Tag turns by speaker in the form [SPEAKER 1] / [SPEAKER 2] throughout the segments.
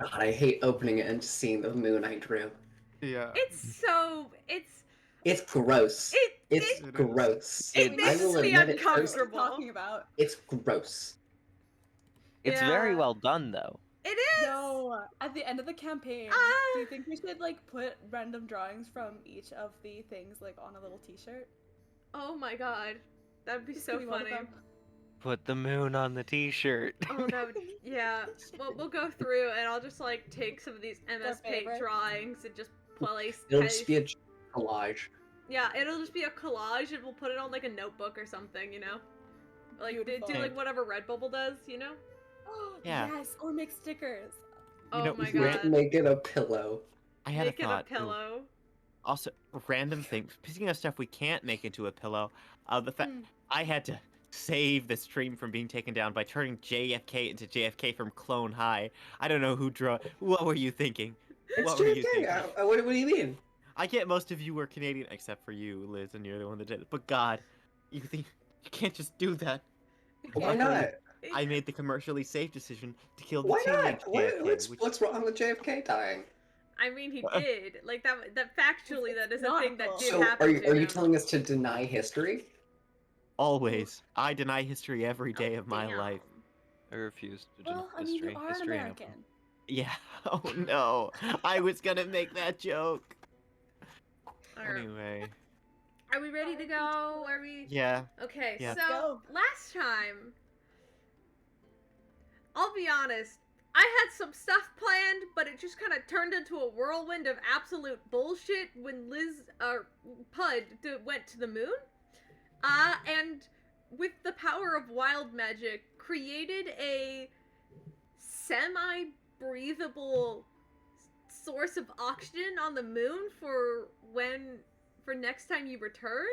[SPEAKER 1] God, I hate opening it and just seeing the moon I drew.
[SPEAKER 2] Yeah,
[SPEAKER 1] It's gross. It's
[SPEAKER 3] It is.
[SPEAKER 1] gross.
[SPEAKER 4] It
[SPEAKER 1] I
[SPEAKER 4] makes
[SPEAKER 1] will
[SPEAKER 4] me
[SPEAKER 1] admit it.
[SPEAKER 5] What are you
[SPEAKER 4] uncomfortable.
[SPEAKER 5] talking about?
[SPEAKER 1] It's gross.
[SPEAKER 4] It's very
[SPEAKER 3] Yeah.
[SPEAKER 4] well done, though.
[SPEAKER 3] It is.
[SPEAKER 5] Yo, at the end of the campaign, do you think we should like put random drawings from each of the things like on a little T-shirt?
[SPEAKER 3] Oh my god, that'd be
[SPEAKER 5] This
[SPEAKER 3] so
[SPEAKER 5] could be one of
[SPEAKER 3] funny.
[SPEAKER 5] them.
[SPEAKER 4] Put the moon on the T-shirt.
[SPEAKER 3] Oh, that would, yeah. Well, we'll go through and I'll just like take some of these MS Paint
[SPEAKER 5] favorite.
[SPEAKER 3] drawings and just place.
[SPEAKER 1] It'll just be a collage.
[SPEAKER 3] Yeah, it'll just be a collage and we'll put it on like a notebook or something, you know? Like do
[SPEAKER 5] Beautiful.
[SPEAKER 3] like whatever Redbubble does, you know?
[SPEAKER 4] Yeah.
[SPEAKER 5] Yes, or make stickers.
[SPEAKER 3] Oh
[SPEAKER 4] know,
[SPEAKER 3] my
[SPEAKER 1] Make,
[SPEAKER 3] god.
[SPEAKER 1] make it a pillow.
[SPEAKER 4] I had
[SPEAKER 3] Make
[SPEAKER 4] a
[SPEAKER 3] it
[SPEAKER 4] thought.
[SPEAKER 3] a pillow.
[SPEAKER 4] Also, random thing. Speaking of stuff we can't make into a pillow, the fact I had to save the stream from being taken down by turning JFK into JFK from Clone High. I don't know who drew. What were you thinking?
[SPEAKER 1] It's
[SPEAKER 4] What were you
[SPEAKER 1] JFK.
[SPEAKER 4] thinking?
[SPEAKER 1] What do you mean?
[SPEAKER 4] I get most of you were Canadian, except for you, Liz, and you're the one that did it. But God, you think you can't just do that?
[SPEAKER 1] Why not?
[SPEAKER 4] I made the commercially safe decision to kill the
[SPEAKER 1] Why
[SPEAKER 4] teenage
[SPEAKER 1] not?
[SPEAKER 4] JFK.
[SPEAKER 1] What's wrong with JFK dying?
[SPEAKER 3] I mean, he did. Like that factually, that is a thing that did
[SPEAKER 1] So
[SPEAKER 3] happen
[SPEAKER 1] are you
[SPEAKER 3] to him.
[SPEAKER 1] telling us to deny history?
[SPEAKER 4] Always. I deny history every day of my
[SPEAKER 3] Damn.
[SPEAKER 4] life.
[SPEAKER 6] I refuse to deny
[SPEAKER 5] Well, I mean,
[SPEAKER 6] history.
[SPEAKER 5] you are an
[SPEAKER 6] History ain't
[SPEAKER 5] American.
[SPEAKER 6] happening.
[SPEAKER 4] Yeah. Oh no. I was gonna make that joke.
[SPEAKER 3] Alright.
[SPEAKER 4] Anyway.
[SPEAKER 3] Are we ready to go? Are we?
[SPEAKER 4] Yeah.
[SPEAKER 3] Okay,
[SPEAKER 4] Yeah.
[SPEAKER 3] so
[SPEAKER 5] Go.
[SPEAKER 3] last time, I'll be honest, I had some stuff planned, but it just kind of turned into a whirlwind of absolute bullshit when Pud went to the moon. And with the power of wild magic, created a semi-breathable source of oxygen on the moon for next time you returned.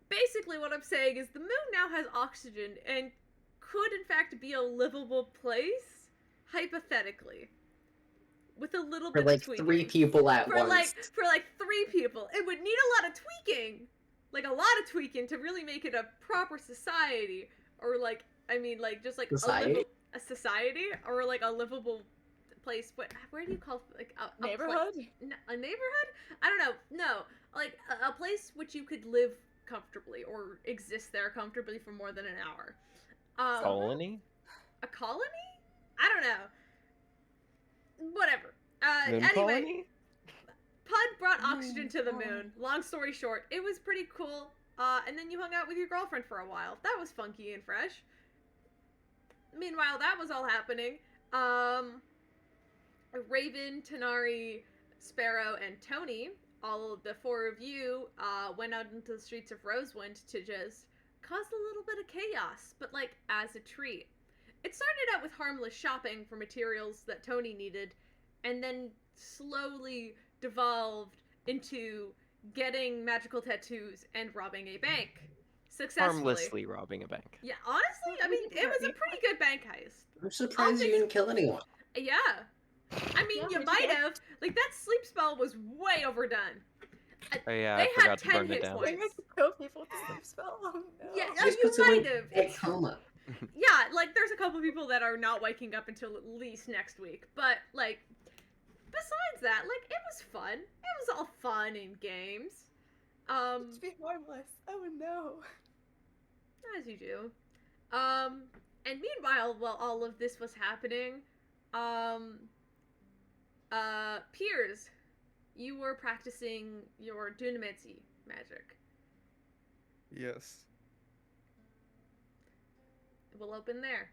[SPEAKER 3] Basically what I'm saying is the moon now has oxygen and could in fact be a livable place, hypothetically. With a little
[SPEAKER 1] For
[SPEAKER 3] bit
[SPEAKER 1] like
[SPEAKER 3] of tweaking.
[SPEAKER 1] 3 people at
[SPEAKER 3] for
[SPEAKER 1] once.
[SPEAKER 3] like 3 people. It would need a lot of tweaking. Like a lot of tweaking to really make it a proper society. Or like, I mean like just like
[SPEAKER 1] Society?
[SPEAKER 3] a society or like a livable place. Where do you call like a
[SPEAKER 5] Neighborhood?
[SPEAKER 3] a neighborhood? I don't know. No, like a place which you could live comfortably or exist there comfortably for more than an hour.
[SPEAKER 6] Colony?
[SPEAKER 3] A colony? I don't know. Whatever.
[SPEAKER 6] Moon
[SPEAKER 3] Anyway,
[SPEAKER 6] colony?
[SPEAKER 3] Pud brought oxygen to the moon. Long story short, it was pretty cool. And then you hung out with your girlfriend for a while. That was funky and fresh. Meanwhile, that was all happening. Raven, Tanari, Sparrow, and Tony, all of the 4 of you, went out into the streets of Rosewind to just cause a little bit of chaos, but like as a treat. It started out with harmless shopping for materials that Tony needed, and then slowly devolved into getting magical tattoos and robbing a bank. Successfully.
[SPEAKER 6] Harmlessly robbing a bank.
[SPEAKER 3] Yeah, honestly, I mean, it was a pretty good bank heist.
[SPEAKER 1] I'm surprised you didn't kill anyone.
[SPEAKER 3] Yeah. I mean,
[SPEAKER 5] Yeah,
[SPEAKER 3] you
[SPEAKER 5] we
[SPEAKER 3] might
[SPEAKER 5] did.
[SPEAKER 3] have. Like, that sleep spell was way overdone.
[SPEAKER 6] Oh yeah,
[SPEAKER 3] They
[SPEAKER 6] I
[SPEAKER 3] had
[SPEAKER 6] forgot to
[SPEAKER 3] 10
[SPEAKER 6] burn it
[SPEAKER 3] hit
[SPEAKER 6] down.
[SPEAKER 3] points.
[SPEAKER 5] Think I could kill people with the sleep spell? Oh no.
[SPEAKER 3] Yeah,
[SPEAKER 1] Just
[SPEAKER 3] you
[SPEAKER 1] puts them
[SPEAKER 3] might
[SPEAKER 1] in
[SPEAKER 3] have.
[SPEAKER 1] a coma.
[SPEAKER 3] Yeah, like, there's a couple people that are not waking up until at least next week. But, like, besides that, like, it was fun. It was all fun and games.
[SPEAKER 5] Just be harmless. Oh no.
[SPEAKER 3] As you do. And meanwhile, while all of this was happening, Piers, you were practicing your Dunamitsu magic.
[SPEAKER 2] Yes.
[SPEAKER 3] We'll open there.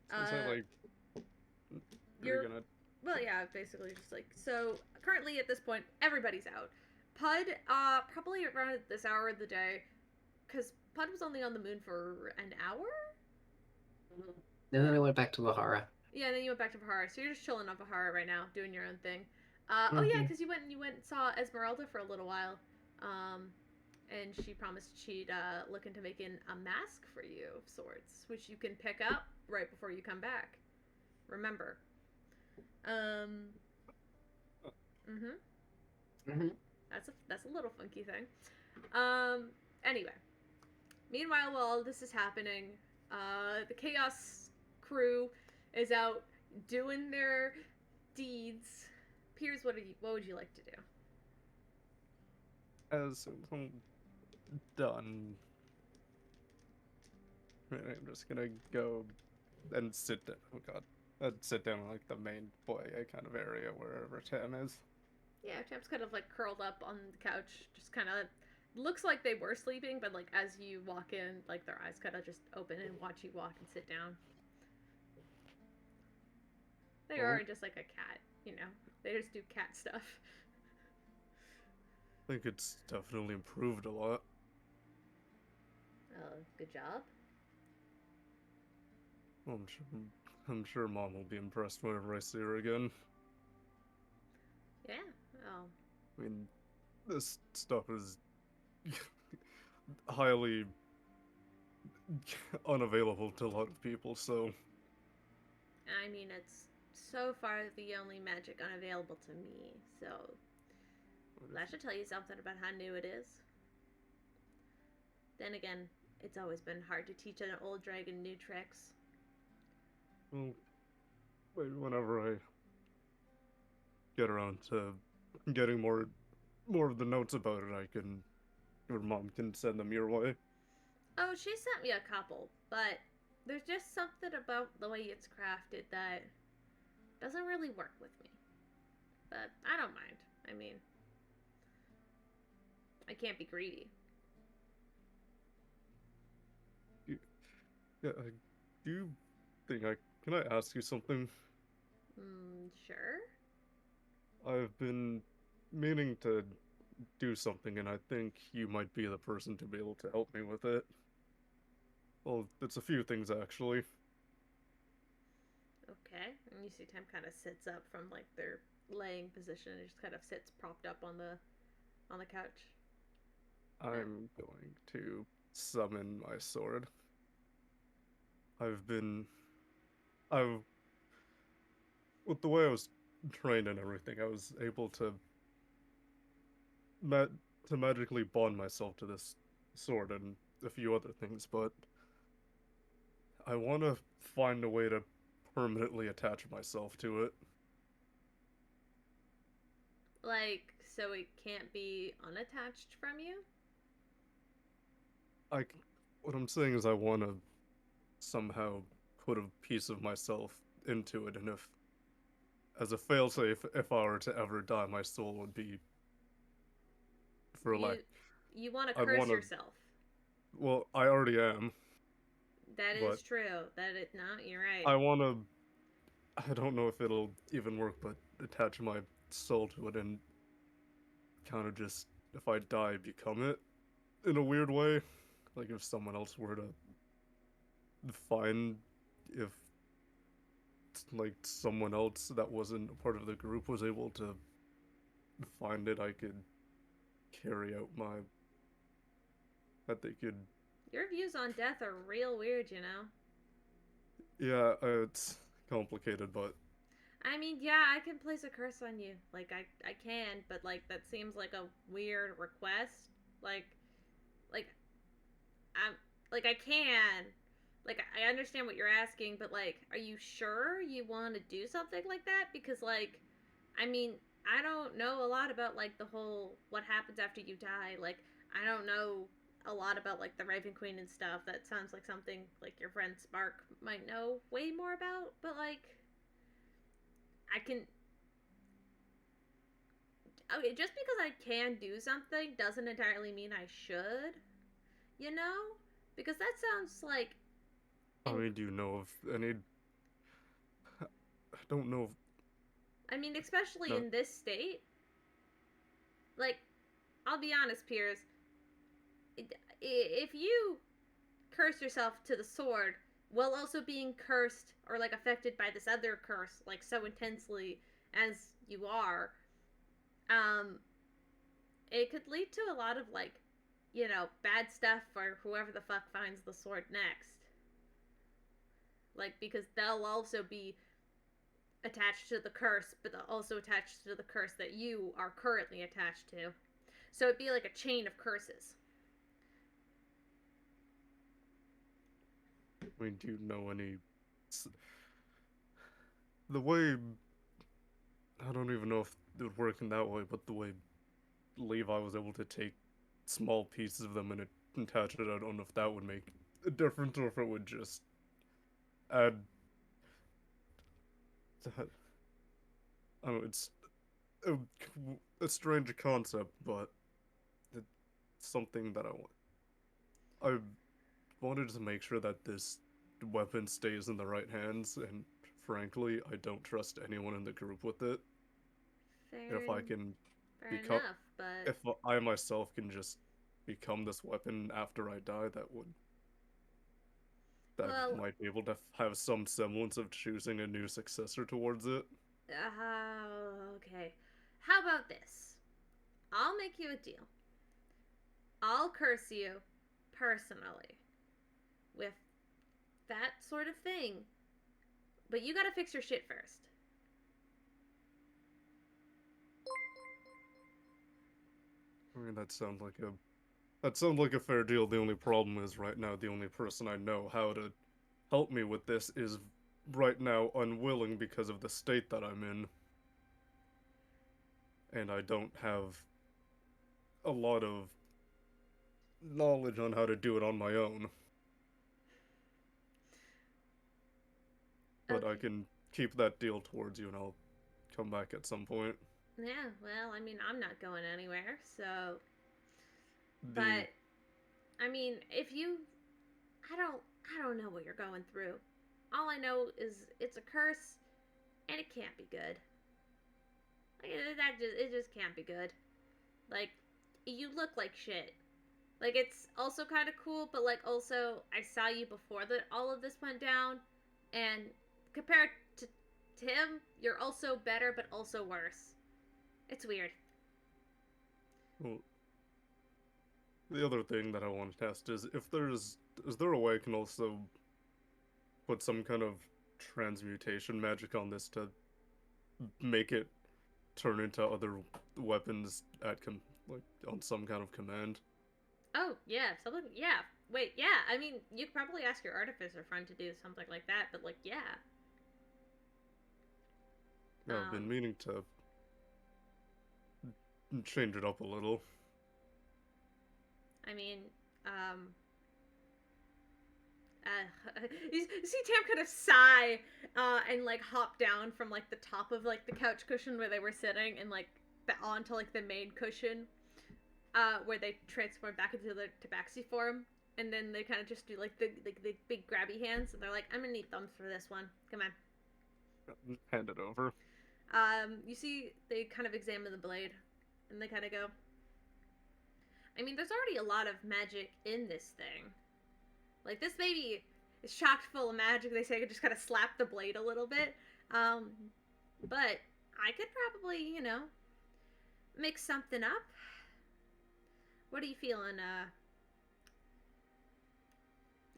[SPEAKER 2] Sounds like
[SPEAKER 3] you're-
[SPEAKER 2] you're gonna.
[SPEAKER 3] Well, yeah, basically just like, so currently at this point, everybody's out. Pud, probably around this hour of the day, because Pud was only on the moon for an hour?
[SPEAKER 1] And then I went back to Bahara.
[SPEAKER 3] Yeah, and then you went back to Bahara, so you're just chilling on Bahara right now, doing your own thing. Oh yeah, because you went and saw Esmeralda for a little while, and she promised she'd look into making a mask for you of sorts, which you can pick up right before you come back. Remember. That's a little funky thing. Anyway. Meanwhile, while all this is happening, the Chaos crew is out doing their deeds. Piers, what would you like to do?
[SPEAKER 2] As soon as I'm done, I'm just gonna go and sit down. Oh god. I'd sit down in like the main foyer kind of area wherever Tam is.
[SPEAKER 3] Yeah, Cham's kind of like curled up on the couch, just kind of looks like they were sleeping, but like as you walk in, like their eyes kind of just open and watch you walk and sit down. They
[SPEAKER 2] Oh.
[SPEAKER 3] are just like a cat, you know. They just do cat stuff.
[SPEAKER 2] I think it's definitely improved a lot.
[SPEAKER 3] Oh, good job.
[SPEAKER 2] I'm sure Mom will be impressed whenever I see her again.
[SPEAKER 3] Yeah. Oh.
[SPEAKER 2] I mean, this stuff is highly unavailable to a lot of people, so
[SPEAKER 3] I mean, it's so far the only magic unavailable to me, so that should tell you something about how new it is. Then again, it's always been hard to teach an old dragon new tricks.
[SPEAKER 2] well, whenever I get around to getting more of the notes about it, your mom can send them your way.
[SPEAKER 3] Oh, she sent me a couple, but there's just something about the way it's crafted that doesn't really work with me. But I don't mind. I mean, I can't be greedy.
[SPEAKER 2] Yeah, do you think can I ask you something?
[SPEAKER 3] Sure.
[SPEAKER 2] I've been meaning to do something, and I think you might be the person to be able to help me with it. Well, it's a few things actually.
[SPEAKER 3] Okay. And you see Tim kind of sits up from like their laying position and just kind of sits propped up on the couch.
[SPEAKER 2] I'm going to summon my sword. I've with the way I was trained and everything, I was able to magically bond myself to this sword and a few other things, but I want to find a way to permanently attach myself to it.
[SPEAKER 3] Like, so it can't be unattached from you?
[SPEAKER 2] I, what I'm saying is I want to somehow put a piece of myself into it, and if, as a failsafe, if I were to ever die, my soul would be, for lack,
[SPEAKER 3] You want to
[SPEAKER 2] I'd
[SPEAKER 3] curse
[SPEAKER 2] want to.
[SPEAKER 3] yourself.
[SPEAKER 2] Well, I already am,
[SPEAKER 3] That
[SPEAKER 2] but
[SPEAKER 3] is true. That is not. You're right.
[SPEAKER 2] I want to. I don't know if it'll even work, but attach my soul to it and kind of just, if I die, become it in a weird way. Like if someone else were to find, if like someone else that wasn't a part of the group was able to find it, I could carry out my. That they could.
[SPEAKER 3] Your views on death are real weird, you know?
[SPEAKER 2] Yeah, it's complicated, but.
[SPEAKER 3] I mean, yeah, I can place a curse on you. Like, I can, but, like, that seems like a weird request. Like, like, I'm, like, I can. Like, I understand what you're asking, but, like, are you sure you want to do something like that? Because, like, I mean, I don't know a lot about, like, the whole what happens after you die. Like, I don't know a lot about, like, the Raven Queen and stuff. That sounds like something, like, your friend Spark might know way more about, but, like, I can. Okay, just because I can do something doesn't entirely mean I should, you know? Because that sounds like.
[SPEAKER 2] I mean, do you know of any. I don't know.
[SPEAKER 3] I mean, especially
[SPEAKER 2] No.
[SPEAKER 3] in this state. Like, I'll be honest, Piers. If you curse yourself to the sword while also being cursed or, like, affected by this other curse, like, so intensely as you are, um, it could lead to a lot of, like, you know, bad stuff for whoever the fuck finds the sword next. Like, because they'll also be attached to the curse, but they'll also attached to the curse that you are currently attached to. So it'd be like a chain of curses.
[SPEAKER 2] I mean, do you know any. the way I don't even know if it would work in that way, but the way Levi was able to take small pieces of them and attach it, I don't know if that would make a difference or if it would just add. I don't know, it's a, a strange concept, but it's something that I wanted to make sure that this weapon stays in the right hands, and frankly, I don't trust anyone in the group with it.
[SPEAKER 3] Fair,
[SPEAKER 2] If I can
[SPEAKER 3] fair
[SPEAKER 2] become,
[SPEAKER 3] enough, but
[SPEAKER 2] if I myself can just become this weapon after I die, that
[SPEAKER 3] well,
[SPEAKER 2] might be able to have some semblance of choosing a new successor towards it.
[SPEAKER 3] okay. How about this? I'll make you a deal. I'll curse you personally with that sort of thing, but you gotta fix your shit first.
[SPEAKER 2] I mean, that sounds like a fair deal. The only problem is right now the only person I know how to help me with this is right now unwilling because of the state that I'm in. And I don't have a lot of knowledge on how to do it on my own. But I
[SPEAKER 3] Okay.
[SPEAKER 2] can keep that deal towards you and I'll come back at some point.
[SPEAKER 3] Yeah, well, I mean, I'm not going anywhere, so.
[SPEAKER 2] The
[SPEAKER 3] But, I mean, if you. I don't know what you're going through. All I know is it's a curse, and it can't be good. Like, it just can't be good. Like, you look like shit. Like, it's also kind of cool, but like also I saw you before that all of this went down, and compared to him, you're also better, but also worse. It's weird.
[SPEAKER 2] well, the other thing that I want to test is is there a way I can also put some kind of transmutation magic on this to make it turn into other weapons like on some kind of command?
[SPEAKER 3] Oh yeah, something. Yeah. Wait. Yeah. I mean, you could probably ask your artificer friend to do something like that, but like, yeah.
[SPEAKER 2] Yeah, I've been
[SPEAKER 3] Um.
[SPEAKER 2] meaning to change it up a little.
[SPEAKER 3] I mean. Um. You see Tam kind of sigh, and like hop down from like the top of like the couch cushion where they were sitting, and like onto like the main cushion, where they transform back into the tabaxi form, and then they kind of just do like the big grabby hands, and they're like, "I'm gonna need thumbs for this one. Come on."
[SPEAKER 2] Hand it over.
[SPEAKER 3] You see, they kind of examine the blade, and they kind of go, I mean, there's already a lot of magic in this thing. Like, this baby is chock full of magic. They say I could just kind of slap the blade a little bit. But I could probably, mix something up. What are you feeling?
[SPEAKER 2] I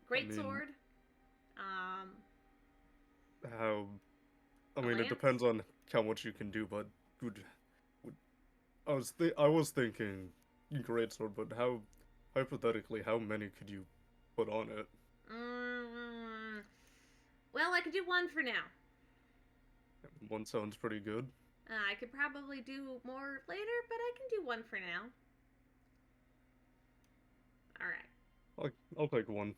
[SPEAKER 3] Great
[SPEAKER 2] mean,
[SPEAKER 3] sword?
[SPEAKER 2] how? I
[SPEAKER 3] A
[SPEAKER 2] mean, it
[SPEAKER 3] lance?
[SPEAKER 2] depends on how much you can do, but would I was thinking greatsword, but how hypothetically how many could you put on it?
[SPEAKER 3] Mm, well, I could do one for now.
[SPEAKER 2] One sounds pretty good.
[SPEAKER 3] I could probably do more later, but I can do one for now. Alright.
[SPEAKER 2] I'll take one.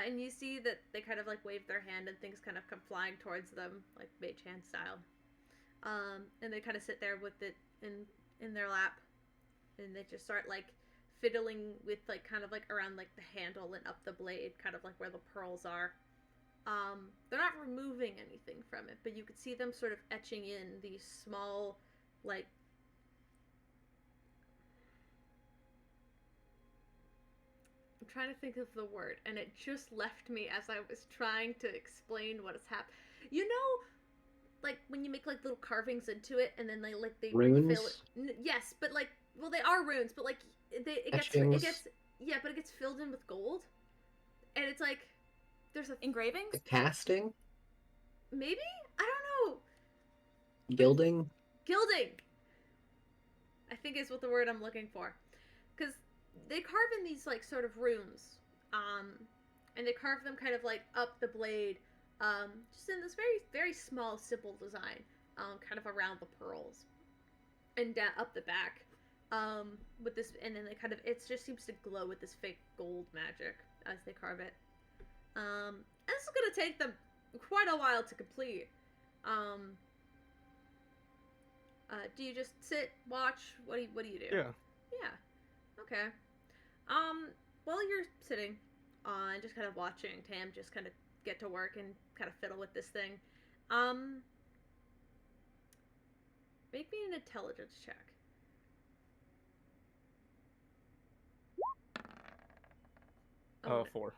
[SPEAKER 3] And you see that they kind of like wave their hand and things kind of come flying towards them, like mage hand style. And they kind of sit there with it in their lap, and they just start like fiddling with like kind of like around like the handle and up the blade, kind of like where the pearls are. They're not removing anything from it, but you could see them sort of etching in these small, like, I'm trying to think of the word, and it just left me as I was trying to explain what has happened. You know, like when you make like little carvings into it, and then they refill it.
[SPEAKER 1] Runes?
[SPEAKER 3] Yes, but like, well, they are runes, but like it
[SPEAKER 1] Etchings?
[SPEAKER 3] gets yeah, but it gets filled in with gold, and it's like there's a
[SPEAKER 5] Engravings?
[SPEAKER 1] The casting?
[SPEAKER 3] maybe, I don't know.
[SPEAKER 1] Gilding?
[SPEAKER 3] Gilding, I think is what the word I'm looking for, because they carve in these like sort of runes, and they carve them kind of like up the blade, just in this very, very small, simple design, kind of around the pearls and down up the back, with this, and then it just seems to glow with this fake gold magic as they carve it. And this is gonna take them quite a while to complete. Do you just sit, watch? What do you do?
[SPEAKER 2] Yeah.
[SPEAKER 3] Yeah. Okay. While you're sitting, and just kind of watching Tam just kind of get to work and kind of fiddle with this thing, make me an intelligence check. Oh, no.
[SPEAKER 2] 4.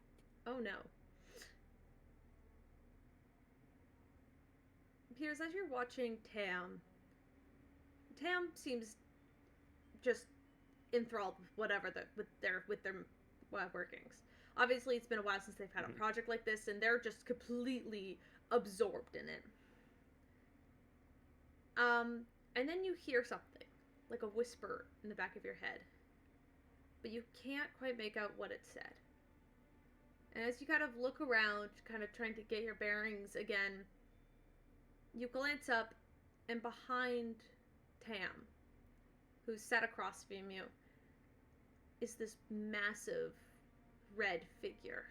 [SPEAKER 3] Oh no. Piers, as you're watching Tam seems just enthralled with whatever with their workings. Obviously, it's been a while since they've had a project like this, and they're just completely absorbed in it. And then you hear something, like a whisper in the back of your head, but you can't quite make out what it said. And as you kind of look around, kind of trying to get your bearings again, you glance up, and behind Tam, who's sat across from you, is this massive red figure.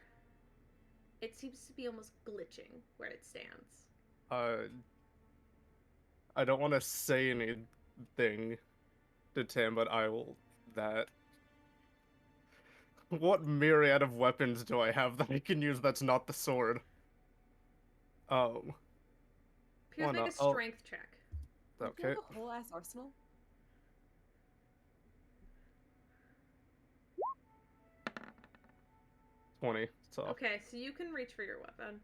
[SPEAKER 3] It seems to be almost glitching where it stands.
[SPEAKER 2] I don't want to say anything to Tim, but I will. What myriad of weapons do I have that I can use that's not the sword?
[SPEAKER 3] Piers, make a strength check.
[SPEAKER 5] Do you
[SPEAKER 2] Okay.
[SPEAKER 5] have a whole ass arsenal?
[SPEAKER 2] $20. So
[SPEAKER 3] Okay, so you can reach for your weapon.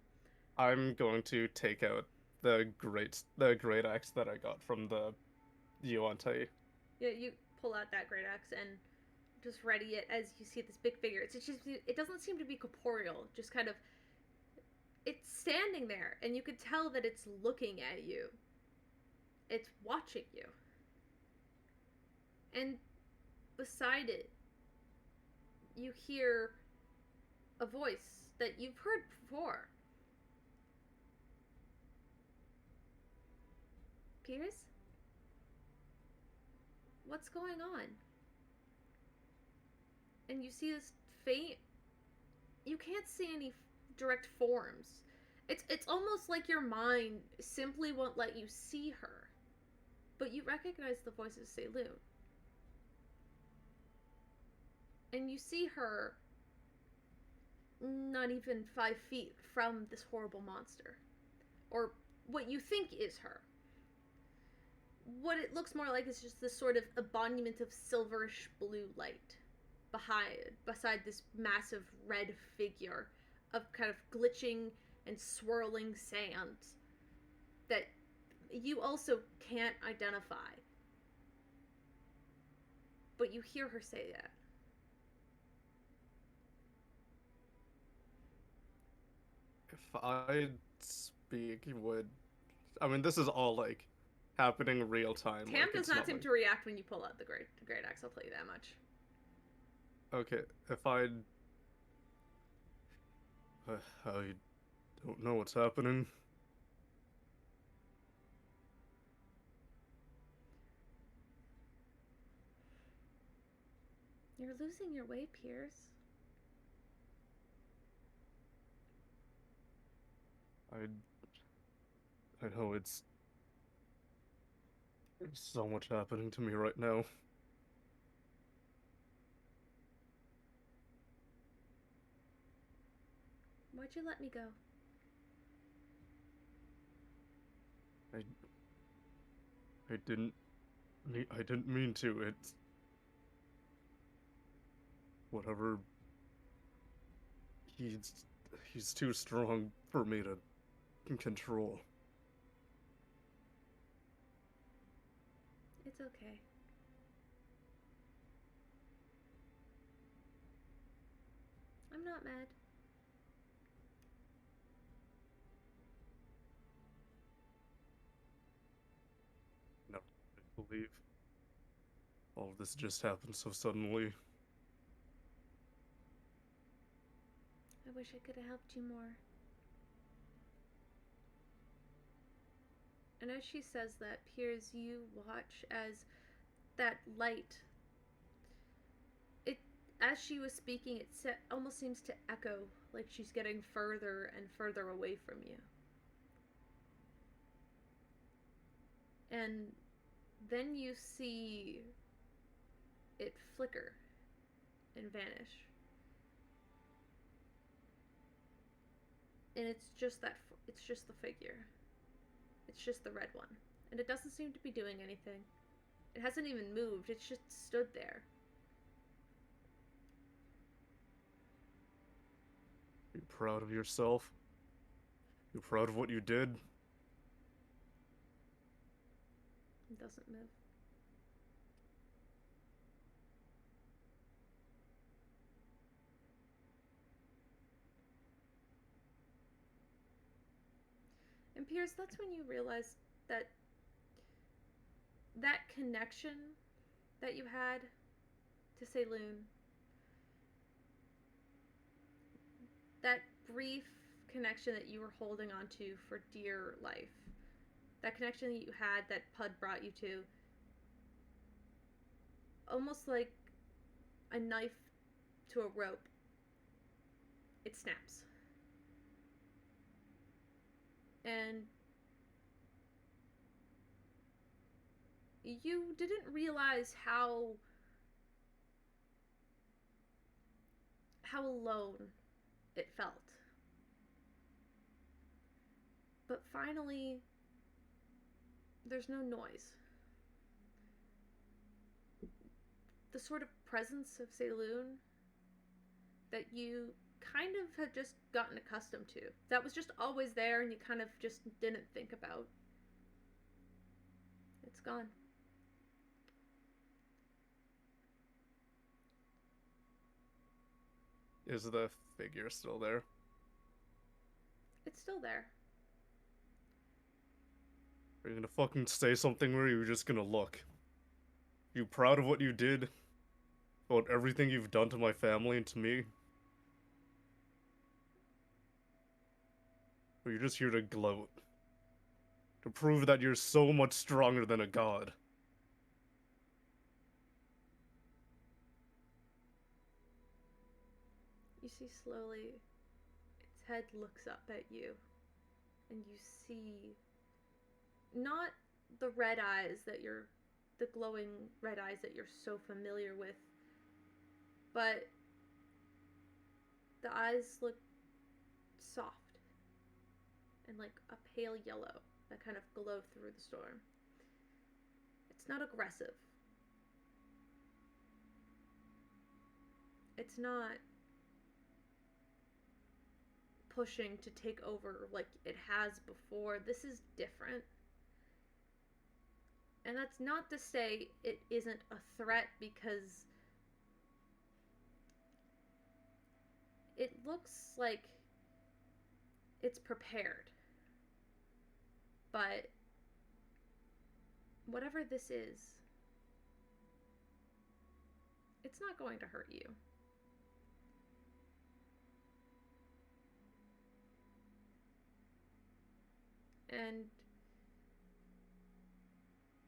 [SPEAKER 2] I'm going to take out the great axe that I got from the Yuan-Tai.
[SPEAKER 3] Yeah, you pull out that great axe and just ready it as you see this big figure. It doesn't seem to be corporeal, just kind of, it's standing there, and you could tell that it's looking at you. It's watching you. And beside it, you hear a voice that you've heard before. Piers? What's going on? And you see this faint... You can't see any direct forms. It's almost like your mind simply won't let you see her. But you recognize the voice of Seiloon. And you see her not even 5 feet from this horrible monster. Or what you think is her. What it looks more like is just this sort of embodiment of silverish blue light beside this massive red figure of kind of glitching and swirling sand that you also can't identify. But you hear her say that.
[SPEAKER 2] If I speak, I mean, this is all, like, happening real time.
[SPEAKER 3] Tam
[SPEAKER 2] like,
[SPEAKER 3] does
[SPEAKER 2] it's
[SPEAKER 3] not seem
[SPEAKER 2] like...
[SPEAKER 3] to react when you pull out the great axe, I'll tell you that much.
[SPEAKER 2] Okay, if I don't know what's happening.
[SPEAKER 3] You're losing your way, Piers.
[SPEAKER 2] I know there's so much happening to me right now.
[SPEAKER 3] Why'd you let me go?
[SPEAKER 2] I didn't mean to. It's whatever. He's too strong for me to control.
[SPEAKER 3] It's okay. I'm not mad.
[SPEAKER 2] No, I believe all of this just happened so suddenly.
[SPEAKER 3] I wish I could have helped you more. And as she says that, Piers, you watch as that light, it, as she was speaking, it almost seems to echo, like she's getting further and further away from you. And then you see it flicker and vanish. And it's just the figure. It's just the red one. And it doesn't seem to be doing anything. It hasn't even moved, it's just stood there.
[SPEAKER 2] You proud of yourself? You proud of what you did?
[SPEAKER 3] It doesn't move. And Piers, that's when you realize that that connection that you had to Saloon, that brief connection that you were holding on to for dear life, that connection that you had that Pud brought you to, almost like a knife to a rope, it snaps. And you didn't realize how alone it felt. But finally, there's no noise. The sort of presence of Saloon that you kind of had just gotten accustomed to, that was just always there and you kind of just didn't think about, it's gone.
[SPEAKER 2] Is the figure still there?
[SPEAKER 3] It's still there.
[SPEAKER 2] Are you gonna fucking say something, or are you just gonna look? You proud of what you did? About everything you've done to my family and to me? Or are you just here to gloat? To prove that you're so much stronger than a god?
[SPEAKER 3] You see slowly, its head looks up at you, and you see not the red eyes the glowing red eyes that you're so familiar with, but the eyes look soft and like a pale yellow that kind of glow through the storm. It's not aggressive. It's not pushing to take over like it has before. This is different. And that's not to say it isn't a threat, because it looks like it's prepared. But whatever this is, it's not going to hurt you. And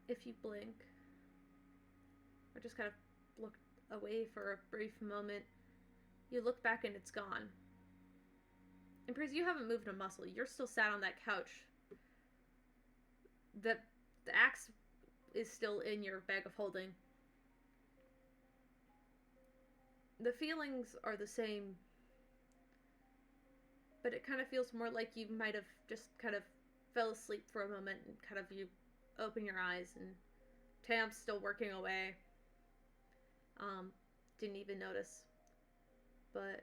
[SPEAKER 3] if you blink, or just kind of look away for a brief moment, you look back and it's gone. And Piers, you haven't moved a muscle. You're still sat on that couch. The axe is still in your bag of holding. The feelings are the same, but it kind of feels more like you might have just kind of fell asleep for a moment and kind of you open your eyes and Tam's still working away. Didn't even notice. But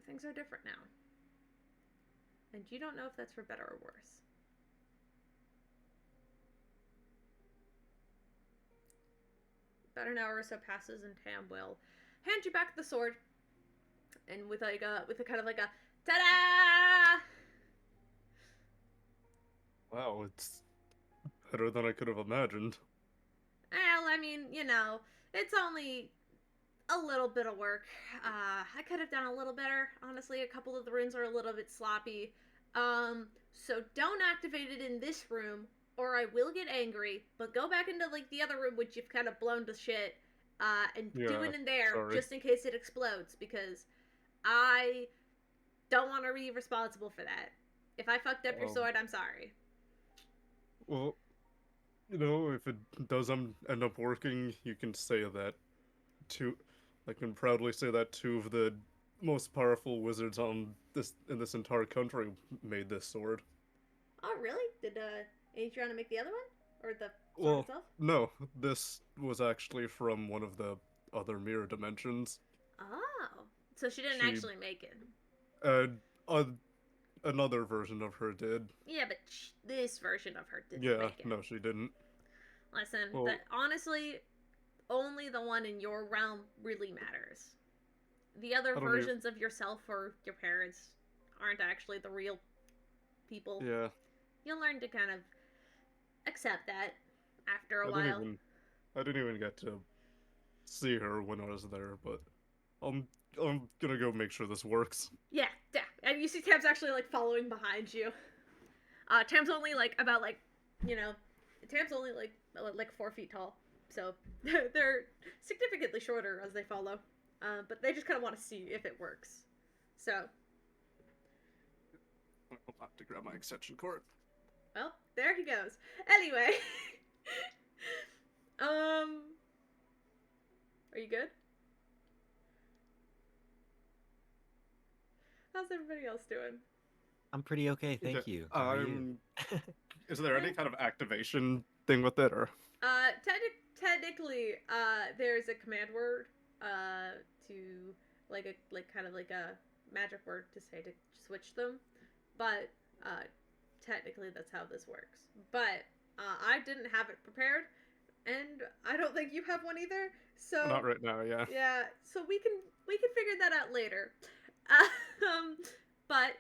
[SPEAKER 3] things are different now. And you don't know if that's for better or worse. About an hour or so passes and Tam will hand you back the sword. And with a kind of like a ta-da!
[SPEAKER 2] Wow, it's better than I could have imagined.
[SPEAKER 3] Well, I mean, you know, it's only a little bit of work. I could have done a little better. Honestly, a couple of the runes are a little bit sloppy. So don't activate it in this room, or I will get angry. But go back into like the other room, which you've kind of blown to shit, and do
[SPEAKER 2] Yeah,
[SPEAKER 3] it in there
[SPEAKER 2] sorry.
[SPEAKER 3] just in case it explodes. Because I don't want to be responsible for that. If I fucked up your sword, I'm sorry.
[SPEAKER 2] Well, if it does end up working, you can say that two. I can proudly say that two of the most powerful wizards in this entire country made this sword.
[SPEAKER 3] Oh, really? Did Adriana make the other one, or the sword
[SPEAKER 2] Well,
[SPEAKER 3] itself?
[SPEAKER 2] no, this was actually from one of the other mirror dimensions.
[SPEAKER 3] Oh, so she didn't
[SPEAKER 2] She,
[SPEAKER 3] actually make it.
[SPEAKER 2] uh, uh another version of her did.
[SPEAKER 3] Yeah, but this version of her didn't
[SPEAKER 2] Yeah,
[SPEAKER 3] make it.
[SPEAKER 2] no, she didn't.
[SPEAKER 3] Listen,
[SPEAKER 2] Well,
[SPEAKER 3] that honestly, only the one in your realm really matters. The other
[SPEAKER 2] I don't even.
[SPEAKER 3] versions of yourself or your parents aren't actually the real people.
[SPEAKER 2] Yeah,
[SPEAKER 3] You'll learn to kind of accept that after a
[SPEAKER 2] I didn't
[SPEAKER 3] while.
[SPEAKER 2] even. I didn't even get to see her when I was there, but I'm I'm gonna go make sure this works.
[SPEAKER 3] Yeah, yeah. And you see Tam's actually like following behind you. Tam's only like about like, you know, Tam's only like 4 feet tall, so they're significantly shorter as they follow. But they just kind of want to see if it works. So,
[SPEAKER 2] I'll have to grab my extension cord.
[SPEAKER 3] well, there he goes. Anyway, are you good? How's everybody else doing?
[SPEAKER 4] I'm pretty okay, thank you. How are you?
[SPEAKER 2] Is there any kind of activation thing with it, or?
[SPEAKER 3] Technically, there's a command word, to like kind of like a magic word to say to switch them, but technically that's how this works. But I didn't have it prepared, and I don't think you have one either. So
[SPEAKER 2] Not right now, yeah.
[SPEAKER 3] yeah, so we can figure that out later. Um, but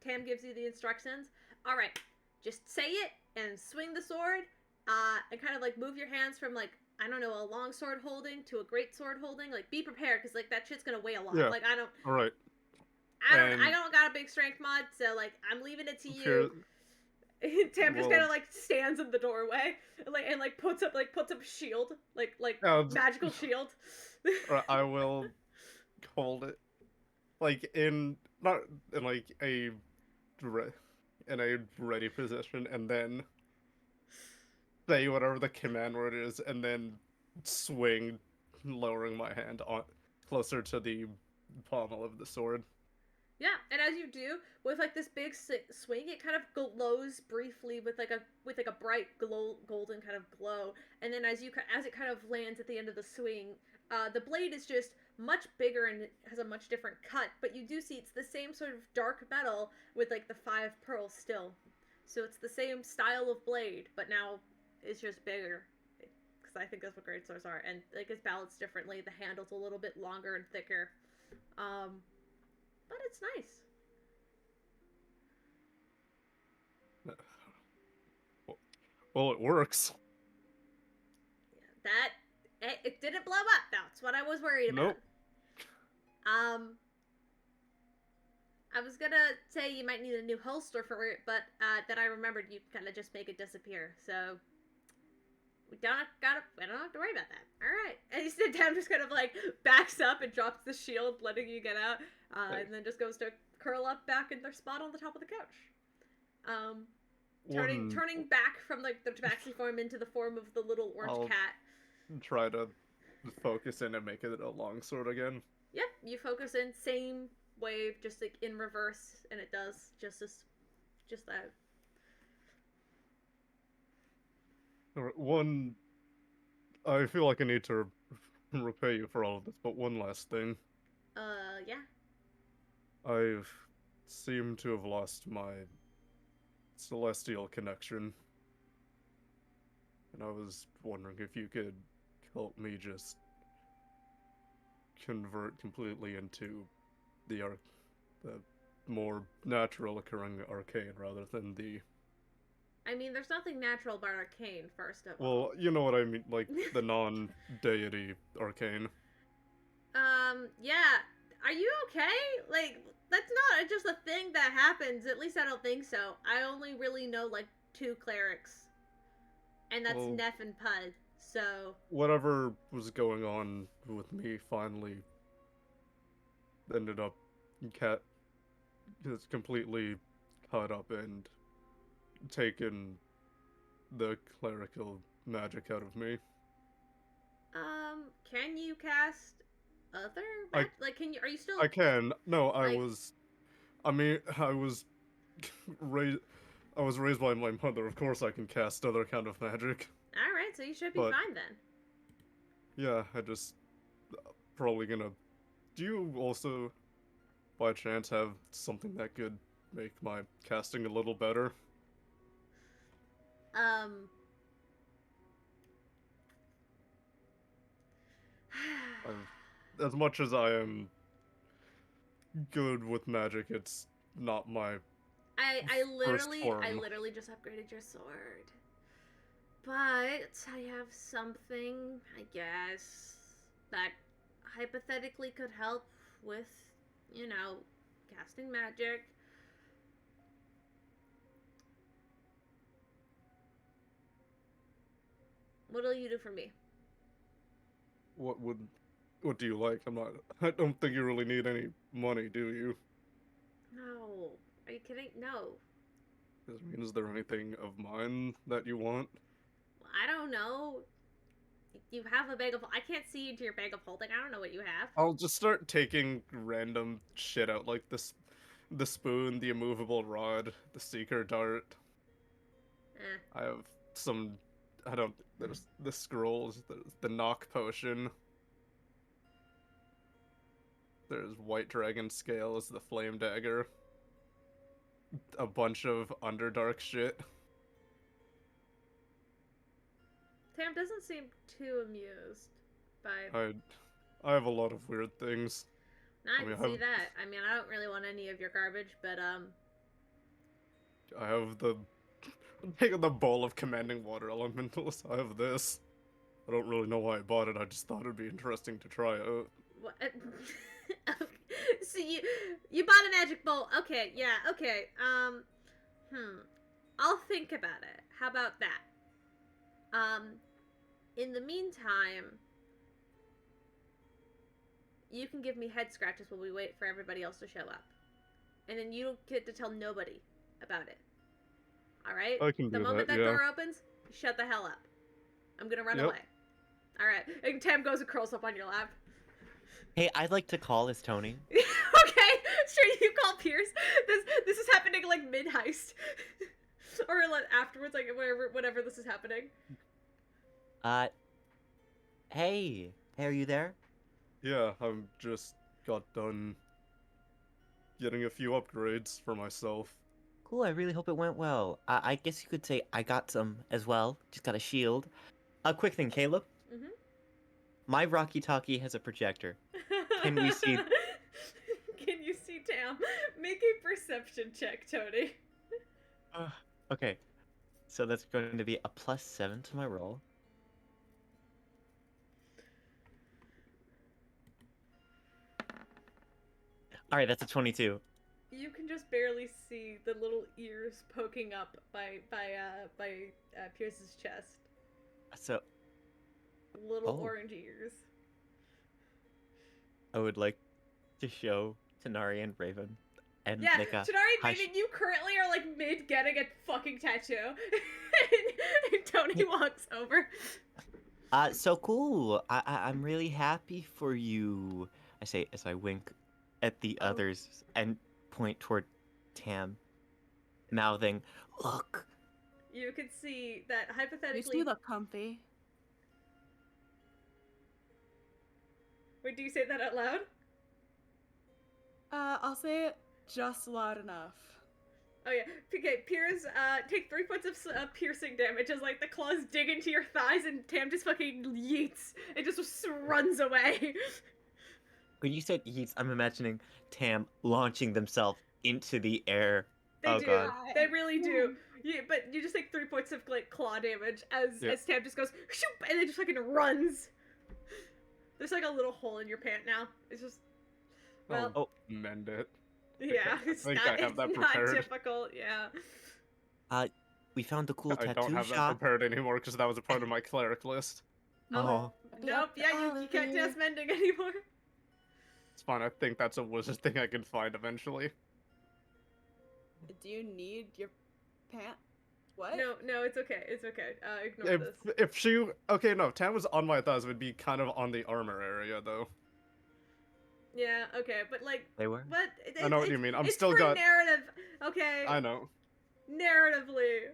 [SPEAKER 3] Tam gives you the instructions. All right, just say it and swing the sword. And kind of like move your hands from like, I don't know, a long sword holding to a great sword holding. Like, be prepared because like that shit's gonna weigh a lot.
[SPEAKER 2] Yeah.
[SPEAKER 3] Like
[SPEAKER 2] All right.
[SPEAKER 3] I don't got a big strength mod, so like I'm leaving it to you. Tam just kind of like stands in the doorway, and puts up a shield, like magical shield.
[SPEAKER 2] I will hold it, like not in like in a ready position, and then say whatever the command word is, and then swing, lowering my hand on closer to the pommel of the sword.
[SPEAKER 3] Yeah, and as you do, with like this big swing, it kind of glows briefly with like a bright golden kind of glow, and then as it kind of lands at the end of the swing, the blade is just much bigger and it has a much different cut, but you do see it's the same sort of dark metal with like the 5 pearls still, so it's the same style of blade, but now it's just bigger. Because I think that's what great swords are, and like it's balanced differently. The handle's a little bit longer and thicker. But it's nice.
[SPEAKER 2] Well, it works.
[SPEAKER 3] That it didn't blow up. That's what I was worried about.
[SPEAKER 2] Nope.
[SPEAKER 3] I was gonna say you might need a new holster for it, but then I remembered you kind of just make it disappear. So we don't have to worry about that. All right. And you sit down, just kind of like backs up and drops the shield, letting you get out, and then just goes to curl up back in their spot on the top of the couch. Turning back from like the tabaxi form into the form of the little orange cat.
[SPEAKER 2] Try to focus in and make it a longsword again.
[SPEAKER 3] Yep, you focus in, same wave, just like in reverse, and it does just that.
[SPEAKER 2] One, I feel like I need to repay you for all of this, but one last thing.
[SPEAKER 3] Yeah.
[SPEAKER 2] I've seemed to have lost my celestial connection. And I was wondering if you could help me just convert completely into the more natural occurring arcane rather than the...
[SPEAKER 3] I mean, there's nothing natural about arcane, first of all.
[SPEAKER 2] Well, you know what I mean, like the non-deity arcane.
[SPEAKER 3] Yeah. Are you okay? Like, that's not just a thing that happens. At least I don't think so. I only really know, like, 2 clerics. And that's
[SPEAKER 2] Well,
[SPEAKER 3] Neff and Pud. So,
[SPEAKER 2] whatever was going on with me finally ended up cat just completely cut up and taken the clerical magic out of me.
[SPEAKER 3] can you cast other
[SPEAKER 2] I
[SPEAKER 3] like, are you still,
[SPEAKER 2] I can. No,
[SPEAKER 3] like,
[SPEAKER 2] I mean, raised I was raised by my mother. Of course I can cast other kind of magic.
[SPEAKER 3] alright, so you should be
[SPEAKER 2] But
[SPEAKER 3] fine then.
[SPEAKER 2] yeah, I just probably gonna. Do you also by chance have something that could make my casting a little better?
[SPEAKER 3] Um,
[SPEAKER 2] As much as I am good with magic, it's not my
[SPEAKER 3] I
[SPEAKER 2] first
[SPEAKER 3] literally
[SPEAKER 2] form.
[SPEAKER 3] just upgraded your sword. But I have something, I guess, that hypothetically could help with, casting magic. What'll you do for me?
[SPEAKER 2] What would what do you like? I don't think you really need any money, do you?
[SPEAKER 3] No. Are you kidding? No.
[SPEAKER 2] Is there anything of mine that you want?
[SPEAKER 3] I don't know. You have a bag of. I can't see into your bag of holding. I don't know what you have.
[SPEAKER 2] I'll just start taking random shit out, like this, the spoon, the immovable rod, the seeker dart.
[SPEAKER 3] Eh.
[SPEAKER 2] I have some. I don't. There's the scrolls. There's the knock potion. There's white dragon scales, the flame dagger. A bunch of underdark shit.
[SPEAKER 3] Tam doesn't seem too amused by.
[SPEAKER 2] I have a lot of weird things.
[SPEAKER 3] I
[SPEAKER 2] I mean,
[SPEAKER 3] can see that. I mean, I don't really want any of your garbage, but
[SPEAKER 2] I have the the bowl of commanding water elementals. I have this. I don't really know why I bought it. I just thought it'd be interesting to try out.
[SPEAKER 3] what? So you bought a magic bowl. Okay, yeah, okay. I'll think about it. How about that? In the meantime, you can give me head scratches while we wait for everybody else to show up. And then you don't get to tell nobody about it. Alright?
[SPEAKER 2] I can
[SPEAKER 3] The
[SPEAKER 2] do
[SPEAKER 3] moment
[SPEAKER 2] that,
[SPEAKER 3] that
[SPEAKER 2] yeah.
[SPEAKER 3] door opens, shut the hell up. I'm gonna run
[SPEAKER 2] Yep.
[SPEAKER 3] away. Alright. And Tam goes and curls up on your lap.
[SPEAKER 4] Hey, I'd like to call as Tony.
[SPEAKER 3] Okay, sure, you call Pierce. This is happening like mid heist. Or like afterwards, like whenever this is happening.
[SPEAKER 4] Hey, are you there?
[SPEAKER 2] Yeah, I'm just got done getting a few upgrades for myself.
[SPEAKER 4] Cool, I really hope it went well. I guess you could say I got some as well. Just got a shield. A quick thing, Caleb.
[SPEAKER 3] Mm-hmm.
[SPEAKER 4] My Rocky Talkie has a projector. Can we see-
[SPEAKER 3] Can you see Tam? Make a perception check, Tony.
[SPEAKER 4] Okay, so that's going to be a +7 to my roll. All right, that's a 22.
[SPEAKER 3] You can just barely see the little ears poking up by Pierce's chest.
[SPEAKER 4] So
[SPEAKER 3] Little
[SPEAKER 4] Oh.
[SPEAKER 3] orange ears.
[SPEAKER 4] I would like to show Tanari and Raven and
[SPEAKER 3] Yeah,
[SPEAKER 4] make a
[SPEAKER 3] Tanari and
[SPEAKER 4] hush-
[SPEAKER 3] Raven, you currently are like mid getting a fucking tattoo. And Tony walks over.
[SPEAKER 4] So cool. I'm really happy for you. I say as I wink at the
[SPEAKER 3] Oh.
[SPEAKER 4] others and point toward Tam, mouthing, "Look."
[SPEAKER 3] You can see that
[SPEAKER 5] You
[SPEAKER 3] hypothetically.
[SPEAKER 5] do look comfy.
[SPEAKER 3] Wait, do you say that out loud?
[SPEAKER 5] I'll say it just loud enough.
[SPEAKER 3] Oh yeah. Okay, Pierce, take 3 points of piercing damage as like the claws dig into your thighs and Tam just fucking yeets. It just runs away.
[SPEAKER 4] When you said yeets, I'm imagining Tam launching themselves into the air.
[SPEAKER 3] They
[SPEAKER 4] Oh,
[SPEAKER 3] do.
[SPEAKER 4] God.
[SPEAKER 3] They really do. Yeah, but you just take 3 points of like claw damage as
[SPEAKER 2] Yeah.
[SPEAKER 3] Tam just goes shoop and then just fucking runs. There's like a little hole in your pant now. It's just, well,
[SPEAKER 2] I'll mend it.
[SPEAKER 3] yeah,
[SPEAKER 2] I
[SPEAKER 3] it's
[SPEAKER 2] think
[SPEAKER 3] not,
[SPEAKER 2] I have that
[SPEAKER 3] it's not
[SPEAKER 2] prepared.
[SPEAKER 3] typical, yeah.
[SPEAKER 4] We found a cool
[SPEAKER 2] I don't
[SPEAKER 4] tattoo
[SPEAKER 2] have that
[SPEAKER 4] shop.
[SPEAKER 2] prepared anymore because that was a part of my cleric list.
[SPEAKER 4] Oh,
[SPEAKER 3] Nope, yeah, you can't do mending anymore.
[SPEAKER 2] It's fine. I think that's a wizard thing I can find eventually.
[SPEAKER 5] Do you need your pant? What?
[SPEAKER 3] No, it's okay, ignore this.
[SPEAKER 2] If she okay, no, Tam was on my thighs, would be kind of on the armor area though.
[SPEAKER 3] Yeah, okay, but like,
[SPEAKER 4] they were.
[SPEAKER 3] but
[SPEAKER 2] I know what you mean. I'm
[SPEAKER 3] it's
[SPEAKER 2] still
[SPEAKER 3] for
[SPEAKER 2] got.
[SPEAKER 3] narrative, okay?
[SPEAKER 2] I know.
[SPEAKER 3] Narratively.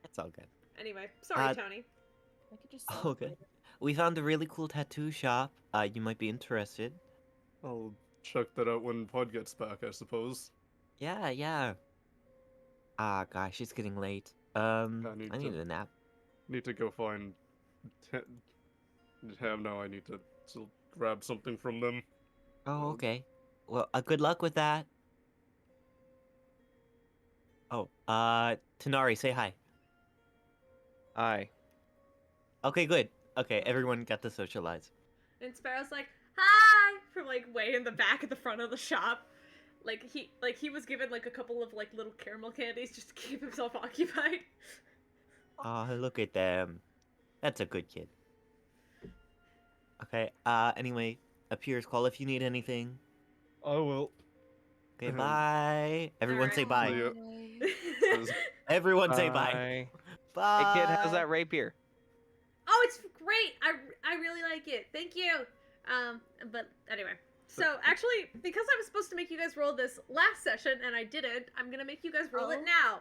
[SPEAKER 4] It's all good.
[SPEAKER 3] Anyway, sorry,
[SPEAKER 4] Uh,
[SPEAKER 3] Tony.
[SPEAKER 5] I could just.
[SPEAKER 4] Oh, good. We found a really cool tattoo shop. You might be interested.
[SPEAKER 2] I'll check that out when Pod gets back, I suppose.
[SPEAKER 4] Yeah, yeah. Ah, gosh, it's getting late.
[SPEAKER 2] I
[SPEAKER 4] I need a nap.
[SPEAKER 2] need to go find Tam now. I need to still grab something from them.
[SPEAKER 4] Oh, okay. Well, good luck with that. Oh, Tanari, say hi.
[SPEAKER 6] Hi.
[SPEAKER 4] Okay, good. Okay, everyone got to socialize.
[SPEAKER 3] And Sparrow's like, hi! From like way in the back at the front of the shop. Like he was given like a couple of like little caramel candies just to keep himself occupied.
[SPEAKER 4] Oh, look at them. That's a good kid. Okay, anyway, appears call if you need anything.
[SPEAKER 2] I will.
[SPEAKER 4] Okay, bye. Everyone say
[SPEAKER 3] Alright.
[SPEAKER 2] See
[SPEAKER 4] bye.
[SPEAKER 2] ya.
[SPEAKER 4] Everyone say bye. Bye.
[SPEAKER 6] Hey kid, how's that rapier?
[SPEAKER 3] Oh, it's great! I really like it. Thank you. But anyway. So actually, because I was supposed to make you guys roll this last session and I didn't, I'm gonna make you guys roll it
[SPEAKER 5] Oh.
[SPEAKER 3] now.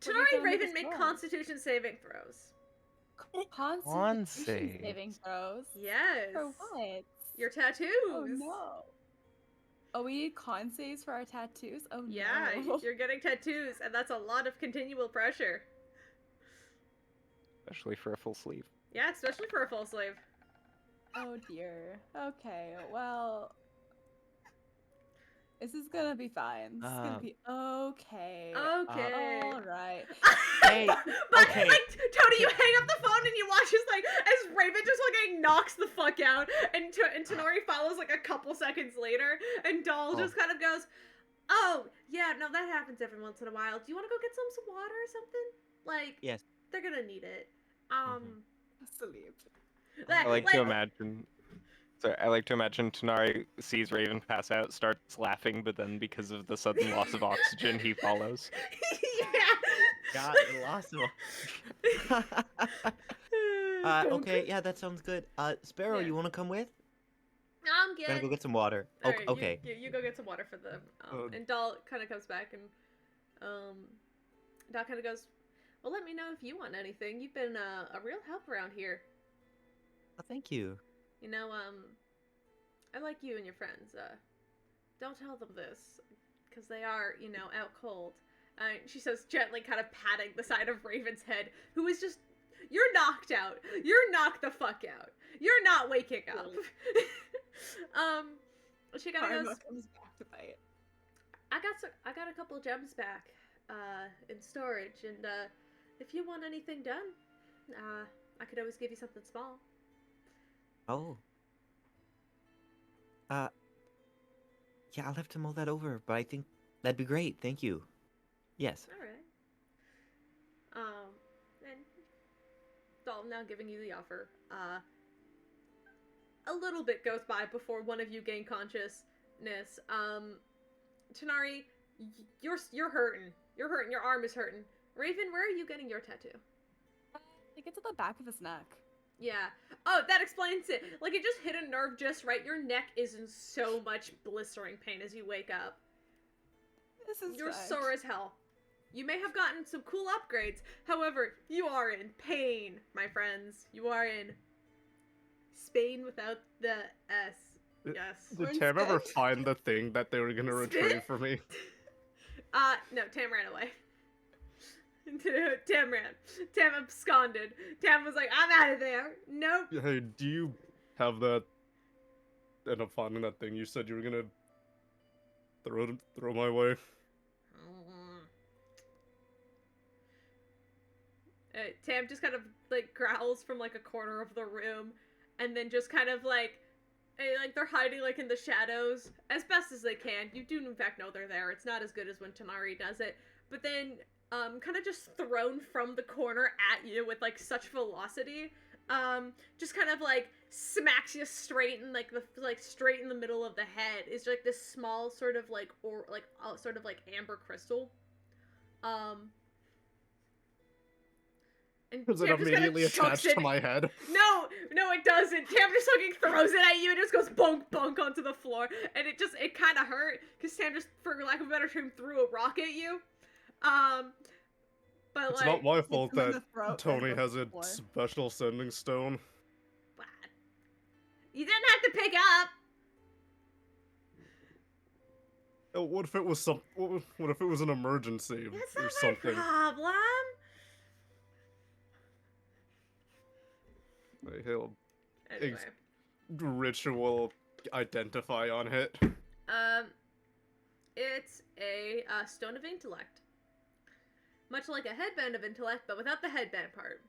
[SPEAKER 5] What are you
[SPEAKER 3] Tanari
[SPEAKER 5] gonna make
[SPEAKER 3] Raven
[SPEAKER 5] us
[SPEAKER 3] make
[SPEAKER 5] roll?
[SPEAKER 3] Constitution saving throws.
[SPEAKER 5] Constitution
[SPEAKER 6] save.
[SPEAKER 5] saving throws.
[SPEAKER 3] Yes.
[SPEAKER 5] For what?
[SPEAKER 3] Your tattoos.
[SPEAKER 5] Oh no. Oh, we need con saves for our tattoos? Oh
[SPEAKER 3] Yeah,
[SPEAKER 5] no.
[SPEAKER 3] you're getting tattoos, and that's a lot of continual pressure.
[SPEAKER 6] Especially for a full sleeve.
[SPEAKER 3] Yeah, especially for a full sleeve.
[SPEAKER 5] Oh dear. Okay, well. This is gonna be fine. This is gonna be okay.
[SPEAKER 3] Okay.
[SPEAKER 5] Alright.
[SPEAKER 4] Hey,
[SPEAKER 3] but
[SPEAKER 4] okay.
[SPEAKER 3] like Tony, you hang up the phone and you watch as Raven just like knocks the fuck out, and Tanori follows like a couple seconds later, and Doll just kind of goes, "Oh yeah, no, that happens every once in a while. Do you want to go get some water or something? Like,
[SPEAKER 4] Yes.
[SPEAKER 3] they're gonna need it.
[SPEAKER 5] Sleep.
[SPEAKER 3] That,
[SPEAKER 6] I like to imagine. Sorry, I like to imagine Tanari sees Raven pass out, starts laughing, but then because of the sudden loss of oxygen, he follows.
[SPEAKER 3] Yeah.
[SPEAKER 4] Got lost of okay, yeah, that sounds good. Sparrow,
[SPEAKER 3] Yeah.
[SPEAKER 4] you want to come with?
[SPEAKER 3] I'm good.
[SPEAKER 4] Gotta go get some water.
[SPEAKER 3] Alright,
[SPEAKER 4] Okay.
[SPEAKER 3] You go get some water for them. And Doll kind of comes back and Doll kind of goes, "Well, let me know if you want anything. You've been a real help around here.
[SPEAKER 4] Oh, thank you.
[SPEAKER 3] You know, I like you and your friends. Don't tell them this, because they are, you know, out cold." She says, gently kind of patting the side of Raven's head, who is just, you're knocked out. You're knocked the fuck out. You're not waking up. She kind of goes,
[SPEAKER 5] Comes back to bite.
[SPEAKER 3] I got a couple gems back, in storage, and, if you want anything done, I could always give you something small.
[SPEAKER 4] Oh. Yeah, I'll have to mull that over, but I think that'd be great. Thank you. Yes.
[SPEAKER 3] Alright. And Dalton now giving you the offer. A little bit goes by before one of you gain consciousness. Tanari, you're hurting. You're hurting. Your arm is hurting. Raven, where are you getting your tattoo?
[SPEAKER 5] I think it's at the back of his neck.
[SPEAKER 3] Yeah. Oh, that explains it. Like, it just hit a nerve just right. Your neck is in so much blistering pain as you wake up.
[SPEAKER 5] This is
[SPEAKER 3] You're
[SPEAKER 5] fine.
[SPEAKER 3] sore as hell. You may have gotten some cool upgrades. However, you are in pain, my friends. You are in Spain without the S. Yes.
[SPEAKER 2] Did Tam ever find the thing that they were gonna retrieve for me?
[SPEAKER 3] No, Tam ran away. Tam ran. Tam absconded. Tam was like, I'm out of there. Nope.
[SPEAKER 2] Hey, do you have that? End up finding that thing you said you were gonna throw my way.
[SPEAKER 3] Tam just kind of like growls from like a corner of the room, and then just kind of like they're hiding like in the shadows as best as they can. You do in fact know they're there. It's not as good as when Tanari does it, but then kind of just thrown from the corner at you with like such velocity, just kind of like smacks you straight in like straight in the middle of the head. Is like this small sort of like sort of like amber crystal. And
[SPEAKER 2] Does it
[SPEAKER 3] Tam just kinda
[SPEAKER 2] immediately
[SPEAKER 3] chucks
[SPEAKER 2] attach to
[SPEAKER 3] it.
[SPEAKER 2] my head?
[SPEAKER 3] No, it doesn't. Tam just fucking throws it at you and just goes bonk bonk onto the floor, and it kind of hurt because Tam just, for lack of a better term, threw a rock at you. But
[SPEAKER 2] It's
[SPEAKER 3] like,
[SPEAKER 2] not my fault
[SPEAKER 5] him in
[SPEAKER 2] that
[SPEAKER 5] the throat and
[SPEAKER 2] Tony
[SPEAKER 5] goes
[SPEAKER 2] has
[SPEAKER 5] to
[SPEAKER 2] a
[SPEAKER 5] the floor.
[SPEAKER 2] special sending stone.
[SPEAKER 3] what? You didn't have to pick up.
[SPEAKER 2] Oh, what if it was what if it was an emergency
[SPEAKER 3] That's
[SPEAKER 2] or
[SPEAKER 3] not
[SPEAKER 2] something?
[SPEAKER 3] my problem.
[SPEAKER 2] Like, he'll
[SPEAKER 3] Anyway,
[SPEAKER 2] ritual identify on it.
[SPEAKER 3] it's a stone of intellect, much like a headband of intellect, but without the headband part.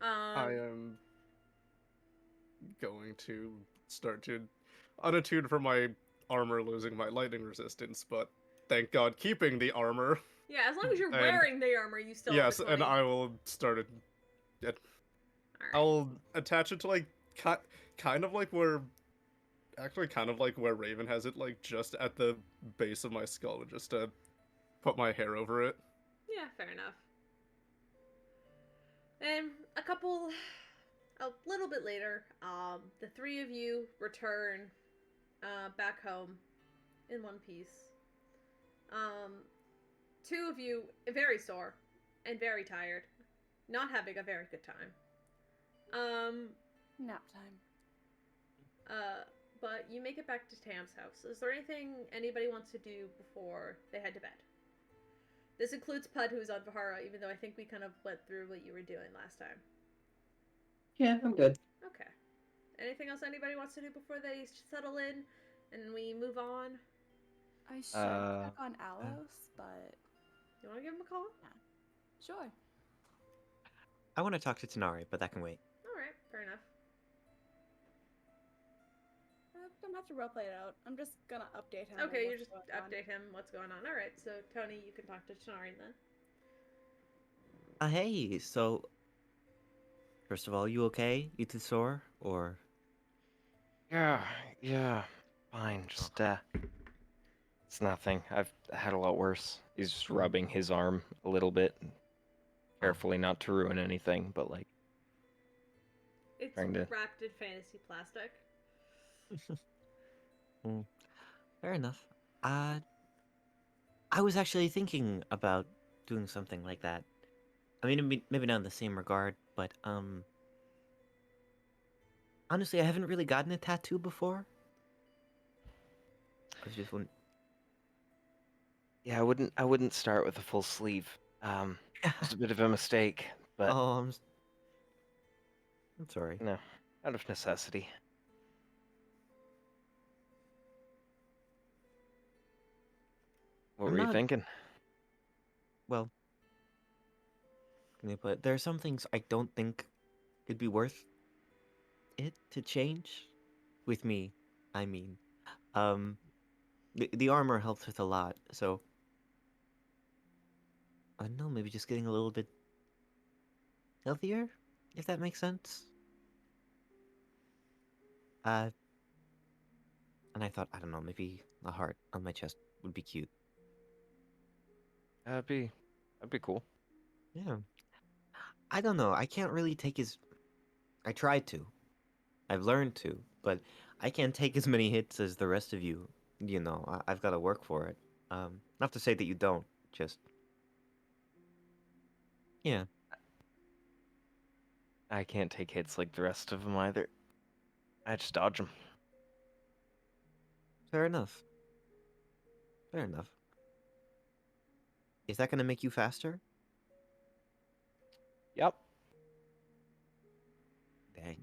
[SPEAKER 2] I am going to start to unattune from my armor losing my lightning resistance, but thank God keeping the armor.
[SPEAKER 3] Yeah, as long as you're
[SPEAKER 2] And-
[SPEAKER 3] wearing the armor, you still
[SPEAKER 2] Yes,
[SPEAKER 3] have the
[SPEAKER 2] and
[SPEAKER 3] 20.
[SPEAKER 2] I will start it.
[SPEAKER 3] Alright.
[SPEAKER 2] I'll attach it to like kind of like where Raven has it, like just at the base of my skull, just to put my hair over it.
[SPEAKER 3] Yeah, fair enough. And a little bit later, the three of you return back home in one piece. Two of you very sore and very tired, not having a very good time.
[SPEAKER 5] Nap time.
[SPEAKER 3] But you make it back to Tam's house. Is there anything anybody wants to do before they head to bed? This includes Pud, who's on Vahara, even though I think we kind of went through what you were doing last time.
[SPEAKER 1] Yeah, I'm good.
[SPEAKER 3] Okay. Anything else anybody wants to do before they settle in and we move on?
[SPEAKER 5] I should check on Alos, but
[SPEAKER 3] You want to give him a call?
[SPEAKER 5] sure.
[SPEAKER 4] I want to talk to Tanari, but that can wait.
[SPEAKER 3] Alright, fair enough.
[SPEAKER 5] I'm gonna have to roleplay it out. I'm just gonna update him. on
[SPEAKER 3] Okay, you
[SPEAKER 5] what's
[SPEAKER 3] just
[SPEAKER 5] going on.
[SPEAKER 3] update him what's going on. Alright, so Tony, you can talk to Tanari then.
[SPEAKER 4] Hey, so first of all, you okay? You too sore, or
[SPEAKER 6] Yeah, fine. Just it's nothing. I've had a lot worse. He's just rubbing his arm a little bit, carefully not to ruin anything, but like
[SPEAKER 3] It's
[SPEAKER 6] Trying to-
[SPEAKER 3] wrapped in fantasy plastic.
[SPEAKER 4] fair enough. I was actually thinking about doing something like that. I mean, maybe not in the same regard, but honestly, I haven't really gotten a tattoo before. I was just wondering.
[SPEAKER 6] yeah, I wouldn't start with a full sleeve. It's a bit of a mistake, but
[SPEAKER 4] Oh, I'm sorry.
[SPEAKER 6] no, out of necessity. What
[SPEAKER 4] I'm
[SPEAKER 6] were you
[SPEAKER 4] not-
[SPEAKER 6] thinking?
[SPEAKER 4] Well, but there are some things I don't think it'd be worth it to change. With me, I mean, the armor helps with a lot, so I don't know, maybe just getting a little bit healthier, if that makes sense. And I thought, I don't know, maybe a heart on my chest would be cute.
[SPEAKER 6] That'd be cool.
[SPEAKER 4] Yeah. I don't know, I can't really take I tried to. I've learned to, but I can't take as many hits as the rest of you. You know, I've got to work for it. Not to say that you don't, just... Yeah.
[SPEAKER 6] I can't take hits like the rest of them either. I just dodge them.
[SPEAKER 4] Fair enough. Fair enough. Is that going to make you faster?
[SPEAKER 6] Yep.
[SPEAKER 4] Dang.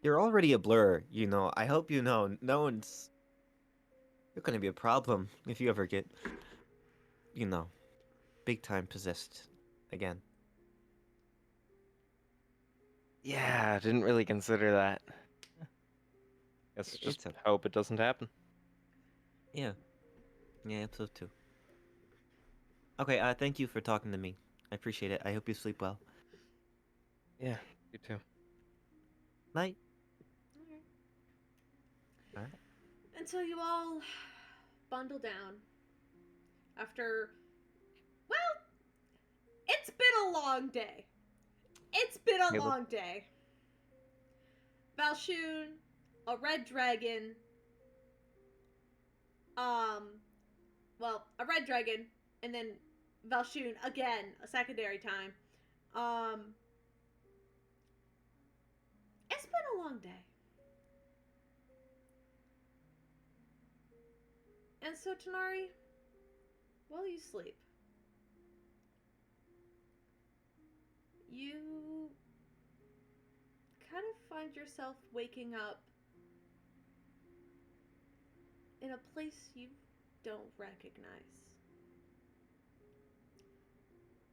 [SPEAKER 4] You're already a blur, you know. I hope you know. No one's... You're going to be a problem if you ever get, you know, big time possessed again.
[SPEAKER 6] Yeah, didn't really consider that. Guess just
[SPEAKER 4] It's okay.
[SPEAKER 6] hope it doesn't happen.
[SPEAKER 4] Yeah. Yeah, episode 2. Okay, thank you for talking to me. I appreciate it. I hope you sleep well.
[SPEAKER 6] Yeah, you too.
[SPEAKER 4] Night.
[SPEAKER 3] Alright.
[SPEAKER 4] Alright.
[SPEAKER 3] And so you all bundle down after, well, it's been a long day. It's been a
[SPEAKER 6] Caleb.
[SPEAKER 3] long day. Valshun, a red dragon, a red dragon, and then Valshun again, a secondary time. It's been a long day. And so, Tanari, while you sleep, you kind of find yourself waking up in a place you don't recognize.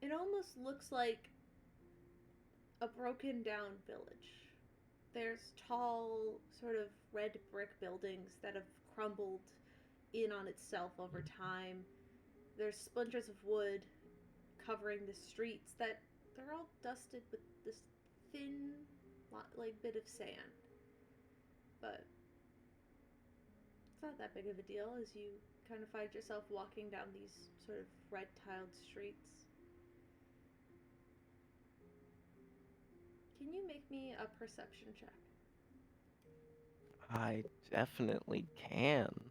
[SPEAKER 3] It almost looks like a broken down village. There's tall, sort of red brick buildings that have crumbled in on itself over time. There's splinters of wood covering the streets that they're all dusted with this thin, like, bit of sand. But it's not that big of a deal as you kind of find yourself walking down these sort of red tiled streets. Can you make me a perception check?
[SPEAKER 6] I definitely can.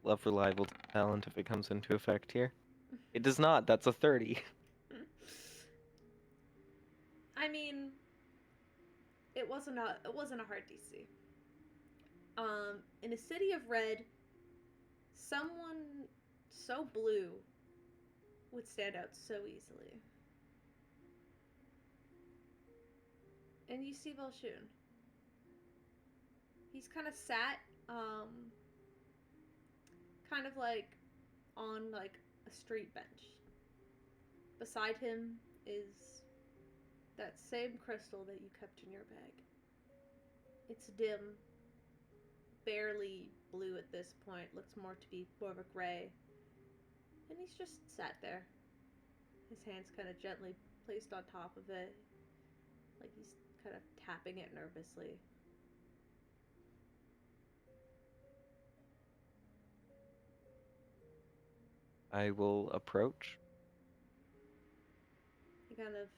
[SPEAKER 6] Love reliable talent if it comes into effect here. It does not. That's a 30.
[SPEAKER 3] I mean, it wasn't a hard DC. In a city of red, someone so blue would stand out so easily. And you see Volshun. He's kind of sat, kind of like on like a street bench. Beside him is that same crystal that you kept in your bag. It's dim, barely blue at this point, looks more to be more of a gray. And he's just sat there. His hands kind of gently placed on top of it, like he's kind of tapping it nervously.
[SPEAKER 6] I will approach.
[SPEAKER 3] He kind of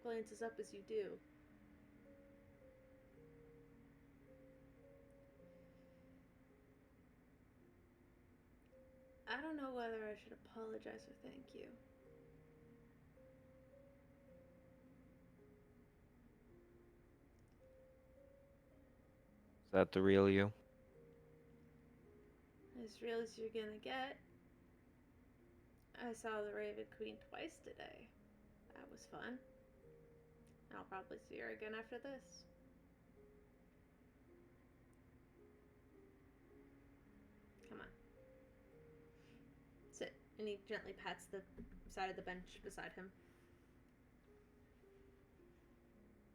[SPEAKER 3] glances up as you do. I don't know whether I should apologize or thank you.
[SPEAKER 6] Is that the real you?
[SPEAKER 3] As real as you're gonna get. I saw the Raven Queen twice today. That was fun. I'll probably see her again after this. Come on. Sit. And he gently pats the side of the bench beside him.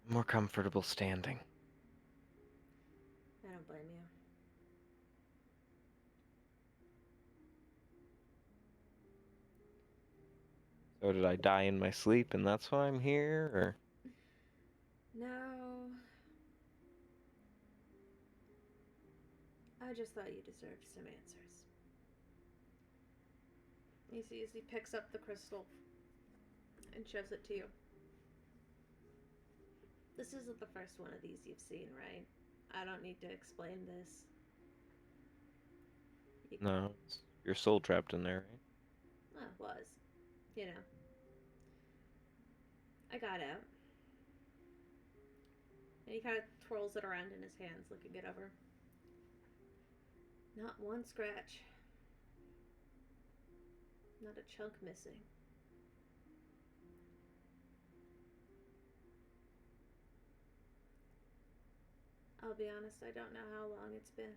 [SPEAKER 6] More comfortable standing.
[SPEAKER 3] I don't blame you.
[SPEAKER 6] So did I die in my sleep and that's why I'm here, or?
[SPEAKER 3] No. I just thought you deserved some answers. You see as he picks up the crystal and shows it to you. This isn't the first one of these you've seen, right? I don't need to explain this.
[SPEAKER 6] No, it's your soul trapped in there, right?
[SPEAKER 3] Well, it was. You know. I got out. And he kind of twirls it around in his hands, looking it over. Not one scratch. Not a chunk missing. I'll be honest, I don't know how long it's been.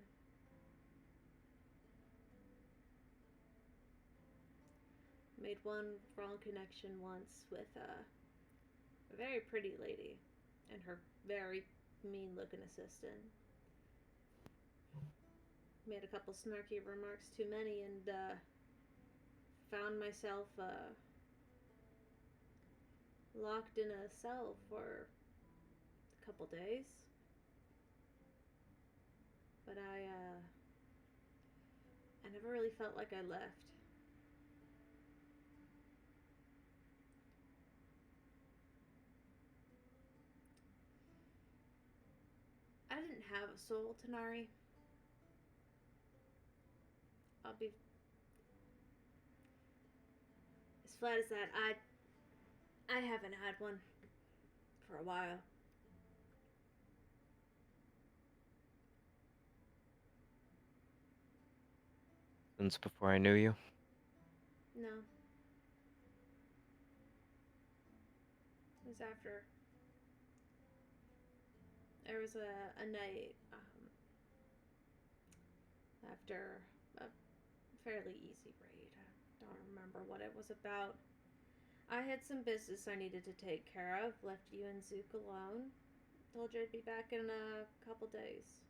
[SPEAKER 3] Made one wrong connection once with a very pretty lady and her very mean looking assistant. Made a couple snarky remarks too many and found myself locked in a cell for a couple days. But I never really felt like I left. I didn't have a soul, Tanari. I'll be as flat as that. I haven't had one for a while.
[SPEAKER 6] Since before I knew you.
[SPEAKER 3] No. It was after. There was a night after a fairly easy raid. I don't remember what it was about. I had some business I needed to take care of, left you and Zook alone. Told you I'd be back in a couple days.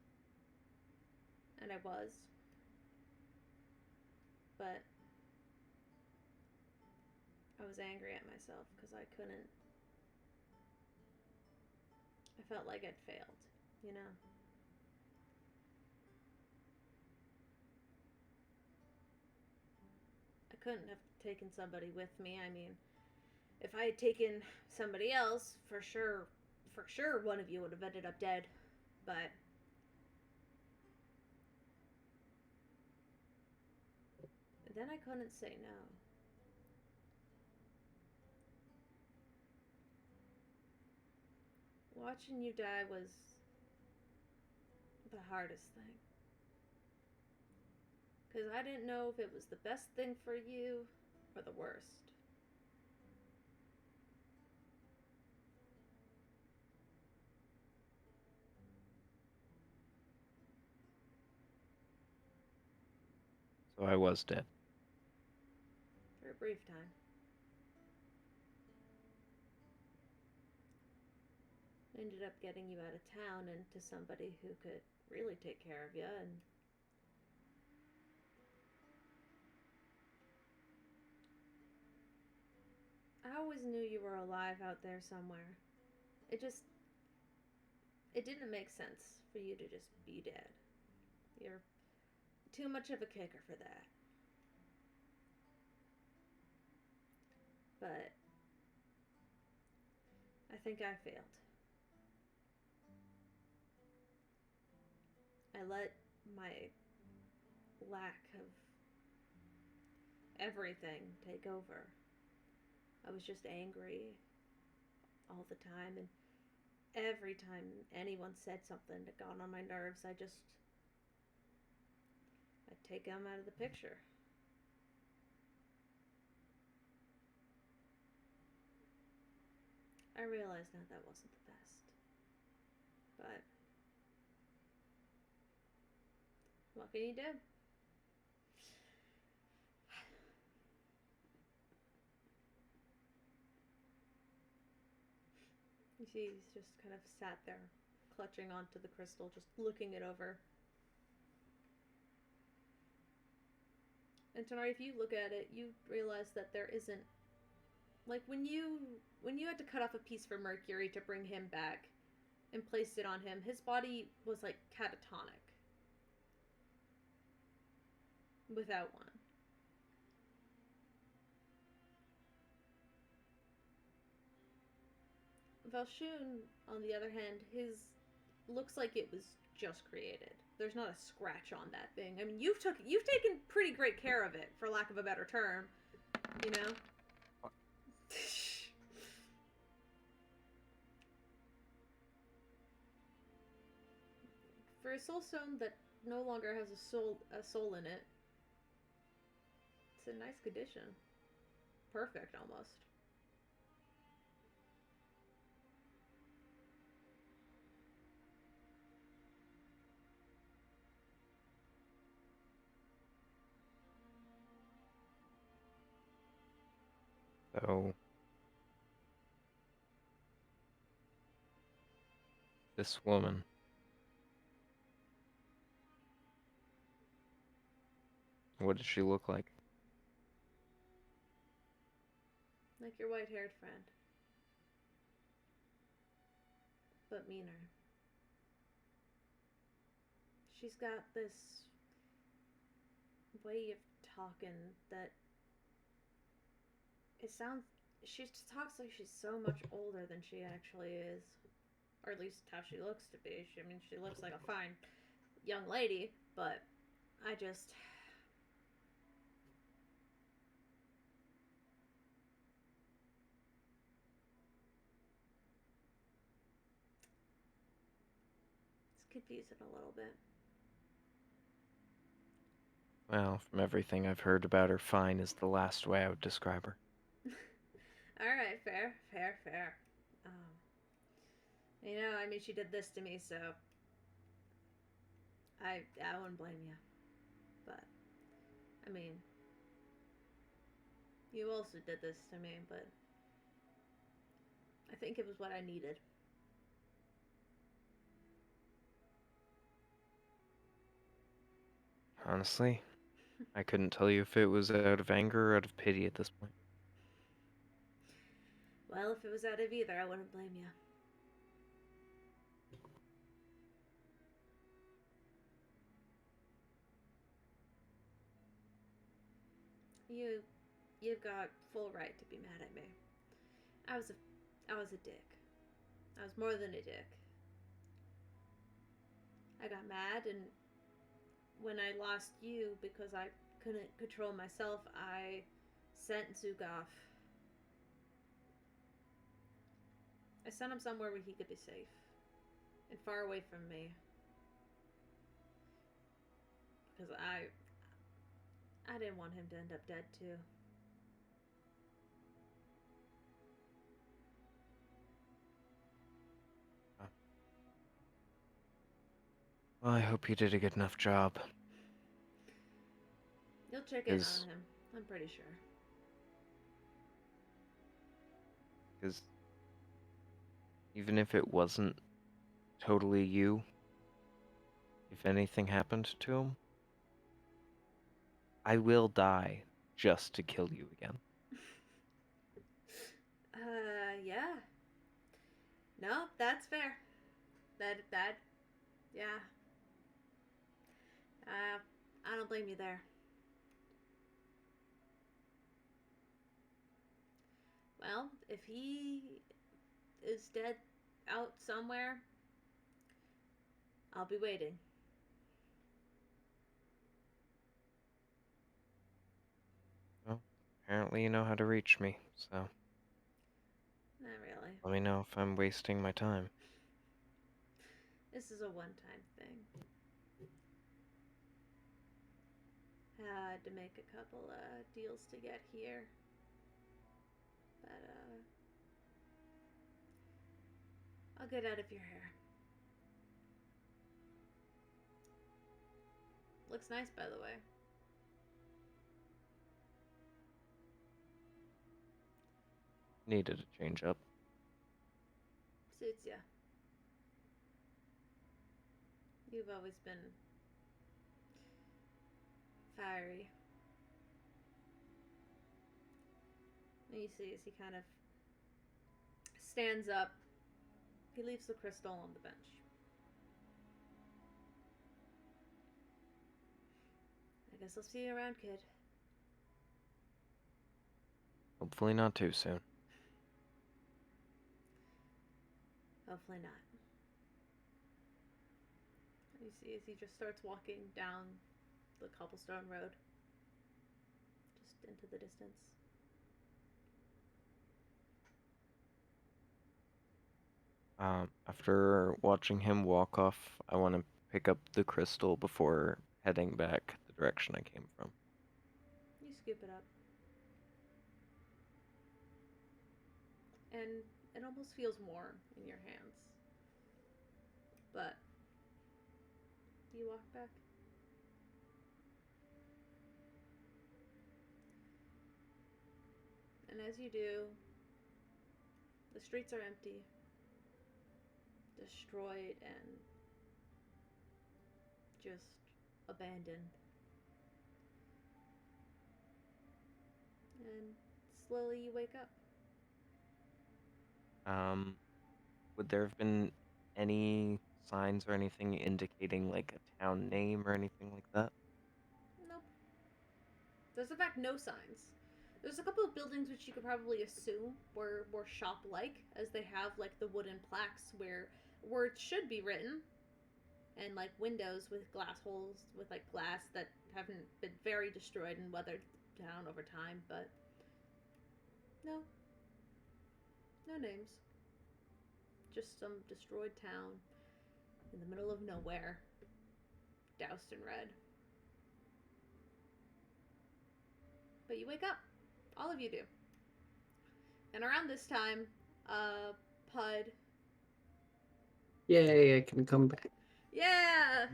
[SPEAKER 3] And I was. But I was angry at myself because I couldn't. I felt like I'd failed, you know? I couldn't have taken somebody with me. I mean, if I had taken somebody else, for sure one of you would have ended up dead. But then I couldn't say no. Watching you die was the hardest thing. Because I didn't know if it was the best thing for you or the worst.
[SPEAKER 6] So I was dead.
[SPEAKER 3] For a brief time. Ended up getting you out of town and to somebody who could really take care of you, and I always knew you were alive out there somewhere. It didn't make sense for you to just be dead. You're too much of a kicker for that. But I think I failed. I let my lack of everything take over. I was just angry all the time, and every time anyone said something that got on my nerves, I'd take them out of the picture. I realized now that wasn't the best. But what can you do? You see, he's just kind of sat there, clutching onto the crystal, just looking it over. And Tanari, if you look at it, you realize that there isn't, like when you had to cut off a piece for Mercury to bring him back and place it on him, his body was like catatonic without one. Valshun, on the other hand, his looks like it was just created. There's not a scratch on that thing. I mean, you've taken pretty great care of it, for lack of a better term. You know? For a soul stone that no longer has a soul in it, it's in nice condition. Perfect, almost.
[SPEAKER 6] So, this woman. What does she look like?
[SPEAKER 3] Like your white-haired friend. But meaner. She's got this way of talking that it sounds. She talks like she's so much older than she actually is, or at least how she looks to be. I mean, she looks like a fine young lady, but I just. It's confusing a little bit.
[SPEAKER 6] Well, from everything I've heard about her, fine is the last way I would describe her.
[SPEAKER 3] Alright, fair, fair, fair. I mean, she did this to me, so I wouldn't blame you. But, I mean, you also did this to me, but I think it was what I needed.
[SPEAKER 6] Honestly, I couldn't tell you if it was out of anger or out of pity at this point.
[SPEAKER 3] Well, if it was out of either, I wouldn't blame you. You've got full right to be mad at me. I was a dick. I was more than a dick. I got mad, and when I lost you because I couldn't control myself, I sent Zug off. I sent him somewhere where he could be safe and far away from me. Because I didn't want him to end up dead too.
[SPEAKER 6] Well, I hope you did a good enough job.
[SPEAKER 3] You'll check in on him, I'm pretty sure.
[SPEAKER 6] Because even if it wasn't totally you, if anything happened to him, I will die just to kill you again.
[SPEAKER 3] Yeah. No, that's fair. That, yeah. I don't blame you there. Well, if he is dead out somewhere, I'll be waiting.
[SPEAKER 6] Well, apparently you know how to reach me, so
[SPEAKER 3] Not really.
[SPEAKER 6] let me know if I'm wasting my time.
[SPEAKER 3] This is a one-time thing. Had to make a couple deals to get here. But I'll get out of your hair. Looks nice, by the way.
[SPEAKER 6] Needed a change up.
[SPEAKER 3] Suits ya. You've always been fiery. And you see as he kind of stands up, he leaves the crystal on the bench. I guess I'll see you around, kid.
[SPEAKER 6] Hopefully not too soon.
[SPEAKER 3] Hopefully not. You see as he just starts walking down the cobblestone road. Just into the distance.
[SPEAKER 6] After watching him walk off, I want to pick up the crystal before heading back the direction I came from.
[SPEAKER 3] You scoop it up. And it almost feels warm in your hands. But you walk back. And And as you do, the streets are empty, destroyed, and just abandoned. And slowly you wake up.
[SPEAKER 6] Would there have been any signs or anything indicating like a town name or anything like that?
[SPEAKER 3] Nope. There's in fact no signs. There's a couple of buildings which you could probably assume were more shop-like, as they have like the wooden plaques where words should be written, and like windows with glass holes with like glass that haven't been very destroyed and weathered down over time, but no. No names. Just some destroyed town in the middle of nowhere, doused in red. But you wake up. All of you do. And around this time, Pud.
[SPEAKER 1] Yay, I can come back.
[SPEAKER 3] Yeah!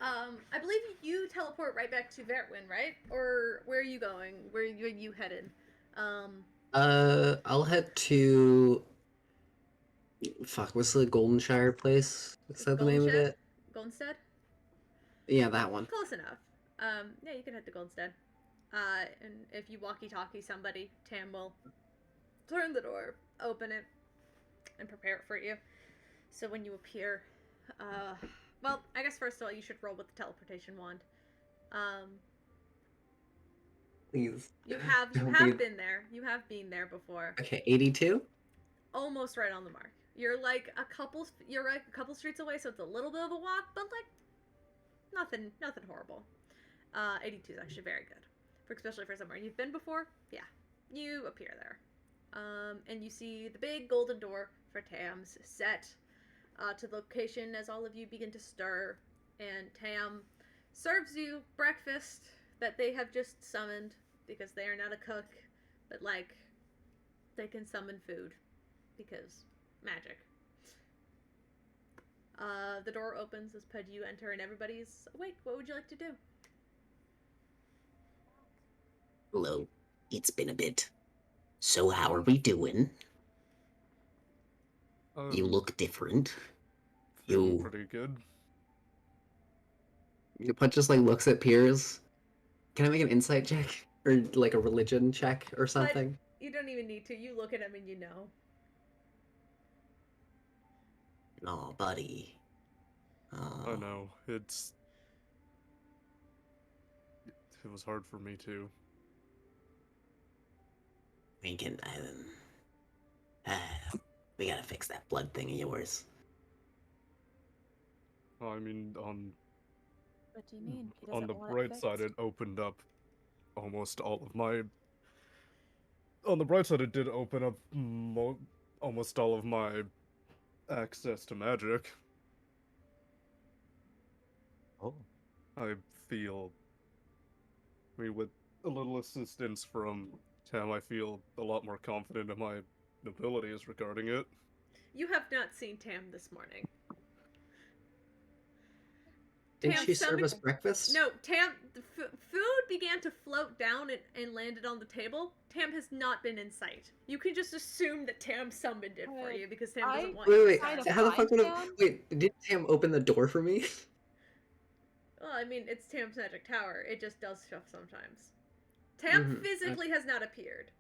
[SPEAKER 3] I believe you teleport right back to Vertwin, right? Or where are you going? Where are you headed?
[SPEAKER 1] I'll head to... Fuck, what's the Golden Shire place? What's that the name of
[SPEAKER 3] Goldshed?
[SPEAKER 1] it?
[SPEAKER 3] Goldenstead?
[SPEAKER 1] Yeah, that one.
[SPEAKER 3] Close enough. Yeah, you can head to Goldenstead. And if you walkie-talkie somebody, Tam will turn the door, open it, and prepare it for you. So when you appear, well, I guess first of all, you should roll with the teleportation wand.
[SPEAKER 1] Please.
[SPEAKER 3] You have been there. You have been there before.
[SPEAKER 1] Okay, 82?
[SPEAKER 3] Almost right on the mark. You're like a couple streets away, so it's a little bit of a walk, but like nothing horrible. 82 is actually very good. Especially for somewhere you've been before. Yeah. You appear there. And you see the big golden door for Tam's set to the location as all of you begin to stir, and Tam serves you breakfast that they have just summoned because they are not a cook, but like they can summon food because magic. The door opens as Pud you enter and everybody's awake. What would you like to do?
[SPEAKER 7] Hello, it's been a bit. So how are we doing? You look different.
[SPEAKER 2] Feeling
[SPEAKER 7] You-
[SPEAKER 2] pretty good.
[SPEAKER 1] Pud just like looks at Piers. Can I make an insight check? Or like a religion check or something?
[SPEAKER 3] You don't even need to. You look at him and you know.
[SPEAKER 7] Oh, buddy.
[SPEAKER 2] I know, it was hard for me too.
[SPEAKER 7] We can, we gotta fix that blood thing of yours.
[SPEAKER 2] I mean,
[SPEAKER 5] What do you mean? He
[SPEAKER 2] on
[SPEAKER 5] doesn't
[SPEAKER 2] the
[SPEAKER 5] want
[SPEAKER 2] bright
[SPEAKER 5] it
[SPEAKER 2] side,
[SPEAKER 5] fixed.
[SPEAKER 2] it opened up almost all of my... On the bright side, it did open up almost all of my access to magic.
[SPEAKER 4] Oh.
[SPEAKER 2] I feel... I mean, with a little assistance from Tam, I feel a lot more confident in my abilities regarding it.
[SPEAKER 3] You have not seen Tam this morning.
[SPEAKER 1] Didn't
[SPEAKER 3] Tam
[SPEAKER 1] she serve
[SPEAKER 3] summoned-
[SPEAKER 1] us breakfast?
[SPEAKER 3] No, Tam, the food began to float down and landed on the table. Tam has not been in sight. You can just assume that Tam summoned it for you because Tam doesn't want you
[SPEAKER 1] Wait,
[SPEAKER 3] to
[SPEAKER 1] wait,
[SPEAKER 3] die.
[SPEAKER 1] how the fuck
[SPEAKER 5] find
[SPEAKER 1] would have...
[SPEAKER 5] Tam?
[SPEAKER 1] Wait, did Tam open the door for me?
[SPEAKER 3] Well, I mean, it's Tam's magic tower. It just does stuff sometimes. Tam
[SPEAKER 1] Mhm,
[SPEAKER 3] physically has not appeared.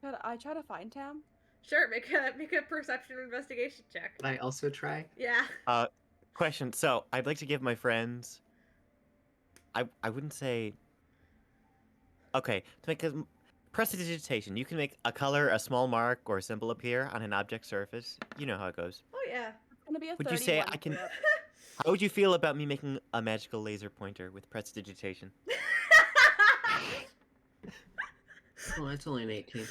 [SPEAKER 5] Could I try to find Tam?
[SPEAKER 3] Sure, make a perception or investigation check.
[SPEAKER 1] Can I also try?
[SPEAKER 3] Yeah.
[SPEAKER 4] Question. So, I'd like to give my friends... I wouldn't say... Okay, to make a... Prestidigitation. You can make a color, a small mark, or a symbol appear on an object surface. You know how it goes.
[SPEAKER 3] Oh yeah.
[SPEAKER 5] It's gonna be a
[SPEAKER 4] Would you say
[SPEAKER 5] 31
[SPEAKER 4] I can-
[SPEAKER 5] flip.
[SPEAKER 4] How would you feel about me making a magical laser pointer with prestidigitation?
[SPEAKER 1] Oh, that's only an 18.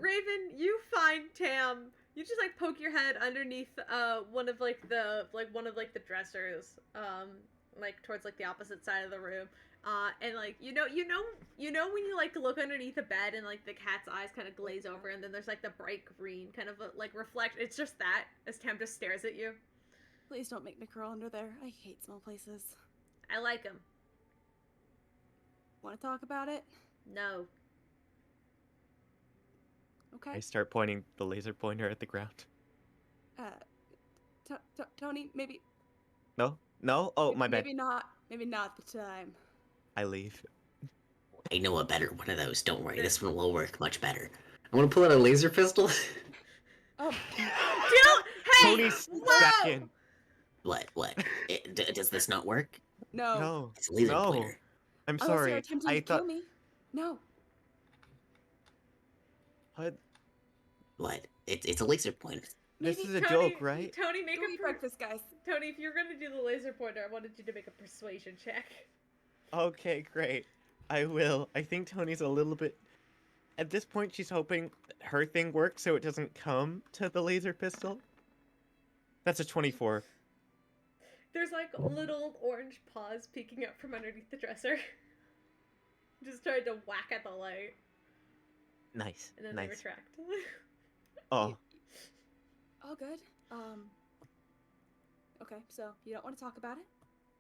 [SPEAKER 3] Raven, you find Tam. You just like poke your head underneath one of the dressers, like towards like the opposite side of the room. And like you know when you like look underneath a bed and like the cat's eyes kind of glaze over and then there's like the bright green kind of like reflect. It's just that as Tam just stares at you.
[SPEAKER 5] Please don't make me crawl under there. I hate small places.
[SPEAKER 3] I like him.
[SPEAKER 5] want to talk about it?
[SPEAKER 3] No.
[SPEAKER 5] Okay.
[SPEAKER 4] I start pointing the laser pointer at the ground.
[SPEAKER 5] Tony, maybe.
[SPEAKER 4] No? No? Oh, my bad.
[SPEAKER 5] Maybe not. Maybe not the time.
[SPEAKER 4] I leave.
[SPEAKER 7] I know a better one of those. Don't worry, this one
[SPEAKER 3] There's-
[SPEAKER 7] will work much better.
[SPEAKER 1] I want to pull out a laser pistol.
[SPEAKER 5] Oh,
[SPEAKER 3] Dude, hey!
[SPEAKER 4] Tony sneaks
[SPEAKER 3] Whoa!
[SPEAKER 4] back in.
[SPEAKER 7] What? Does this not work?
[SPEAKER 5] no.
[SPEAKER 4] No.
[SPEAKER 7] It's a laser
[SPEAKER 4] No.
[SPEAKER 7] pointer.
[SPEAKER 4] I'm
[SPEAKER 5] Unless you're
[SPEAKER 4] sorry.
[SPEAKER 5] attempting
[SPEAKER 4] I
[SPEAKER 5] to kill
[SPEAKER 4] thought.
[SPEAKER 5] me. No.
[SPEAKER 4] What?
[SPEAKER 7] What? It's a laser pointer.
[SPEAKER 4] This
[SPEAKER 5] Maybe
[SPEAKER 4] is a
[SPEAKER 3] Tony,
[SPEAKER 4] joke, right?
[SPEAKER 3] Tony, make
[SPEAKER 5] go eat
[SPEAKER 3] a
[SPEAKER 5] breakfast, guys.
[SPEAKER 3] Tony, if you're gonna do the laser pointer, I wanted you to make a persuasion check.
[SPEAKER 4] Okay, great. I will. I think Tony's a little bit. At this point, she's hoping her thing works so it doesn't come to the laser pistol. That's a 24.
[SPEAKER 3] There's like little orange paws peeking up from underneath the dresser. Just trying to whack at the light,
[SPEAKER 4] Nice.
[SPEAKER 3] and then they
[SPEAKER 4] Nice.
[SPEAKER 3] retract.
[SPEAKER 4] Oh,
[SPEAKER 5] All good. Okay, so you don't want to talk about it.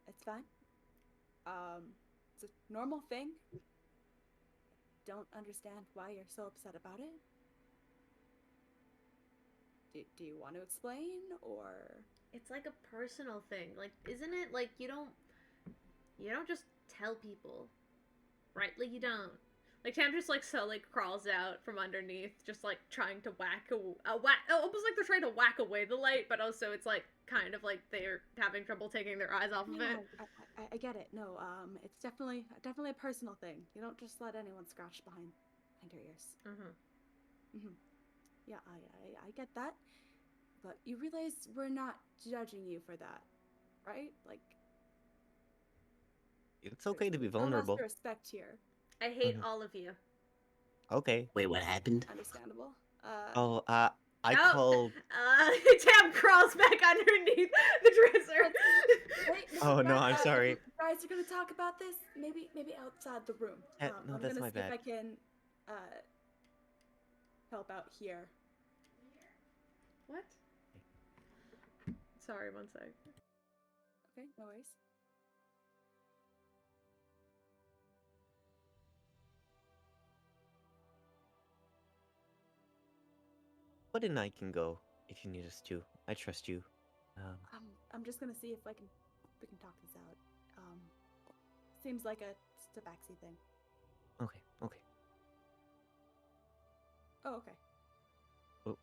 [SPEAKER 5] It's fine. It's a normal thing. Don't understand why you're so upset about it. Do you want to explain, or?
[SPEAKER 3] It's like a personal thing. Like, isn't it? Like, you don't just tell people, right? Like, you don't. Like, Tam just like crawls out from underneath, just like trying to whack almost like they're trying to whack away the light, but also it's like kind of like they're having trouble taking their eyes off of it.
[SPEAKER 5] I get it. No, it's definitely a personal thing. You don't just let anyone scratch behind your ears.
[SPEAKER 3] Mm-hmm.
[SPEAKER 5] Yeah, I get that. But you realize we're not judging you for that, right? Like,
[SPEAKER 4] it's okay to be
[SPEAKER 5] no less
[SPEAKER 4] vulnerable.
[SPEAKER 5] respect here.
[SPEAKER 3] I hate
[SPEAKER 4] Mhm.
[SPEAKER 3] all of you.
[SPEAKER 4] Okay.
[SPEAKER 7] Wait, what happened?
[SPEAKER 5] Understandable.
[SPEAKER 4] Oh, I
[SPEAKER 3] Oh,
[SPEAKER 4] called.
[SPEAKER 3] Tam crawls back underneath the dresser.
[SPEAKER 5] Wait,
[SPEAKER 4] Oh, no, I'm sorry.
[SPEAKER 5] If you guys are gonna talk about this, maybe outside the room.
[SPEAKER 4] No,
[SPEAKER 5] I'm
[SPEAKER 4] that's
[SPEAKER 5] gonna
[SPEAKER 4] my
[SPEAKER 5] see if
[SPEAKER 4] bad.
[SPEAKER 5] I can help out here.
[SPEAKER 3] What? Sorry, one sec.
[SPEAKER 5] Okay, no worries.
[SPEAKER 4] But a night can go if you need us to. I trust you.
[SPEAKER 5] I'm just gonna see if we can talk this out. Seems like a tabaxi thing.
[SPEAKER 4] Okay. Okay.
[SPEAKER 5] Oh, okay.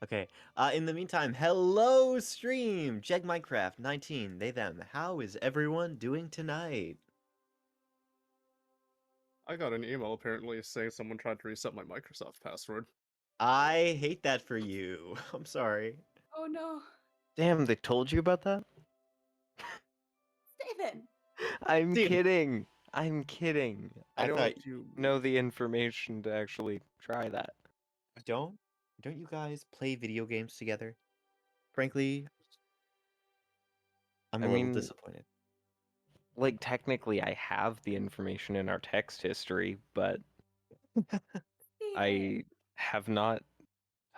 [SPEAKER 4] Okay. In the meantime, hello stream. Jeg Minecraft 19. They them. How is everyone doing tonight?
[SPEAKER 2] I got an email apparently saying someone tried to reset my Microsoft password.
[SPEAKER 4] I hate that for you. I'm sorry.
[SPEAKER 5] Oh no,
[SPEAKER 6] Damn, they told you about that?
[SPEAKER 5] Steven!
[SPEAKER 6] I'm
[SPEAKER 4] Dude.
[SPEAKER 6] kidding. I'm kidding. I
[SPEAKER 4] I
[SPEAKER 6] don't
[SPEAKER 4] thought
[SPEAKER 6] know the information to actually try that.
[SPEAKER 4] don't you guys play video games together? Frankly, I'm
[SPEAKER 6] I
[SPEAKER 4] a little
[SPEAKER 6] mean-
[SPEAKER 4] disappointed.
[SPEAKER 6] Like, technically, I have the information in our text history, but I have not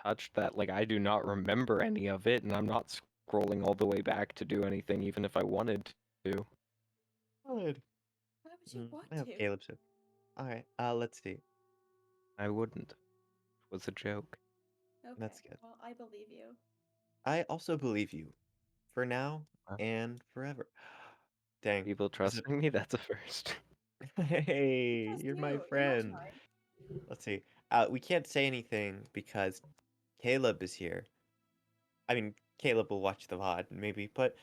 [SPEAKER 6] touched that. Like, I do not remember any of it, and I'm not scrolling all the way back to do anything, even if I wanted to.
[SPEAKER 4] Good.
[SPEAKER 5] Why would you want
[SPEAKER 4] I hope
[SPEAKER 5] to?
[SPEAKER 4] Caleb's it. All right. Let's see.
[SPEAKER 6] I wouldn't. It was a joke.
[SPEAKER 5] Okay.
[SPEAKER 4] That's good.
[SPEAKER 5] Well, I believe you.
[SPEAKER 4] I also believe you, for now
[SPEAKER 6] Wow.
[SPEAKER 4] and forever. Dang.
[SPEAKER 6] People trusting me? That's a first.
[SPEAKER 4] Hey,
[SPEAKER 5] Trust
[SPEAKER 4] you're my
[SPEAKER 5] you, you're
[SPEAKER 4] friend.
[SPEAKER 5] mine.
[SPEAKER 4] Let's see. We can't say anything because Caleb is here. I mean, Caleb will watch the VOD, maybe, but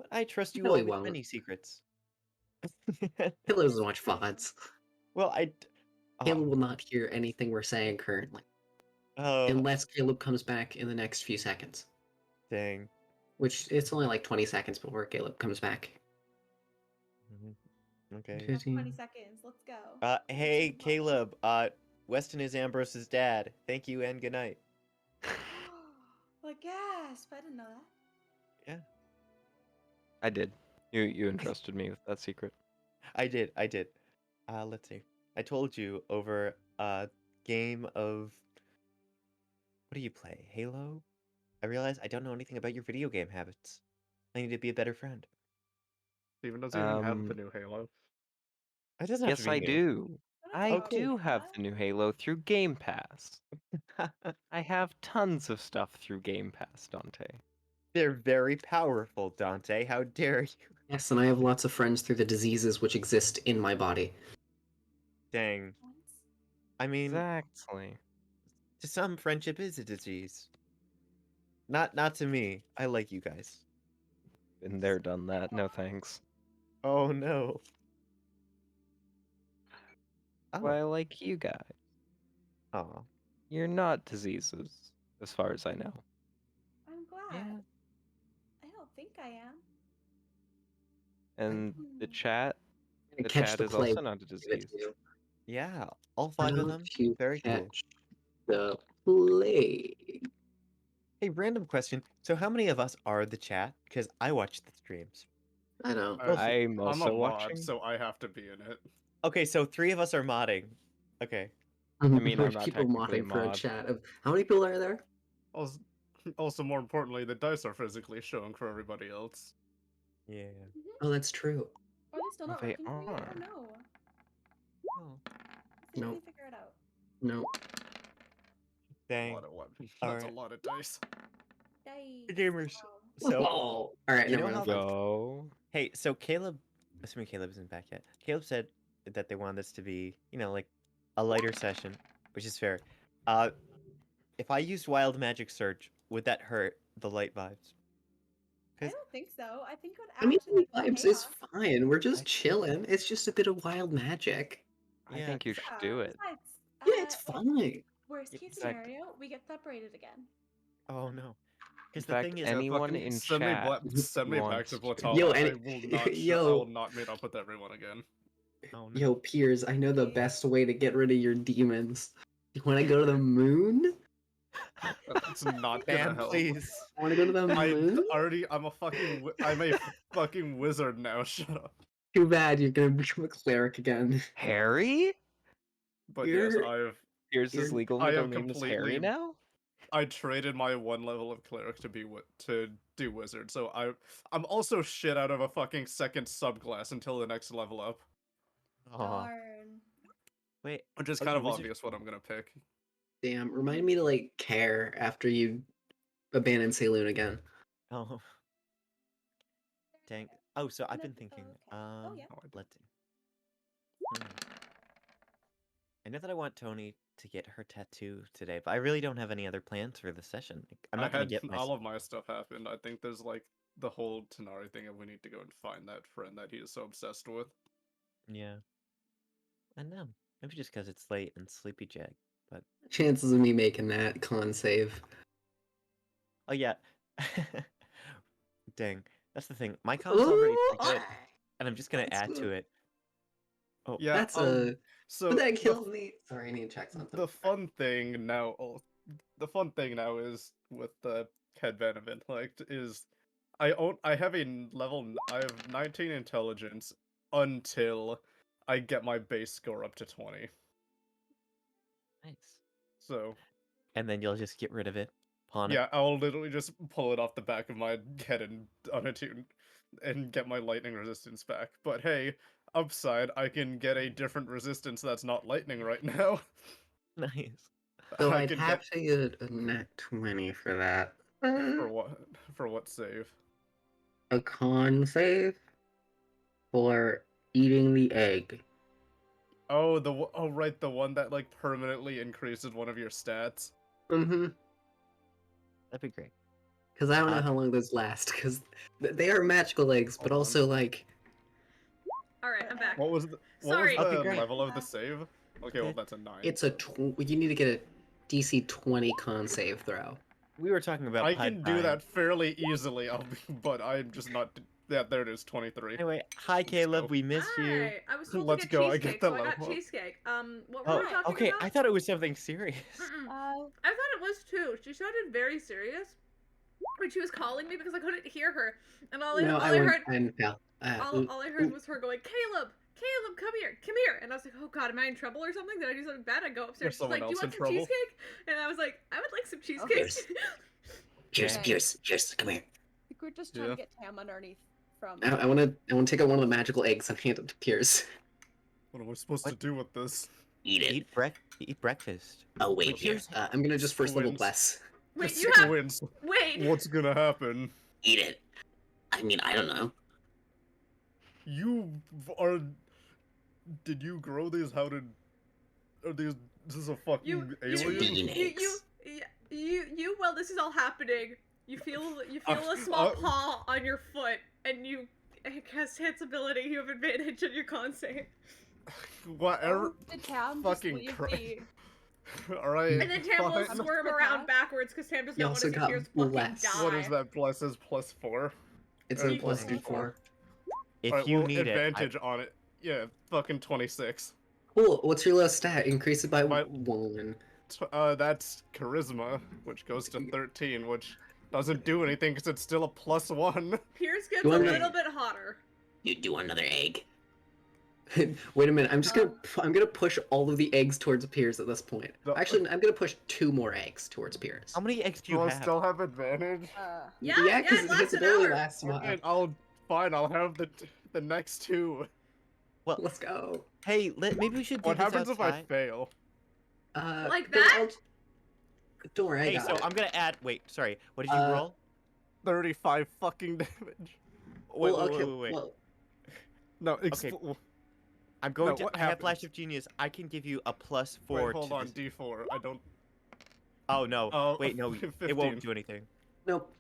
[SPEAKER 4] I trust you
[SPEAKER 1] No,
[SPEAKER 4] all
[SPEAKER 1] he
[SPEAKER 4] with
[SPEAKER 1] won't.
[SPEAKER 4] many secrets.
[SPEAKER 1] He lives to watch VODs.
[SPEAKER 4] Well,
[SPEAKER 1] Caleb will not hear anything we're saying currently,
[SPEAKER 4] oh,
[SPEAKER 1] unless Caleb comes back in the next few seconds.
[SPEAKER 4] dang.
[SPEAKER 1] Which it's only like 20 seconds before Caleb comes back.
[SPEAKER 4] Okay.
[SPEAKER 5] 20 seconds. Let's go.
[SPEAKER 4] Hey, Caleb. Weston is Ambrose's dad. Thank you and good night.
[SPEAKER 5] Like gasp! I didn't know that.
[SPEAKER 6] I did. You entrusted me with that secret.
[SPEAKER 4] I did. Let's see. I told you over a game of. What do you play? Halo? I realize I don't know anything about your video game habits. I need to be a better friend.
[SPEAKER 2] Steven doesn't even have the new Halo.
[SPEAKER 4] It doesn't have to
[SPEAKER 6] Yes,
[SPEAKER 4] be
[SPEAKER 6] I
[SPEAKER 4] new.
[SPEAKER 6] do.
[SPEAKER 5] Don't
[SPEAKER 6] I
[SPEAKER 5] have to
[SPEAKER 6] do
[SPEAKER 5] be
[SPEAKER 6] have
[SPEAKER 5] that.
[SPEAKER 6] the new Halo through Game Pass. I have tons of stuff through Game Pass, Dante.
[SPEAKER 4] They're very powerful, Dante. How dare you?
[SPEAKER 1] Yes, and I have lots of friends through the diseases which exist in my body.
[SPEAKER 4] Dang.
[SPEAKER 5] Once.
[SPEAKER 4] I mean,
[SPEAKER 6] Exactly.
[SPEAKER 4] to some, friendship is a disease. Not to me. I like you guys.
[SPEAKER 6] Been there, done that. No thanks.
[SPEAKER 4] Oh no.
[SPEAKER 6] Why I
[SPEAKER 4] Oh.
[SPEAKER 6] like you guys.
[SPEAKER 4] Oh.
[SPEAKER 6] You're not diseases, as far as I know.
[SPEAKER 5] I'm glad.
[SPEAKER 4] Yeah.
[SPEAKER 5] I don't think I am.
[SPEAKER 6] And the
[SPEAKER 5] Hmm.
[SPEAKER 6] chat,
[SPEAKER 1] To
[SPEAKER 6] the
[SPEAKER 1] catch
[SPEAKER 6] chat
[SPEAKER 1] the
[SPEAKER 6] is
[SPEAKER 1] plague,
[SPEAKER 6] also not a
[SPEAKER 1] give it
[SPEAKER 6] disease.
[SPEAKER 1] to you.
[SPEAKER 4] Yeah. All 5 of
[SPEAKER 1] How
[SPEAKER 4] them.
[SPEAKER 1] to
[SPEAKER 4] Very cool.
[SPEAKER 1] catch the plague.
[SPEAKER 4] Hey, random question. So how many of us are the chat? Because I watch the streams.
[SPEAKER 1] I don't.
[SPEAKER 6] I'm
[SPEAKER 2] I'm a
[SPEAKER 6] also
[SPEAKER 2] mod,
[SPEAKER 6] watching.
[SPEAKER 2] so I have to be in it.
[SPEAKER 4] Okay, so 3 of us are modding. Okay.
[SPEAKER 6] I mean,
[SPEAKER 1] How
[SPEAKER 6] I'm
[SPEAKER 1] many
[SPEAKER 6] not
[SPEAKER 1] people
[SPEAKER 6] technically a
[SPEAKER 1] modding for a
[SPEAKER 6] mod.
[SPEAKER 1] chat of how many people are there?
[SPEAKER 2] Also, more importantly, the dice are physically showing for everybody else.
[SPEAKER 4] Yeah.
[SPEAKER 1] Oh, that's true.
[SPEAKER 5] Are they still
[SPEAKER 6] Oh,
[SPEAKER 5] not
[SPEAKER 6] they
[SPEAKER 5] working for you? I
[SPEAKER 6] are.
[SPEAKER 5] don't know.
[SPEAKER 4] Oh.
[SPEAKER 5] Let's see if
[SPEAKER 1] No.
[SPEAKER 5] we figure it out.
[SPEAKER 1] No.
[SPEAKER 2] A
[SPEAKER 4] Dang.
[SPEAKER 2] lot of what?
[SPEAKER 4] All
[SPEAKER 2] That's
[SPEAKER 4] right.
[SPEAKER 2] a lot of dice.
[SPEAKER 5] Dice.
[SPEAKER 4] Gamers.
[SPEAKER 5] Wow.
[SPEAKER 4] So,
[SPEAKER 1] Oh, all right.
[SPEAKER 4] you
[SPEAKER 1] Never
[SPEAKER 4] know
[SPEAKER 1] mind.
[SPEAKER 4] how-
[SPEAKER 1] I'm fine.
[SPEAKER 6] Go.
[SPEAKER 4] hey, so Caleb, assuming Caleb isn't back yet, Caleb said that they wanted this to be, like a lighter session, which is fair. If I used Wild Magic Surge, would that hurt the light vibes?
[SPEAKER 5] I
[SPEAKER 4] 'Cause-
[SPEAKER 5] don't think so. I think it would
[SPEAKER 1] I mean,
[SPEAKER 5] actually
[SPEAKER 1] the
[SPEAKER 5] add
[SPEAKER 1] vibes is
[SPEAKER 5] chaos.
[SPEAKER 1] fine. We're just
[SPEAKER 4] I-
[SPEAKER 1] chilling. It's just a bit of wild magic.
[SPEAKER 6] I
[SPEAKER 4] Yeah.
[SPEAKER 6] think you should do it.
[SPEAKER 5] Besides,
[SPEAKER 1] Yeah, it's
[SPEAKER 5] well,
[SPEAKER 1] fine.
[SPEAKER 5] worst
[SPEAKER 4] Yeah,
[SPEAKER 5] case
[SPEAKER 6] in fact-
[SPEAKER 5] scenario, we get separated again.
[SPEAKER 4] Oh no.
[SPEAKER 6] In
[SPEAKER 4] Because the
[SPEAKER 6] fact,
[SPEAKER 4] thing is,
[SPEAKER 2] Yeah,
[SPEAKER 6] anyone
[SPEAKER 2] fucking
[SPEAKER 6] in
[SPEAKER 2] send me
[SPEAKER 6] chat
[SPEAKER 2] send me back
[SPEAKER 6] wants
[SPEAKER 2] to
[SPEAKER 6] to.
[SPEAKER 2] Blatala.
[SPEAKER 1] Yo,
[SPEAKER 2] I
[SPEAKER 1] and
[SPEAKER 2] will not. I
[SPEAKER 1] yo,
[SPEAKER 2] will not meet up with everyone again.
[SPEAKER 4] oh no.
[SPEAKER 1] yo, Piers, I know the
[SPEAKER 5] Okay.
[SPEAKER 1] best way to get rid of your demons. You want to go to the moon?
[SPEAKER 2] That's not gonna
[SPEAKER 4] Ban,
[SPEAKER 2] help.
[SPEAKER 4] please.
[SPEAKER 1] Want to go to the moon?
[SPEAKER 2] I'm a fucking. I'm a fucking wizard now. Shut up.
[SPEAKER 1] Too bad you're gonna become a cleric again.
[SPEAKER 6] Harry?
[SPEAKER 2] But yes,
[SPEAKER 1] You're-
[SPEAKER 6] Here's his
[SPEAKER 1] You're-
[SPEAKER 6] legal
[SPEAKER 2] I
[SPEAKER 6] middle
[SPEAKER 2] have
[SPEAKER 6] name is Harry
[SPEAKER 2] completely-
[SPEAKER 6] now?
[SPEAKER 2] I traded my 1 level of cleric to be to do wizard. So I'm also shit out of a fucking second subclass until the next level up,
[SPEAKER 4] Aw.
[SPEAKER 5] Darn.
[SPEAKER 4] Wait.
[SPEAKER 2] which is
[SPEAKER 4] Okay,
[SPEAKER 2] kind of
[SPEAKER 4] wizard-
[SPEAKER 2] obvious what I'm gonna pick.
[SPEAKER 1] Damn, remind me to like care after you abandon Saloon again.
[SPEAKER 4] Oh. Dang. Oh, so I've been
[SPEAKER 5] Okay.
[SPEAKER 4] thinking.
[SPEAKER 5] Oh, yeah.
[SPEAKER 4] Let's see. I know that I want Tony to get her tattoo today, but I really don't have any other plans for the session. Like, I'm not
[SPEAKER 2] I
[SPEAKER 4] gonna
[SPEAKER 2] had
[SPEAKER 4] get my.
[SPEAKER 2] all of my stuff happened. I think there's like the whole Tanari thing, and we need to go and find that friend that he is so obsessed with.
[SPEAKER 4] Yeah. I know. Maybe just because it's late and sleepy Jack. But
[SPEAKER 1] Chances of me making that con save.
[SPEAKER 4] oh yeah. Dang. That's the thing. My con's already
[SPEAKER 1] Ooh,
[SPEAKER 4] pretty good, and I'm just gonna
[SPEAKER 1] that's
[SPEAKER 4] add to
[SPEAKER 1] good.
[SPEAKER 4] it. Oh.
[SPEAKER 2] Yeah,
[SPEAKER 1] That's
[SPEAKER 2] so
[SPEAKER 1] Would that
[SPEAKER 2] the
[SPEAKER 1] kill me? Sorry, I need to check something.
[SPEAKER 2] the fun thing now is with the headband event is I have I have 19 intelligence until I get my base score up to 20.
[SPEAKER 4] Nice.
[SPEAKER 2] So
[SPEAKER 4] And then you'll just get rid of it. Pawn it.
[SPEAKER 2] yeah, I'll literally just pull it off the back of my head and unattune and get my lightning resistance back. But hey, upside, I can get a different resistance that's not lightning right now.
[SPEAKER 4] Nice.
[SPEAKER 1] So
[SPEAKER 2] I
[SPEAKER 1] I'd
[SPEAKER 2] can
[SPEAKER 1] have to get a nat 20 for that.
[SPEAKER 2] for what? For what save?
[SPEAKER 1] A con save for eating the egg.
[SPEAKER 2] Oh, right, the one that like permanently increases one of your stats.
[SPEAKER 1] Mm-hmm.
[SPEAKER 4] That'd be great.
[SPEAKER 1] Because I don't know how long those last. Because they are magical eggs, but
[SPEAKER 2] Hold on.
[SPEAKER 1] also like
[SPEAKER 3] All right, I'm back.
[SPEAKER 2] What was the
[SPEAKER 3] Sorry.
[SPEAKER 4] Okay, great.
[SPEAKER 2] level of the save? Okay, well
[SPEAKER 4] Okay.
[SPEAKER 2] that's a 9.
[SPEAKER 1] it's a you need to get a DC 20 con save throw.
[SPEAKER 4] We were talking about
[SPEAKER 2] I
[SPEAKER 4] Pud
[SPEAKER 2] can do
[SPEAKER 4] Pie.
[SPEAKER 2] that fairly easily, but I'm just not. Yeah, there it is, 23.
[SPEAKER 4] Anyway, hi Caleb,
[SPEAKER 2] go.
[SPEAKER 4] we missed you.
[SPEAKER 3] Hi. I was told
[SPEAKER 2] Let's
[SPEAKER 3] to get
[SPEAKER 2] go, I
[SPEAKER 3] cheesecake,
[SPEAKER 2] get the
[SPEAKER 3] so I got
[SPEAKER 2] level up.
[SPEAKER 3] cheesecake. What were we
[SPEAKER 4] Oh,
[SPEAKER 3] talking
[SPEAKER 4] okay.
[SPEAKER 3] about?
[SPEAKER 4] I thought it was something serious.
[SPEAKER 3] Mm-mm.
[SPEAKER 5] Uh,
[SPEAKER 3] I thought it was too. She sounded very serious when she was calling me because I couldn't hear her, and all I heard all I heard was her going, Caleb, come here. And I was like, oh god, am I in trouble or something? Did I do something bad? I go upstairs. She's
[SPEAKER 2] someone
[SPEAKER 3] like, do you
[SPEAKER 2] else
[SPEAKER 3] want
[SPEAKER 2] in
[SPEAKER 3] some
[SPEAKER 2] trouble?
[SPEAKER 3] cheesecake? And I was like, I would like some cheesecake.
[SPEAKER 7] Pierce. Pierce,
[SPEAKER 4] Okay.
[SPEAKER 7] Pierce, come here.
[SPEAKER 5] I think we're just trying
[SPEAKER 2] Yeah.
[SPEAKER 5] to get Tam underneath from.
[SPEAKER 1] I want to take out one of the magical eggs and hand it to Piers.
[SPEAKER 2] What am I supposed to
[SPEAKER 4] What?
[SPEAKER 2] do with this?
[SPEAKER 7] Eat it.
[SPEAKER 4] Eat breakfast.
[SPEAKER 7] Oh wait,
[SPEAKER 4] Wait,
[SPEAKER 7] here.
[SPEAKER 4] here's
[SPEAKER 1] I'm gonna just first level
[SPEAKER 2] Squints.
[SPEAKER 1] bless.
[SPEAKER 3] Wait,
[SPEAKER 2] Just
[SPEAKER 3] you have.
[SPEAKER 2] squints.
[SPEAKER 3] Wait.
[SPEAKER 2] What's gonna happen?
[SPEAKER 7] Eat it. I mean, I don't know.
[SPEAKER 2] You are. Did you grow these? How did? Are these? This is a fucking
[SPEAKER 3] You,
[SPEAKER 2] alien.
[SPEAKER 3] while this is all happening, you feel a small paw on your foot, and you cast sensibility. You have advantage on your con save.
[SPEAKER 2] Whatever.
[SPEAKER 5] Did Tam
[SPEAKER 2] fucking
[SPEAKER 5] just
[SPEAKER 2] Christ.
[SPEAKER 5] leave
[SPEAKER 2] Alright.
[SPEAKER 3] And then Tam will
[SPEAKER 2] fine.
[SPEAKER 3] squirm around backwards because Tam does
[SPEAKER 1] You
[SPEAKER 3] not want to
[SPEAKER 1] also
[SPEAKER 3] see
[SPEAKER 1] got
[SPEAKER 3] Pierce fucking
[SPEAKER 1] blessed.
[SPEAKER 3] die.
[SPEAKER 2] What is that? Bless is +4.
[SPEAKER 1] It's
[SPEAKER 2] Or
[SPEAKER 1] a plus
[SPEAKER 3] Equal.
[SPEAKER 1] d4.
[SPEAKER 4] If
[SPEAKER 2] Alright,
[SPEAKER 4] you
[SPEAKER 2] well,
[SPEAKER 4] need
[SPEAKER 2] advantage on it. Yeah, fucking 26.
[SPEAKER 1] Cool. What's your lowest stat? Increase it by
[SPEAKER 2] My-
[SPEAKER 1] 1.
[SPEAKER 2] That's charisma, which goes to 13, which doesn't do anything because it's still a +1.
[SPEAKER 3] Pierce gets
[SPEAKER 1] You
[SPEAKER 3] a
[SPEAKER 1] want me-
[SPEAKER 3] little bit hotter.
[SPEAKER 7] You do another egg.
[SPEAKER 1] Wait a minute. I'm just gonna. I'm gonna push all of the eggs towards Piers at this point.
[SPEAKER 2] No.
[SPEAKER 1] Actually, I'm gonna push 2 more eggs towards Piers.
[SPEAKER 4] How many eggs do you
[SPEAKER 2] Do I
[SPEAKER 4] have?
[SPEAKER 2] still have advantage?
[SPEAKER 3] Yeah,
[SPEAKER 1] because
[SPEAKER 3] it lasts
[SPEAKER 1] his
[SPEAKER 3] an
[SPEAKER 1] ability
[SPEAKER 3] hour.
[SPEAKER 1] lasts a while.
[SPEAKER 2] Alright, fine, I'll have the next 2.
[SPEAKER 4] Well,
[SPEAKER 1] Let's go.
[SPEAKER 4] hey, maybe we should do
[SPEAKER 2] What
[SPEAKER 4] this
[SPEAKER 2] happens if I
[SPEAKER 4] outside.
[SPEAKER 2] fail?
[SPEAKER 3] Like
[SPEAKER 1] don't-
[SPEAKER 3] that?
[SPEAKER 1] Don't worry, I
[SPEAKER 4] Hey,
[SPEAKER 1] got
[SPEAKER 4] so
[SPEAKER 1] it.
[SPEAKER 4] I'm gonna add. Wait, sorry. What did you roll?
[SPEAKER 2] 35 fucking damage.
[SPEAKER 4] Wait,
[SPEAKER 1] Well,
[SPEAKER 4] wait,
[SPEAKER 1] okay,
[SPEAKER 4] wait, wait.
[SPEAKER 1] well,
[SPEAKER 2] No,
[SPEAKER 4] Okay. I'm going
[SPEAKER 2] No,
[SPEAKER 4] to.
[SPEAKER 2] what
[SPEAKER 4] I have Flash
[SPEAKER 2] happens?
[SPEAKER 4] of Genius. I can give you a +4
[SPEAKER 2] wait, hold
[SPEAKER 4] to
[SPEAKER 2] on,
[SPEAKER 4] this-
[SPEAKER 2] D4. I don't.
[SPEAKER 4] Oh no!
[SPEAKER 2] Oh,
[SPEAKER 4] Wait, no, it
[SPEAKER 2] 15.
[SPEAKER 4] won't do anything.
[SPEAKER 1] nope.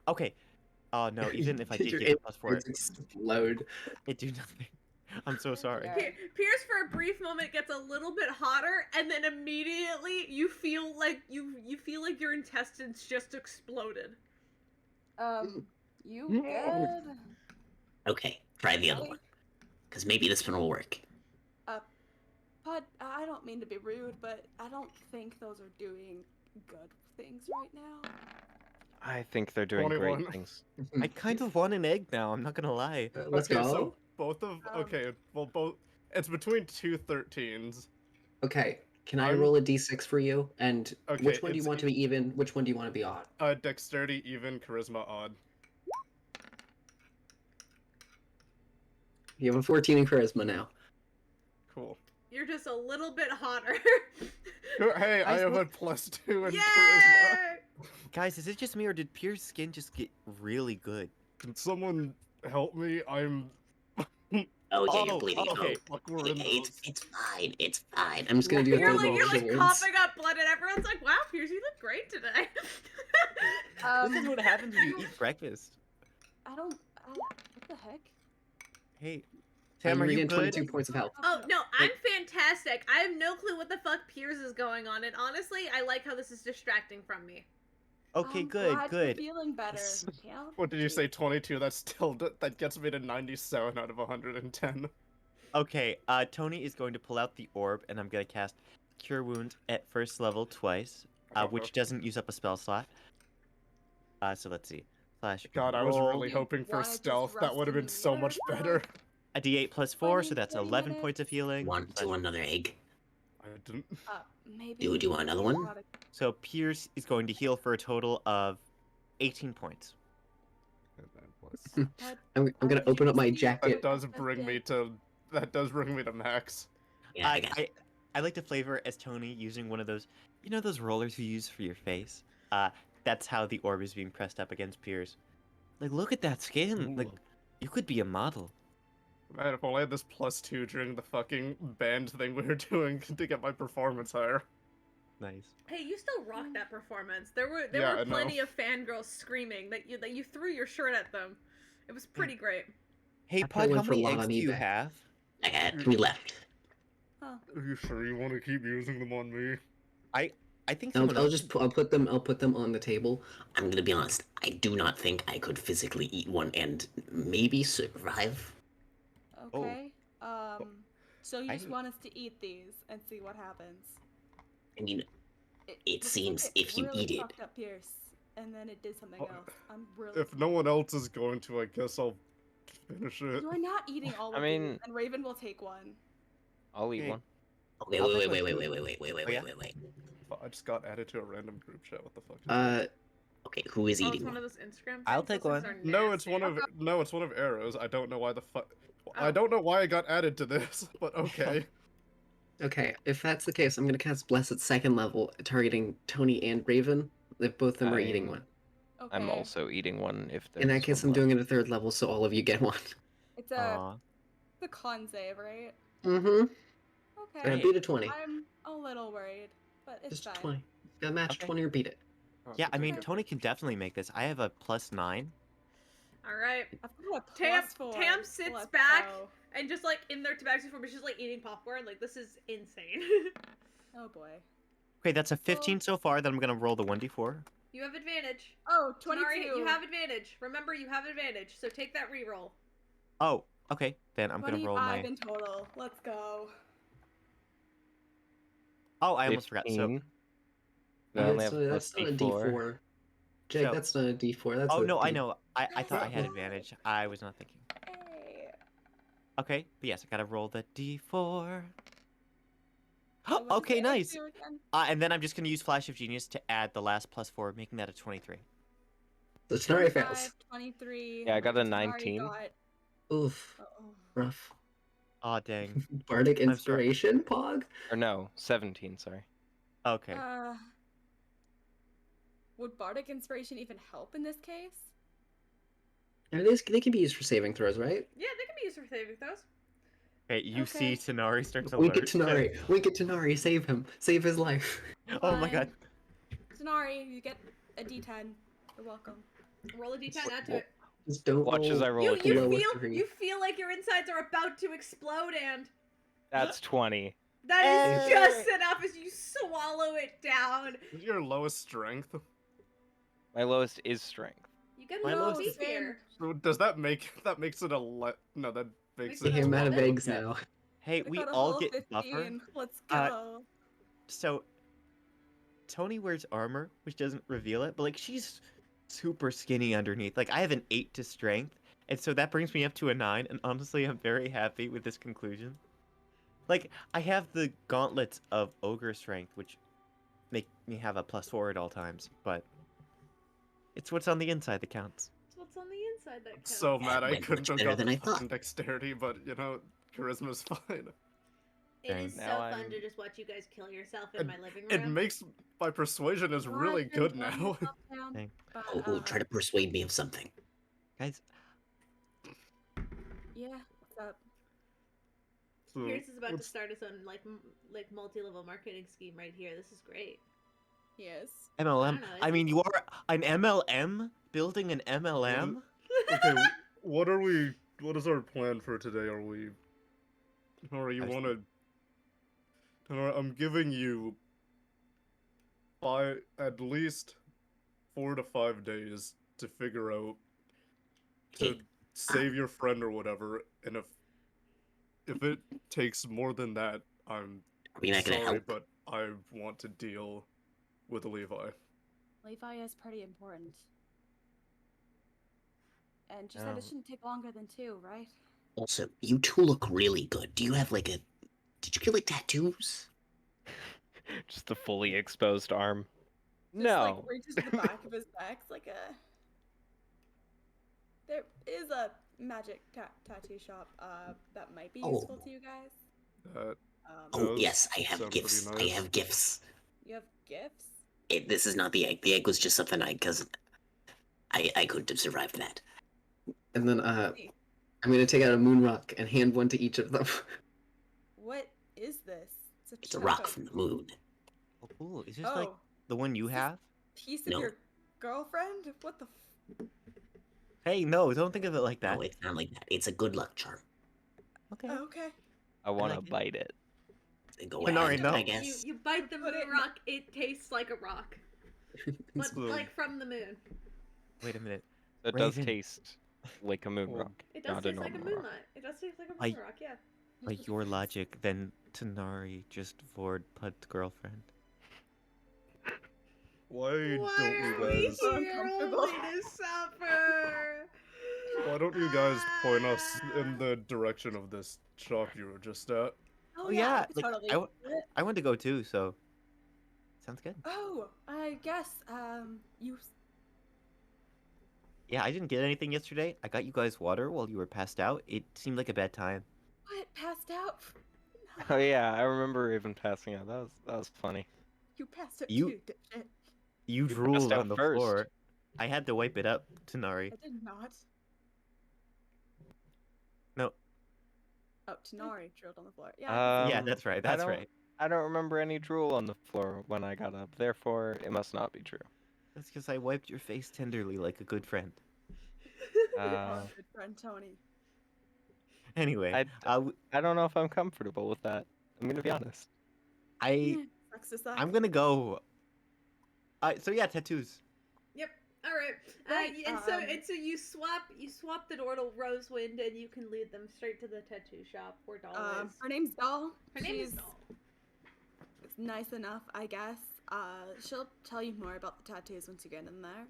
[SPEAKER 4] Okay. Oh no! Even if I did
[SPEAKER 1] Your
[SPEAKER 4] give you a +4,
[SPEAKER 1] eggs explode.
[SPEAKER 4] it do nothing. I'm so sorry.
[SPEAKER 5] Yeah.
[SPEAKER 3] Pierce for a brief moment gets a little bit hotter, and then immediately you feel like your intestines just exploded.
[SPEAKER 5] You good?
[SPEAKER 7] Okay, try the other one. Because maybe this one will work.
[SPEAKER 5] Pud, I don't mean to be rude, but I don't think those are doing good things right now.
[SPEAKER 6] I think they're doing
[SPEAKER 2] 21.
[SPEAKER 6] great things.
[SPEAKER 4] I kind of want an egg now. I'm not gonna lie.
[SPEAKER 1] Let's
[SPEAKER 2] Okay,
[SPEAKER 1] go.
[SPEAKER 2] so both of. Okay, well, both. It's between 2 13s.
[SPEAKER 1] Okay, can I
[SPEAKER 2] I'm-
[SPEAKER 1] roll a d6 for you? And
[SPEAKER 2] Okay,
[SPEAKER 1] which one do you
[SPEAKER 2] it's-
[SPEAKER 1] want to be even? Which one do you want to be odd?
[SPEAKER 2] Dexterity, even, charisma, odd.
[SPEAKER 1] You have a 14 in charisma now.
[SPEAKER 2] Cool.
[SPEAKER 3] You're just a little bit hotter.
[SPEAKER 2] Hey, I
[SPEAKER 4] I
[SPEAKER 2] have a
[SPEAKER 4] suppose-
[SPEAKER 2] +2 in charisma.
[SPEAKER 3] Yay!
[SPEAKER 4] Guys, is it just me or did Pierce's skin just get really good?
[SPEAKER 2] Can someone help me? I'm.
[SPEAKER 7] Oh yeah,
[SPEAKER 4] Oh,
[SPEAKER 7] you're bleeding.
[SPEAKER 4] okay.
[SPEAKER 2] Fuck, we're in
[SPEAKER 7] It's
[SPEAKER 2] those.
[SPEAKER 7] it's fine. It's fine.
[SPEAKER 1] I'm just gonna do a
[SPEAKER 3] You're
[SPEAKER 1] double
[SPEAKER 3] like
[SPEAKER 1] shields.
[SPEAKER 3] coughing up blood, and everyone's like, "Wow, Pierce, you look great today."
[SPEAKER 4] This is what happens when you eat breakfast.
[SPEAKER 5] I don't. What the heck?
[SPEAKER 4] Hey,
[SPEAKER 1] Sam,
[SPEAKER 4] Sam, are you
[SPEAKER 1] regain
[SPEAKER 4] good?
[SPEAKER 1] 22 points of health.
[SPEAKER 3] Oh no, I'm fantastic. I have no clue what the fuck Piers is going on, and honestly, I like how this is distracting from me.
[SPEAKER 4] Okay,
[SPEAKER 5] I'm
[SPEAKER 4] good,
[SPEAKER 5] glad
[SPEAKER 4] good.
[SPEAKER 5] You're feeling better.
[SPEAKER 1] Yes.
[SPEAKER 5] Yeah.
[SPEAKER 2] What did you say? 22? That's still that gets me to 97 out of 110.
[SPEAKER 4] Okay, Tony is going to pull out the orb, and I'm gonna cast Cure Wounds at first level twice, which doesn't use up a spell slot. So let's see. Slash.
[SPEAKER 2] God, I was
[SPEAKER 4] roll
[SPEAKER 2] really
[SPEAKER 5] You
[SPEAKER 2] hoping for
[SPEAKER 5] wanna just
[SPEAKER 2] stealth. That
[SPEAKER 5] rest
[SPEAKER 2] would have
[SPEAKER 5] in
[SPEAKER 2] been
[SPEAKER 5] the
[SPEAKER 2] so
[SPEAKER 5] mirror
[SPEAKER 2] much
[SPEAKER 5] now?
[SPEAKER 2] better.
[SPEAKER 4] a D8 plus 4, so
[SPEAKER 5] 20,
[SPEAKER 4] that's
[SPEAKER 5] 30
[SPEAKER 4] 11 points of
[SPEAKER 5] minutes.
[SPEAKER 4] healing.
[SPEAKER 7] Want
[SPEAKER 4] Slash-
[SPEAKER 7] another egg?
[SPEAKER 2] I didn't.
[SPEAKER 5] Maybe.
[SPEAKER 7] Do you want another one?
[SPEAKER 4] So Pierce is going to heal for a total of 18 points.
[SPEAKER 1] I'm gonna open up my
[SPEAKER 2] That
[SPEAKER 1] jacket.
[SPEAKER 2] does bring me to. That does bring me to max.
[SPEAKER 7] Yeah, I guess.
[SPEAKER 4] I like to flavor as Tony using one of those, you know, those rollers you use for your face. That's how the orb is being pressed up against Piers. Like, look at that skin. Like,
[SPEAKER 2] Ooh.
[SPEAKER 4] you could be a model.
[SPEAKER 2] Man, if only I had this +2 during the fucking band thing we were doing to get my performance higher.
[SPEAKER 4] Nice.
[SPEAKER 3] Hey, you still rocked that performance. There were
[SPEAKER 2] Yeah, I know.
[SPEAKER 3] plenty of fangirls screaming that you threw your shirt at them. It was pretty great.
[SPEAKER 4] Hey,
[SPEAKER 1] I
[SPEAKER 4] Pud,
[SPEAKER 1] went
[SPEAKER 4] how
[SPEAKER 1] for
[SPEAKER 4] many
[SPEAKER 1] a lot
[SPEAKER 4] eggs
[SPEAKER 1] on
[SPEAKER 4] do you
[SPEAKER 1] eBay.
[SPEAKER 4] have?
[SPEAKER 7] I got 3 left.
[SPEAKER 2] Are you sure you want to keep using them on me?
[SPEAKER 4] I think someone else.
[SPEAKER 1] I'll put them on the table.
[SPEAKER 7] I'm gonna be honest. I do not think I could physically eat one and maybe survive.
[SPEAKER 5] Okay. So you just
[SPEAKER 4] I-
[SPEAKER 5] want us to eat these and see what happens?
[SPEAKER 7] I mean, It
[SPEAKER 5] looks
[SPEAKER 7] seems
[SPEAKER 5] like
[SPEAKER 7] if you
[SPEAKER 5] really
[SPEAKER 7] eat it-
[SPEAKER 5] fucked up Pierce, and then it did something
[SPEAKER 2] Oh,
[SPEAKER 5] else. I'm really.
[SPEAKER 2] If no one else is going to, I guess I'll finish it.
[SPEAKER 5] You're not eating all
[SPEAKER 6] I
[SPEAKER 5] of
[SPEAKER 6] mean-
[SPEAKER 5] these, and Raven will take one.
[SPEAKER 6] I'll eat
[SPEAKER 4] Okay.
[SPEAKER 6] one.
[SPEAKER 7] Okay,
[SPEAKER 4] I'll
[SPEAKER 7] wait,
[SPEAKER 4] take
[SPEAKER 7] wait,
[SPEAKER 4] one
[SPEAKER 7] wait,
[SPEAKER 4] too.
[SPEAKER 7] wait,
[SPEAKER 4] Oh, yeah?
[SPEAKER 7] wait.
[SPEAKER 2] I just got added to a random group chat. What the fuck? Is this?
[SPEAKER 7] Okay, who is
[SPEAKER 3] Oh, it's
[SPEAKER 7] eating
[SPEAKER 3] one
[SPEAKER 7] one?
[SPEAKER 3] of those Instagram.
[SPEAKER 4] I'll
[SPEAKER 3] things?
[SPEAKER 4] take
[SPEAKER 3] Those
[SPEAKER 4] one.
[SPEAKER 3] things are
[SPEAKER 2] No, it's
[SPEAKER 3] nasty.
[SPEAKER 2] one of Arrow's. I don't know why the fuck. I don't know why I got added to this, but okay.
[SPEAKER 1] Okay, if that's the case, I'm gonna cast Bless at second level, targeting Tony and Raven, if both of them are eating one.
[SPEAKER 5] Okay.
[SPEAKER 6] I'm also eating one if there's
[SPEAKER 1] In that case,
[SPEAKER 6] one
[SPEAKER 1] I'm doing
[SPEAKER 6] left.
[SPEAKER 1] it at third level, so all of you get one.
[SPEAKER 5] It's
[SPEAKER 4] Aw.
[SPEAKER 5] the con save, right?
[SPEAKER 1] Mm-hmm.
[SPEAKER 5] Okay.
[SPEAKER 1] Gotta beat a 20.
[SPEAKER 5] I'm a little worried, but it's
[SPEAKER 1] Just
[SPEAKER 5] fine.
[SPEAKER 1] 20. Gotta match
[SPEAKER 4] Okay.
[SPEAKER 1] 20 or beat it.
[SPEAKER 4] Yeah, I mean,
[SPEAKER 5] Okay.
[SPEAKER 4] Tony can definitely make this. I have a +9.
[SPEAKER 3] All right.
[SPEAKER 5] I've got a
[SPEAKER 3] Tam
[SPEAKER 5] +4.
[SPEAKER 3] Tam sits
[SPEAKER 5] Let's
[SPEAKER 3] back
[SPEAKER 5] go.
[SPEAKER 3] and just like in their tabaxi form, she's just like eating popcorn. Like this is insane.
[SPEAKER 5] Oh boy.
[SPEAKER 4] Okay, that's a 15 so far. Then I'm gonna roll the 1d4.
[SPEAKER 3] You have advantage.
[SPEAKER 5] Oh, 22.
[SPEAKER 3] Tanari, you have advantage. Remember, you have advantage. So take that reroll.
[SPEAKER 4] Oh, okay. Then I'm gonna roll
[SPEAKER 5] 25
[SPEAKER 4] my.
[SPEAKER 5] in total. Let's go.
[SPEAKER 4] Oh, I almost forgot. So.
[SPEAKER 6] 15. I only have
[SPEAKER 1] That's not a
[SPEAKER 6] +D4.
[SPEAKER 1] D4. Jake,
[SPEAKER 4] So-
[SPEAKER 1] that's not a D4. That's
[SPEAKER 4] Oh
[SPEAKER 1] a
[SPEAKER 4] no, I
[SPEAKER 1] D-
[SPEAKER 4] know. I thought I had
[SPEAKER 5] Nice.
[SPEAKER 4] advantage. I was not thinking.
[SPEAKER 5] Hey.
[SPEAKER 4] Okay, but yes, I gotta roll the d4.
[SPEAKER 5] So what does
[SPEAKER 4] Okay,
[SPEAKER 5] the egg
[SPEAKER 4] nice.
[SPEAKER 5] do again?
[SPEAKER 4] And then I'm just gonna use Flash of Genius to add the last +4, making that a 23.
[SPEAKER 1] The Tanari
[SPEAKER 5] 25,
[SPEAKER 1] fails.
[SPEAKER 5] 23.
[SPEAKER 6] Yeah, I got a
[SPEAKER 5] Tanari
[SPEAKER 6] 19.
[SPEAKER 5] got-
[SPEAKER 1] Oof.
[SPEAKER 5] Uh-oh.
[SPEAKER 1] Rough.
[SPEAKER 4] Aw, dang.
[SPEAKER 1] Bardic
[SPEAKER 4] I'm sorry.
[SPEAKER 1] Inspiration, Pog?
[SPEAKER 6] Or no, 17, sorry.
[SPEAKER 4] Okay.
[SPEAKER 5] Would Bardic Inspiration even help in this case?
[SPEAKER 1] I mean, they can be used for saving throws, right?
[SPEAKER 3] Yeah, they can be used for saving throws.
[SPEAKER 4] Okay, you
[SPEAKER 5] Okay.
[SPEAKER 4] see Tanari start to
[SPEAKER 1] Wink at
[SPEAKER 4] lurch.
[SPEAKER 1] Tanari. Wink at Tanari. Save him. Save his life.
[SPEAKER 4] Oh my god.
[SPEAKER 5] Tanari, you get a D10. You're welcome.
[SPEAKER 3] Roll a d10, add to it.
[SPEAKER 1] Just don't
[SPEAKER 6] Watch as I roll
[SPEAKER 3] You
[SPEAKER 6] a
[SPEAKER 1] below
[SPEAKER 3] you
[SPEAKER 1] a
[SPEAKER 3] feel
[SPEAKER 1] three.
[SPEAKER 3] you feel like your insides are about to explode, and
[SPEAKER 6] That's 20.
[SPEAKER 3] that is
[SPEAKER 4] Hey!
[SPEAKER 3] just enough as you swallow it down.
[SPEAKER 2] Is your lowest strength?
[SPEAKER 6] My lowest is strength.
[SPEAKER 3] You get a
[SPEAKER 4] My
[SPEAKER 3] little
[SPEAKER 4] lowest is-
[SPEAKER 3] beefier.
[SPEAKER 2] So does that makes it a no, that makes
[SPEAKER 3] Makes
[SPEAKER 2] it
[SPEAKER 3] it a
[SPEAKER 1] Him out of
[SPEAKER 3] 11?
[SPEAKER 1] eggs
[SPEAKER 4] Yeah.
[SPEAKER 1] now.
[SPEAKER 4] Hey,
[SPEAKER 5] I
[SPEAKER 4] we
[SPEAKER 5] got a
[SPEAKER 4] all
[SPEAKER 5] whole
[SPEAKER 4] get
[SPEAKER 5] 15.
[SPEAKER 4] buffer.
[SPEAKER 5] Let's
[SPEAKER 4] Uh,
[SPEAKER 5] go.
[SPEAKER 4] So, Tony wears armor, which doesn't reveal it, but like she's super skinny underneath. Like I have an 8 to strength, and so that brings me up to a 9. And honestly, I'm very happy with this conclusion. Like I have the gauntlets of ogre strength, which make me have a +4 at all times, but it's what's on the inside that counts.
[SPEAKER 3] That's what's on the inside that counts.
[SPEAKER 2] so mad I
[SPEAKER 7] went
[SPEAKER 2] couldn't
[SPEAKER 7] much
[SPEAKER 2] have
[SPEAKER 7] better
[SPEAKER 2] got
[SPEAKER 7] than
[SPEAKER 2] the
[SPEAKER 7] I thought.
[SPEAKER 2] fucking dexterity, but you know, charisma's fine.
[SPEAKER 3] It
[SPEAKER 4] Dang.
[SPEAKER 3] is so
[SPEAKER 6] Now
[SPEAKER 3] fun
[SPEAKER 6] I'm-
[SPEAKER 3] to just watch you guys kill yourself in
[SPEAKER 2] It-
[SPEAKER 3] my living room.
[SPEAKER 2] It makes my persuasion is
[SPEAKER 5] Well,
[SPEAKER 2] really
[SPEAKER 5] I've been
[SPEAKER 2] good
[SPEAKER 5] pulling
[SPEAKER 2] now.
[SPEAKER 5] myself down,
[SPEAKER 4] Dang.
[SPEAKER 5] but,
[SPEAKER 7] Oh, try to persuade me of something.
[SPEAKER 4] Guys,
[SPEAKER 5] Yeah, what's up?
[SPEAKER 2] So,
[SPEAKER 3] Pierce is about to
[SPEAKER 2] what's-
[SPEAKER 3] start his own like multi-level marketing scheme right here. This is great.
[SPEAKER 5] Yes.
[SPEAKER 4] MLM.
[SPEAKER 3] know,
[SPEAKER 4] I
[SPEAKER 3] is
[SPEAKER 4] mean, you are an MLM building an MLM.
[SPEAKER 2] Okay, what are we? What is our plan for today? Are we? Or you
[SPEAKER 4] I
[SPEAKER 2] want to? I'm giving you at least 4 to 5 days to figure out to
[SPEAKER 7] Okay.
[SPEAKER 2] save your friend or whatever, and if it takes more than that, I'm
[SPEAKER 7] Are we not gonna
[SPEAKER 2] sorry,
[SPEAKER 7] help?
[SPEAKER 2] but I want to deal with Levi.
[SPEAKER 5] Levi is pretty important. And you said it shouldn't take longer than 2, right?
[SPEAKER 7] Also, you two look really good. Do you have like a? Did you get like tattoos?
[SPEAKER 6] Just a fully exposed arm.
[SPEAKER 5] Just
[SPEAKER 6] No.
[SPEAKER 5] like reaches to the back of his neck, it's like a. There is a magic tattoo shop that might be
[SPEAKER 7] Oh.
[SPEAKER 5] useful to you guys.
[SPEAKER 7] Oh
[SPEAKER 2] Those
[SPEAKER 7] yes, I have
[SPEAKER 2] sound pretty
[SPEAKER 7] gifts. I
[SPEAKER 2] nice.
[SPEAKER 7] have gifts.
[SPEAKER 5] You have gifts?
[SPEAKER 7] This is not the egg. The egg was just something because I couldn't have survived that.
[SPEAKER 1] And then I'm gonna take out a moon rock and hand one to each of them.
[SPEAKER 5] What is this?
[SPEAKER 7] It's a rock
[SPEAKER 5] chunk
[SPEAKER 7] from
[SPEAKER 5] of-
[SPEAKER 7] the moon.
[SPEAKER 4] Oh, cool. Is this
[SPEAKER 5] Oh,
[SPEAKER 4] like the one you
[SPEAKER 5] Is this-
[SPEAKER 4] have?
[SPEAKER 5] piece of
[SPEAKER 7] No.
[SPEAKER 5] your girlfriend? What the?
[SPEAKER 4] Hey, no, don't think of it like that.
[SPEAKER 7] No, it's not like that. It's a good luck charm.
[SPEAKER 4] Okay.
[SPEAKER 5] Oh, okay.
[SPEAKER 6] I want to
[SPEAKER 4] like it.
[SPEAKER 6] bite it.
[SPEAKER 7] Go
[SPEAKER 4] Well,
[SPEAKER 7] ahead,
[SPEAKER 4] no.
[SPEAKER 7] I
[SPEAKER 3] You,
[SPEAKER 7] guess.
[SPEAKER 3] you bite the
[SPEAKER 5] Put
[SPEAKER 3] moon
[SPEAKER 5] it in-
[SPEAKER 3] rock, it tastes like a rock, but
[SPEAKER 2] So-
[SPEAKER 3] like from the moon.
[SPEAKER 4] Wait a minute.
[SPEAKER 6] It does
[SPEAKER 4] Raven.
[SPEAKER 6] taste like a moon
[SPEAKER 2] Well,
[SPEAKER 6] rock.
[SPEAKER 3] It does
[SPEAKER 6] not a
[SPEAKER 3] taste like a
[SPEAKER 6] normal rock.
[SPEAKER 3] moonlight. It does taste like a
[SPEAKER 4] I-
[SPEAKER 3] moon rock, yeah.
[SPEAKER 4] By your logic, then Tanari just vored Pud's girlfriend.
[SPEAKER 2] Why
[SPEAKER 3] Why
[SPEAKER 2] don't
[SPEAKER 3] are
[SPEAKER 2] you
[SPEAKER 3] we
[SPEAKER 2] guys?
[SPEAKER 5] So
[SPEAKER 3] here
[SPEAKER 5] uncomfortable.
[SPEAKER 3] only to suffer?
[SPEAKER 2] Why don't you guys point us in the direction of this shop you were just at?
[SPEAKER 5] Oh,
[SPEAKER 4] Oh,
[SPEAKER 5] yeah,
[SPEAKER 4] yeah,
[SPEAKER 5] I could
[SPEAKER 4] like,
[SPEAKER 5] totally
[SPEAKER 4] I w-
[SPEAKER 5] do it.
[SPEAKER 4] I want to go too, so sounds good.
[SPEAKER 5] Oh, I guess you.
[SPEAKER 4] Yeah, I didn't get anything yesterday. I got you guys water while you were passed out. It seemed like a bad time.
[SPEAKER 5] What? Passed out?
[SPEAKER 6] Oh yeah, I remember Raven passing out. That was funny.
[SPEAKER 5] You passed out
[SPEAKER 4] You-
[SPEAKER 5] too, dipshit.
[SPEAKER 4] You
[SPEAKER 6] passed
[SPEAKER 4] drooled
[SPEAKER 6] out
[SPEAKER 4] on the
[SPEAKER 6] first.
[SPEAKER 4] floor. I had to wipe it up, Tanari.
[SPEAKER 5] I did not.
[SPEAKER 4] No,
[SPEAKER 5] Oh, Tanari drilled on the floor. Yeah, I can see
[SPEAKER 4] yeah,
[SPEAKER 6] Um,
[SPEAKER 4] that's right.
[SPEAKER 6] I
[SPEAKER 4] That's
[SPEAKER 6] don't
[SPEAKER 4] right.
[SPEAKER 6] I don't remember any drool on the floor when I got up. Therefore, it must not be true.
[SPEAKER 4] That's because I wiped your face tenderly like a good friend.
[SPEAKER 5] our good friend Tony.
[SPEAKER 4] Anyway,
[SPEAKER 6] I don't know if I'm comfortable with that. I'm gonna be honest.
[SPEAKER 5] Sucks to suck.
[SPEAKER 4] I'm gonna go. So yeah, tattoos.
[SPEAKER 3] Yep. All right.
[SPEAKER 5] Right,
[SPEAKER 3] And so you swap the door to Rosewind, and you can lead them straight to the tattoo shop where Doll is.
[SPEAKER 5] Her name's Doll.
[SPEAKER 3] Her name is
[SPEAKER 5] She's
[SPEAKER 3] Doll.
[SPEAKER 5] It's nice enough, I guess. She'll tell you more about the tattoos once you get in there.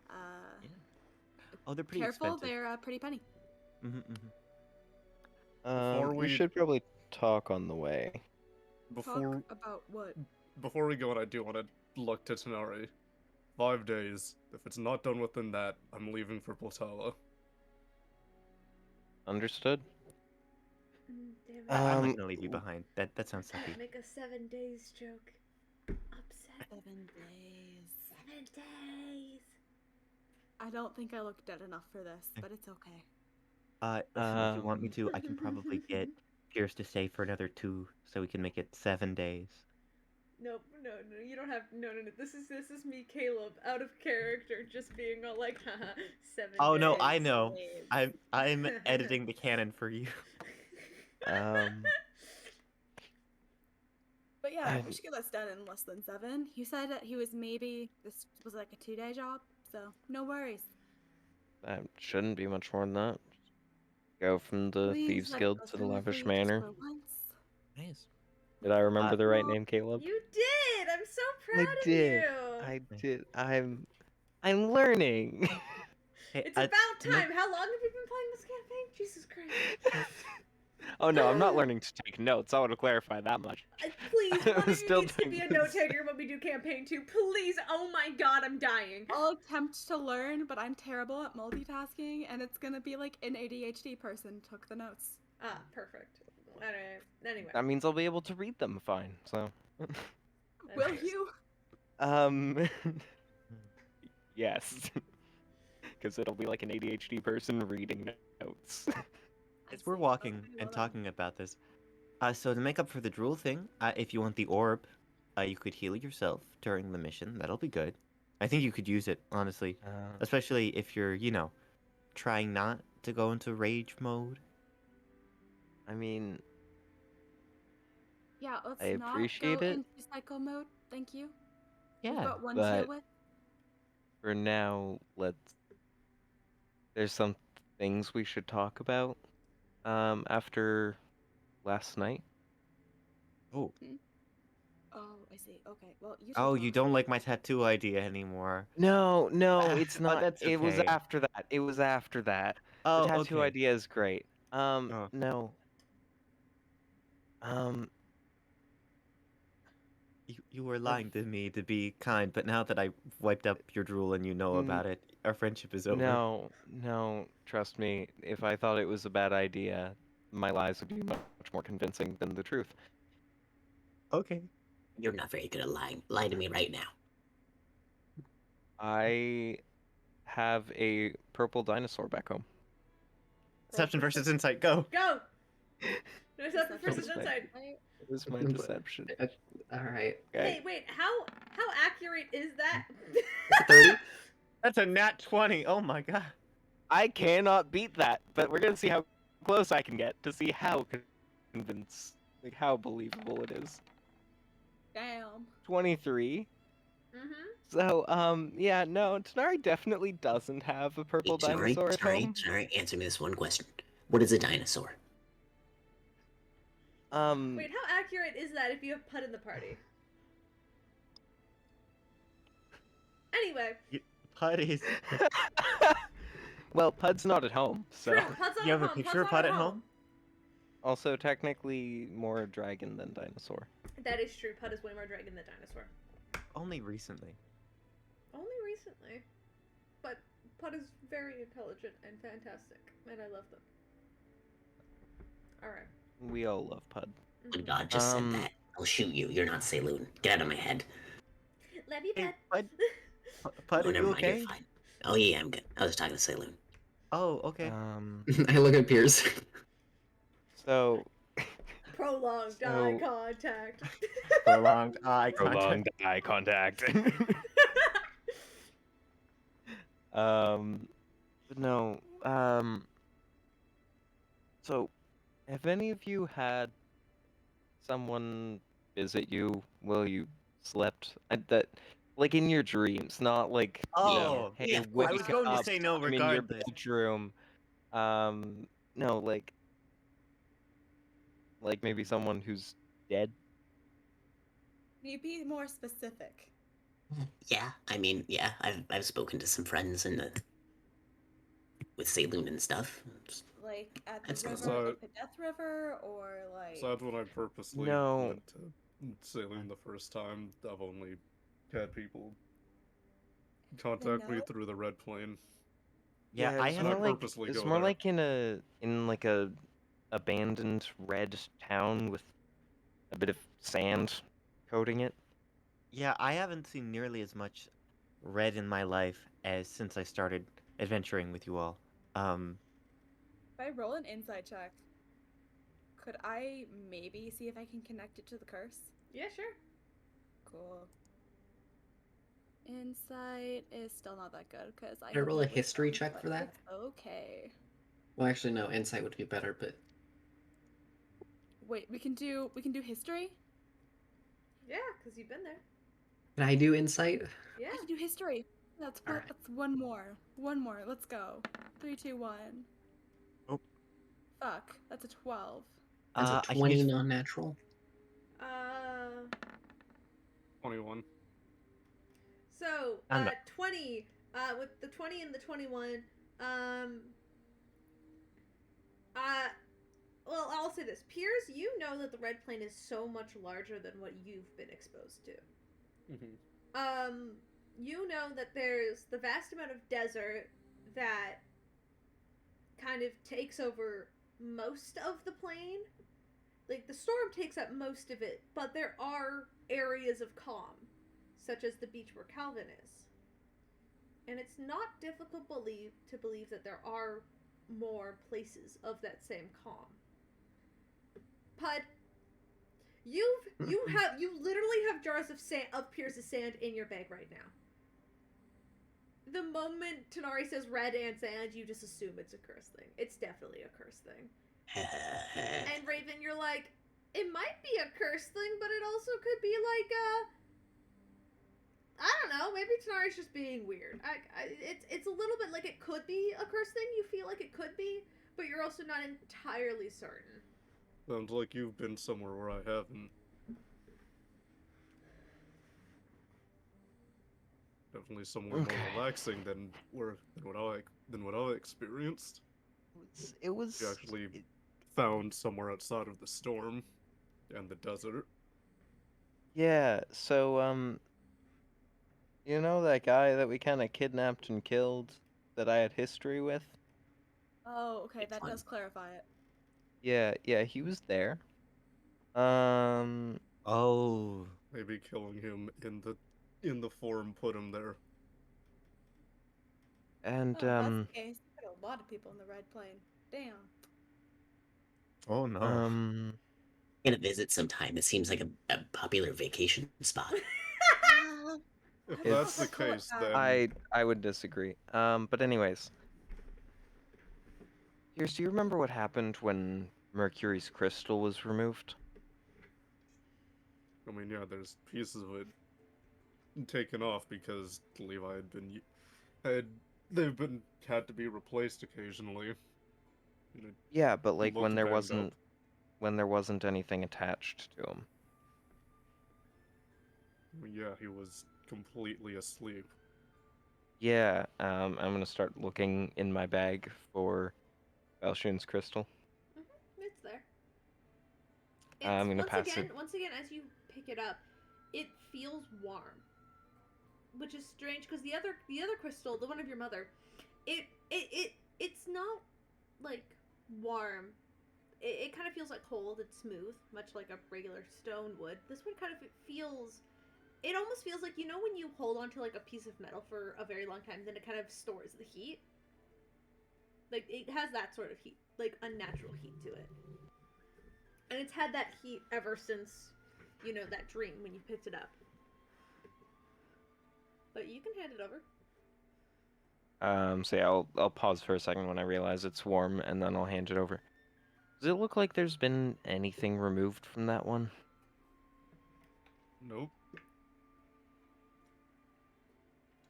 [SPEAKER 4] Oh, they're pretty
[SPEAKER 5] Careful,
[SPEAKER 4] expensive.
[SPEAKER 5] they're pretty penny.
[SPEAKER 2] Before
[SPEAKER 6] We
[SPEAKER 2] we-
[SPEAKER 6] should probably talk on the way.
[SPEAKER 2] Before
[SPEAKER 5] Talk about what?
[SPEAKER 2] before we go, and I do want to look to Tanari. 5 days. If it's not done within that, I'm leaving for Potala.
[SPEAKER 6] Understood.
[SPEAKER 3] Damn it.
[SPEAKER 4] I'm
[SPEAKER 6] Um,
[SPEAKER 4] not gonna leave you behind. That sounds sucky.
[SPEAKER 3] Make a 7 days joke. Upset.
[SPEAKER 5] 7 days.
[SPEAKER 3] 7 days.
[SPEAKER 5] I don't think I look dead enough for this, but it's okay.
[SPEAKER 4] Listen, if you want me to, I can probably get Pierce to stay for another 2, so we can make it 7 days.
[SPEAKER 3] Nope, no, you don't have no. This is me, Caleb, out of character, just being all like, haha, 7
[SPEAKER 4] Oh
[SPEAKER 3] days.
[SPEAKER 4] no, I know.
[SPEAKER 5] Days.
[SPEAKER 4] I'm editing the canon for you.
[SPEAKER 5] But yeah,
[SPEAKER 6] I-
[SPEAKER 5] we should get this done in less than 7. He said that this was like a 2-day job, so no worries.
[SPEAKER 6] That shouldn't be much more than that. Go from the
[SPEAKER 5] Please
[SPEAKER 6] Thieves
[SPEAKER 5] let it
[SPEAKER 6] Guild
[SPEAKER 5] go
[SPEAKER 6] to the
[SPEAKER 5] smoothly
[SPEAKER 6] Lavish
[SPEAKER 5] just
[SPEAKER 6] Manor.
[SPEAKER 5] for once.
[SPEAKER 4] Nice.
[SPEAKER 6] Did I remember the right
[SPEAKER 5] well,
[SPEAKER 6] name, Caleb?
[SPEAKER 3] You did. I'm so proud of
[SPEAKER 6] did.
[SPEAKER 3] you.
[SPEAKER 6] I did. I'm learning.
[SPEAKER 4] Hey,
[SPEAKER 3] It's about
[SPEAKER 4] to make-
[SPEAKER 3] time. How long have you been playing this campaign? Jesus Christ.
[SPEAKER 6] Oh no, I'm not learning to take notes. I want to clarify that much.
[SPEAKER 3] Please, one of you
[SPEAKER 6] Still
[SPEAKER 3] needs to be a
[SPEAKER 6] doing
[SPEAKER 3] note
[SPEAKER 6] this.
[SPEAKER 3] taker when we do campaign 2. Please. Oh my god, I'm dying.
[SPEAKER 5] I'll attempt to learn, but I'm terrible at multitasking, and it's gonna be like an ADHD person took the notes.
[SPEAKER 3] Ah, perfect. Alright. Anyway.
[SPEAKER 6] That means I'll be able to read them fine. So,
[SPEAKER 5] Will
[SPEAKER 3] Okay.
[SPEAKER 5] you?
[SPEAKER 6] yes, because it'll be like an ADHD person reading notes.
[SPEAKER 4] As we're walking and talking about this, so to make up for the drool thing, if you want the orb, you could heal yourself during the mission. That'll be good. I think you could use it, honestly. Especially if you're, trying not to go into rage mode.
[SPEAKER 6] I mean,
[SPEAKER 5] Yeah, let's
[SPEAKER 6] I
[SPEAKER 5] not
[SPEAKER 6] appreciate
[SPEAKER 5] go
[SPEAKER 6] it.
[SPEAKER 5] into psycho mode. Thank you. We've
[SPEAKER 4] Yeah.
[SPEAKER 5] got one to
[SPEAKER 6] but-
[SPEAKER 5] deal with.
[SPEAKER 6] for now, there's some things we should talk about. After last night.
[SPEAKER 4] Oh.
[SPEAKER 5] Oh, I see. Okay. Well, you.
[SPEAKER 4] Oh,
[SPEAKER 5] should
[SPEAKER 4] you
[SPEAKER 5] talk.
[SPEAKER 4] don't like my tattoo idea anymore.
[SPEAKER 6] No, it's
[SPEAKER 4] Oh,
[SPEAKER 6] not.
[SPEAKER 4] that's
[SPEAKER 6] It was
[SPEAKER 4] okay.
[SPEAKER 6] after that. It was after that.
[SPEAKER 4] Oh,
[SPEAKER 6] The tattoo
[SPEAKER 4] okay.
[SPEAKER 6] idea is great.
[SPEAKER 4] Oh.
[SPEAKER 6] No.
[SPEAKER 4] You were lying to me to be kind, but now that I wiped up your drool and you know
[SPEAKER 6] Mm,
[SPEAKER 4] about it, our friendship is over.
[SPEAKER 6] No, trust me. If I thought it was a bad idea, my lies would be much more convincing than the truth.
[SPEAKER 4] Okay.
[SPEAKER 7] You're not very good at lying. Lie to me right now.
[SPEAKER 6] I have a purple dinosaur back home.
[SPEAKER 4] Deception versus insight, go.
[SPEAKER 3] Go! No, it's not the
[SPEAKER 5] Deception
[SPEAKER 3] first
[SPEAKER 6] versus
[SPEAKER 3] insight.
[SPEAKER 6] It was my deception.
[SPEAKER 1] Alright.
[SPEAKER 3] Hey, wait, how accurate is that?
[SPEAKER 1] 30?
[SPEAKER 4] That's a nat 20. Oh my god.
[SPEAKER 6] I cannot beat that, but we're gonna see how close I can get to see how how believable it is.
[SPEAKER 5] Damn.
[SPEAKER 6] 23.
[SPEAKER 3] Mm-hmm.
[SPEAKER 6] So, yeah, no, Tanari definitely doesn't have a purple
[SPEAKER 7] Wait, sorry,
[SPEAKER 6] dinosaur at home.
[SPEAKER 7] sorry, answer me this one question. What is a dinosaur?
[SPEAKER 3] Wait, how accurate is that if you have Pud in the party? Anyway,
[SPEAKER 4] Putties.
[SPEAKER 6] Well, Pud's not at home, so
[SPEAKER 3] true, Pud's not
[SPEAKER 4] You
[SPEAKER 3] at
[SPEAKER 4] have a
[SPEAKER 3] home.
[SPEAKER 4] picture
[SPEAKER 3] Pud's
[SPEAKER 4] of
[SPEAKER 3] not
[SPEAKER 4] Pud at home?
[SPEAKER 6] also technically more dragon than dinosaur.
[SPEAKER 3] That is true. Pud is way more dragon than dinosaur.
[SPEAKER 4] Only recently.
[SPEAKER 3] Only recently. But Pod is very intelligent and fantastic, and I love them. All right.
[SPEAKER 6] We all love Pud.
[SPEAKER 7] My God, just said
[SPEAKER 6] Um,
[SPEAKER 7] that. I'll shoot you. You're not Saloon. Get out of my head.
[SPEAKER 3] Love you,
[SPEAKER 4] Hey,
[SPEAKER 3] Pod.
[SPEAKER 4] Pud,
[SPEAKER 7] Oh,
[SPEAKER 4] are
[SPEAKER 7] never
[SPEAKER 4] you
[SPEAKER 7] mind. You're
[SPEAKER 4] okay?
[SPEAKER 7] fine. Oh yeah, I'm good. I was talking to Saloon.
[SPEAKER 4] Oh, okay.
[SPEAKER 1] I look at Piers.
[SPEAKER 6] So
[SPEAKER 3] Prolonged eye
[SPEAKER 6] So-
[SPEAKER 3] contact.
[SPEAKER 4] Prolonged eye contact.
[SPEAKER 6] prolonged eye contact. But no. So, have any of you had someone visit you while you slept? That, like in your dreams, not like
[SPEAKER 4] Oh,
[SPEAKER 6] hey,
[SPEAKER 7] yeah, of
[SPEAKER 6] wake
[SPEAKER 4] I was
[SPEAKER 7] course.
[SPEAKER 4] going to
[SPEAKER 6] up,
[SPEAKER 4] say no
[SPEAKER 6] I'm in your
[SPEAKER 4] regardless.
[SPEAKER 6] bedroom. No, like maybe someone who's dead.
[SPEAKER 5] Can you be more specific?
[SPEAKER 7] Yeah, I mean, yeah, I've spoken to some friends in the with Saloon and stuff.
[SPEAKER 5] Like at the
[SPEAKER 7] That's
[SPEAKER 5] river,
[SPEAKER 2] So-
[SPEAKER 5] like the Death River, or like.
[SPEAKER 2] Besides when I purposely
[SPEAKER 6] No.
[SPEAKER 2] went to Saloon the first time, I've only had people contact me
[SPEAKER 5] no?
[SPEAKER 2] through the red plane.
[SPEAKER 4] Yeah, I
[SPEAKER 6] it's
[SPEAKER 2] and
[SPEAKER 4] have.
[SPEAKER 6] more like
[SPEAKER 2] purposely
[SPEAKER 6] it's
[SPEAKER 2] go
[SPEAKER 6] more
[SPEAKER 2] there.
[SPEAKER 6] like in like a abandoned red town with a bit of sand coating it.
[SPEAKER 4] Yeah, I haven't seen nearly as much red in my life as since I started adventuring with you all.
[SPEAKER 5] If I roll an insight check, could I maybe see if I can connect it to the curse?
[SPEAKER 3] Yeah, sure.
[SPEAKER 5] Cool. Insight is still not that good because I
[SPEAKER 1] Can I roll a
[SPEAKER 5] hate
[SPEAKER 1] history
[SPEAKER 5] wisdom,
[SPEAKER 1] check
[SPEAKER 5] but
[SPEAKER 1] for that?
[SPEAKER 5] it's okay.
[SPEAKER 1] Well, actually, no. Insight would be better, but
[SPEAKER 5] Wait, we can do history?
[SPEAKER 3] Yeah, because you've been there.
[SPEAKER 1] can I do insight?
[SPEAKER 3] Yeah.
[SPEAKER 5] I can do history.
[SPEAKER 1] Alright.
[SPEAKER 5] That's one more. One more. Let's go. 3, 2, 1.
[SPEAKER 4] Oh.
[SPEAKER 5] Fuck. That's a 12.
[SPEAKER 1] That's a
[SPEAKER 4] I can
[SPEAKER 1] 20
[SPEAKER 4] use-
[SPEAKER 1] non-natural.
[SPEAKER 2] 21.
[SPEAKER 3] So,
[SPEAKER 4] I'm not-
[SPEAKER 3] 20, with the 20 and the 21, well, I'll say this. Piers, you know that the red plane is so much larger than what you've been exposed to.
[SPEAKER 2] Mm-hmm.
[SPEAKER 3] You know that there's the vast amount of desert that kind of takes over most of the plane. Like, the storm takes up most of it, but there are areas of calm, such as the beach where Calvin is. And it's not difficult to believe that there are more places of that same calm. Pud, you literally have jars of sand of Pierce's sand in your bag right now. The moment Tanari says red and sand, you just assume it's a curse thing. It's definitely a curse thing. And Raven, you're like, it might be a curse thing, but it also could be like I don't know. Maybe Tanari's just being weird. It's a little bit like it could be a curse thing. You feel like it could be, but you're also not entirely certain.
[SPEAKER 2] Sounds like you've been somewhere where I haven't. Definitely somewhere
[SPEAKER 6] Okay.
[SPEAKER 2] more relaxing than what I experienced.
[SPEAKER 6] It was
[SPEAKER 2] You actually found somewhere outside of the storm and the desert.
[SPEAKER 6] yeah. So you know that guy that we kind of kidnapped and killed that I had history with?
[SPEAKER 5] Oh, okay,
[SPEAKER 7] It's
[SPEAKER 5] that
[SPEAKER 7] fun.
[SPEAKER 5] does clarify it.
[SPEAKER 6] Yeah, he was there. Um,
[SPEAKER 4] Oh,
[SPEAKER 2] Maybe killing him in the form put him there.
[SPEAKER 6] and
[SPEAKER 5] Oh, that's the case. There's a lot of people in the red plane. Damn.
[SPEAKER 4] oh no.
[SPEAKER 7] Gonna visit sometime. It seems like a popular vacation spot.
[SPEAKER 2] If
[SPEAKER 5] I don't know
[SPEAKER 2] that's the
[SPEAKER 5] if I'd call it
[SPEAKER 2] case,
[SPEAKER 5] that.
[SPEAKER 2] then
[SPEAKER 6] I would disagree. But anyways, here's, do you remember what happened when Mercury's crystal was removed?
[SPEAKER 2] I mean, yeah, there's pieces of it taken off because Levi had to be replaced occasionally. You know,
[SPEAKER 6] Yeah, but like
[SPEAKER 2] looked banged up.
[SPEAKER 6] when there wasn't anything attached to him.
[SPEAKER 2] I mean, yeah, he was completely asleep.
[SPEAKER 6] Yeah, I'm gonna start looking in my bag for Valshun's crystal.
[SPEAKER 3] It's there. It's,
[SPEAKER 6] I'm gonna pass it.
[SPEAKER 3] Once again, as you pick it up, it feels warm, which is strange because the other crystal, the one of your mother, It's not like warm. It kind of feels like cold and smooth, much like a regular stone would. This one kind of feels. It almost feels like, you know, when you hold onto like a piece of metal for a very long time, then it kind of stores the heat. Like it has that sort of heat, like unnatural heat to it. And it's had that heat ever since, you know, that dream when you picked it up. But you can hand it over.
[SPEAKER 6] So yeah, I'll pause for a second when I realize it's warm, and then I'll hand it over. Does it look like there's been anything removed from that one?
[SPEAKER 2] Nope.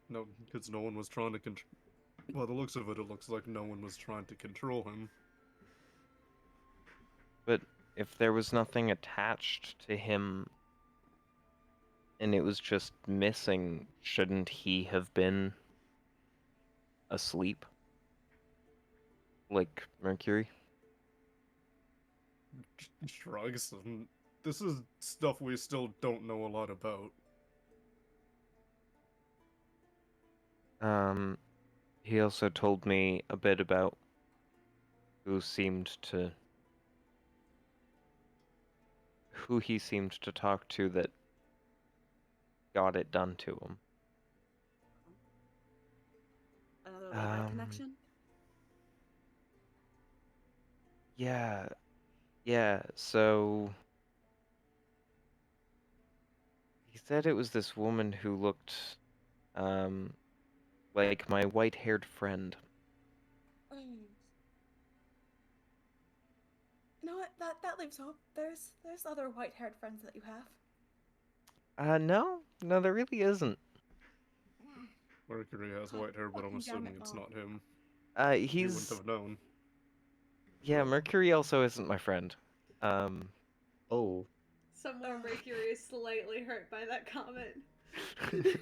[SPEAKER 2] No, because no one was trying to control. By the looks of it, it looks like no one was trying to control him.
[SPEAKER 6] But if there was nothing attached to him and it was just missing, shouldn't he have been asleep? Like Mercury?
[SPEAKER 2] Shrugs. This is stuff we still don't know a lot about.
[SPEAKER 6] He also told me a bit about who he seemed to talk to that got it done to him.
[SPEAKER 5] Another Levite connection?
[SPEAKER 6] Yeah, so he said it was this woman who looked like my white-haired friend.
[SPEAKER 5] You know what? That leaves hope. There's other white-haired friends that you have.
[SPEAKER 6] No, there really isn't.
[SPEAKER 2] Mercury has white hair, but I'm
[SPEAKER 5] Fucking damn
[SPEAKER 2] assuming
[SPEAKER 5] it,
[SPEAKER 2] it's
[SPEAKER 5] Mom.
[SPEAKER 2] not him. He wouldn't
[SPEAKER 6] He's
[SPEAKER 2] have known.
[SPEAKER 6] yeah, Mercury also isn't my friend.
[SPEAKER 1] Oh.
[SPEAKER 3] Somewhere Mercury is slightly hurt by that comment.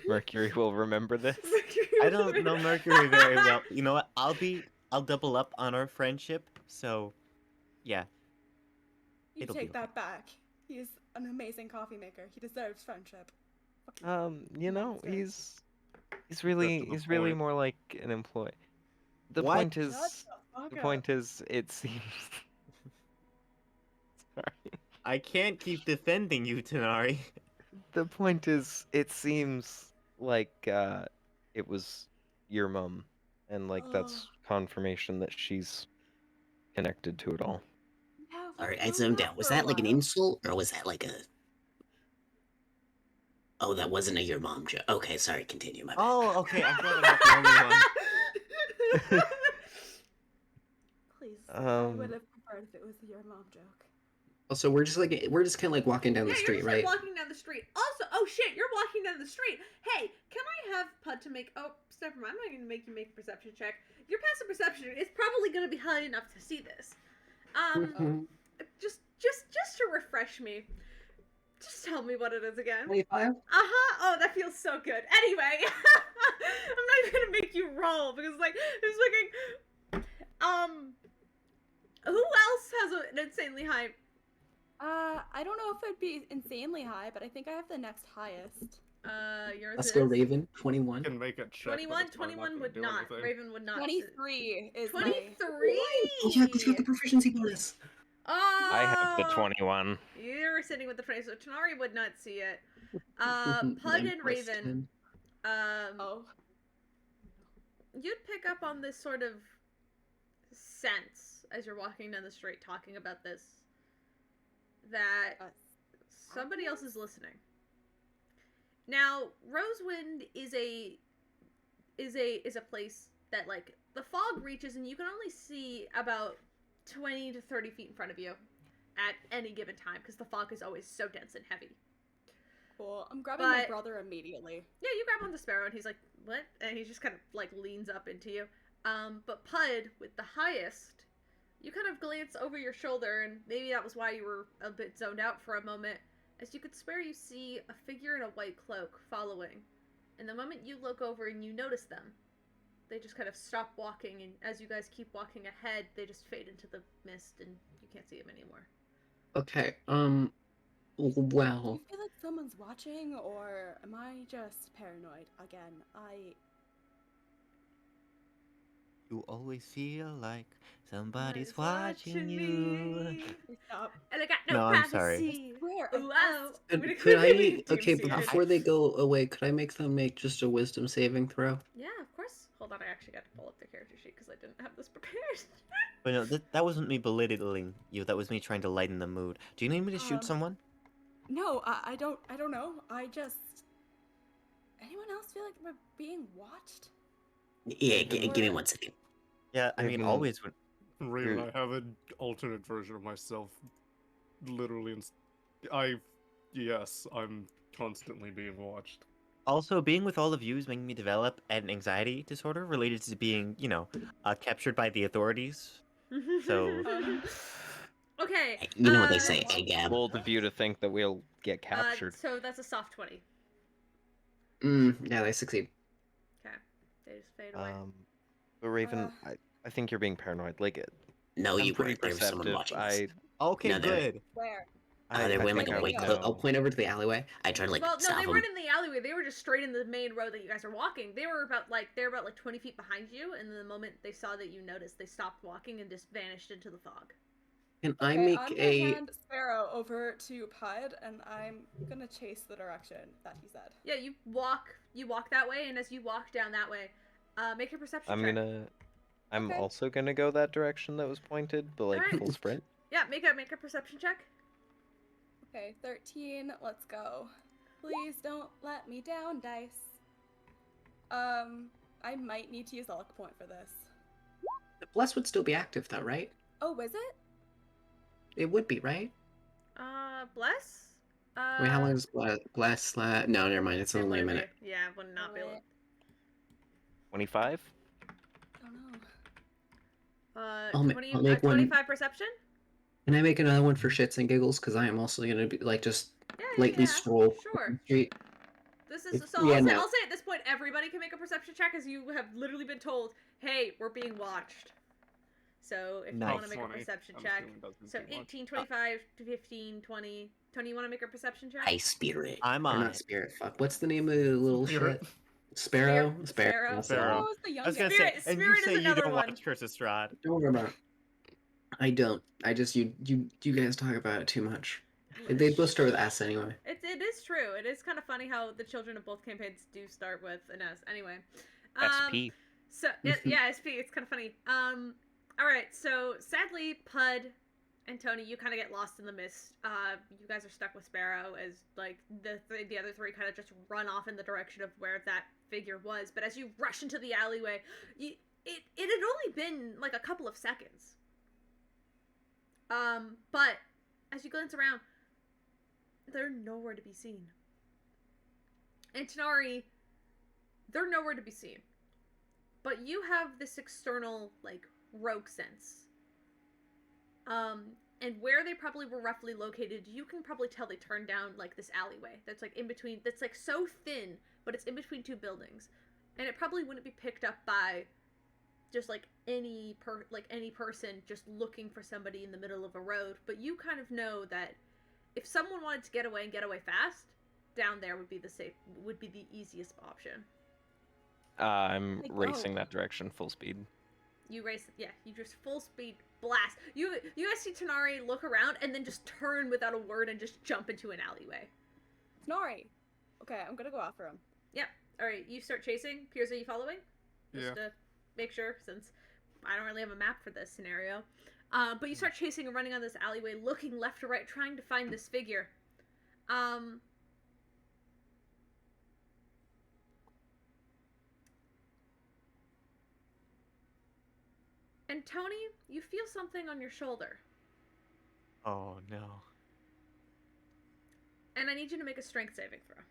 [SPEAKER 6] Mercury will remember this.
[SPEAKER 3] Mercury
[SPEAKER 4] I
[SPEAKER 3] was
[SPEAKER 4] don't
[SPEAKER 3] very-
[SPEAKER 4] know Mercury very well. You know what? I'll double up on our friendship. So, yeah.
[SPEAKER 5] You
[SPEAKER 4] It'll be
[SPEAKER 5] take that
[SPEAKER 4] okay.
[SPEAKER 5] back. He's an amazing coffee maker. He deserves friendship. Fucking
[SPEAKER 6] You know,
[SPEAKER 5] monster.
[SPEAKER 6] he's really
[SPEAKER 2] Get to the
[SPEAKER 6] he's really
[SPEAKER 2] point.
[SPEAKER 6] more like an employee. The
[SPEAKER 4] What?
[SPEAKER 6] point is
[SPEAKER 5] Shut the fuck
[SPEAKER 6] the
[SPEAKER 5] up.
[SPEAKER 6] point is it seems sorry.
[SPEAKER 4] I can't keep defending you, Tanari.
[SPEAKER 6] The point is it seems like it was your mom, and like that's confirmation that she's connected to it all.
[SPEAKER 5] Yeah,
[SPEAKER 7] Sorry, I
[SPEAKER 5] we've
[SPEAKER 7] zoned
[SPEAKER 5] known
[SPEAKER 7] out. Was
[SPEAKER 5] for a
[SPEAKER 7] that like an
[SPEAKER 5] while.
[SPEAKER 7] insult, or was that like a... Oh, that wasn't a your mom joke. Okay, sorry, continue, my bad.
[SPEAKER 4] Oh, okay. I'm glad I'm not the only one.
[SPEAKER 5] Please, I would have preferred if it was your mom joke.
[SPEAKER 1] Also, we're just kind of like walking down
[SPEAKER 3] Yeah,
[SPEAKER 1] the
[SPEAKER 3] you're
[SPEAKER 1] street,
[SPEAKER 3] just
[SPEAKER 1] right?
[SPEAKER 3] like walking down the street. Also, oh shit, you're walking down the street. Hey, can I have Pud to make? Oh, never mind. I'm not going to make you make a perception check. Your passive perception is probably going to be high enough to see this. Just to refresh me. Just tell me what it is again.
[SPEAKER 1] 25?
[SPEAKER 3] Oh, that feels so good. Anyway, I'm not even gonna make you roll because like it's looking. Who else has an insanely high?
[SPEAKER 5] I don't know if it'd be insanely high, but I think I have the next highest.
[SPEAKER 3] Yours
[SPEAKER 1] Let's
[SPEAKER 3] is
[SPEAKER 1] go Raven, 21.
[SPEAKER 2] Can make a check.
[SPEAKER 3] 21. 21 would not. Raven would not.
[SPEAKER 5] 23 is
[SPEAKER 3] 23.
[SPEAKER 1] Oh yeah, let's get the proficiency bonus.
[SPEAKER 3] Oh,
[SPEAKER 6] I have the 21.
[SPEAKER 3] You're sitting with the 20, so Tanari would not see it. Pug
[SPEAKER 1] 9
[SPEAKER 3] and
[SPEAKER 1] plus
[SPEAKER 3] Raven.
[SPEAKER 1] 10.
[SPEAKER 5] Oh.
[SPEAKER 3] You'd pick up on this sort of sense as you're walking down the street talking about this that somebody else is listening. Now, Rosewind is a place that like the fog reaches and you can only see about 20 to 30 feet in front of you at any given time because the fog is always so dense and heavy.
[SPEAKER 5] Cool. I'm grabbing my brother immediately.
[SPEAKER 3] Yeah, you grab onto Sparrow and he's like, what? And he just kind of like leans up into you. But Pud, with the highest, you kind of glance over your shoulder, and maybe that was why you were a bit zoned out for a moment, as you could swear you see a figure in a white cloak following. And the moment you look over and you notice them, they just kind of stop walking, and as you guys keep walking ahead, they just fade into the mist, and you can't see them anymore.
[SPEAKER 1] Okay,
[SPEAKER 5] Do
[SPEAKER 1] well.
[SPEAKER 5] you feel like someone's watching, or am I just paranoid again?
[SPEAKER 4] You always feel like somebody's
[SPEAKER 3] Somebody's
[SPEAKER 4] watching you.
[SPEAKER 5] Please stop.
[SPEAKER 3] And I got no
[SPEAKER 4] No, I'm sorry.
[SPEAKER 3] privacy.
[SPEAKER 5] Swear,
[SPEAKER 3] Oh, wow. I'm
[SPEAKER 1] Could,
[SPEAKER 3] gonna
[SPEAKER 1] could I?
[SPEAKER 3] Doom
[SPEAKER 1] Okay, but
[SPEAKER 3] Seer.
[SPEAKER 1] before they go away, could I make them make just a wisdom saving throw?
[SPEAKER 3] Yeah, of course. Hold on, I actually got to pull up the character sheet because I didn't have this prepared.
[SPEAKER 4] But no, that wasn't me belittling you. That was me trying to lighten the mood. Do you need me to shoot someone?
[SPEAKER 5] No, I don't know. I just. Anyone else feel like we're being watched?
[SPEAKER 7] Yeah, give me 1 second.
[SPEAKER 4] Yeah, I mean,
[SPEAKER 6] Even-
[SPEAKER 4] always when.
[SPEAKER 2] Raven,
[SPEAKER 6] You're-
[SPEAKER 2] I have an alternate version of myself. Literally, yes, I'm constantly being watched.
[SPEAKER 4] Also, being with all of you is making me develop an anxiety disorder related to being, captured by the authorities. So-
[SPEAKER 3] Okay.
[SPEAKER 7] You know what they say, hey, Gab.
[SPEAKER 6] Bold of you to think that we'll get captured.
[SPEAKER 3] So that's a soft 20.
[SPEAKER 1] Yeah, they succeed.
[SPEAKER 3] Okay. They just fade away.
[SPEAKER 6] But Raven, I think you're being paranoid. Like,
[SPEAKER 7] No,
[SPEAKER 6] I'm
[SPEAKER 7] you
[SPEAKER 6] pretty
[SPEAKER 7] weren't. There was someone
[SPEAKER 6] perceptive.
[SPEAKER 7] watching us.
[SPEAKER 4] Okay,
[SPEAKER 7] No, they're-
[SPEAKER 4] good.
[SPEAKER 5] Where?
[SPEAKER 7] They were in like
[SPEAKER 5] I
[SPEAKER 7] a
[SPEAKER 5] think
[SPEAKER 7] white
[SPEAKER 5] I
[SPEAKER 7] cloak.
[SPEAKER 1] I'll point over to the alleyway.
[SPEAKER 7] I tried to like
[SPEAKER 3] Well, no,
[SPEAKER 7] stop
[SPEAKER 3] they
[SPEAKER 7] them.
[SPEAKER 3] weren't in the alleyway. They were just straight in the main road that you guys are walking. They were about like 20 feet behind you, and the moment they saw that you noticed, they stopped walking and just vanished into the fog.
[SPEAKER 1] Can I
[SPEAKER 5] Okay,
[SPEAKER 1] make
[SPEAKER 5] I'm gonna
[SPEAKER 1] a?
[SPEAKER 5] hand Sparrow over to Pud, and I'm gonna chase the direction that he said.
[SPEAKER 3] Yeah, you walk that way, and as you walk down that way, make your perception
[SPEAKER 6] I'm
[SPEAKER 3] check.
[SPEAKER 6] I'm
[SPEAKER 5] Okay.
[SPEAKER 6] also gonna go that direction that was pointed, but like
[SPEAKER 3] Alright.
[SPEAKER 6] full sprint.
[SPEAKER 3] Yeah, make a perception check.
[SPEAKER 5] Okay, 13. Let's go. Please don't let me down, dice. I might need to use a luck point for this.
[SPEAKER 1] The bless would still be active though, right?
[SPEAKER 5] Oh, was it?
[SPEAKER 1] It would be, right?
[SPEAKER 3] Bless.
[SPEAKER 1] Wait, how long does bless? No, never mind. It's
[SPEAKER 3] it
[SPEAKER 1] only a
[SPEAKER 3] wouldn't
[SPEAKER 1] minute.
[SPEAKER 3] be- Yeah, it would not be.
[SPEAKER 5] Alright.
[SPEAKER 6] 25.
[SPEAKER 5] Oh no.
[SPEAKER 1] I'll make one.
[SPEAKER 3] 25 perception.
[SPEAKER 1] Can I make another one for shits and giggles? Because I am also gonna be like just
[SPEAKER 3] Yeah,
[SPEAKER 1] lightly scroll
[SPEAKER 3] Sure.
[SPEAKER 1] the street.
[SPEAKER 3] This is
[SPEAKER 1] If-
[SPEAKER 3] so.
[SPEAKER 1] yeah,
[SPEAKER 3] I'll, say,
[SPEAKER 1] no.
[SPEAKER 3] I'll say at this point, everybody can make a perception check, as you have literally been told, "Hey, we're being watched." So if you
[SPEAKER 4] Nice.
[SPEAKER 3] want to make a
[SPEAKER 2] 20.
[SPEAKER 3] perception
[SPEAKER 2] I'm
[SPEAKER 3] check,
[SPEAKER 2] assuming it doesn't
[SPEAKER 3] so
[SPEAKER 2] do much.
[SPEAKER 3] 18, 25, 15, 20. Tony, you want to make a perception check?
[SPEAKER 7] High spirit.
[SPEAKER 4] I'm
[SPEAKER 1] Or
[SPEAKER 4] on
[SPEAKER 1] not
[SPEAKER 4] it.
[SPEAKER 1] spirit. Fuck. What's the name of the little
[SPEAKER 2] Spirit.
[SPEAKER 1] shit? Sparrow.
[SPEAKER 3] Sparrow.
[SPEAKER 1] That's
[SPEAKER 2] Sparrow.
[SPEAKER 1] all.
[SPEAKER 5] Oh, it's the
[SPEAKER 4] I was
[SPEAKER 5] youngest.
[SPEAKER 4] gonna
[SPEAKER 3] Spirit-
[SPEAKER 4] say, and
[SPEAKER 3] Spirit
[SPEAKER 4] you
[SPEAKER 3] is
[SPEAKER 4] say you
[SPEAKER 3] another
[SPEAKER 4] don't
[SPEAKER 3] one.
[SPEAKER 4] watch Chris Estrad.
[SPEAKER 1] Don't worry about it. I don't. I just you guys talk about it too much. They both start with S anyway.
[SPEAKER 3] It is true. It is kind of funny how the children of both campaigns do start with an S. Anyway.
[SPEAKER 6] SP.
[SPEAKER 3] So yeah, SP. It's kind of funny. All right. So sadly, Pud and Tony, you kind of get lost in the mist. You guys are stuck with Sparrow as like the other three kind of just run off in the direction of where that figure was. But as you rush into the alleyway, it had only been like a couple of seconds. But as you glance around, they're nowhere to be seen. And Tanari, they're nowhere to be seen. But you have this external, like, rogue sense. And where they probably were roughly located, you can probably tell they turned down, like, this alleyway. That's, like, in between, that's, like, so thin, but it's in between two buildings. And it probably wouldn't be picked up by just, like, any person just looking for somebody in the middle of a road. But you kind of know that if someone wanted to get away and get away fast, down there would be the easiest option.
[SPEAKER 6] I'm
[SPEAKER 5] Like,
[SPEAKER 6] racing
[SPEAKER 5] oh.
[SPEAKER 6] that direction full speed.
[SPEAKER 3] You race, yeah, you just full speed blast. You guys see Tanari look around and then just turn without a word and just jump into an alleyway.
[SPEAKER 5] Snorri. Okay, I'm gonna go after him.
[SPEAKER 3] Yep. All right, you start chasing. Piers, are you following? Just
[SPEAKER 2] Yeah.
[SPEAKER 3] to make sure, since I don't really have a map for this scenario. But you start chasing and running on this alleyway, looking left to right, trying to find this figure. And Tony, you feel something on your shoulder.
[SPEAKER 4] Oh no.
[SPEAKER 3] And I need you to make a strength saving throw.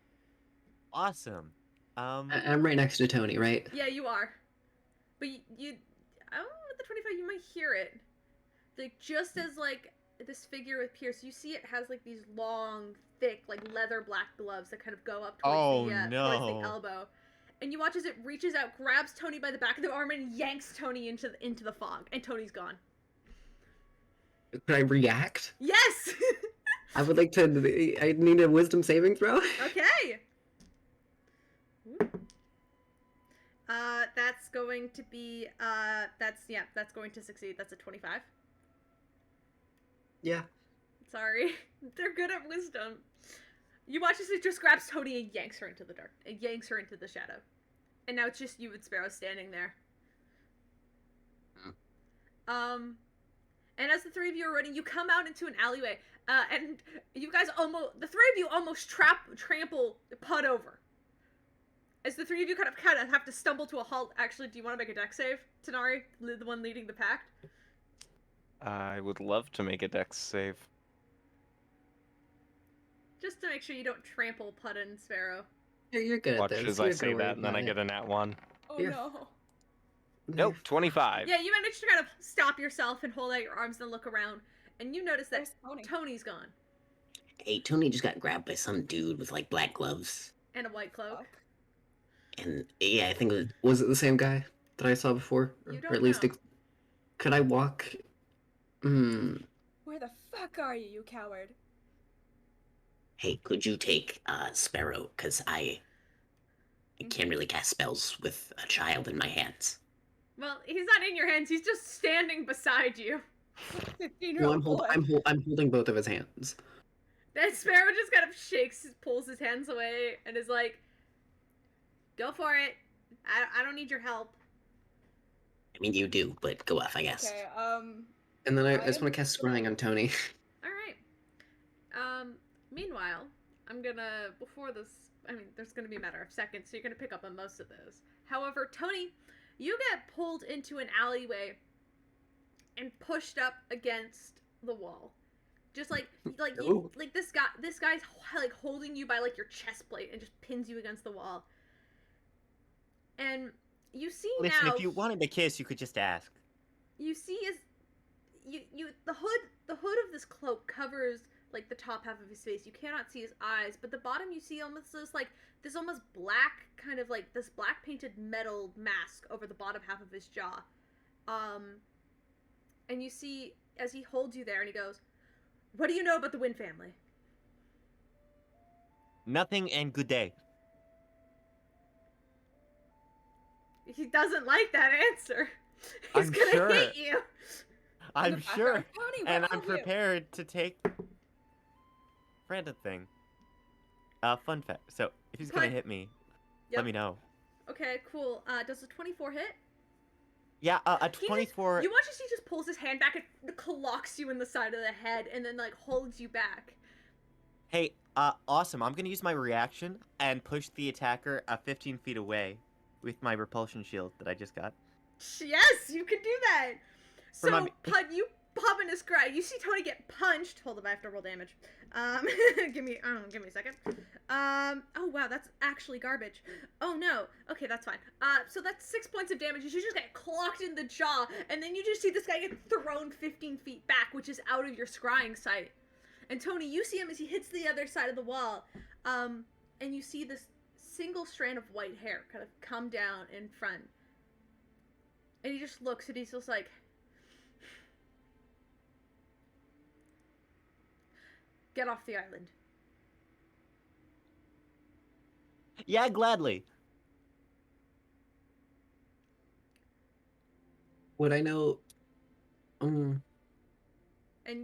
[SPEAKER 4] Awesome.
[SPEAKER 1] I'm right next to Tony, right?
[SPEAKER 3] Yeah, you are. But you with the 25, you might hear it. Like, just as, like, this figure with Pierce, you see it has, like, these long, thick, like, leather black gloves that kind of go up towards, towards
[SPEAKER 4] no.
[SPEAKER 3] the elbow. And you watch as it reaches out, grabs Tony by the back of the arm, and yanks Tony into the fog. And Tony's gone.
[SPEAKER 1] Could I react?
[SPEAKER 3] Yes!
[SPEAKER 1] I would like to. I need a wisdom saving throw.
[SPEAKER 3] Okay! That's going to be that's going to succeed. That's a 25.
[SPEAKER 1] Yeah.
[SPEAKER 3] Sorry. They're good at wisdom. You watch as it just grabs Tony and yanks her into the dark. It yanks her into the shadow. And now it's just you and Sparrow standing there. And as the three of you are running, you come out into an alleyway. And you guys the three of you almost trample Pud over. As the three of you kind of have to stumble to a halt. Actually, do you want to make a dex save, Tanari? The one leading the pack?
[SPEAKER 6] I would love to make a dex save.
[SPEAKER 3] Just to make sure you don't trample Pud and Sparrow.
[SPEAKER 1] You're good
[SPEAKER 6] Watch
[SPEAKER 1] at this.
[SPEAKER 6] as I
[SPEAKER 1] You're
[SPEAKER 6] say
[SPEAKER 1] gonna
[SPEAKER 6] that,
[SPEAKER 1] work
[SPEAKER 6] and then
[SPEAKER 1] on
[SPEAKER 6] I
[SPEAKER 1] it.
[SPEAKER 6] get a nat 1.
[SPEAKER 5] Oh
[SPEAKER 1] Here.
[SPEAKER 5] no.
[SPEAKER 6] Nope, 25.
[SPEAKER 3] Yeah, you manage to kind of stop yourself and hold out your arms and look around. And you notice that
[SPEAKER 5] Where's Tony?
[SPEAKER 3] Tony's gone.
[SPEAKER 7] Hey, Tony just got grabbed by some dude with like black gloves.
[SPEAKER 3] And a white cloak.
[SPEAKER 5] Fuck.
[SPEAKER 7] And yeah, I think it was
[SPEAKER 1] Was it the same guy that I saw before?
[SPEAKER 3] You
[SPEAKER 1] Or
[SPEAKER 3] don't
[SPEAKER 1] at least
[SPEAKER 3] know.
[SPEAKER 1] could I walk?
[SPEAKER 5] Where the fuck are you, you coward?
[SPEAKER 7] hey, could you take Sparrow? Because I can't really cast spells with a child in my hands.
[SPEAKER 3] Well, he's not in your hands. He's just standing beside you.
[SPEAKER 5] 15-year-old boy.
[SPEAKER 1] I'm holding both of his hands.
[SPEAKER 3] Then Sparrow just kind of pulls his hands away, and is like, "Go for it. I don't need your help."
[SPEAKER 7] I mean, you do, but go off, I guess.
[SPEAKER 5] Okay,
[SPEAKER 1] And then I
[SPEAKER 5] I
[SPEAKER 1] just want
[SPEAKER 5] am
[SPEAKER 1] to cast
[SPEAKER 5] gonna-
[SPEAKER 1] Scrying on Tony.
[SPEAKER 3] All right. Meanwhile, I'm gonna there's gonna be a matter of seconds, so you're gonna pick up on most of those. However, Tony, you get pulled into an alleyway and pushed up against the wall. Just like
[SPEAKER 1] Ooh.
[SPEAKER 3] this guy's like holding you by like your chest plate and just pins you against the wall. And you see
[SPEAKER 4] Listen,
[SPEAKER 3] now
[SPEAKER 4] if you wanted to kiss, you could just ask.
[SPEAKER 3] you see is the hood of this cloak covers like the top half of his face. You cannot see his eyes, but the bottom you see almost this almost black kind of like this black painted metal mask over the bottom half of his jaw. And you see as he holds you there and he goes, "What do you know about the Wynn family?"
[SPEAKER 4] Nothing and good day.
[SPEAKER 3] He doesn't like that answer. He's
[SPEAKER 4] I'm
[SPEAKER 3] gonna
[SPEAKER 4] sure.
[SPEAKER 3] hit you.
[SPEAKER 4] I'm
[SPEAKER 5] the
[SPEAKER 4] sure.
[SPEAKER 5] background, Tony, where
[SPEAKER 4] And
[SPEAKER 5] are
[SPEAKER 4] I'm
[SPEAKER 5] you?
[SPEAKER 4] prepared to take random thing. Fun fact. So, if he's gonna
[SPEAKER 3] Put-
[SPEAKER 4] hit me,
[SPEAKER 3] Yep.
[SPEAKER 4] let me know.
[SPEAKER 3] Okay, cool. Does a 24 hit?
[SPEAKER 4] Yeah, a
[SPEAKER 3] He just-
[SPEAKER 4] 24.
[SPEAKER 3] You watch as he just pulls his hand back and clocks you in the side of the head and then like holds you back.
[SPEAKER 4] Hey, awesome. I'm gonna use my reaction and push the attacker 15 feet away with my repulsion shield that I just got.
[SPEAKER 3] Yes, you can do that. So,
[SPEAKER 4] Remind me-
[SPEAKER 3] Pud, you pop in his cry. You see Tony get punched. Hold up, I have to roll damage. Give me a second. Oh wow, that's actually garbage. Oh no. Okay, that's fine. So that's 6 points of damage. You just get clocked in the jaw, and then you just see this guy get thrown 15 feet back, which is out of your scrying sight. And Tony, you see him as he hits the other side of the wall, and you see this single strand of white hair kind of come down in front. And he just looks and he's just like, "Get off the island."
[SPEAKER 4] Yeah, gladly.
[SPEAKER 1] Would I know?
[SPEAKER 3] And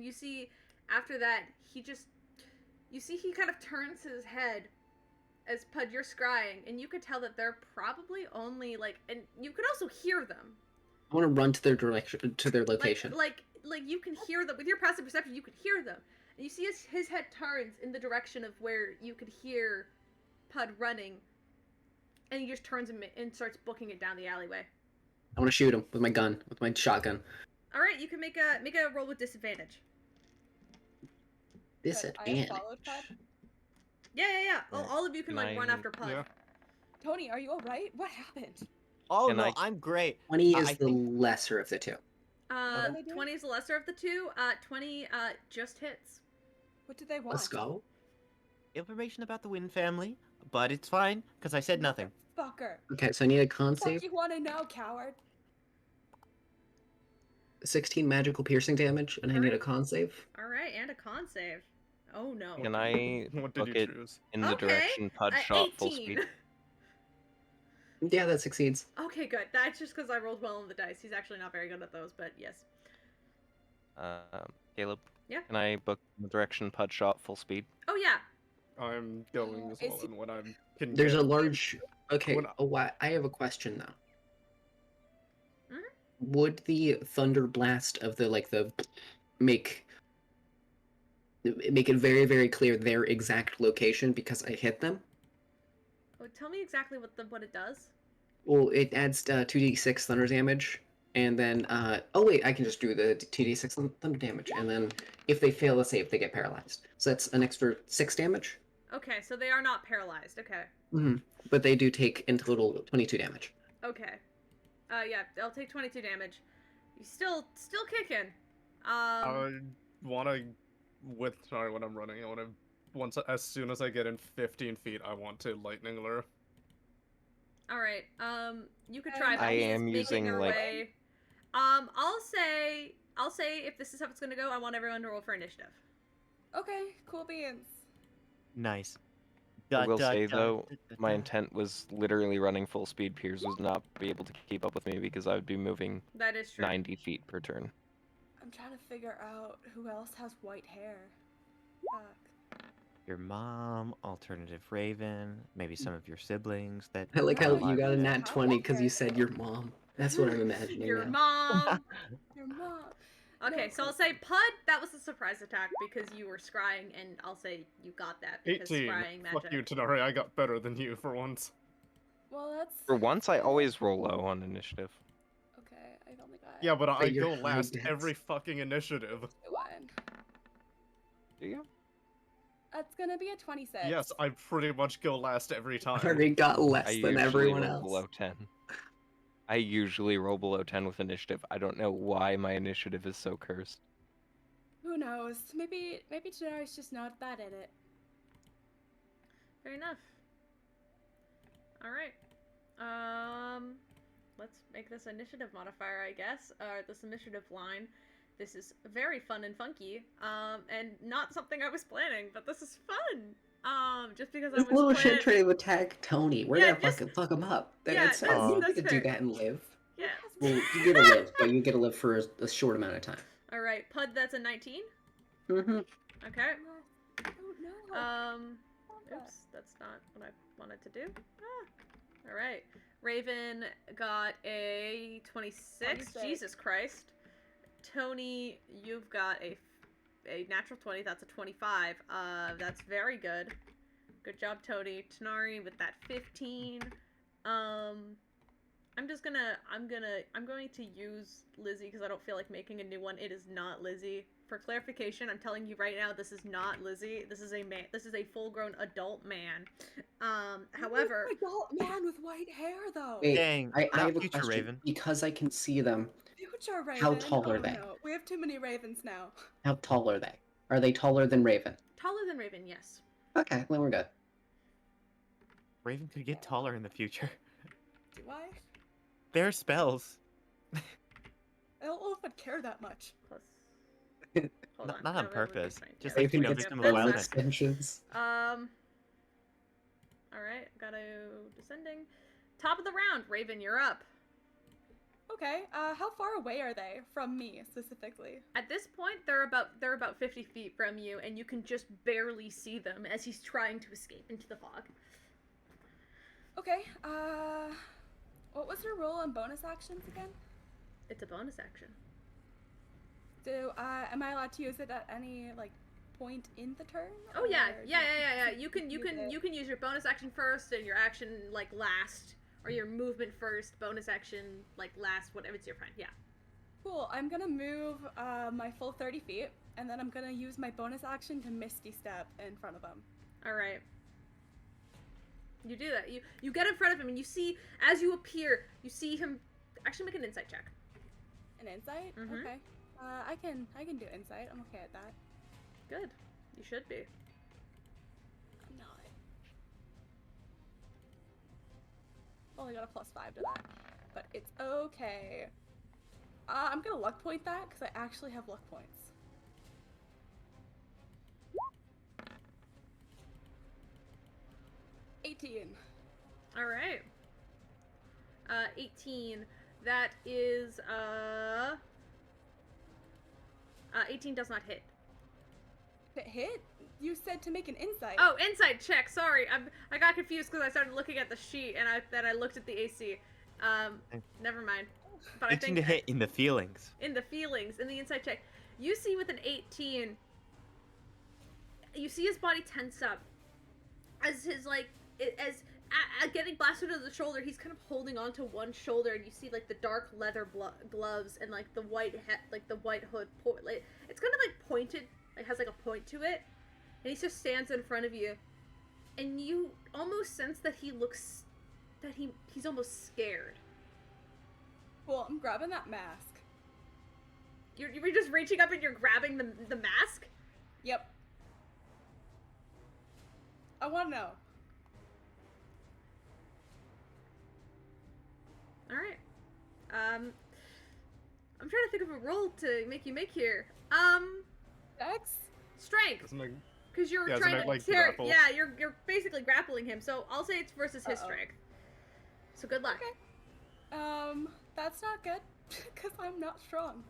[SPEAKER 3] you see, after that, he kind of turns his head as Pud, you're scrying, and you could tell that they're probably only like, and you could also hear them.
[SPEAKER 1] I want to run to their direction, to their location.
[SPEAKER 3] Like you can hear them with your passive perception. You could hear them, and you see his head turns in the direction of where you could hear Pud running, and he just turns and starts booking it down the alleyway.
[SPEAKER 1] I want to shoot him with my gun, with my shotgun.
[SPEAKER 3] All right, you can make a roll with disadvantage.
[SPEAKER 5] Good, I have
[SPEAKER 1] Disadvantage.
[SPEAKER 5] followed Pud.
[SPEAKER 3] Yeah. All of you can like run
[SPEAKER 6] Nice.
[SPEAKER 3] after Pud.
[SPEAKER 2] Yeah.
[SPEAKER 5] Tony, are you alright? What happened?
[SPEAKER 4] Oh
[SPEAKER 6] Can
[SPEAKER 4] no,
[SPEAKER 6] I-
[SPEAKER 4] I'm great.
[SPEAKER 1] 20
[SPEAKER 4] I
[SPEAKER 1] is the
[SPEAKER 4] think-
[SPEAKER 1] lesser of the two.
[SPEAKER 5] What did they do?
[SPEAKER 3] 20 is the lesser of the two. 20 just hits.
[SPEAKER 5] What did they want?
[SPEAKER 1] Let's go.
[SPEAKER 4] Information about the Wynn family, but it's fine because I said nothing.
[SPEAKER 5] Fucker.
[SPEAKER 1] Okay, so I need a con
[SPEAKER 5] Fuck
[SPEAKER 1] save.
[SPEAKER 5] you want to know, coward?
[SPEAKER 1] 16 magical piercing damage, and I need a con save.
[SPEAKER 3] All right, and a con save. Oh no.
[SPEAKER 6] Can I
[SPEAKER 2] What did
[SPEAKER 6] book
[SPEAKER 2] you
[SPEAKER 6] it
[SPEAKER 2] choose?
[SPEAKER 6] in the
[SPEAKER 3] Okay,
[SPEAKER 6] direction Pud shot full
[SPEAKER 3] 18.
[SPEAKER 6] speed?
[SPEAKER 1] Yeah, that succeeds.
[SPEAKER 3] Okay, good. That's just because I rolled well on the dice. He's actually not very good at those, but yes.
[SPEAKER 6] Caleb.
[SPEAKER 3] Yeah?
[SPEAKER 6] Can I book in the direction Pud shot full speed?
[SPEAKER 3] Oh, yeah.
[SPEAKER 2] I'm going as
[SPEAKER 5] Is
[SPEAKER 2] well,
[SPEAKER 5] he-
[SPEAKER 2] and when I can
[SPEAKER 1] There's
[SPEAKER 2] get
[SPEAKER 1] a large. Okay.
[SPEAKER 2] When
[SPEAKER 1] Oh, I have a question though.
[SPEAKER 3] Mhm.
[SPEAKER 1] Would the thunder blast of the make make it very very clear their exact location because I hit them?
[SPEAKER 3] Oh, tell me exactly what it does.
[SPEAKER 1] Well, it adds 2d6 thunder damage, and then oh wait, I can just do the 2d6 thunder damage, and then if they fail the save, they get paralyzed. So that's an extra 6 damage.
[SPEAKER 3] Okay, so they are not paralyzed. Okay.
[SPEAKER 1] But they do take in total 22 damage.
[SPEAKER 3] Okay. Yeah, they'll take 22 damage. You still kicking.
[SPEAKER 2] I wanna when I'm running, as soon as I get in 15 feet, I want to lightning lure.
[SPEAKER 3] All right. You could try. But
[SPEAKER 6] I
[SPEAKER 3] he is
[SPEAKER 6] am
[SPEAKER 3] making
[SPEAKER 6] using,
[SPEAKER 3] her
[SPEAKER 6] like-
[SPEAKER 3] way. I'll say if this is how it's gonna go, I want everyone to roll for initiative.
[SPEAKER 5] Okay, cool beans.
[SPEAKER 4] Nice.
[SPEAKER 6] I will say though, my
[SPEAKER 4] da.
[SPEAKER 6] intent was literally running full speed. Piers would not be able to keep up with me because I would be moving
[SPEAKER 3] That is true.
[SPEAKER 6] 90 feet per turn.
[SPEAKER 5] I'm trying to figure out who else has white hair. Fuck.
[SPEAKER 4] Your mom, alternative Raven, maybe some of your siblings that.
[SPEAKER 1] I like how
[SPEAKER 5] No,
[SPEAKER 1] you got a
[SPEAKER 5] I-
[SPEAKER 1] nat
[SPEAKER 5] how
[SPEAKER 1] 20 because you
[SPEAKER 5] hair
[SPEAKER 1] said
[SPEAKER 5] though?
[SPEAKER 1] your mom. That's what I'm imagining
[SPEAKER 3] Your
[SPEAKER 1] now.
[SPEAKER 3] mom.
[SPEAKER 5] Your mom.
[SPEAKER 3] Okay,
[SPEAKER 5] No,
[SPEAKER 3] so I'll say Pud. That was a surprise attack because you were scrying, and I'll say you got that because
[SPEAKER 2] 18.
[SPEAKER 3] scrying magic.
[SPEAKER 2] Fuck you, Tanari. I got better than you for once.
[SPEAKER 5] Well, that's
[SPEAKER 6] For once, I always roll low on initiative.
[SPEAKER 5] okay. I've only got
[SPEAKER 2] Yeah, but I
[SPEAKER 1] you're
[SPEAKER 2] go
[SPEAKER 1] high
[SPEAKER 2] last
[SPEAKER 1] dex.
[SPEAKER 2] every fucking initiative.
[SPEAKER 5] one.
[SPEAKER 6] Do you?
[SPEAKER 5] That's gonna be a 26.
[SPEAKER 2] Yes, I pretty much go last every
[SPEAKER 1] I
[SPEAKER 2] time.
[SPEAKER 1] already got less
[SPEAKER 6] I
[SPEAKER 1] than
[SPEAKER 6] usually
[SPEAKER 1] everyone
[SPEAKER 6] roll
[SPEAKER 1] else.
[SPEAKER 6] below 10. I usually roll below 10 with initiative. I don't know why my initiative is so cursed.
[SPEAKER 5] Who knows? Maybe Tanari's just not that at it.
[SPEAKER 3] Fair enough. All right. Let's make this initiative modifier, I guess, or this initiative line. This is very fun and funky, and not something I was planning, but this is fun. Just because
[SPEAKER 1] This
[SPEAKER 3] I was
[SPEAKER 1] little shit
[SPEAKER 3] planning.
[SPEAKER 1] tray to attack Tony. We're
[SPEAKER 3] Yeah,
[SPEAKER 1] gonna fucking fuck him up.
[SPEAKER 3] yeah,
[SPEAKER 1] That's
[SPEAKER 3] that's-
[SPEAKER 1] you
[SPEAKER 3] that's
[SPEAKER 1] get to
[SPEAKER 3] fair.
[SPEAKER 1] do that and live.
[SPEAKER 3] Yeah.
[SPEAKER 1] Well, you get to live, but you get to live for a short amount of time.
[SPEAKER 3] All right, Pud. That's a 19.
[SPEAKER 1] Mm-hmm.
[SPEAKER 3] Okay.
[SPEAKER 5] I don't know.
[SPEAKER 3] Oops, that's not what I wanted to do. Ah. All right. Raven got a 26.
[SPEAKER 5] 26.
[SPEAKER 3] Jesus Christ. Tony, you've got a natural 20. That's a 25. That's very good. Good job, Tony. Tanari with that 15. I'm going to use Lizzie because I don't feel like making a new one. It is not Lizzie. For clarification, I'm telling you right now, this is not Lizzie. This is a man. This is a full-grown adult man. However,
[SPEAKER 5] adult man with white hair though.
[SPEAKER 1] Wait,
[SPEAKER 4] Dang,
[SPEAKER 1] I
[SPEAKER 4] not
[SPEAKER 1] have a
[SPEAKER 4] future
[SPEAKER 1] question
[SPEAKER 4] Raven.
[SPEAKER 1] because I can see them.
[SPEAKER 5] Future Raven.
[SPEAKER 1] How tall are
[SPEAKER 5] Oh,
[SPEAKER 1] they?
[SPEAKER 5] No. We have too many Ravens now.
[SPEAKER 1] How tall are they? Are they taller than Raven?
[SPEAKER 3] taller than Raven, yes.
[SPEAKER 1] Okay, then we're good.
[SPEAKER 4] Raven could get taller in the future.
[SPEAKER 5] Do I?
[SPEAKER 4] Their spells.
[SPEAKER 5] I don't know if I'd care that much.
[SPEAKER 3] Plus, hold
[SPEAKER 4] Not on
[SPEAKER 3] No, that would be
[SPEAKER 4] purpose.
[SPEAKER 3] fine.
[SPEAKER 4] Just
[SPEAKER 3] Yeah,
[SPEAKER 4] like,
[SPEAKER 1] Raven
[SPEAKER 3] that's-
[SPEAKER 1] gets
[SPEAKER 4] Victim of
[SPEAKER 3] that's
[SPEAKER 4] the
[SPEAKER 1] spell
[SPEAKER 3] not-
[SPEAKER 4] Wildness.
[SPEAKER 1] extensions.
[SPEAKER 3] All right, gotta descending. Top of the round, Raven, you're up.
[SPEAKER 5] Okay. How far away are they from me specifically?
[SPEAKER 3] At this point, they're about 50 feet from you, and you can just barely see them as he's trying to escape into the fog.
[SPEAKER 5] Okay. What was your role on bonus actions again?
[SPEAKER 3] It's a bonus action.
[SPEAKER 5] Am I allowed to use it at any like point in the turn?
[SPEAKER 3] Oh yeah,
[SPEAKER 5] or
[SPEAKER 3] yeah,
[SPEAKER 5] do
[SPEAKER 3] yeah,
[SPEAKER 5] I
[SPEAKER 3] yeah, yeah.
[SPEAKER 5] use
[SPEAKER 3] You can
[SPEAKER 5] it?
[SPEAKER 3] use your bonus action first, and your action like last, or your movement first, bonus action like last. Whatever, it's your fine. Yeah.
[SPEAKER 5] Cool. I'm gonna move my full 30 feet, and then I'm gonna use my bonus action to Misty Step in front of them.
[SPEAKER 3] All right. You do that. You get in front of him, and you see as you appear, you see him. Actually, make an insight check.
[SPEAKER 5] An insight?
[SPEAKER 3] Mhm.
[SPEAKER 5] Okay. I can do insight. I'm okay at that.
[SPEAKER 3] Good. You should be.
[SPEAKER 5] I'm not. Only got a +5 to that, but it's okay. I'm gonna luck point that because I actually have luck points. $18.
[SPEAKER 3] All right. 18. That is 18 does not hit.
[SPEAKER 5] If it hit? You said to make an insight.
[SPEAKER 3] Oh, insight check. Sorry, I got confused because I started looking at the sheet and then I looked at the AC. Never mind. But I
[SPEAKER 4] 18
[SPEAKER 3] think
[SPEAKER 4] to hit in the feelings.
[SPEAKER 3] in the feelings, in the insight check, you see with an 18, you see his body tense up as his getting blasted over the shoulder. He's kind of holding onto one shoulder, and you see like the dark leather gloves and like the white the white hood. It's kind of like pointed, like has like a point to it, and he just stands in front of you, and you almost sense that he looks, that he's almost scared.
[SPEAKER 5] Well, I'm grabbing that mask.
[SPEAKER 3] You're just reaching up and you're grabbing the mask?
[SPEAKER 5] Yep. I want to know.
[SPEAKER 3] Alright. I'm trying to think of a roll to make you make here.
[SPEAKER 5] Dex?
[SPEAKER 3] Strength.
[SPEAKER 2] Isn't it,
[SPEAKER 3] Because you're
[SPEAKER 2] yeah, isn't
[SPEAKER 3] trying
[SPEAKER 2] it
[SPEAKER 3] to
[SPEAKER 2] like
[SPEAKER 3] tear.
[SPEAKER 2] grapple?
[SPEAKER 3] Yeah, you're basically grappling him. So I'll say it's versus his
[SPEAKER 5] Uh-oh.
[SPEAKER 3] strength. So good luck.
[SPEAKER 5] Okay. That's not good, because I'm not strong.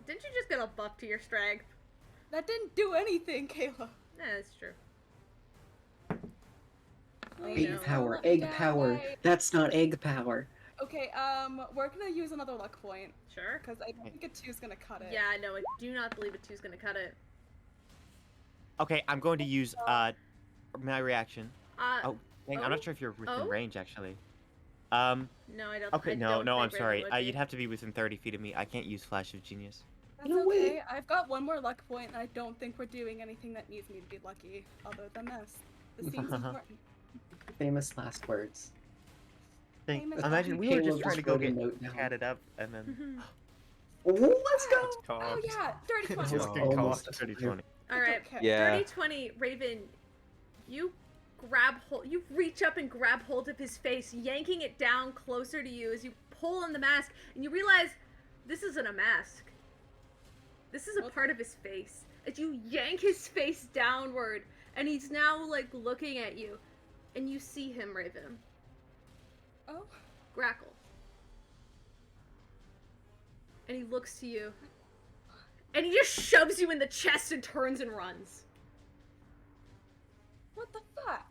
[SPEAKER 3] Didn't you just get a buff to your strength?
[SPEAKER 5] That didn't do anything, Kayla.
[SPEAKER 3] Yeah, that's true.
[SPEAKER 5] Please,
[SPEAKER 1] Egg
[SPEAKER 3] know.
[SPEAKER 1] power,
[SPEAKER 5] let me
[SPEAKER 1] egg
[SPEAKER 5] down
[SPEAKER 1] power.
[SPEAKER 5] by-
[SPEAKER 1] That's not egg power.
[SPEAKER 5] Okay, we're gonna use another luck point,
[SPEAKER 3] Sure.
[SPEAKER 5] because I don't think a 2's gonna cut it.
[SPEAKER 3] Yeah, no, I do not believe a 2's gonna cut it.
[SPEAKER 4] Okay, I'm going to use my reaction.
[SPEAKER 3] Oh,
[SPEAKER 4] Dang, I'm not sure if you're within
[SPEAKER 3] Oh?
[SPEAKER 4] range actually.
[SPEAKER 3] no, I don't.
[SPEAKER 4] Okay,
[SPEAKER 3] I
[SPEAKER 4] no,
[SPEAKER 3] don't
[SPEAKER 4] I'm
[SPEAKER 3] think
[SPEAKER 4] sorry.
[SPEAKER 3] Raven would be.
[SPEAKER 4] You'd have to be within 30 feet of me. I can't use Flash of Genius.
[SPEAKER 5] That's
[SPEAKER 1] No way.
[SPEAKER 5] okay. I've got one more luck point, and I don't think we're doing anything that needs me to be lucky, other than this. This seems important.
[SPEAKER 1] Famous last words.
[SPEAKER 5] Famous
[SPEAKER 4] Imagine
[SPEAKER 5] last
[SPEAKER 4] we were
[SPEAKER 1] Caleb
[SPEAKER 4] just trying to
[SPEAKER 1] just
[SPEAKER 4] go
[SPEAKER 1] wrote a
[SPEAKER 4] get
[SPEAKER 1] note down.
[SPEAKER 4] catted up and then
[SPEAKER 1] Ooh, let's go!
[SPEAKER 2] it's
[SPEAKER 5] Oh
[SPEAKER 2] cocked.
[SPEAKER 5] yeah, dirty
[SPEAKER 2] Just
[SPEAKER 5] question.
[SPEAKER 2] get
[SPEAKER 1] Almost
[SPEAKER 2] cocked.
[SPEAKER 4] 30 20.
[SPEAKER 3] All right.
[SPEAKER 5] Okay.
[SPEAKER 6] Yeah.
[SPEAKER 3] 30-20, Raven, you you reach up and grab hold of his face, yanking it down closer to you as you pull on the mask, and you realize this isn't a mask. This is a part of his face. As you yank his face downward, and he's now like looking at you, and you see him, Raven.
[SPEAKER 5] Oh,
[SPEAKER 3] Grackle. And he looks to you, and he just shoves you in the chest and turns and runs.
[SPEAKER 5] what the fuck?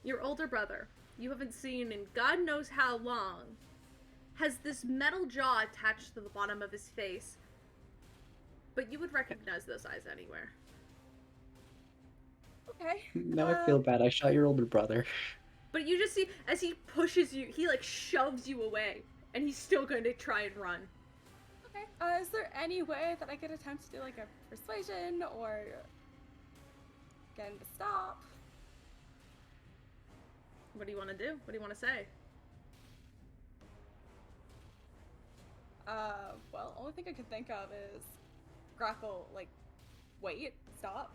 [SPEAKER 3] Your older brother, you haven't seen in God knows how long, has this metal jaw attached to the bottom of his face. But you would recognize those eyes anywhere.
[SPEAKER 5] Okay.
[SPEAKER 1] Now I feel bad. I shot your older brother.
[SPEAKER 3] But you just see, as he pushes you, he like shoves you away. And he's still going to try and run.
[SPEAKER 5] Okay. Is there any way that I could attempt to do like a persuasion or get him to stop?
[SPEAKER 3] What do you want to do? What do you want to say?
[SPEAKER 5] Well, only thing I could think of is grapple, like, wait, stop.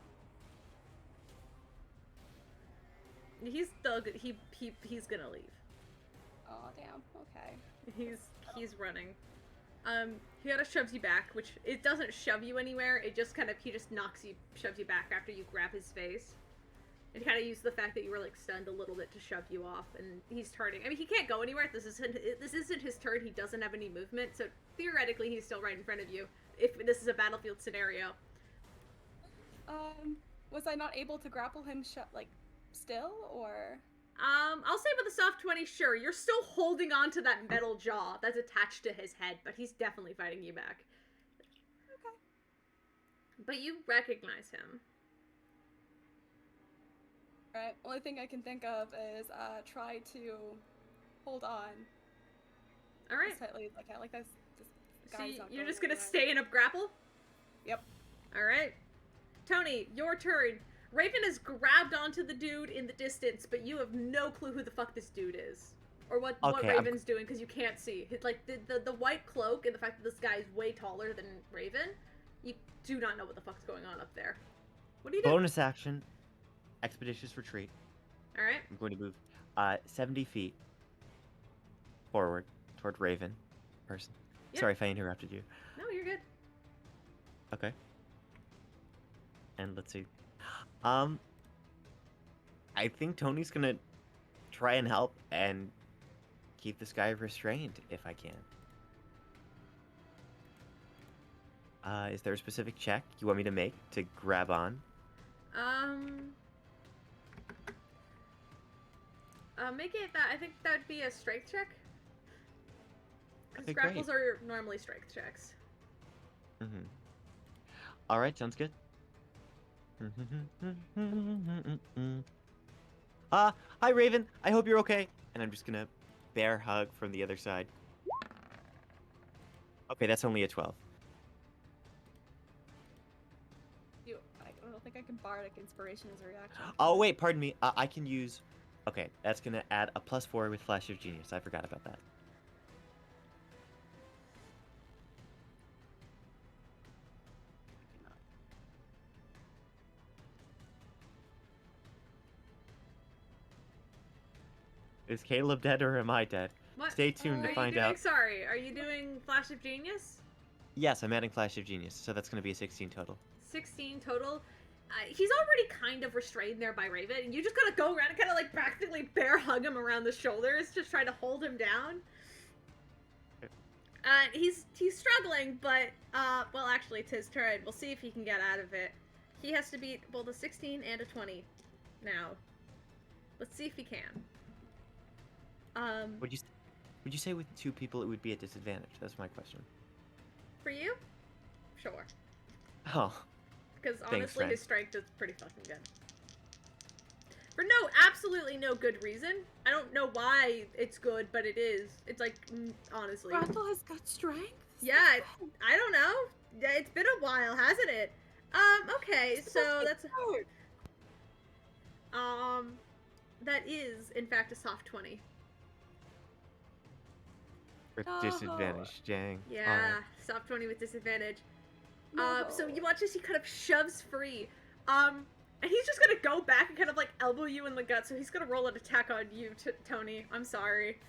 [SPEAKER 3] He's still he's gonna leave.
[SPEAKER 5] Oh damn. Okay.
[SPEAKER 3] He's running. He kind of shoves you back, which it doesn't shove you anywhere. It just kind of he just shoves you back after you grab his face. And kind of used the fact that you were like stunned a little bit to shove you off, and he's turning. I mean, he can't go anywhere. This isn't his turn. He doesn't have any movement, so theoretically, he's still right in front of you. If this is a battlefield scenario.
[SPEAKER 5] Was I not able to grapple him still, or?
[SPEAKER 3] I'll say with a soft 20, sure. You're still holding on to that metal jaw that's attached to his head, but he's definitely fighting you back.
[SPEAKER 5] Okay.
[SPEAKER 3] But you recognize him.
[SPEAKER 5] Alright, only thing I can think of is try to hold on
[SPEAKER 3] All right.
[SPEAKER 5] as tightly as I can. Like this
[SPEAKER 3] So
[SPEAKER 5] guy's not
[SPEAKER 3] you're
[SPEAKER 5] going
[SPEAKER 3] just gonna
[SPEAKER 5] anywhere.
[SPEAKER 3] stay in a grapple?
[SPEAKER 5] Yep.
[SPEAKER 3] All right. Tony, your turn. Raven has grabbed onto the dude in the distance, but you have no clue who the fuck this dude is. Or what
[SPEAKER 4] Okay, I'm-
[SPEAKER 3] Raven's doing, because you can't see. Like, the white cloak and the fact that this guy is way taller than Raven, you do not know what the fuck's going on up there. What do you do?
[SPEAKER 4] Bonus action, expeditious retreat.
[SPEAKER 3] All right.
[SPEAKER 4] I'm going to move 70 feet forward toward Raven person.
[SPEAKER 3] Yep.
[SPEAKER 4] Sorry if I interrupted you.
[SPEAKER 3] No, you're good.
[SPEAKER 4] Okay. And let's see. I think Tony's gonna try and help and keep this guy restrained if I can. Is there a specific check you want me to make to grab on?
[SPEAKER 3] Make it that. I think that would be a strength check. Because
[SPEAKER 4] Okay,
[SPEAKER 3] grapples are normally strength checks.
[SPEAKER 4] Mm-hmm. All right, sounds good. Hi Raven. I hope you're okay. And I'm just gonna bear hug from the other side. Okay, that's only a 12.
[SPEAKER 5] I don't think I can bardic inspiration as a reaction.
[SPEAKER 4] Oh wait, pardon me. I can use. Okay, that's gonna add a +4 with Flash of Genius. I forgot about that. Is Caleb dead or am I dead?
[SPEAKER 3] What?
[SPEAKER 4] Stay tuned
[SPEAKER 3] Are
[SPEAKER 4] to
[SPEAKER 3] you
[SPEAKER 4] find
[SPEAKER 3] doing?
[SPEAKER 4] out.
[SPEAKER 3] Sorry, are you doing Flash of Genius?
[SPEAKER 4] Yes, I'm adding Flash of Genius, so that's gonna be a 16 total.
[SPEAKER 3] 16 total. He's already kind of restrained there by Raven, and you just gotta go around and kind of like practically bear hug him around the shoulders, just trying to hold him down. He's struggling, but well, actually, it's his turn. We'll see if he can get out of it. He has to beat both a 16 and a 20 now. Let's see if he can.
[SPEAKER 4] Would you say with 2 people it would be a disadvantage? That's my question.
[SPEAKER 3] For you? Sure.
[SPEAKER 4] Oh.
[SPEAKER 3] Because
[SPEAKER 4] Thanks,
[SPEAKER 3] honestly,
[SPEAKER 4] friend.
[SPEAKER 3] his strength is pretty fucking good. For absolutely no good reason. I don't know why it's good, but it is. It's like, honestly.
[SPEAKER 5] Grapple has got strength?
[SPEAKER 3] Yeah, I don't know. It's been a while, hasn't it? Okay, so that's... that is, in fact, a soft 20.
[SPEAKER 4] With
[SPEAKER 5] No.
[SPEAKER 4] disadvantage, dang.
[SPEAKER 3] Yeah,
[SPEAKER 4] Alright.
[SPEAKER 3] soft 20 with disadvantage.
[SPEAKER 5] No.
[SPEAKER 3] So you watch as he kind of shoves free. And he's just gonna go back and kind of like elbow you in the gut. So he's gonna roll an attack on you, Tony. I'm sorry.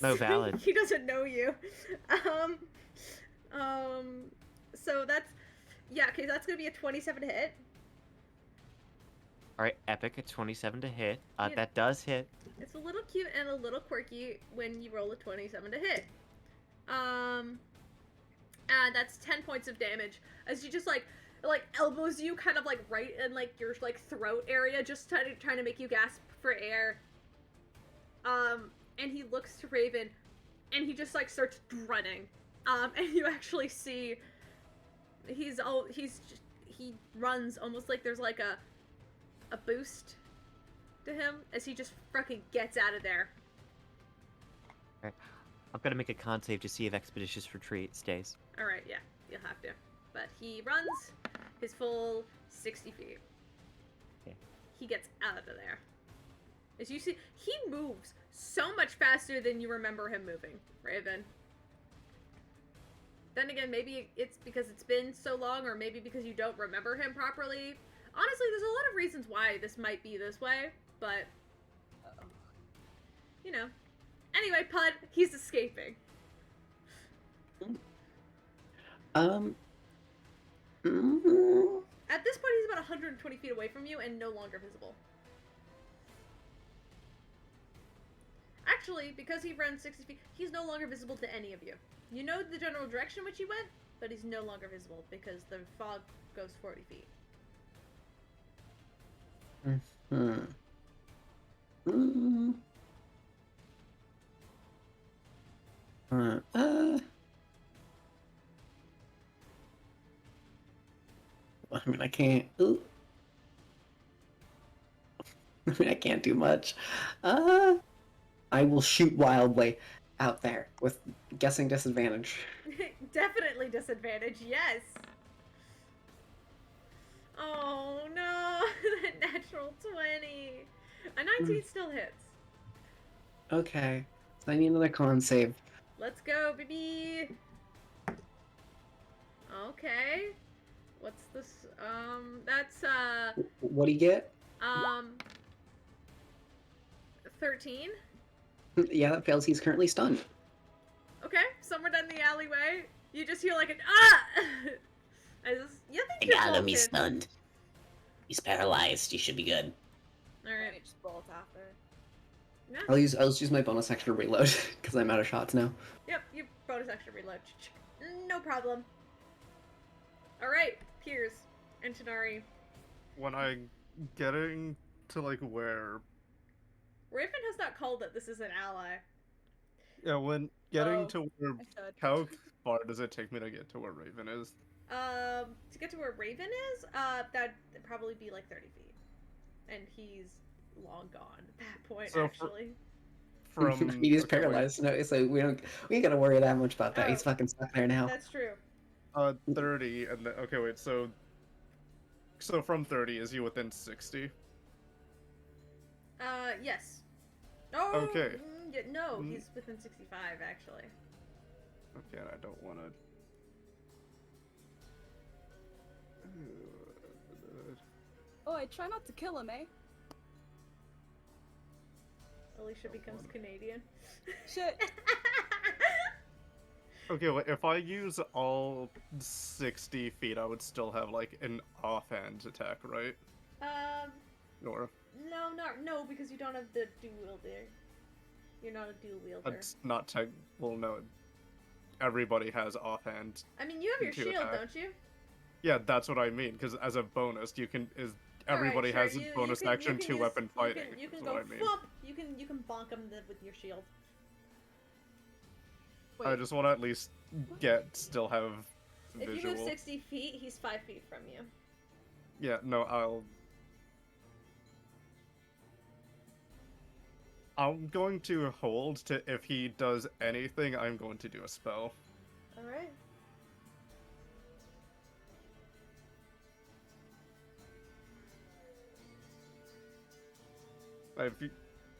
[SPEAKER 4] No, valid.
[SPEAKER 3] He doesn't know you. So that's okay. That's gonna be a 27 to hit.
[SPEAKER 4] Alright, epic, a 27 to hit.
[SPEAKER 3] Yeah.
[SPEAKER 4] That does hit.
[SPEAKER 3] It's a little cute and a little quirky when you roll a 27 to hit. And that's 10 points of damage as you just like elbows you kind of like right in like your like throat area, just trying to make you gasp for air. And he looks to Raven, and he just like starts running. And you actually see he runs almost like there's like a boost to him as he just fucking gets out of there.
[SPEAKER 4] I'm gonna make a con save to see if Expeditious Retreat stays.
[SPEAKER 3] Alright, yeah, you'll have to. But he runs his full 60 feet.
[SPEAKER 4] Okay.
[SPEAKER 3] He gets out of there. As you see, he moves so much faster than you remember him moving, Raven. Then again, maybe it's because it's been so long, or maybe because you don't remember him properly. Honestly, there's a lot of reasons why this might be this way, but... you know. Anyway, Pud, he's escaping. At this point, he's about 120 feet away from you and no longer visible. Actually, because he runs 60 feet, he's no longer visible to any of you. You know the general direction in which he went, but he's no longer visible because the fog goes 40 feet.
[SPEAKER 1] I mean, I can't. Ooh. I mean, I can't do much. I will shoot wildly out there with guessing disadvantage.
[SPEAKER 3] Definitely disadvantage, yes. Oh no, that natural 20. A 19 still hits.
[SPEAKER 1] Okay, so I need another con save.
[SPEAKER 3] Let's go, baby. Okay. What's this? That's
[SPEAKER 1] What do you get?
[SPEAKER 3] 13.
[SPEAKER 1] Yeah, that fails. He's currently stunned.
[SPEAKER 3] Okay, somewhere down the alleyway, you just hear like an I
[SPEAKER 7] I got him, he's stunned. He's paralyzed, he should be good.
[SPEAKER 3] Alright.
[SPEAKER 5] Just bolt after.
[SPEAKER 3] Yeah.
[SPEAKER 1] I'll use my bonus action to reload because I'm out of shots now.
[SPEAKER 3] Yep, your bonus action reload. No problem. Alright, Piers and Tanari.
[SPEAKER 2] When I'm getting to like where,
[SPEAKER 3] Raven has not called that this is an ally.
[SPEAKER 2] yeah, when getting
[SPEAKER 5] Oh,
[SPEAKER 2] to where,
[SPEAKER 5] I should.
[SPEAKER 2] how far does it take me to get to where Raven is?
[SPEAKER 3] To get to where Raven is, that'd probably be like 30 feet. And he's long gone at that point,
[SPEAKER 2] So
[SPEAKER 3] actually.
[SPEAKER 2] From
[SPEAKER 1] He's
[SPEAKER 2] okay, wait.
[SPEAKER 1] paralyzed, no, so we ain't gotta worry that much about that.
[SPEAKER 3] Oh.
[SPEAKER 1] He's fucking stuck there now.
[SPEAKER 3] That's true.
[SPEAKER 2] 30, and then, okay, wait, so from 30, is he within 60?
[SPEAKER 3] Yes. Oh,
[SPEAKER 2] Okay.
[SPEAKER 3] No, he's within 65, actually.
[SPEAKER 2] Okay, and I don't want to...
[SPEAKER 5] Oh, I try not to kill him, eh?
[SPEAKER 3] Alicia becomes Canadian.
[SPEAKER 5] Shit.
[SPEAKER 2] Okay, wait, if I use all 60 feet, I would still have, like, an offhand attack, right? Or...
[SPEAKER 3] No, because you don't have the dual wielder. You're not a dual wielder.
[SPEAKER 2] That's not tech... Well, no. Everybody has offhand.
[SPEAKER 3] I mean, you have your
[SPEAKER 2] to
[SPEAKER 3] shield,
[SPEAKER 2] attack.
[SPEAKER 3] don't you?
[SPEAKER 2] Yeah, that's what I mean, because as a bonus, you can... Everybody
[SPEAKER 3] Alright,
[SPEAKER 2] has
[SPEAKER 3] sure,
[SPEAKER 2] a bonus action
[SPEAKER 3] use-
[SPEAKER 2] two-weapon fighting.
[SPEAKER 3] You can
[SPEAKER 2] That's
[SPEAKER 3] go
[SPEAKER 2] what I mean.
[SPEAKER 3] flop. You can bonk him with your shield.
[SPEAKER 5] Wait,
[SPEAKER 2] I just want to at least still have
[SPEAKER 3] If
[SPEAKER 2] visual.
[SPEAKER 3] you move 60 feet, he's 5 feet from you.
[SPEAKER 2] Yeah, no, I'm going to hold to if he does anything, I'm going to do a spell.
[SPEAKER 3] Alright.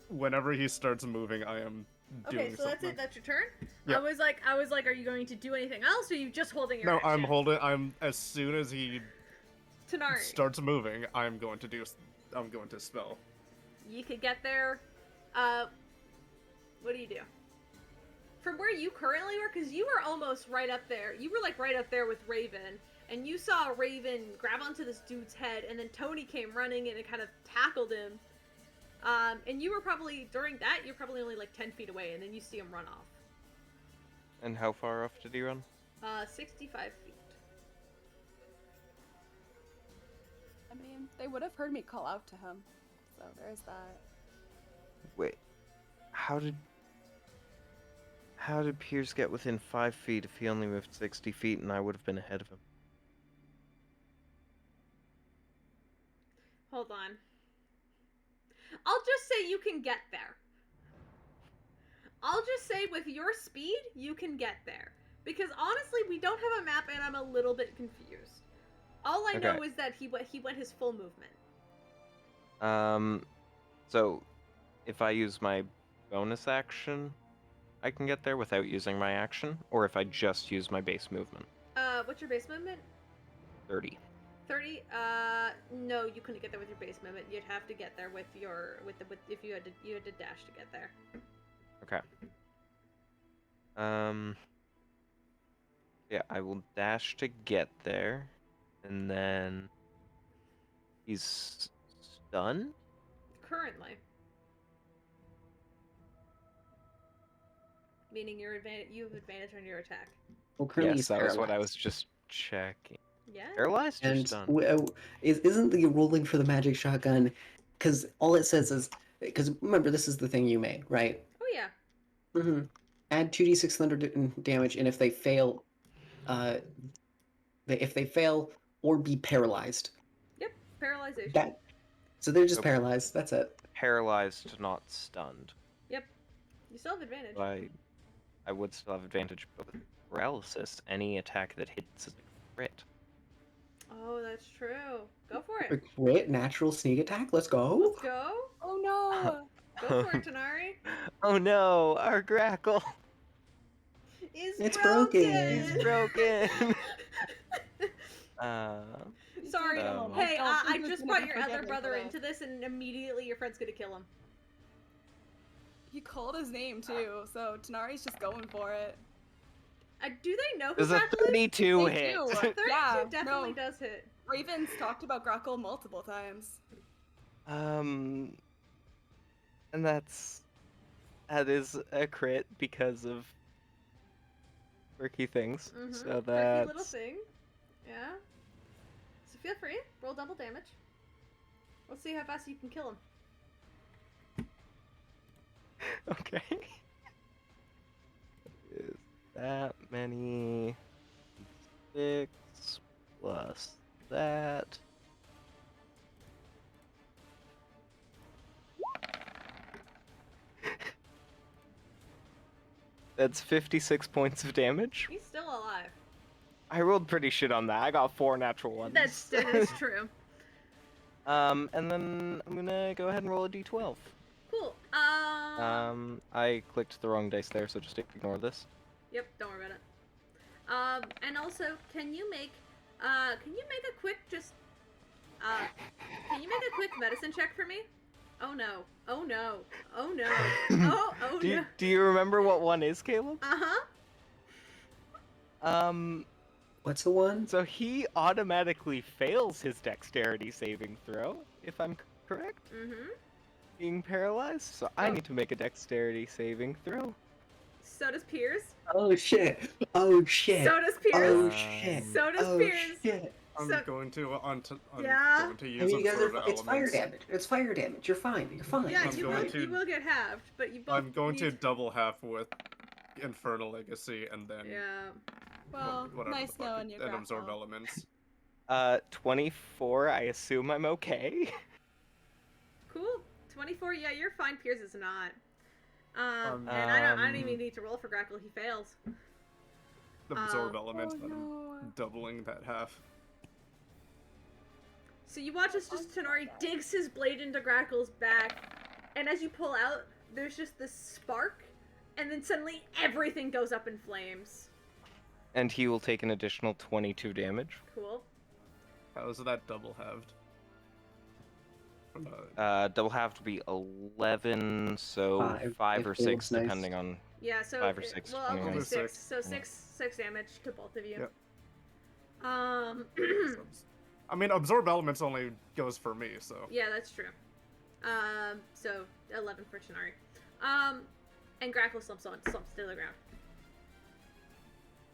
[SPEAKER 2] Whenever he starts moving, I am doing
[SPEAKER 3] Okay, so that's
[SPEAKER 2] something.
[SPEAKER 3] it. That's your turn.
[SPEAKER 2] Yeah.
[SPEAKER 3] I was like, are you going to do anything else, or are you just holding your
[SPEAKER 2] No,
[SPEAKER 3] action?
[SPEAKER 2] I'm holding. As soon as he
[SPEAKER 3] Tanari,
[SPEAKER 2] starts moving, I'm going to spell.
[SPEAKER 3] you could get there. What do you do? From where you currently were, because you were almost right up there. You were like right up there with Raven, and you saw Raven grab onto this dude's head, and then Tony came running in and kind of tackled him. And you were probably, during that, you're probably only like 10 feet away, and then you see him run off.
[SPEAKER 6] And how far off did he run?
[SPEAKER 3] 65 feet.
[SPEAKER 5] I mean, they would have heard me call out to him. So there's that.
[SPEAKER 6] Wait, how did Piers get within 5 feet if he only moved 60 feet and I would have been ahead of him?
[SPEAKER 3] Hold on. I'll just say you can get there. I'll just say with your speed, you can get there. Because honestly, we don't have a map and I'm a little bit confused. All I know
[SPEAKER 6] Okay.
[SPEAKER 3] is that he went his full movement.
[SPEAKER 6] So if I use my bonus action, I can get there without using my action, or if I just use my base movement.
[SPEAKER 3] What's your base movement?
[SPEAKER 6] 30.
[SPEAKER 3] 30? No, you couldn't get there with your base movement. You'd have to get there with if you had to dash to get there.
[SPEAKER 6] Okay. Yeah, I will dash to get there, and then he's stunned?
[SPEAKER 3] Currently. Meaning you have advantage on your attack.
[SPEAKER 1] Well, currently
[SPEAKER 6] Yes,
[SPEAKER 1] he's
[SPEAKER 6] that was what I
[SPEAKER 1] paralyzed.
[SPEAKER 6] was just checking.
[SPEAKER 3] Yeah?
[SPEAKER 6] Paralyzed or
[SPEAKER 1] And
[SPEAKER 6] stunned?
[SPEAKER 1] isn't the rolling for the magic shotgun? Because all it says is, because remember this is the thing you made, right?
[SPEAKER 3] Oh yeah.
[SPEAKER 1] Mm-hmm. Add 2d6 thunder damage, and if they fail, if they fail or be paralyzed,
[SPEAKER 3] Yep. Paralyzation.
[SPEAKER 1] so they're just
[SPEAKER 6] Okay.
[SPEAKER 1] paralyzed. That's it.
[SPEAKER 6] Paralyzed, not stunned.
[SPEAKER 3] Yep. You still have advantage.
[SPEAKER 6] I would still have advantage, but with paralysis, any attack that hits is a crit.
[SPEAKER 3] Oh, that's true. Go for
[SPEAKER 1] A
[SPEAKER 3] it.
[SPEAKER 1] crit natural sneak attack. Let's go.
[SPEAKER 3] Let's go.
[SPEAKER 5] Oh no!
[SPEAKER 3] Go for it, Tanari.
[SPEAKER 6] Oh no, our grackle!
[SPEAKER 1] It's broken.
[SPEAKER 6] It's broken!
[SPEAKER 3] Sorry.
[SPEAKER 6] Oh.
[SPEAKER 3] Hey,
[SPEAKER 5] Oh,
[SPEAKER 3] I
[SPEAKER 5] Fingers
[SPEAKER 3] just
[SPEAKER 5] gonna
[SPEAKER 3] brought your
[SPEAKER 5] come
[SPEAKER 3] other
[SPEAKER 5] together
[SPEAKER 3] brother
[SPEAKER 5] for that.
[SPEAKER 3] into this, and immediately your friend's gonna kill him.
[SPEAKER 5] He called his name too, so Tanari's just going for it.
[SPEAKER 3] Do they know who
[SPEAKER 6] There's a
[SPEAKER 3] Grackle is?
[SPEAKER 6] 32
[SPEAKER 5] They
[SPEAKER 6] hit!
[SPEAKER 5] do.
[SPEAKER 3] 32
[SPEAKER 5] Yeah,
[SPEAKER 3] definitely
[SPEAKER 5] no.
[SPEAKER 3] does hit.
[SPEAKER 5] Raven's talked about Grackle multiple times.
[SPEAKER 6] And that's That is a crit because of quirky things.
[SPEAKER 3] Mm-hmm.
[SPEAKER 6] So
[SPEAKER 3] Quirky
[SPEAKER 6] that's
[SPEAKER 3] little thing. Yeah. So feel free. Roll double damage. Let's see how fast you can kill him.
[SPEAKER 6] okay. Is that many 6 plus that? That's 56 points of damage.
[SPEAKER 3] He's still alive.
[SPEAKER 6] I rolled pretty shit on that. I got 4 natural ones.
[SPEAKER 3] That is true.
[SPEAKER 6] And then I'm gonna go ahead and roll a d12.
[SPEAKER 3] Cool.
[SPEAKER 6] I clicked the wrong dice there, so just ignore this.
[SPEAKER 3] Yep, don't worry about it. And also, can you make a quick can you make a quick medicine check for me? Oh no. Oh no. Oh no. Oh no.
[SPEAKER 6] Do you remember what one is, Caleb?
[SPEAKER 3] Uh-huh.
[SPEAKER 1] What's the one?
[SPEAKER 6] So he automatically fails his dexterity saving throw, if I'm correct?
[SPEAKER 3] Mm-hmm.
[SPEAKER 6] Being paralyzed, so I need to make a dexterity saving throw.
[SPEAKER 3] So does Piers.
[SPEAKER 1] Oh shit! Oh shit!
[SPEAKER 3] So does Piers.
[SPEAKER 1] Oh shit!
[SPEAKER 3] So does
[SPEAKER 1] oh
[SPEAKER 3] Piers.
[SPEAKER 1] shit!
[SPEAKER 2] I'm
[SPEAKER 3] So-
[SPEAKER 2] going to
[SPEAKER 3] Yeah.
[SPEAKER 2] going to
[SPEAKER 1] I
[SPEAKER 2] use
[SPEAKER 1] mean, you guys
[SPEAKER 2] absorb
[SPEAKER 1] are, it's fire
[SPEAKER 2] elements.
[SPEAKER 1] damage. It's fire damage. You're fine. You're fine.
[SPEAKER 3] Yeah,
[SPEAKER 2] I'm
[SPEAKER 3] you
[SPEAKER 2] going
[SPEAKER 3] will,
[SPEAKER 2] to-
[SPEAKER 3] you will get halved, but you both
[SPEAKER 2] I'm going to
[SPEAKER 3] need-
[SPEAKER 2] double half with Infernal Legacy and then
[SPEAKER 3] Yeah.
[SPEAKER 5] Well,
[SPEAKER 2] whatever
[SPEAKER 5] nice
[SPEAKER 2] the fuck
[SPEAKER 5] knowing
[SPEAKER 2] it-
[SPEAKER 5] your
[SPEAKER 2] and absorb
[SPEAKER 5] grapple.
[SPEAKER 2] elements.
[SPEAKER 6] 24, I assume I'm okay.
[SPEAKER 3] Cool. 24, yeah, you're fine. Piers is not. And I don't even need to roll for Grackle, he fails.
[SPEAKER 2] Absorb
[SPEAKER 3] Oh,
[SPEAKER 2] elements,
[SPEAKER 5] Oh
[SPEAKER 2] but I'm
[SPEAKER 5] no.
[SPEAKER 2] doubling that half.
[SPEAKER 3] So you watch as just Tenari digs his blade into Grackle's back, and as you pull out, there's just this spark, and then suddenly everything goes up in flames.
[SPEAKER 6] And he will take an additional 22 damage.
[SPEAKER 3] Cool.
[SPEAKER 2] How is that double halved?
[SPEAKER 6] Double half to be 11, so
[SPEAKER 1] Five,
[SPEAKER 6] 5
[SPEAKER 1] if
[SPEAKER 6] or
[SPEAKER 1] it
[SPEAKER 6] 6,
[SPEAKER 1] looks nice.
[SPEAKER 6] depending on.
[SPEAKER 3] Yeah, so
[SPEAKER 6] 5 or 6,
[SPEAKER 3] well, I'll
[SPEAKER 6] depending
[SPEAKER 3] do
[SPEAKER 2] on-
[SPEAKER 3] 6. So
[SPEAKER 6] Yeah.
[SPEAKER 3] six damage to both of you.
[SPEAKER 2] Yep. I mean, absorb elements only goes for me, so.
[SPEAKER 3] Yeah, that's true. So 11 for Chinari. And Grackle slumps to the ground.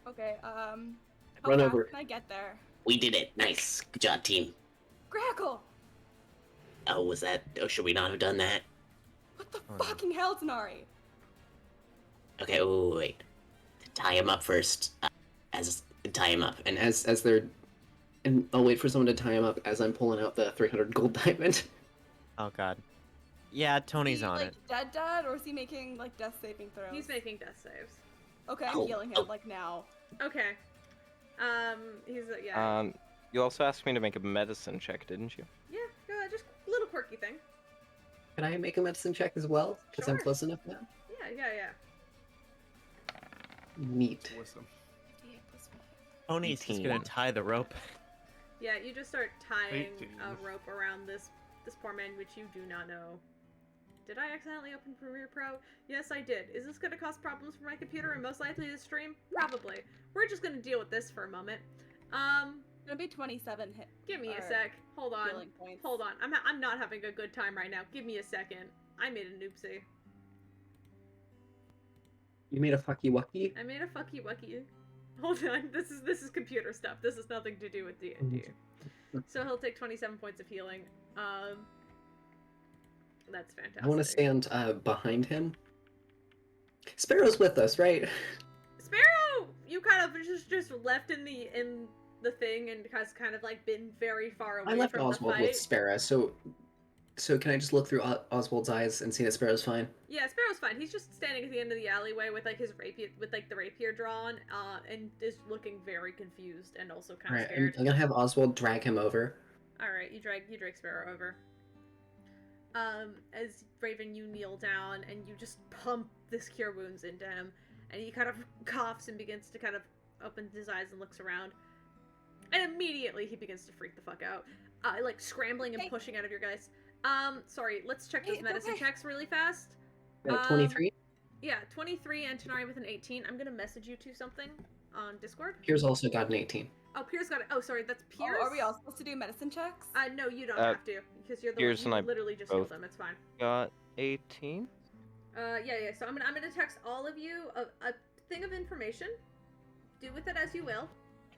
[SPEAKER 5] Okay,
[SPEAKER 1] Run
[SPEAKER 5] how
[SPEAKER 1] over.
[SPEAKER 5] fast can I get there?
[SPEAKER 7] We did it. Nice. Good job, team.
[SPEAKER 5] Grackle!
[SPEAKER 7] Oh, was that? Oh, should we not have done that?
[SPEAKER 5] What the
[SPEAKER 6] Oh, no.
[SPEAKER 5] fucking hell, Tenari?
[SPEAKER 7] Okay. Oh, wait. Tie him up first. Tie him up.
[SPEAKER 1] And as they're, and I'll wait for someone to tie him up as I'm pulling out the 300 gold diamond.
[SPEAKER 4] Oh god. Yeah, Tony's
[SPEAKER 5] Is he,
[SPEAKER 4] on
[SPEAKER 5] like,
[SPEAKER 4] it.
[SPEAKER 5] dead, or is he making, like, death saving throws?
[SPEAKER 3] He's making death saves.
[SPEAKER 5] Okay, I'm
[SPEAKER 7] Oh,
[SPEAKER 5] healing him,
[SPEAKER 7] oh.
[SPEAKER 5] like, now.
[SPEAKER 3] Okay. He's yeah.
[SPEAKER 6] You also asked me to make a medicine check, didn't you?
[SPEAKER 3] Yeah, go ahead, just a little quirky thing.
[SPEAKER 1] Can I make a medicine check as well? Because I'm
[SPEAKER 3] Sure.
[SPEAKER 1] close enough now.
[SPEAKER 3] Yeah.
[SPEAKER 1] Neat.
[SPEAKER 2] Wisdom.
[SPEAKER 4] Tony's just
[SPEAKER 6] 18.
[SPEAKER 4] gonna tie the rope.
[SPEAKER 3] Yeah, you just start tying
[SPEAKER 2] 18.
[SPEAKER 3] a rope around this poor man, which you do not know. Did I accidentally open Premiere Pro? Yes, I did. Is this going to cause problems for my computer and most likely the stream? Probably. We're just going to deal with this for a moment.
[SPEAKER 5] It's gonna be 27 hit.
[SPEAKER 3] Give me a
[SPEAKER 5] or
[SPEAKER 3] sec. Hold on.
[SPEAKER 5] healing points.
[SPEAKER 3] Hold on. I'm not having a good time right now. Give me a second. I made a noopsie.
[SPEAKER 1] You made a fucky wucky?
[SPEAKER 3] I made a fucky wucky. Hold on. This is computer stuff. This has nothing to do with D&D. So he'll take 27 points of healing. That's fantastic.
[SPEAKER 1] I want to stand behind him. Sparrow's with us, right?
[SPEAKER 3] Sparrow, you kind of just left in the thing and has kind of like been very far away
[SPEAKER 1] I left
[SPEAKER 3] from
[SPEAKER 1] Oswald
[SPEAKER 3] the
[SPEAKER 1] with
[SPEAKER 3] fight.
[SPEAKER 1] Sparrow, so can I just look through Oswald's eyes and see that Sparrow's fine?
[SPEAKER 3] Yeah, Sparrow's fine. He's just standing at the end of the alleyway with like his rapier, with like the rapier drawn, and is looking very confused and also kind of
[SPEAKER 1] Alright,
[SPEAKER 3] scared.
[SPEAKER 1] I'm gonna have Oswald drag him over.
[SPEAKER 3] All right, you drag Sparrow over. As Raven, you kneel down and you just pump this cure wounds into him, and he kind of coughs and begins to kind of open his eyes and looks around, and immediately he begins to freak the fuck out, like scrambling and
[SPEAKER 5] Hey.
[SPEAKER 3] pushing out of your guys. Sorry, let's check
[SPEAKER 5] Hey,
[SPEAKER 3] those
[SPEAKER 5] it's
[SPEAKER 3] medicine
[SPEAKER 5] okay.
[SPEAKER 3] checks really fast.
[SPEAKER 1] 23?
[SPEAKER 3] Yeah, 23 and Tenari with an 18. I'm gonna message you to something on Discord.
[SPEAKER 1] Pierce also got an 18.
[SPEAKER 3] Oh, Pierce got it. Oh, sorry, that's Pierce.
[SPEAKER 5] Oh, are we all supposed to do medicine checks?
[SPEAKER 3] No, you don't
[SPEAKER 6] Uh,
[SPEAKER 3] have to, because you're the
[SPEAKER 6] Pierce
[SPEAKER 3] one
[SPEAKER 6] and
[SPEAKER 3] you
[SPEAKER 6] I
[SPEAKER 3] literally just healed
[SPEAKER 6] both.
[SPEAKER 3] him. It's fine.
[SPEAKER 6] Got 18.
[SPEAKER 3] Yeah. So I'm gonna text all of you a thing of information. Do with it as you will.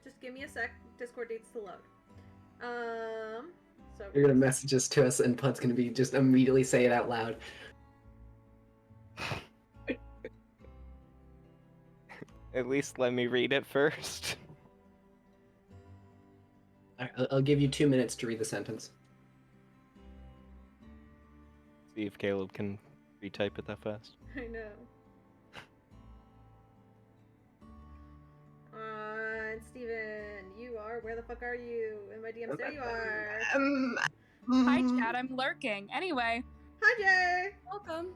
[SPEAKER 3] Just give me a sec. Discord needs to load. So
[SPEAKER 1] You're gonna message this to us, and Pud's gonna be just immediately say it out loud.
[SPEAKER 6] At least let me read it first.
[SPEAKER 1] I'll give you 2 minutes to read the sentence.
[SPEAKER 6] See if Caleb can retype it that fast.
[SPEAKER 3] I know. And Steven, you are. Where the fuck are you? In my DMs, there you are.
[SPEAKER 8] Hi, chat. I'm lurking. Anyway.
[SPEAKER 3] Hi, Jay.
[SPEAKER 5] Welcome.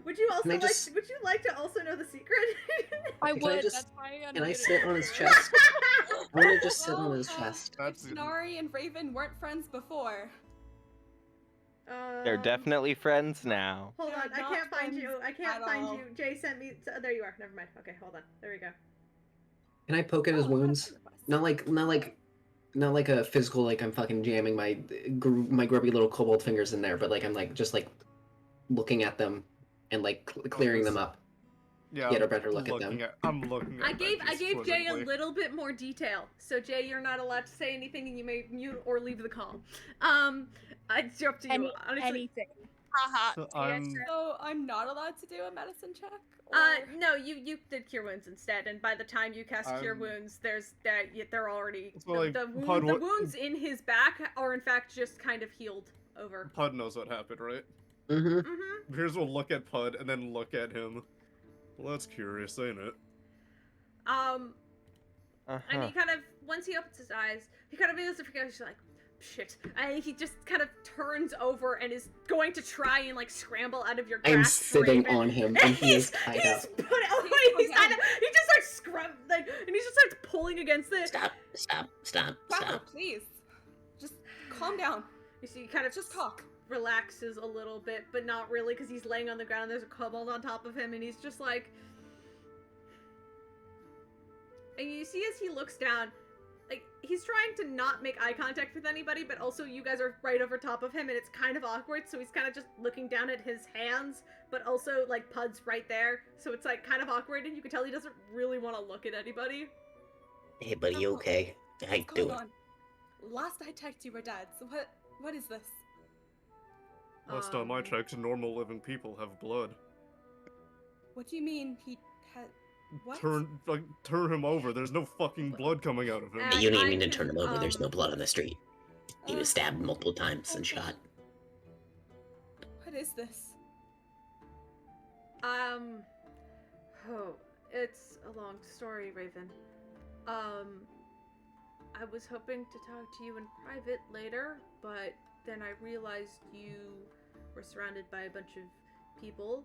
[SPEAKER 3] Would you also
[SPEAKER 1] Can I just-
[SPEAKER 3] Would you like to also know the secret?
[SPEAKER 8] I
[SPEAKER 1] Can I
[SPEAKER 8] would.
[SPEAKER 1] just-
[SPEAKER 8] That's why I
[SPEAKER 1] Can I
[SPEAKER 8] unmuted.
[SPEAKER 1] sit on his chest? I wanna just sit on
[SPEAKER 5] Well,
[SPEAKER 1] his chest.
[SPEAKER 5] If
[SPEAKER 2] That's
[SPEAKER 5] Nari and Raven weren't friends before,
[SPEAKER 6] They're definitely friends now.
[SPEAKER 3] Hold
[SPEAKER 5] They
[SPEAKER 3] on,
[SPEAKER 5] are
[SPEAKER 3] I
[SPEAKER 5] not
[SPEAKER 3] can't find you.
[SPEAKER 5] friends
[SPEAKER 3] I can't
[SPEAKER 5] at
[SPEAKER 3] find
[SPEAKER 5] all.
[SPEAKER 3] you. Jay sent me. There you are. Never mind. Okay, hold on. There we go.
[SPEAKER 1] Can I poke at his
[SPEAKER 5] Oh, that's
[SPEAKER 1] wounds?
[SPEAKER 5] in the quest.
[SPEAKER 1] Not like a physical, like I'm fucking jamming my grubby little kobold fingers in there, but like I'm like just like looking at them and like clearing them up.
[SPEAKER 2] Yeah.
[SPEAKER 1] Get a
[SPEAKER 2] I'm
[SPEAKER 1] better look at them.
[SPEAKER 2] I'm looking at
[SPEAKER 3] I gave
[SPEAKER 2] Benji's
[SPEAKER 3] Jay a
[SPEAKER 2] quizzically.
[SPEAKER 3] little bit more detail. So Jay, you're not allowed to say anything, and you may mute or leave the call. It's up to you. Honestly.
[SPEAKER 8] Anything. Haha.
[SPEAKER 2] So
[SPEAKER 8] Yeah,
[SPEAKER 2] I'm-
[SPEAKER 8] sure.
[SPEAKER 5] So I'm not allowed to do a medicine check? Or...
[SPEAKER 3] No, you did cure wounds instead, and by the time you cast cure wounds, they're already
[SPEAKER 2] So, like,
[SPEAKER 3] the
[SPEAKER 2] Pud, what-
[SPEAKER 3] wounds in his back are in fact just kind of healed over.
[SPEAKER 2] Pud knows what happened, right?
[SPEAKER 1] Mm-hmm.
[SPEAKER 3] Mm-hmm.
[SPEAKER 2] Here's we'll look at Pud and then look at him. Well, that's curious, ain't it?
[SPEAKER 3] And
[SPEAKER 6] Uh-huh.
[SPEAKER 3] he kind of, once he opens his eyes, he kind of begins to forget. He's like, shit. And he just kind of turns over and is going to try and like scramble out of your grasp.
[SPEAKER 1] I'm sitting
[SPEAKER 3] Raven.
[SPEAKER 1] on him, and he is tied up.
[SPEAKER 3] He's put oh, he's kind of, he just starts and he just starts pulling against it.
[SPEAKER 7] Stop.
[SPEAKER 5] Quackle, please. Just calm down.
[SPEAKER 3] You see, he kind of
[SPEAKER 5] Just talk.
[SPEAKER 3] relaxes a little bit, but not really, because he's laying on the ground. There's a kobold on top of him, and he's just like. And you see as he looks down, like he's trying to not make eye contact with anybody, but also you guys are right over top of him, and it's kind of awkward. So he's kind of just looking down at his hands, but also like Pud's right there, so it's like kind of awkward, and you can tell he doesn't really want to look at anybody.
[SPEAKER 7] Hey, buddy, you okay? How you
[SPEAKER 5] What's going
[SPEAKER 7] doing?
[SPEAKER 5] on? Last I checked, you were dead. So what is this?
[SPEAKER 2] Last time I checked, normal living people have blood.
[SPEAKER 5] What do you mean he had... What?
[SPEAKER 2] Turn him over. There's no fucking blood coming out of him.
[SPEAKER 3] And
[SPEAKER 7] You didn't
[SPEAKER 3] I
[SPEAKER 7] mean to
[SPEAKER 3] can,
[SPEAKER 7] turn him over. There's no blood on the street. He
[SPEAKER 5] Uh,
[SPEAKER 7] was stabbed multiple times and
[SPEAKER 5] okay.
[SPEAKER 7] shot.
[SPEAKER 5] What is this?
[SPEAKER 3] Oh, it's a long story, Raven. I was hoping to talk to you in private later, but then I realized you were surrounded by a bunch of people.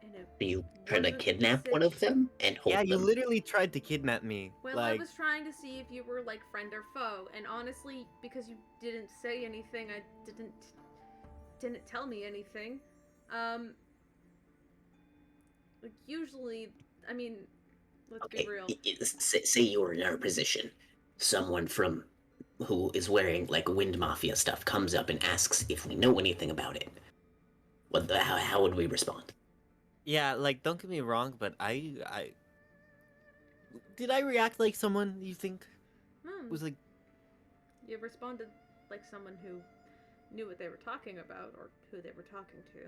[SPEAKER 3] And it
[SPEAKER 7] You trying to
[SPEAKER 3] wasn't
[SPEAKER 7] kidnap one
[SPEAKER 3] safe.
[SPEAKER 7] of them and hold
[SPEAKER 4] Yeah, you
[SPEAKER 7] them?
[SPEAKER 4] literally tried to kidnap me.
[SPEAKER 3] Well, I
[SPEAKER 4] like,
[SPEAKER 3] was trying to see if you were like friend or foe, and honestly, because you didn't say anything, I didn't tell me anything. Like usually, I mean, let's
[SPEAKER 7] Okay,
[SPEAKER 3] be real.
[SPEAKER 7] say you were in our position. Someone from who is wearing like Wind Mafia stuff comes up and asks if we know anything about it. How would we respond?
[SPEAKER 4] yeah, like, don't get me wrong, but I did I react like someone you think was like?
[SPEAKER 3] You responded like someone who knew what they were talking about or who they were talking to.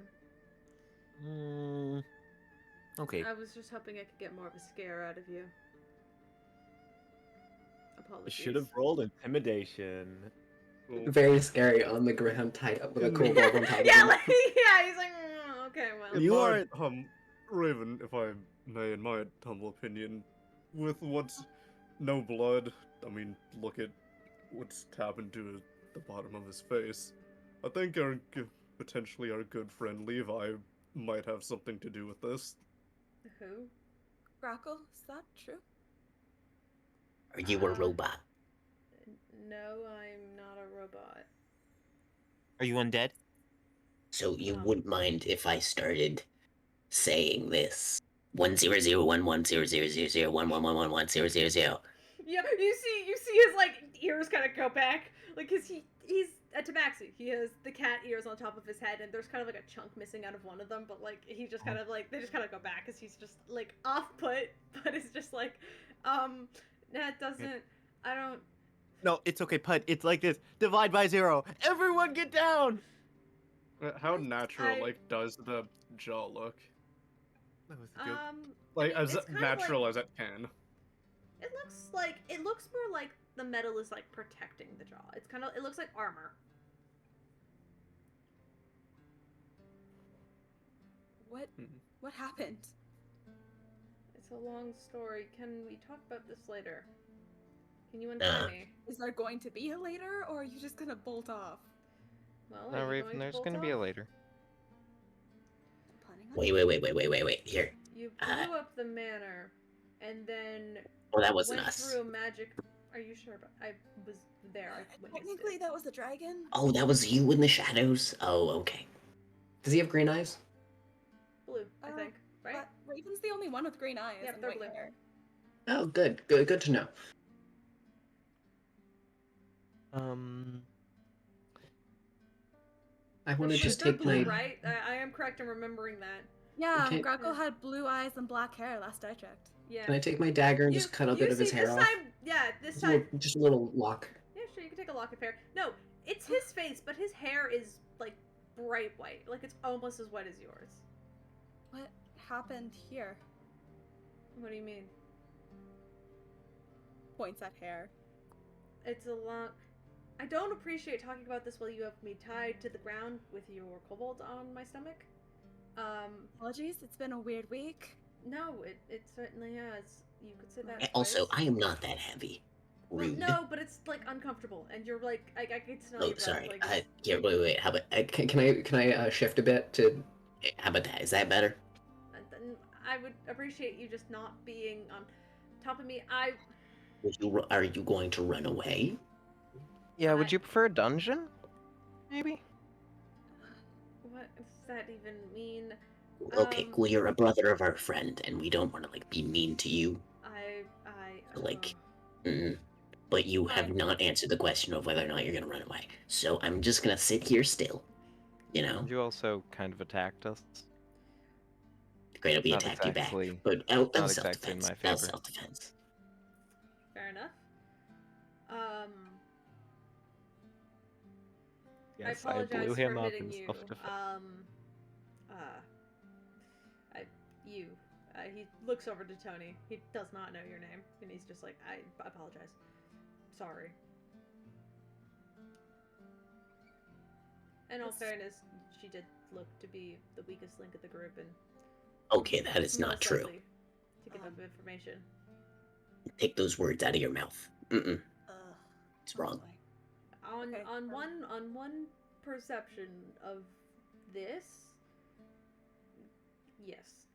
[SPEAKER 4] Okay.
[SPEAKER 3] I was just hoping I could get more of a scare out of you.
[SPEAKER 4] I
[SPEAKER 3] Apologies.
[SPEAKER 4] should have rolled intimidation.
[SPEAKER 1] Very scary on the ground, tied up with a kobold on top of
[SPEAKER 3] Yeah,
[SPEAKER 1] him.
[SPEAKER 3] like, yeah, he's like, okay, well.
[SPEAKER 4] You are-
[SPEAKER 2] Raven, if I may, in my humble opinion, with what's no blood, I mean, look at what's happened to the bottom of his face. I think potentially our good friend Levi might have something to do with this.
[SPEAKER 3] Who?
[SPEAKER 5] Grackle, is that true?
[SPEAKER 7] Are you a robot?
[SPEAKER 3] No, I'm not a robot.
[SPEAKER 4] Are you undead?
[SPEAKER 7] So you
[SPEAKER 3] Um.
[SPEAKER 7] wouldn't mind if I started saying this? 10011000011111000.
[SPEAKER 3] Yeah, you see his like ears kind of go back, like, cause he's a tabaxi, Taxi. He has the cat ears on top of his head, and there's kind of like a chunk missing out of one of them, but like he just kind of like they just kind of go back because he's just like off put, but it's just like, that doesn't. I don't.
[SPEAKER 4] No, it's okay, Pud. It's like this. Divide by 0. Everyone get down!
[SPEAKER 2] How natural,
[SPEAKER 3] I-
[SPEAKER 2] like, does the jaw look?
[SPEAKER 4] That was a joke.
[SPEAKER 2] Like,
[SPEAKER 3] I mean,
[SPEAKER 2] as
[SPEAKER 3] it's kind of
[SPEAKER 2] natural
[SPEAKER 3] like,
[SPEAKER 2] as it can.
[SPEAKER 3] it looks more like the metal is like protecting the jaw. It looks like armor.
[SPEAKER 5] What happened?
[SPEAKER 3] It's a long story. Can we talk about this later? Can you untie me?
[SPEAKER 5] Is there going to be a later, or are you just gonna bolt off?
[SPEAKER 3] Well,
[SPEAKER 6] No,
[SPEAKER 3] are you
[SPEAKER 6] Raven,
[SPEAKER 3] going
[SPEAKER 6] there's
[SPEAKER 3] bolt
[SPEAKER 6] gonna be a
[SPEAKER 3] off?
[SPEAKER 6] later.
[SPEAKER 5] Planning on
[SPEAKER 7] Wait. Here.
[SPEAKER 3] You blew up the manor, and then
[SPEAKER 7] Oh, that wasn't
[SPEAKER 3] went
[SPEAKER 7] us.
[SPEAKER 3] through a magic. Are you sure? I was there. I witnessed
[SPEAKER 5] Technically,
[SPEAKER 3] it.
[SPEAKER 5] that was the dragon.
[SPEAKER 7] Oh, that was you in the shadows? Oh, okay.
[SPEAKER 1] Does he have green eyes?
[SPEAKER 3] Blue, I think. Right?
[SPEAKER 5] But Raven's the only one with green eyes
[SPEAKER 3] Yeah,
[SPEAKER 5] and
[SPEAKER 3] they're
[SPEAKER 5] white
[SPEAKER 3] blue.
[SPEAKER 5] hair.
[SPEAKER 1] Oh, good to know. I want to
[SPEAKER 3] They're
[SPEAKER 1] just
[SPEAKER 3] they're
[SPEAKER 1] take
[SPEAKER 3] blue,
[SPEAKER 1] my.
[SPEAKER 3] right? I am correct in remembering that.
[SPEAKER 5] Yeah,
[SPEAKER 1] Okay.
[SPEAKER 5] Greco had blue eyes and black hair last I checked.
[SPEAKER 3] Yeah.
[SPEAKER 1] Can I take my dagger and
[SPEAKER 3] You-
[SPEAKER 1] just cut a
[SPEAKER 3] you
[SPEAKER 1] bit of his
[SPEAKER 3] see,
[SPEAKER 1] hair
[SPEAKER 3] this
[SPEAKER 1] off?
[SPEAKER 3] time, yeah, this
[SPEAKER 1] Just a
[SPEAKER 3] time.
[SPEAKER 1] little- just a little lock.
[SPEAKER 3] Yeah, sure, you can take a lock of hair. No, it's his face, but his hair is like bright white. Like it's almost as white as yours.
[SPEAKER 5] What happened here?
[SPEAKER 3] What do you mean?
[SPEAKER 5] Points at hair.
[SPEAKER 3] It's a long. I don't appreciate talking about this while you have me tied to the ground with your kobold on my stomach.
[SPEAKER 5] Apologies, it's been a weird week.
[SPEAKER 3] No, it certainly has. You could say that.
[SPEAKER 7] Also,
[SPEAKER 3] twice.
[SPEAKER 7] I am not that heavy.
[SPEAKER 3] Well,
[SPEAKER 7] Rude.
[SPEAKER 3] no, but it's like uncomfortable, and you're like, I can smell
[SPEAKER 7] Oh,
[SPEAKER 3] your breath.
[SPEAKER 7] sorry.
[SPEAKER 3] Like,
[SPEAKER 7] Here, wait. How about
[SPEAKER 1] Can I shift a bit to?
[SPEAKER 7] how about that? Is that better?
[SPEAKER 3] then I would appreciate you just not being on top of me.
[SPEAKER 7] Are you going to run away?
[SPEAKER 6] Yeah,
[SPEAKER 3] I-
[SPEAKER 6] would you prefer a dungeon? Maybe?
[SPEAKER 3] What does that even mean?
[SPEAKER 7] Okay, well, you're a brother of our friend, and we don't want to like be mean to you.
[SPEAKER 3] Like,
[SPEAKER 7] But you have
[SPEAKER 3] Fine.
[SPEAKER 7] not answered the question of whether or not you're gonna run away. So I'm just gonna sit here still. You know,
[SPEAKER 6] You also kind of attacked us.
[SPEAKER 7] great, we
[SPEAKER 6] Not
[SPEAKER 7] attacked you
[SPEAKER 6] exactly-
[SPEAKER 7] back, but that was
[SPEAKER 6] not exactly in
[SPEAKER 7] self-defense.
[SPEAKER 6] my
[SPEAKER 7] That was
[SPEAKER 6] favor.
[SPEAKER 7] self-defense.
[SPEAKER 3] fair enough.
[SPEAKER 6] Yes,
[SPEAKER 3] I apologize
[SPEAKER 6] blew him
[SPEAKER 3] for
[SPEAKER 6] up
[SPEAKER 3] hitting
[SPEAKER 6] in
[SPEAKER 3] you.
[SPEAKER 6] self-defense.
[SPEAKER 3] He looks over to Tony. He does not know your name, and he's just like, I apologize. Sorry. In all
[SPEAKER 5] Yes.
[SPEAKER 3] fairness, she did look to be the weakest link of the group, and
[SPEAKER 7] Okay, that is not
[SPEAKER 3] most
[SPEAKER 7] true.
[SPEAKER 3] likely to give up information.
[SPEAKER 7] Take those words out of your mouth.
[SPEAKER 5] Ugh.
[SPEAKER 7] It's wrong.
[SPEAKER 5] Boy.
[SPEAKER 3] On
[SPEAKER 5] Okay,
[SPEAKER 3] on one perception of this, yes,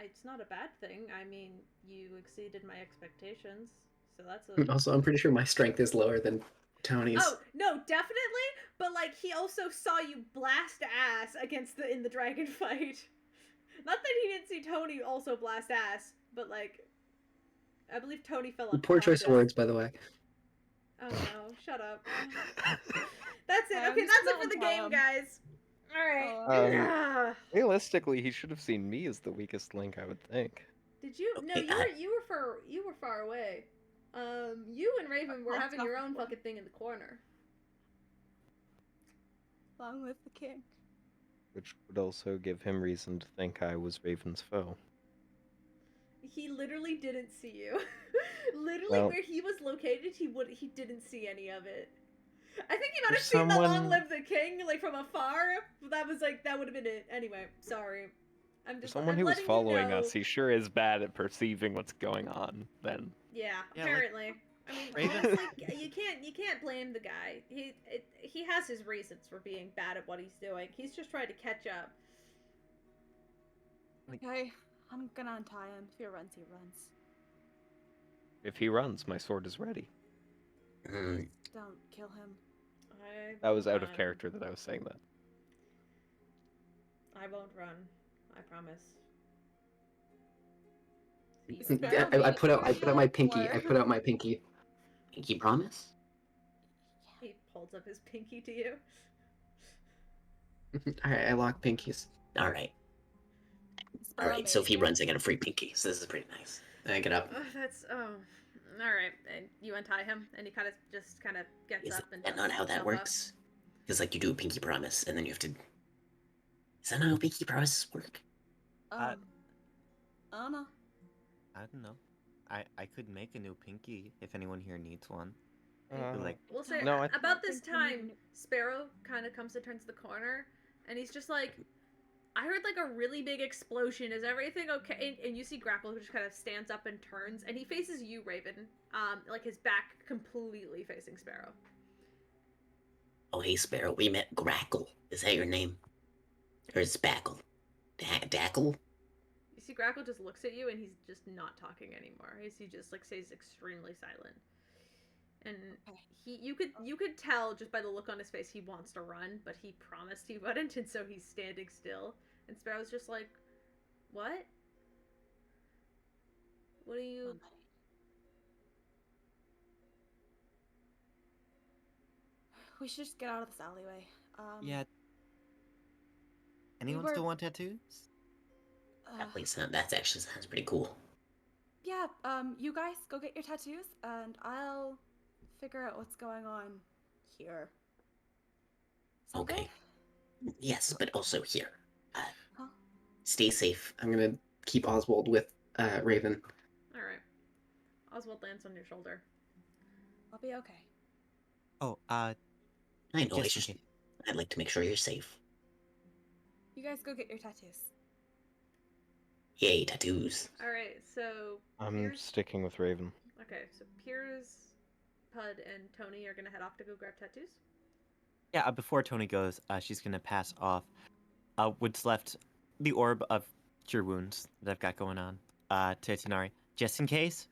[SPEAKER 3] it's not a bad thing. I mean, you exceeded my expectations, so that's a.
[SPEAKER 1] Also, I'm pretty sure my strength is lower than Tony's.
[SPEAKER 3] Oh no, definitely. But like, he also saw you blast ass in the dragon fight. Not that he didn't see Tony also blast ass, but like, I believe Tony fell on.
[SPEAKER 1] Poor choice of words, by the way.
[SPEAKER 3] Oh no! Shut up. That's it.
[SPEAKER 5] I'm
[SPEAKER 3] Okay,
[SPEAKER 5] just
[SPEAKER 3] that's it for the game,
[SPEAKER 5] dumb.
[SPEAKER 3] guys. All right.
[SPEAKER 6] Um, Realistically, he should have seen me as the weakest link, I would think.
[SPEAKER 3] Did you? No,
[SPEAKER 7] Okay,
[SPEAKER 3] you were far away. You and Raven were
[SPEAKER 5] I'll
[SPEAKER 3] having your
[SPEAKER 5] talk
[SPEAKER 3] own
[SPEAKER 5] for-
[SPEAKER 3] fucking thing in the corner.
[SPEAKER 5] Long live the king.
[SPEAKER 6] Which would also give him reason to think I was Raven's foe.
[SPEAKER 3] He literally didn't see you. Literally,
[SPEAKER 6] Well-
[SPEAKER 3] where he was located, he didn't see any of it. I think he might have
[SPEAKER 6] There's
[SPEAKER 3] seen the "Long
[SPEAKER 6] someone-
[SPEAKER 3] Live the King" like from afar. But that would have been it. Anyway, sorry. I'm
[SPEAKER 6] For
[SPEAKER 3] just
[SPEAKER 6] someone
[SPEAKER 3] I'm
[SPEAKER 6] who was
[SPEAKER 3] letting you
[SPEAKER 6] following
[SPEAKER 3] know-
[SPEAKER 6] us, he sure is bad at perceiving what's going on, then.
[SPEAKER 3] Yeah,
[SPEAKER 4] Yeah, like,
[SPEAKER 3] apparently. I mean,
[SPEAKER 4] Raven-
[SPEAKER 3] honestly, you can't blame the guy. He has his reasons for being bad at what he's doing. He's just trying to catch up.
[SPEAKER 5] Okay, I'm gonna untie him. If he runs, he runs.
[SPEAKER 6] If he runs, my sword is ready.
[SPEAKER 7] Mm,
[SPEAKER 5] Don't kill him.
[SPEAKER 6] That was out of
[SPEAKER 3] run.
[SPEAKER 6] character that I was saying that.
[SPEAKER 3] I won't run. I promise.
[SPEAKER 1] I put out my pinky. I put out my pinky.
[SPEAKER 7] Pinky promise?
[SPEAKER 3] He holds up his pinky to you.
[SPEAKER 1] Alright, I lock pinkies.
[SPEAKER 7] Alright.
[SPEAKER 5] Sparrow
[SPEAKER 7] Alright, so if he
[SPEAKER 5] Mania.
[SPEAKER 7] runs, I get a free pinky. So this is pretty nice. And I get up.
[SPEAKER 3] All right. And you untie him, and he kind of gets
[SPEAKER 7] Is
[SPEAKER 3] up and
[SPEAKER 7] that not
[SPEAKER 3] dusts
[SPEAKER 7] how that
[SPEAKER 3] himself
[SPEAKER 7] works? Because, like, you do a pinky promise, and then you have to... Is that not how pinky promises work?
[SPEAKER 5] I don't know.
[SPEAKER 4] I don't know. I could make a new pinky if anyone here needs one.
[SPEAKER 6] Uh,
[SPEAKER 4] Like,
[SPEAKER 3] We'll say
[SPEAKER 6] No, I
[SPEAKER 3] about this
[SPEAKER 5] think we need
[SPEAKER 3] time, Sparrow kind of comes and turns the corner, and he's just like, I heard like a really big explosion. Is everything okay? And you see Grackle, who just kind of stands up and turns, and he faces you, Raven. Like his back completely facing Sparrow.
[SPEAKER 7] Oh, hey, Sparrow, we met Grackle. Is that your name? Or is it Spackle? Dackle?
[SPEAKER 3] You see Grackle just looks at you, and he's just not talking anymore. He just like stays extremely silent. And you could tell just by the look on his face he wants to run, but he promised he wouldn't, and so he's standing still. And Sparrow's just like, "What? What are you?"
[SPEAKER 5] We should just get out of this alleyway.
[SPEAKER 4] yeah. Anyone
[SPEAKER 5] were-
[SPEAKER 4] still want tattoos?
[SPEAKER 7] That place that actually sounds pretty cool.
[SPEAKER 5] Yeah, you guys go get your tattoos, and I'll figure out what's going on here. Sound
[SPEAKER 7] Okay.
[SPEAKER 5] good?
[SPEAKER 7] Yes, but also here.
[SPEAKER 5] Huh?
[SPEAKER 7] Stay safe.
[SPEAKER 1] I'm gonna keep Oswald with Raven.
[SPEAKER 3] All right. Oswald lands on your shoulder.
[SPEAKER 5] I'll be okay.
[SPEAKER 4] Oh,
[SPEAKER 7] I know,
[SPEAKER 4] just in
[SPEAKER 7] it's just...
[SPEAKER 4] case.
[SPEAKER 7] I'd like to make sure you're safe.
[SPEAKER 5] You guys go get your tattoos.
[SPEAKER 7] Yay, tattoos.
[SPEAKER 3] All right. So
[SPEAKER 6] I'm
[SPEAKER 3] Piers.
[SPEAKER 6] sticking with Raven.
[SPEAKER 3] Okay. So Piers, Pud, and Tony are gonna head off to go grab tattoos.
[SPEAKER 4] Yeah, before Tony goes, she's gonna pass off what's left, the orb of cure wounds that I've got going on, to Tanari, just in case.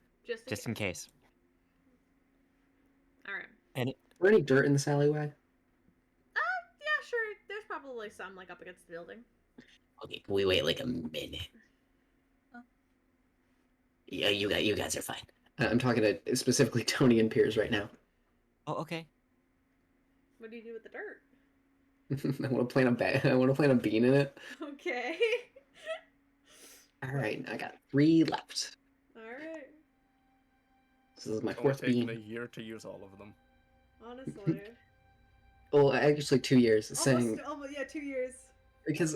[SPEAKER 4] Just in case.
[SPEAKER 3] All right.
[SPEAKER 1] Is there any dirt in this alleyway?
[SPEAKER 3] Yeah, sure. There's probably some like up against the building.
[SPEAKER 7] Okay, can we wait like a minute?
[SPEAKER 5] Huh?
[SPEAKER 7] Yeah, you guys are fine.
[SPEAKER 1] I'm talking to specifically Tony and Piers right now.
[SPEAKER 4] Oh, okay.
[SPEAKER 3] What do you do with the dirt?
[SPEAKER 1] I want to plant a bean in it.
[SPEAKER 3] Okay.
[SPEAKER 1] All right, I got 3 left.
[SPEAKER 3] All right.
[SPEAKER 1] This is my
[SPEAKER 2] It's only
[SPEAKER 1] 4th
[SPEAKER 2] taken
[SPEAKER 1] bean.
[SPEAKER 2] a year to use all of them.
[SPEAKER 3] Honestly.
[SPEAKER 1] Well, actually 2 years. Saying
[SPEAKER 3] Almost, yeah, 2 years.
[SPEAKER 1] because,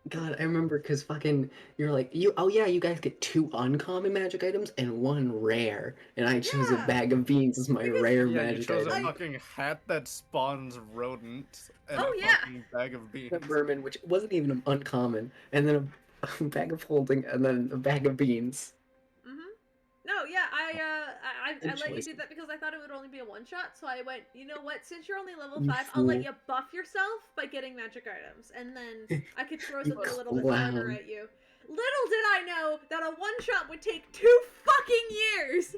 [SPEAKER 1] God, I remember because fucking you're like you guys get 2 uncommon magic items and 1 rare, and I chose a
[SPEAKER 3] Yeah.
[SPEAKER 1] bag of beans as my
[SPEAKER 3] Because-
[SPEAKER 1] rare
[SPEAKER 2] Yeah, you
[SPEAKER 1] magic
[SPEAKER 2] chose
[SPEAKER 1] item.
[SPEAKER 2] a fucking hat that spawns rodents and
[SPEAKER 3] Oh,
[SPEAKER 2] a
[SPEAKER 3] yeah.
[SPEAKER 2] fucking bag of beans.
[SPEAKER 1] A vermin, which wasn't even an uncommon, and then a bag of holding, and then a bag of beans.
[SPEAKER 3] Mm-hmm. No, yeah, I
[SPEAKER 1] Good
[SPEAKER 3] let you
[SPEAKER 1] choice.
[SPEAKER 3] do that because I thought it would only be a one shot. So I went, you know what? Since you're only level
[SPEAKER 1] You
[SPEAKER 3] 5, I'll let
[SPEAKER 1] fool.
[SPEAKER 3] you buff yourself by getting magic items, and then I could throw
[SPEAKER 1] You
[SPEAKER 3] something a little bit
[SPEAKER 1] clown.
[SPEAKER 3] harder at you. Little did I know that a one shot would take 2 fucking years.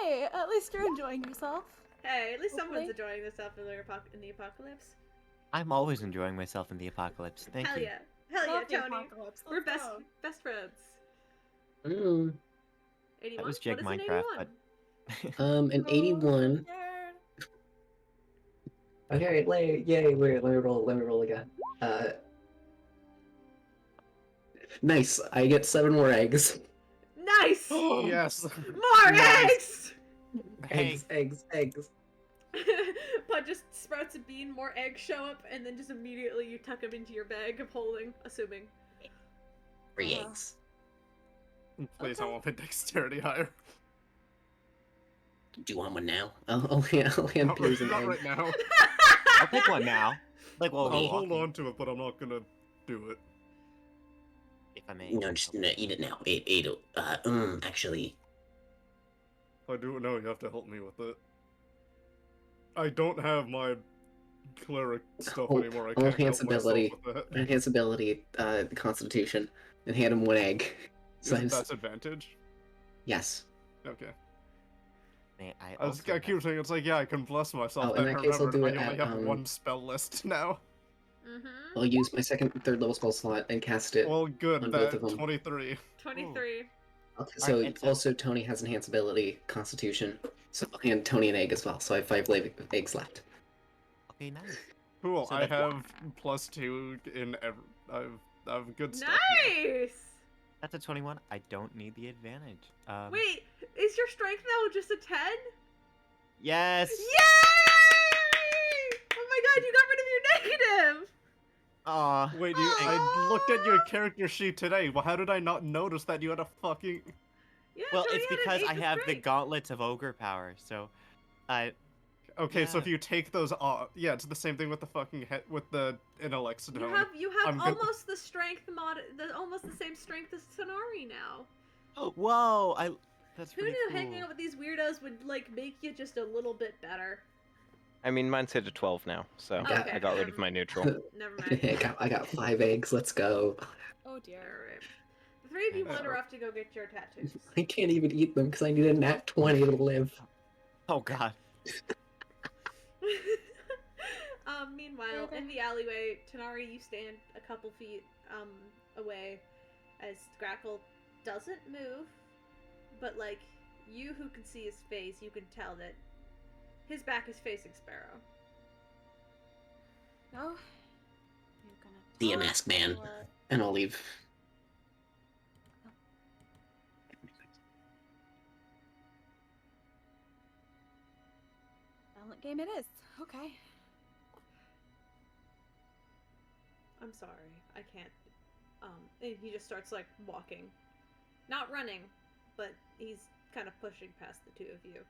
[SPEAKER 5] Hey, at least you're enjoying yourself.
[SPEAKER 3] Hey, at least someone's
[SPEAKER 5] Hopefully.
[SPEAKER 3] enjoying themselves in the apocalypse.
[SPEAKER 4] I'm always enjoying myself in the apocalypse. Thank
[SPEAKER 3] Hell
[SPEAKER 4] you.
[SPEAKER 3] yeah, hell
[SPEAKER 5] Love
[SPEAKER 3] yeah,
[SPEAKER 5] the
[SPEAKER 3] Tony.
[SPEAKER 5] apocalypse.
[SPEAKER 3] We're
[SPEAKER 5] Let's
[SPEAKER 3] best
[SPEAKER 5] go.
[SPEAKER 3] friends.
[SPEAKER 1] Mm.
[SPEAKER 3] 81.
[SPEAKER 4] That was
[SPEAKER 3] What
[SPEAKER 4] Jig
[SPEAKER 3] is an
[SPEAKER 4] Minecraft,
[SPEAKER 3] 81?
[SPEAKER 4] but
[SPEAKER 1] An
[SPEAKER 5] Oh,
[SPEAKER 1] 81.
[SPEAKER 5] scared.
[SPEAKER 1] Okay, wait, let me roll again. Nice. I get 7 more eggs.
[SPEAKER 3] Nice.
[SPEAKER 2] Yes.
[SPEAKER 3] More
[SPEAKER 2] Nice.
[SPEAKER 3] eggs.
[SPEAKER 4] Hey.
[SPEAKER 1] Eggs.
[SPEAKER 3] Pud just sprouts a bean, more eggs show up, and then just immediately you tuck them into your bag of holding, assuming.
[SPEAKER 7] 3
[SPEAKER 5] Uh-huh.
[SPEAKER 7] eggs.
[SPEAKER 2] Please, I
[SPEAKER 5] Okay.
[SPEAKER 2] want my dexterity higher.
[SPEAKER 7] Do you want one now?
[SPEAKER 1] I'll hand
[SPEAKER 2] Not,
[SPEAKER 1] Piers an
[SPEAKER 2] not
[SPEAKER 1] egg.
[SPEAKER 2] right now.
[SPEAKER 4] I'll take one now. Like, well,
[SPEAKER 7] Okay.
[SPEAKER 2] I'll hold on to it, but I'm not gonna do it.
[SPEAKER 4] if I may.
[SPEAKER 7] No, just no, eat it now. Actually,
[SPEAKER 2] If I do it now, you have to help me with it. I don't have my cleric stuff
[SPEAKER 1] Oh,
[SPEAKER 2] anymore. I
[SPEAKER 1] oh,
[SPEAKER 2] can't
[SPEAKER 1] enhance
[SPEAKER 2] help myself
[SPEAKER 1] ability.
[SPEAKER 2] with that.
[SPEAKER 1] Enhance ability, the Constitution, and hand him 1 egg. So I
[SPEAKER 2] Isn't
[SPEAKER 1] just-
[SPEAKER 2] that advantage?
[SPEAKER 1] yes.
[SPEAKER 2] Okay.
[SPEAKER 4] May I
[SPEAKER 2] I
[SPEAKER 4] also
[SPEAKER 2] keep
[SPEAKER 4] have-
[SPEAKER 2] saying it's like, yeah, I can bless myself.
[SPEAKER 1] Oh, in
[SPEAKER 2] then
[SPEAKER 1] that
[SPEAKER 2] I
[SPEAKER 1] case, I'll
[SPEAKER 2] remembered
[SPEAKER 1] do
[SPEAKER 2] I
[SPEAKER 1] it
[SPEAKER 2] only
[SPEAKER 1] at,
[SPEAKER 2] have 1 spell list now.
[SPEAKER 3] Mm-hmm.
[SPEAKER 1] I'll use my 2nd and 3rd level spell slot and cast it.
[SPEAKER 2] Well, good.
[SPEAKER 1] on both
[SPEAKER 2] That
[SPEAKER 1] of them.
[SPEAKER 2] 23.
[SPEAKER 3] 23.
[SPEAKER 1] Okay, so
[SPEAKER 4] Alright, and so-
[SPEAKER 1] also Tony has enhanced ability, Constitution, so and Tony an egg as well. So I have 5 eggs left.
[SPEAKER 4] Okay, nice.
[SPEAKER 2] Cool.
[SPEAKER 4] So
[SPEAKER 2] I
[SPEAKER 4] that's-
[SPEAKER 2] have +2 in every. I've good stuff. now.
[SPEAKER 3] Nice.
[SPEAKER 4] That's a 21. I don't need the advantage.
[SPEAKER 3] Wait, is your strength now just a 10?
[SPEAKER 4] Yes.
[SPEAKER 3] Yay! Oh my god, you got rid of your negative.
[SPEAKER 4] Aw.
[SPEAKER 2] Wait, I looked at your character sheet today. Well, how did I not notice that you had a fucking?
[SPEAKER 3] Yeah,
[SPEAKER 4] Well,
[SPEAKER 3] Tony
[SPEAKER 4] it's
[SPEAKER 3] had an
[SPEAKER 4] because
[SPEAKER 3] 8
[SPEAKER 4] I
[SPEAKER 3] to
[SPEAKER 4] have the
[SPEAKER 3] strength.
[SPEAKER 4] gauntlets of ogre power. So,
[SPEAKER 2] Okay, so
[SPEAKER 4] Yeah.
[SPEAKER 2] if you take those off, yeah, it's the same thing with the fucking with the intellect stone.
[SPEAKER 3] You have
[SPEAKER 2] I'm gonna-
[SPEAKER 3] almost the strength almost the same strength as Sonari now.
[SPEAKER 4] whoa! That's
[SPEAKER 3] Who
[SPEAKER 4] pretty
[SPEAKER 3] knew
[SPEAKER 4] cool.
[SPEAKER 3] hanging out with these weirdos would like make you just a little bit better?
[SPEAKER 6] I mean, mine's hit a 12 now, so
[SPEAKER 1] Okay.
[SPEAKER 6] I got rid of my neutral.
[SPEAKER 3] Never mind.
[SPEAKER 1] I got 5 eggs. Let's go.
[SPEAKER 5] Oh dear.
[SPEAKER 3] Alright. The three of you
[SPEAKER 2] Yeah.
[SPEAKER 3] wander off to go get your tattoos.
[SPEAKER 1] I can't even eat them because I need a nat 20 to live.
[SPEAKER 4] Oh god.
[SPEAKER 3] Meanwhile, in the alleyway, Tanari, you stand a couple feet away as Grackle doesn't move, but like you who can see his face, you can tell that his back is facing Sparrow.
[SPEAKER 5] No. You're gonna
[SPEAKER 7] The
[SPEAKER 5] talk
[SPEAKER 7] unmasked man.
[SPEAKER 5] or-
[SPEAKER 1] And I'll leave.
[SPEAKER 5] Violent game it is. Okay.
[SPEAKER 3] I'm sorry, I can't. And he just starts like walking, not running, but he's kind of pushing past the two of you.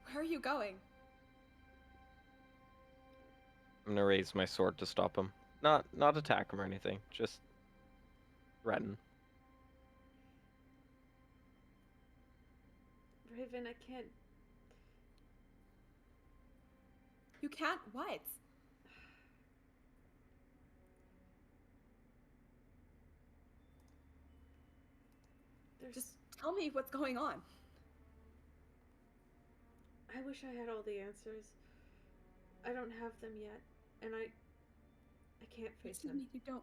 [SPEAKER 5] Where are you going?
[SPEAKER 6] I'm gonna raise my sword to stop him. Not attack him or anything. Just threaten.
[SPEAKER 3] Raven, I can't.
[SPEAKER 5] You can't what?
[SPEAKER 3] There's
[SPEAKER 5] Just tell me what's going on.
[SPEAKER 3] I wish I had all the answers. I don't have them yet, and I can't face
[SPEAKER 5] Excuse
[SPEAKER 3] them.
[SPEAKER 5] me, you don't.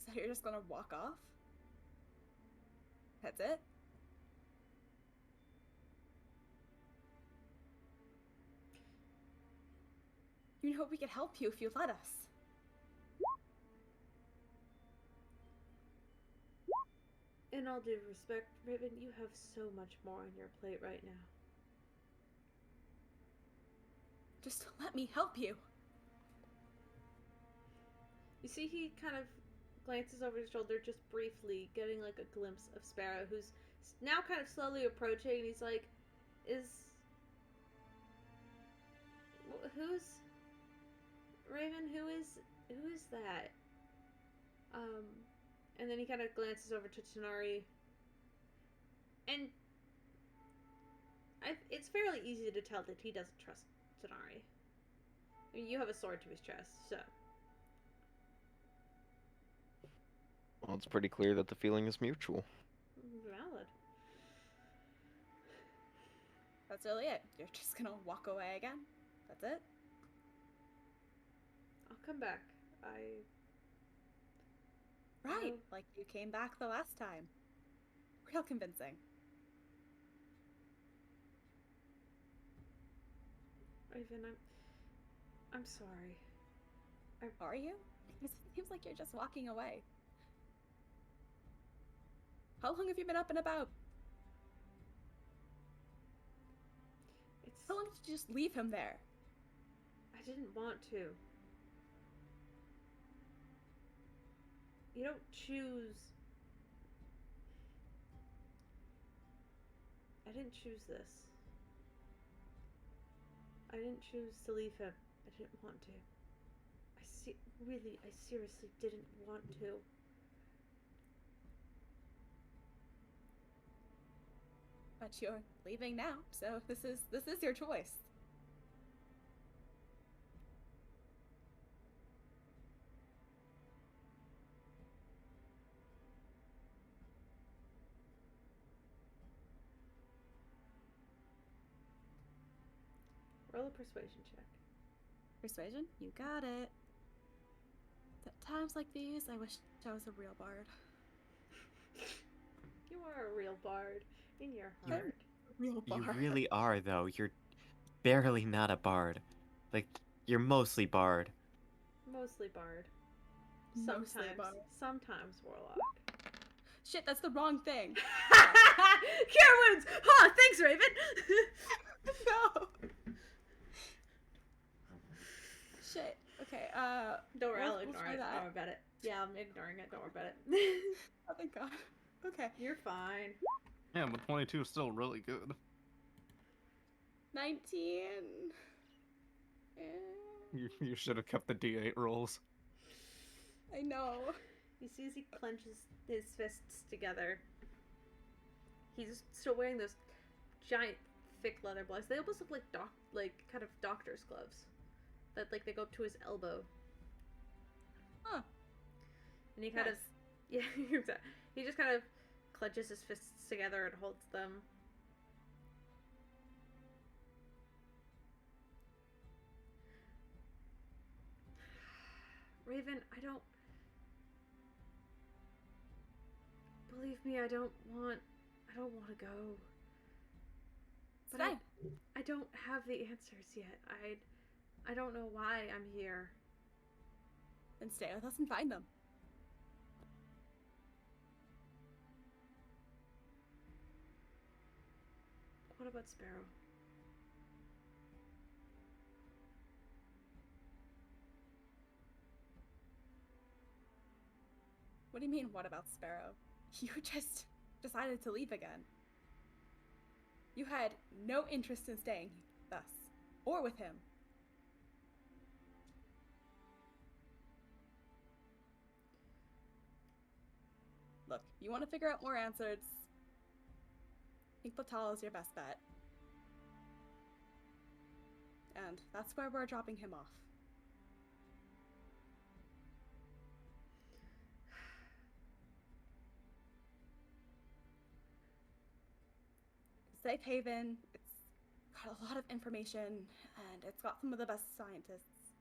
[SPEAKER 5] So you're just gonna walk off? That's it? You know we could help you if you let us.
[SPEAKER 3] In all due respect, Raven, you have so much more on your plate right now.
[SPEAKER 5] Just let me help you.
[SPEAKER 3] You see, he kind of glances over his shoulder just briefly, getting like a glimpse of Sparrow, who's now kind of slowly approaching, and he's like, who's Raven? Who is that? And then he kind of glances over to Tanari, and it's fairly easy to tell that he doesn't trust Tanari. I mean, you have a sword to his chest, so.
[SPEAKER 6] Well, it's pretty clear that the feeling is mutual.
[SPEAKER 3] Valid.
[SPEAKER 5] That's really it. You're just gonna walk away again? That's it?
[SPEAKER 3] I'll come back.
[SPEAKER 5] Right,
[SPEAKER 3] No.
[SPEAKER 5] like you came back the last time. Real convincing.
[SPEAKER 3] Raven, I'm sorry.
[SPEAKER 5] Are you? Because it seems like you're just walking away. How long have you been up and about?
[SPEAKER 3] It's
[SPEAKER 5] How long did you just leave him there?
[SPEAKER 3] I didn't want to. You don't choose. I didn't choose this. I didn't choose to leave him. I didn't want to. I seriously didn't want to.
[SPEAKER 5] But you're leaving now, so this is your choice.
[SPEAKER 3] Roll a persuasion check.
[SPEAKER 5] Persuasion? You got it. At times like these, I wish I was a real bard.
[SPEAKER 3] You are a real bard in your
[SPEAKER 5] I'm
[SPEAKER 3] heart.
[SPEAKER 5] a real
[SPEAKER 4] You
[SPEAKER 5] bard.
[SPEAKER 4] really are, though. You're barely not a bard. Like, you're mostly bard.
[SPEAKER 3] Mostly bard.
[SPEAKER 5] Mostly bard.
[SPEAKER 3] Sometimes warlock.
[SPEAKER 5] Shit, that's the wrong thing.
[SPEAKER 3] Cure wounds! Huh, thanks, Raven!
[SPEAKER 5] No. Shit. Okay,
[SPEAKER 3] Don't worry,
[SPEAKER 5] we'll-
[SPEAKER 3] I'll
[SPEAKER 5] we'll
[SPEAKER 3] ignore
[SPEAKER 5] try
[SPEAKER 3] it.
[SPEAKER 5] that.
[SPEAKER 3] Don't worry about it. Yeah, I'm ignoring it. Don't worry about it.
[SPEAKER 5] Oh, thank God. Okay.
[SPEAKER 3] You're fine.
[SPEAKER 2] Yeah, but 22 is still really good.
[SPEAKER 5] 19. Eh,
[SPEAKER 2] You should have kept the D8 rolls.
[SPEAKER 5] I know.
[SPEAKER 3] You see as he clenches his fists together. He's still wearing those giant, thick leather gloves. They almost look like kind of doctor's gloves. That like they go up to his elbow.
[SPEAKER 5] Huh.
[SPEAKER 3] And he kind of,
[SPEAKER 5] Nice.
[SPEAKER 3] yeah, he just kind of clenches his fists together and holds them. Raven, I don't. Believe me, I don't want to go. But
[SPEAKER 5] Fine.
[SPEAKER 3] I don't have the answers yet. I don't know why I'm here.
[SPEAKER 5] Then stay with us and find them.
[SPEAKER 3] What about Sparrow?
[SPEAKER 5] What do you mean, what about Sparrow? You just decided to leave again. You had no interest in staying with us, or with him. Look, you want to figure out more answers. I think Batal is your best bet. And that's where we're dropping him off. Safe Haven, it's got a lot of information, and it's got some of the best scientists,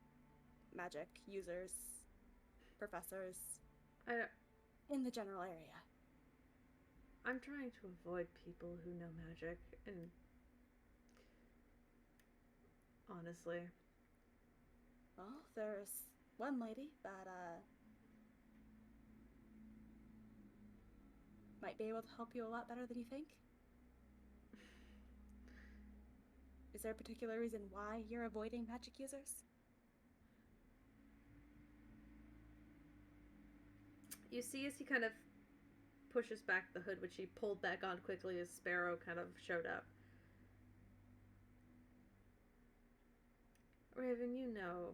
[SPEAKER 5] magic users, professors in the general area.
[SPEAKER 3] I'm trying to avoid people who know magic, and honestly,
[SPEAKER 5] Well, there's one lady that, might be able to help you a lot better than you think. Is there a particular reason why you're avoiding magic users?
[SPEAKER 3] you see as he kind of pushes back the hood, which he pulled back on quickly as Sparrow kind of showed up. Raven, you know.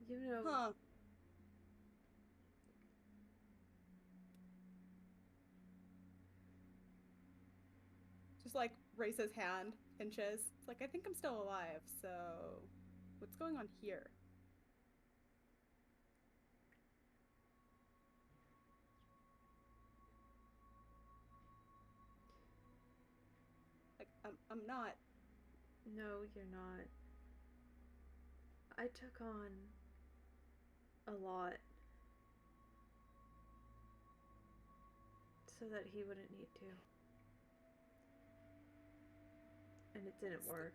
[SPEAKER 3] You know.
[SPEAKER 5] Huh. Just like raise his hand, inches. It's like, I think I'm still alive, so what's going on here? Like, I'm not.
[SPEAKER 3] No, you're not. I took on a lot so that he wouldn't need to. And it didn't work.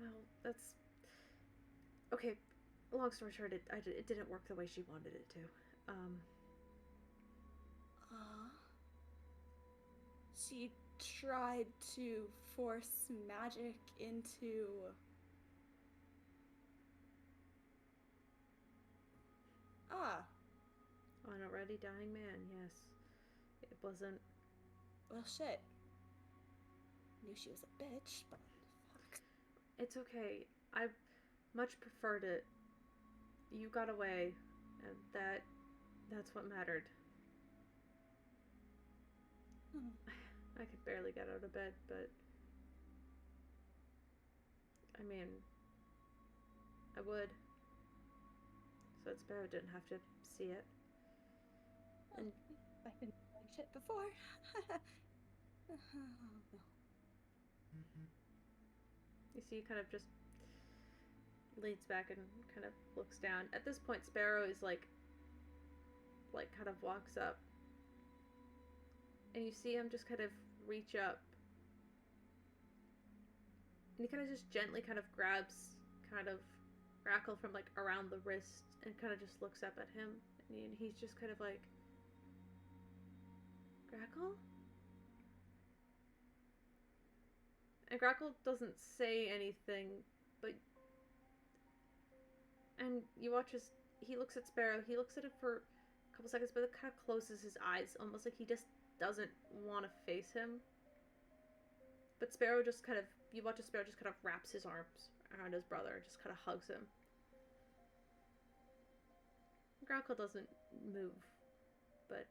[SPEAKER 3] Well, that's... Okay, long story short, it didn't work the way she wanted it to.
[SPEAKER 5] She tried to force magic into...
[SPEAKER 3] On an already dying man, yes. It wasn't...
[SPEAKER 5] Well, shit. Knew she was a bitch, but fuck.
[SPEAKER 3] It's okay. I much preferred it. You got away, and that's what mattered. I could barely get out of bed, but I mean, I would. So that Sparrow didn't have to see it.
[SPEAKER 5] And I didn't shit before.
[SPEAKER 3] You see, he kind of just leans back and kind of looks down. At this point, Sparrow is like kind of walks up, and you see him just kind of reach up, and he kind of just gently kind of grabs kind of Grackle from like around the wrist and kind of just looks up at him, and he's just kind of like, Grackle? And Grackle doesn't say anything, but and you watch as he looks at Sparrow. He looks at it for a couple seconds, but it kind of closes his eyes, almost like he just doesn't want to face him. But Sparrow just kind of, you watch as Sparrow just kind of wraps his arms around his brother and just kind of hugs him. Grackle doesn't move, but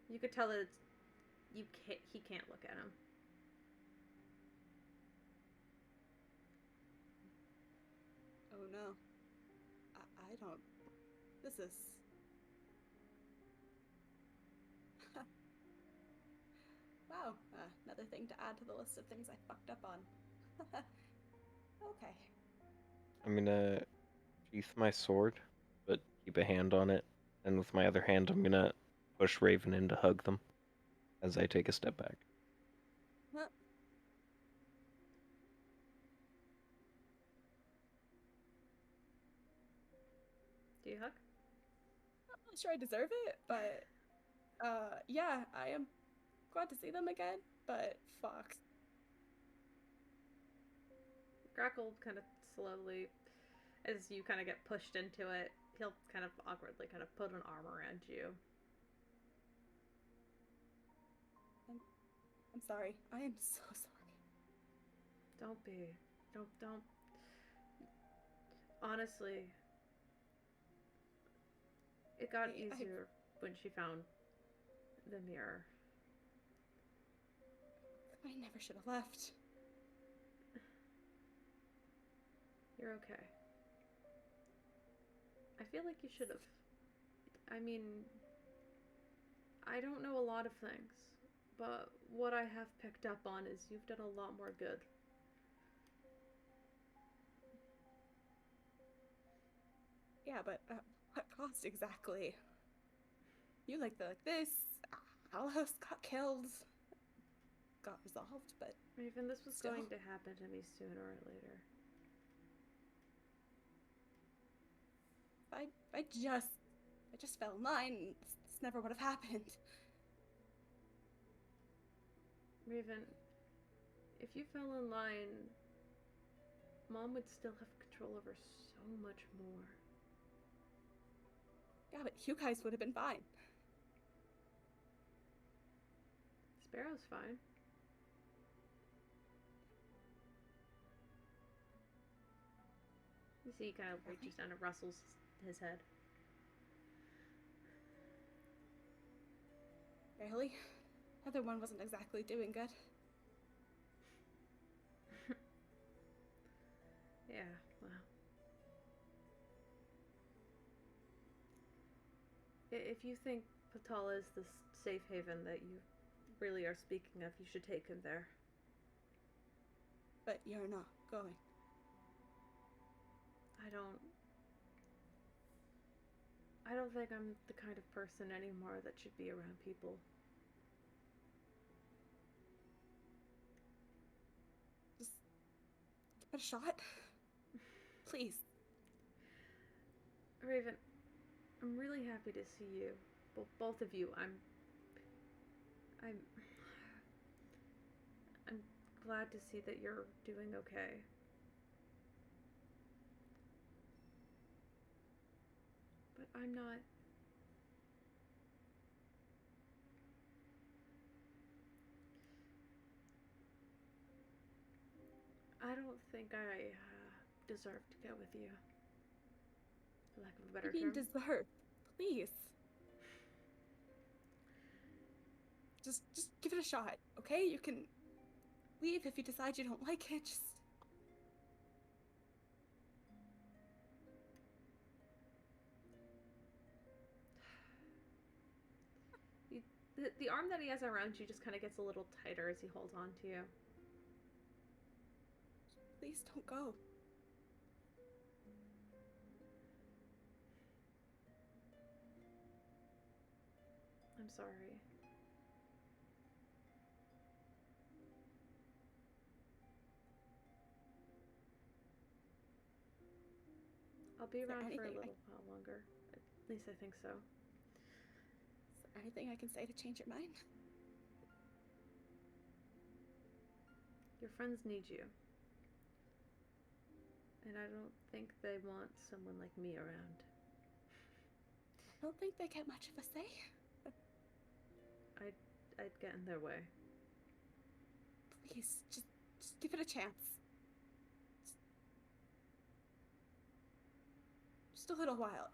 [SPEAKER 3] you could tell that he can't look at him.
[SPEAKER 5] Oh no. I don't. This is. Wow, another thing to add to the list of things I fucked up on. Okay.
[SPEAKER 6] I'm gonna sheath my sword, but keep a hand on it, and with my other hand, I'm gonna push Raven in to hug them as I take a step back.
[SPEAKER 5] Huh.
[SPEAKER 3] Do you hug?
[SPEAKER 5] I'm not sure I deserve it, but yeah, I am glad to see them again, but fuck.
[SPEAKER 3] Grackle kind of slowly, as you kind of get pushed into it, he'll kind of awkwardly kind of put an arm around you.
[SPEAKER 5] I'm sorry. I am so sorry.
[SPEAKER 3] Don't be. Don't. Honestly, it got easier when she found the mirror.
[SPEAKER 5] I never should have left.
[SPEAKER 3] You're okay. I feel like you should have. I mean, I don't know a lot of things, but what I have picked up on is you've done a lot more good.
[SPEAKER 5] Yeah, but what cost exactly? You like this. Alhouse got killed. Got resolved, but
[SPEAKER 3] Raven, this was
[SPEAKER 5] still.
[SPEAKER 3] going to happen to me sooner or later.
[SPEAKER 5] I just fell in line. This never would have happened.
[SPEAKER 3] Raven, if you fell in line, Mom would still have control over so much more.
[SPEAKER 5] Yeah, but you guys would have been fine.
[SPEAKER 3] Sparrow's fine. You see, he kind of reaches down and rustles his head.
[SPEAKER 5] Really? The other one wasn't exactly doing good.
[SPEAKER 3] Yeah, well. If you think Patala is the safe haven that you really are speaking of, you should take him there.
[SPEAKER 5] But you're not going.
[SPEAKER 3] I don't think I'm the kind of person anymore that should be around people.
[SPEAKER 5] Just give it a shot. Please.
[SPEAKER 3] Raven, I'm really happy to see you. Both of you. I'm glad to see that you're doing okay. But I'm not. I don't think I deserve to go with you. For lack of a better
[SPEAKER 5] You mean
[SPEAKER 3] term.
[SPEAKER 5] deserve. Please. Just give it a shot, okay? You can leave if you decide you don't like it. Just
[SPEAKER 3] The arm that he has around you just kind of gets a little tighter as he holds on to you.
[SPEAKER 5] Please don't go.
[SPEAKER 3] I'm sorry. I'll be
[SPEAKER 5] there
[SPEAKER 3] around for a
[SPEAKER 5] anything
[SPEAKER 3] little while longer. At least I think so.
[SPEAKER 5] Is there anything I can say to change your mind?
[SPEAKER 3] Your friends need you. And I don't think they want someone like me around.
[SPEAKER 5] I don't think they get much of a say.
[SPEAKER 3] I'd get in their way.
[SPEAKER 5] Please, just give it a chance. Just a little while.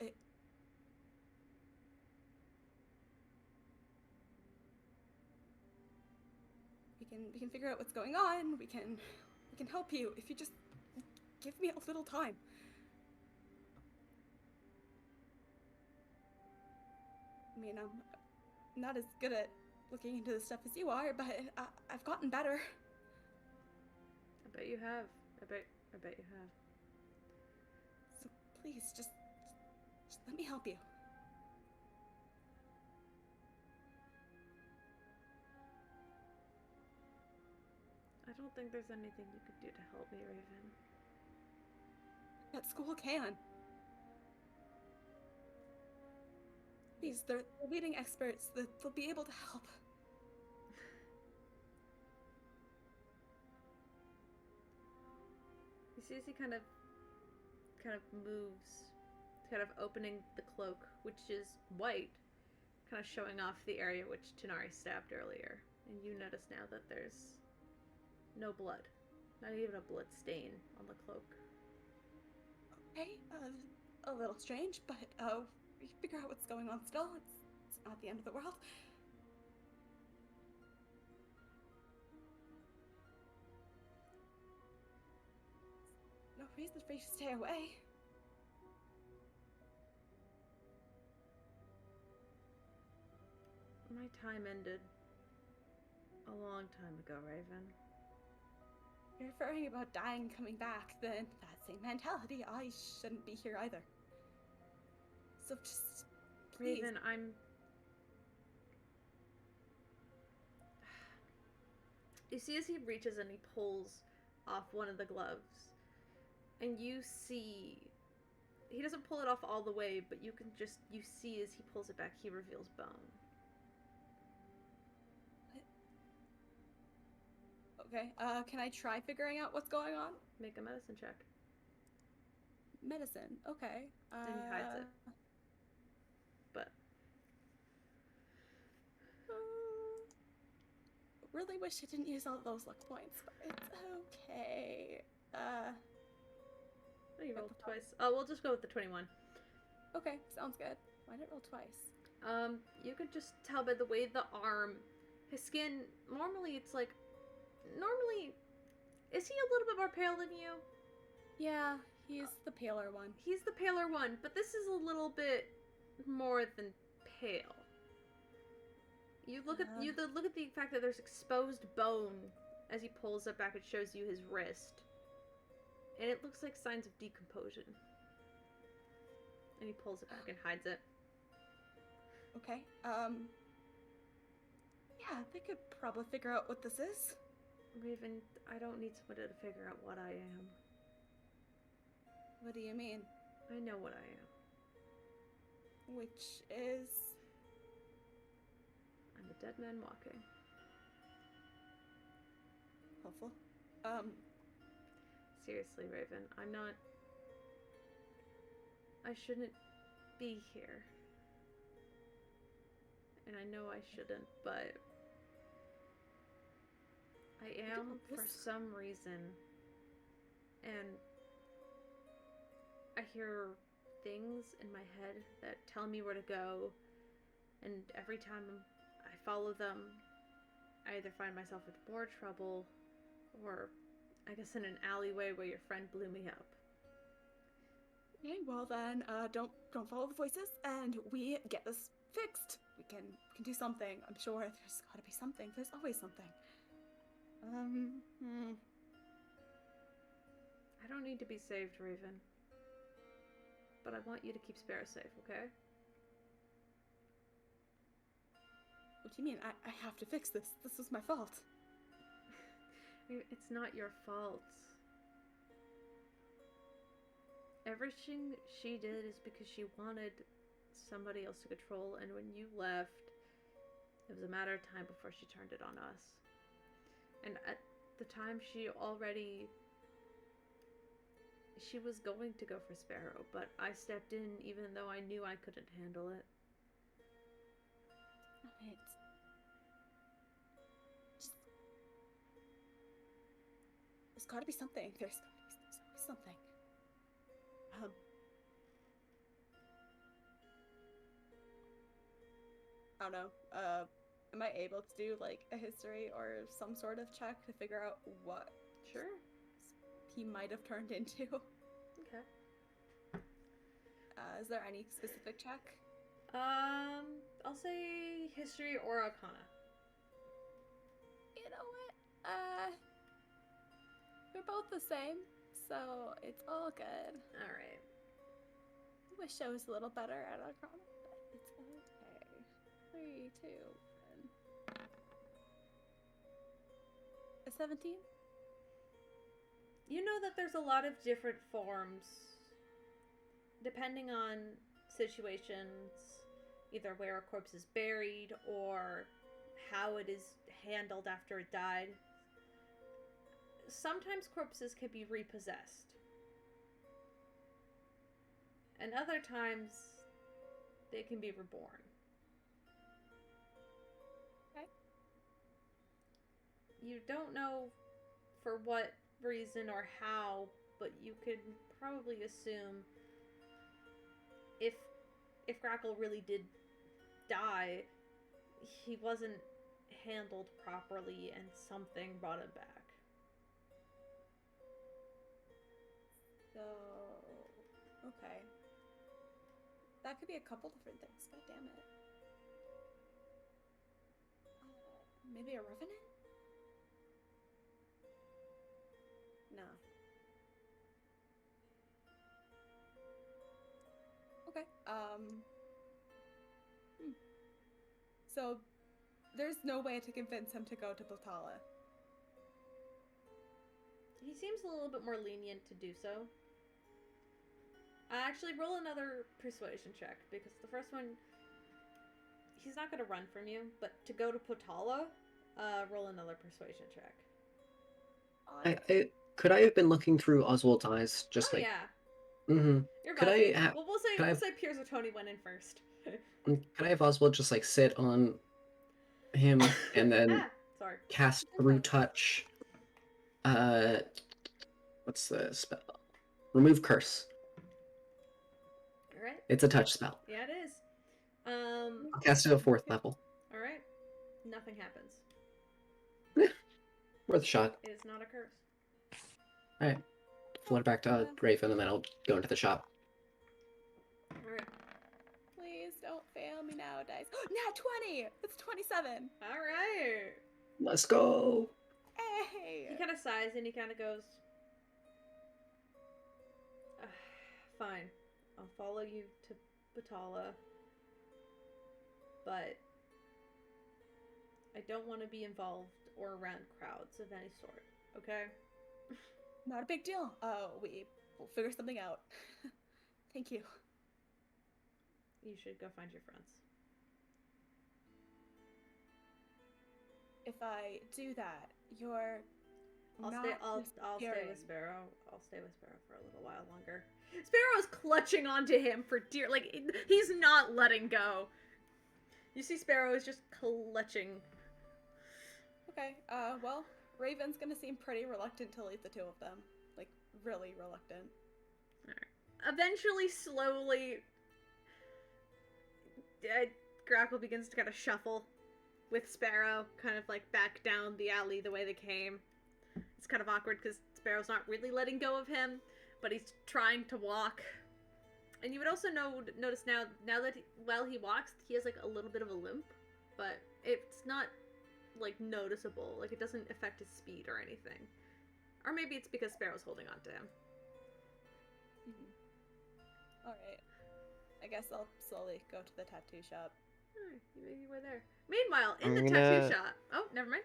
[SPEAKER 5] We can figure out what's going on. We can help you if you just give me a little time. I mean, I'm not as good at looking into this stuff as you are, but I've gotten better.
[SPEAKER 3] I bet you have. I bet you have.
[SPEAKER 5] So please, just let me help you.
[SPEAKER 3] I don't think there's anything you could do to help me, Raven.
[SPEAKER 5] That school can. Please, they're leading experts. They'll be able to help.
[SPEAKER 3] You see as he kind of moves, kind of opening the cloak, which is white, kind of showing off the area which Tanari stabbed earlier. And you notice now that there's no blood. Not even a blood stain on the cloak.
[SPEAKER 5] Okay, a little strange, but we can figure out what's going on still. It's not the end of the world. No reason for you to stay away.
[SPEAKER 3] My time ended a long time ago, Raven.
[SPEAKER 5] You're referring about dying and coming back, then that same mentality, I shouldn't be here either. So just, please.
[SPEAKER 3] Raven, You see as he reaches and he pulls off one of the gloves, and you see... He doesn't pull it off all the way, but you see as he pulls it back, he reveals bone.
[SPEAKER 5] Okay, can I try figuring out what's going on?
[SPEAKER 3] Make a medicine check.
[SPEAKER 5] Medicine, okay.
[SPEAKER 3] And he hides it. But...
[SPEAKER 5] Really wish I didn't use all those luck points, but it's okay.
[SPEAKER 3] Oh, you rolled twice. Oh, we'll just go with the 21.
[SPEAKER 5] Okay, sounds good. Why did it roll twice?
[SPEAKER 3] You could just tell by the way the arm... His skin... Normally, it's like... Normally... Is he a little bit more pale than you?
[SPEAKER 5] Yeah, he's the paler one.
[SPEAKER 3] He's the paler one, but this is a little bit more than pale. You look at look at the fact that there's exposed bone as he pulls it back. It shows you his wrist, and it looks like signs of decomposition. And he pulls it back and hides it.
[SPEAKER 5] Okay. Yeah, they could probably figure out what this is.
[SPEAKER 3] Raven, I don't need somebody to figure out what I am.
[SPEAKER 5] What do you mean?
[SPEAKER 3] I know what I am.
[SPEAKER 5] Which is...
[SPEAKER 3] I'm a dead man walking.
[SPEAKER 5] Hopeful.
[SPEAKER 3] Seriously, Raven, I'm not... I shouldn't be here. And I know I shouldn't, but... I am for some reason. And... I hear things in my head that tell me where to go. And every time I follow them, I either find myself with more trouble, or I guess in an alleyway where your friend blew me up.
[SPEAKER 5] Okay, well then, don't follow the voices, and we get this fixed. We can do something. I'm sure there's got to be something. There's always something.
[SPEAKER 3] I don't need to be saved, Raven. But I want you to keep Sparrow safe, okay?
[SPEAKER 5] What do you mean? I have to fix this. This was my fault.
[SPEAKER 3] It's not your fault. Everything she did is because she wanted somebody else to control, and when you left, it was a matter of time before she turned it on us. And at the time, she was going to go for Sparrow, but I stepped in even though I knew I couldn't handle it.
[SPEAKER 5] Alright. There's gotta be something. There's always something. I don't know. Am I able to do like a history or some sort of check to figure out what he might have turned into?
[SPEAKER 3] Okay.
[SPEAKER 5] Is there any specific check?
[SPEAKER 3] I'll say history or arcana.
[SPEAKER 5] You know what? We're both the same, so it's all good.
[SPEAKER 3] Alright.
[SPEAKER 5] I wish I was a little better at arcana, but it's okay. 3, 2, 1. A 17?
[SPEAKER 3] You know that there's a lot of different forms, depending on situations, either where a corpse is buried or how it is handled after it died. Sometimes corpses can be repossessed. And other times, they can be reborn.
[SPEAKER 5] Okay.
[SPEAKER 3] You don't know for what reason or how, but you could probably assume if Grackle really did die, he wasn't handled properly and something brought him back.
[SPEAKER 5] So, okay. That could be a couple different things. God damn it. Maybe a revenant? No. Okay. So, there's no way to convince him to go to Potala.
[SPEAKER 3] He seems a little bit more lenient to do so. Actually, roll another persuasion check, because the first one, he's not going to run from you, but to go to Potala, roll another persuasion check.
[SPEAKER 1] Could I have been looking through Oswald's eyes, just
[SPEAKER 3] Oh,
[SPEAKER 1] like...
[SPEAKER 3] yeah.
[SPEAKER 1] Mm-hmm.
[SPEAKER 3] You're
[SPEAKER 1] Could
[SPEAKER 3] vibing.
[SPEAKER 1] I ha-
[SPEAKER 3] Well,
[SPEAKER 1] could I
[SPEAKER 3] we'll
[SPEAKER 1] have-
[SPEAKER 3] say Piers or Tony went in first.
[SPEAKER 1] Could I have Oswald just, like, sit on him and then
[SPEAKER 3] Sorry.
[SPEAKER 1] cast through touch... What's the spell? Remove curse.
[SPEAKER 3] Alright.
[SPEAKER 1] It's a touch spell.
[SPEAKER 3] Yeah, it is.
[SPEAKER 1] I'll cast it at 4th level.
[SPEAKER 3] Alright. Nothing happens.
[SPEAKER 1] Worth a shot.
[SPEAKER 3] It is not a curse.
[SPEAKER 1] Alright. Float it back to Raven, and then I'll go into the shop.
[SPEAKER 3] Alright.
[SPEAKER 5] Please don't fail me now, dice. Nat 20! It's 27!
[SPEAKER 3] Alright.
[SPEAKER 1] Let's go!
[SPEAKER 5] Hey!
[SPEAKER 3] He kind of sighs and he kind of goes, fine, I'll follow you to Batala, but I don't want to be involved or around crowds of any sort, okay?
[SPEAKER 5] Not a big deal. We'll figure something out. Thank you.
[SPEAKER 3] You should go find your friends.
[SPEAKER 5] If I do that, you're
[SPEAKER 3] I'll
[SPEAKER 5] not
[SPEAKER 3] stay with
[SPEAKER 5] misbehaving.
[SPEAKER 3] Sparrow. I'll stay with Sparrow for a little while longer. Sparrow's clutching onto him for dear, like, he's not letting go. You see Sparrow is just clutching.
[SPEAKER 5] Okay, well, Raven's gonna seem pretty reluctant to leave the two of them. Like, really reluctant.
[SPEAKER 3] Eventually, slowly, Grackle begins to kind of shuffle with Sparrow, kind of like back down the alley the way they came. It's kind of awkward because Sparrow's not really letting go of him, but he's trying to walk. And you would also notice now that while he walks, he has like a little bit of a limp, but it's not like noticeable. Like it doesn't affect his speed or anything. Or maybe it's because Sparrow's holding on to him.
[SPEAKER 5] Alright. I guess I'll slowly go to the tattoo shop.
[SPEAKER 3] Alright, maybe you were there. Meanwhile, in
[SPEAKER 6] I'm
[SPEAKER 3] the
[SPEAKER 6] gonna-
[SPEAKER 3] tattoo shop. Oh, never mind.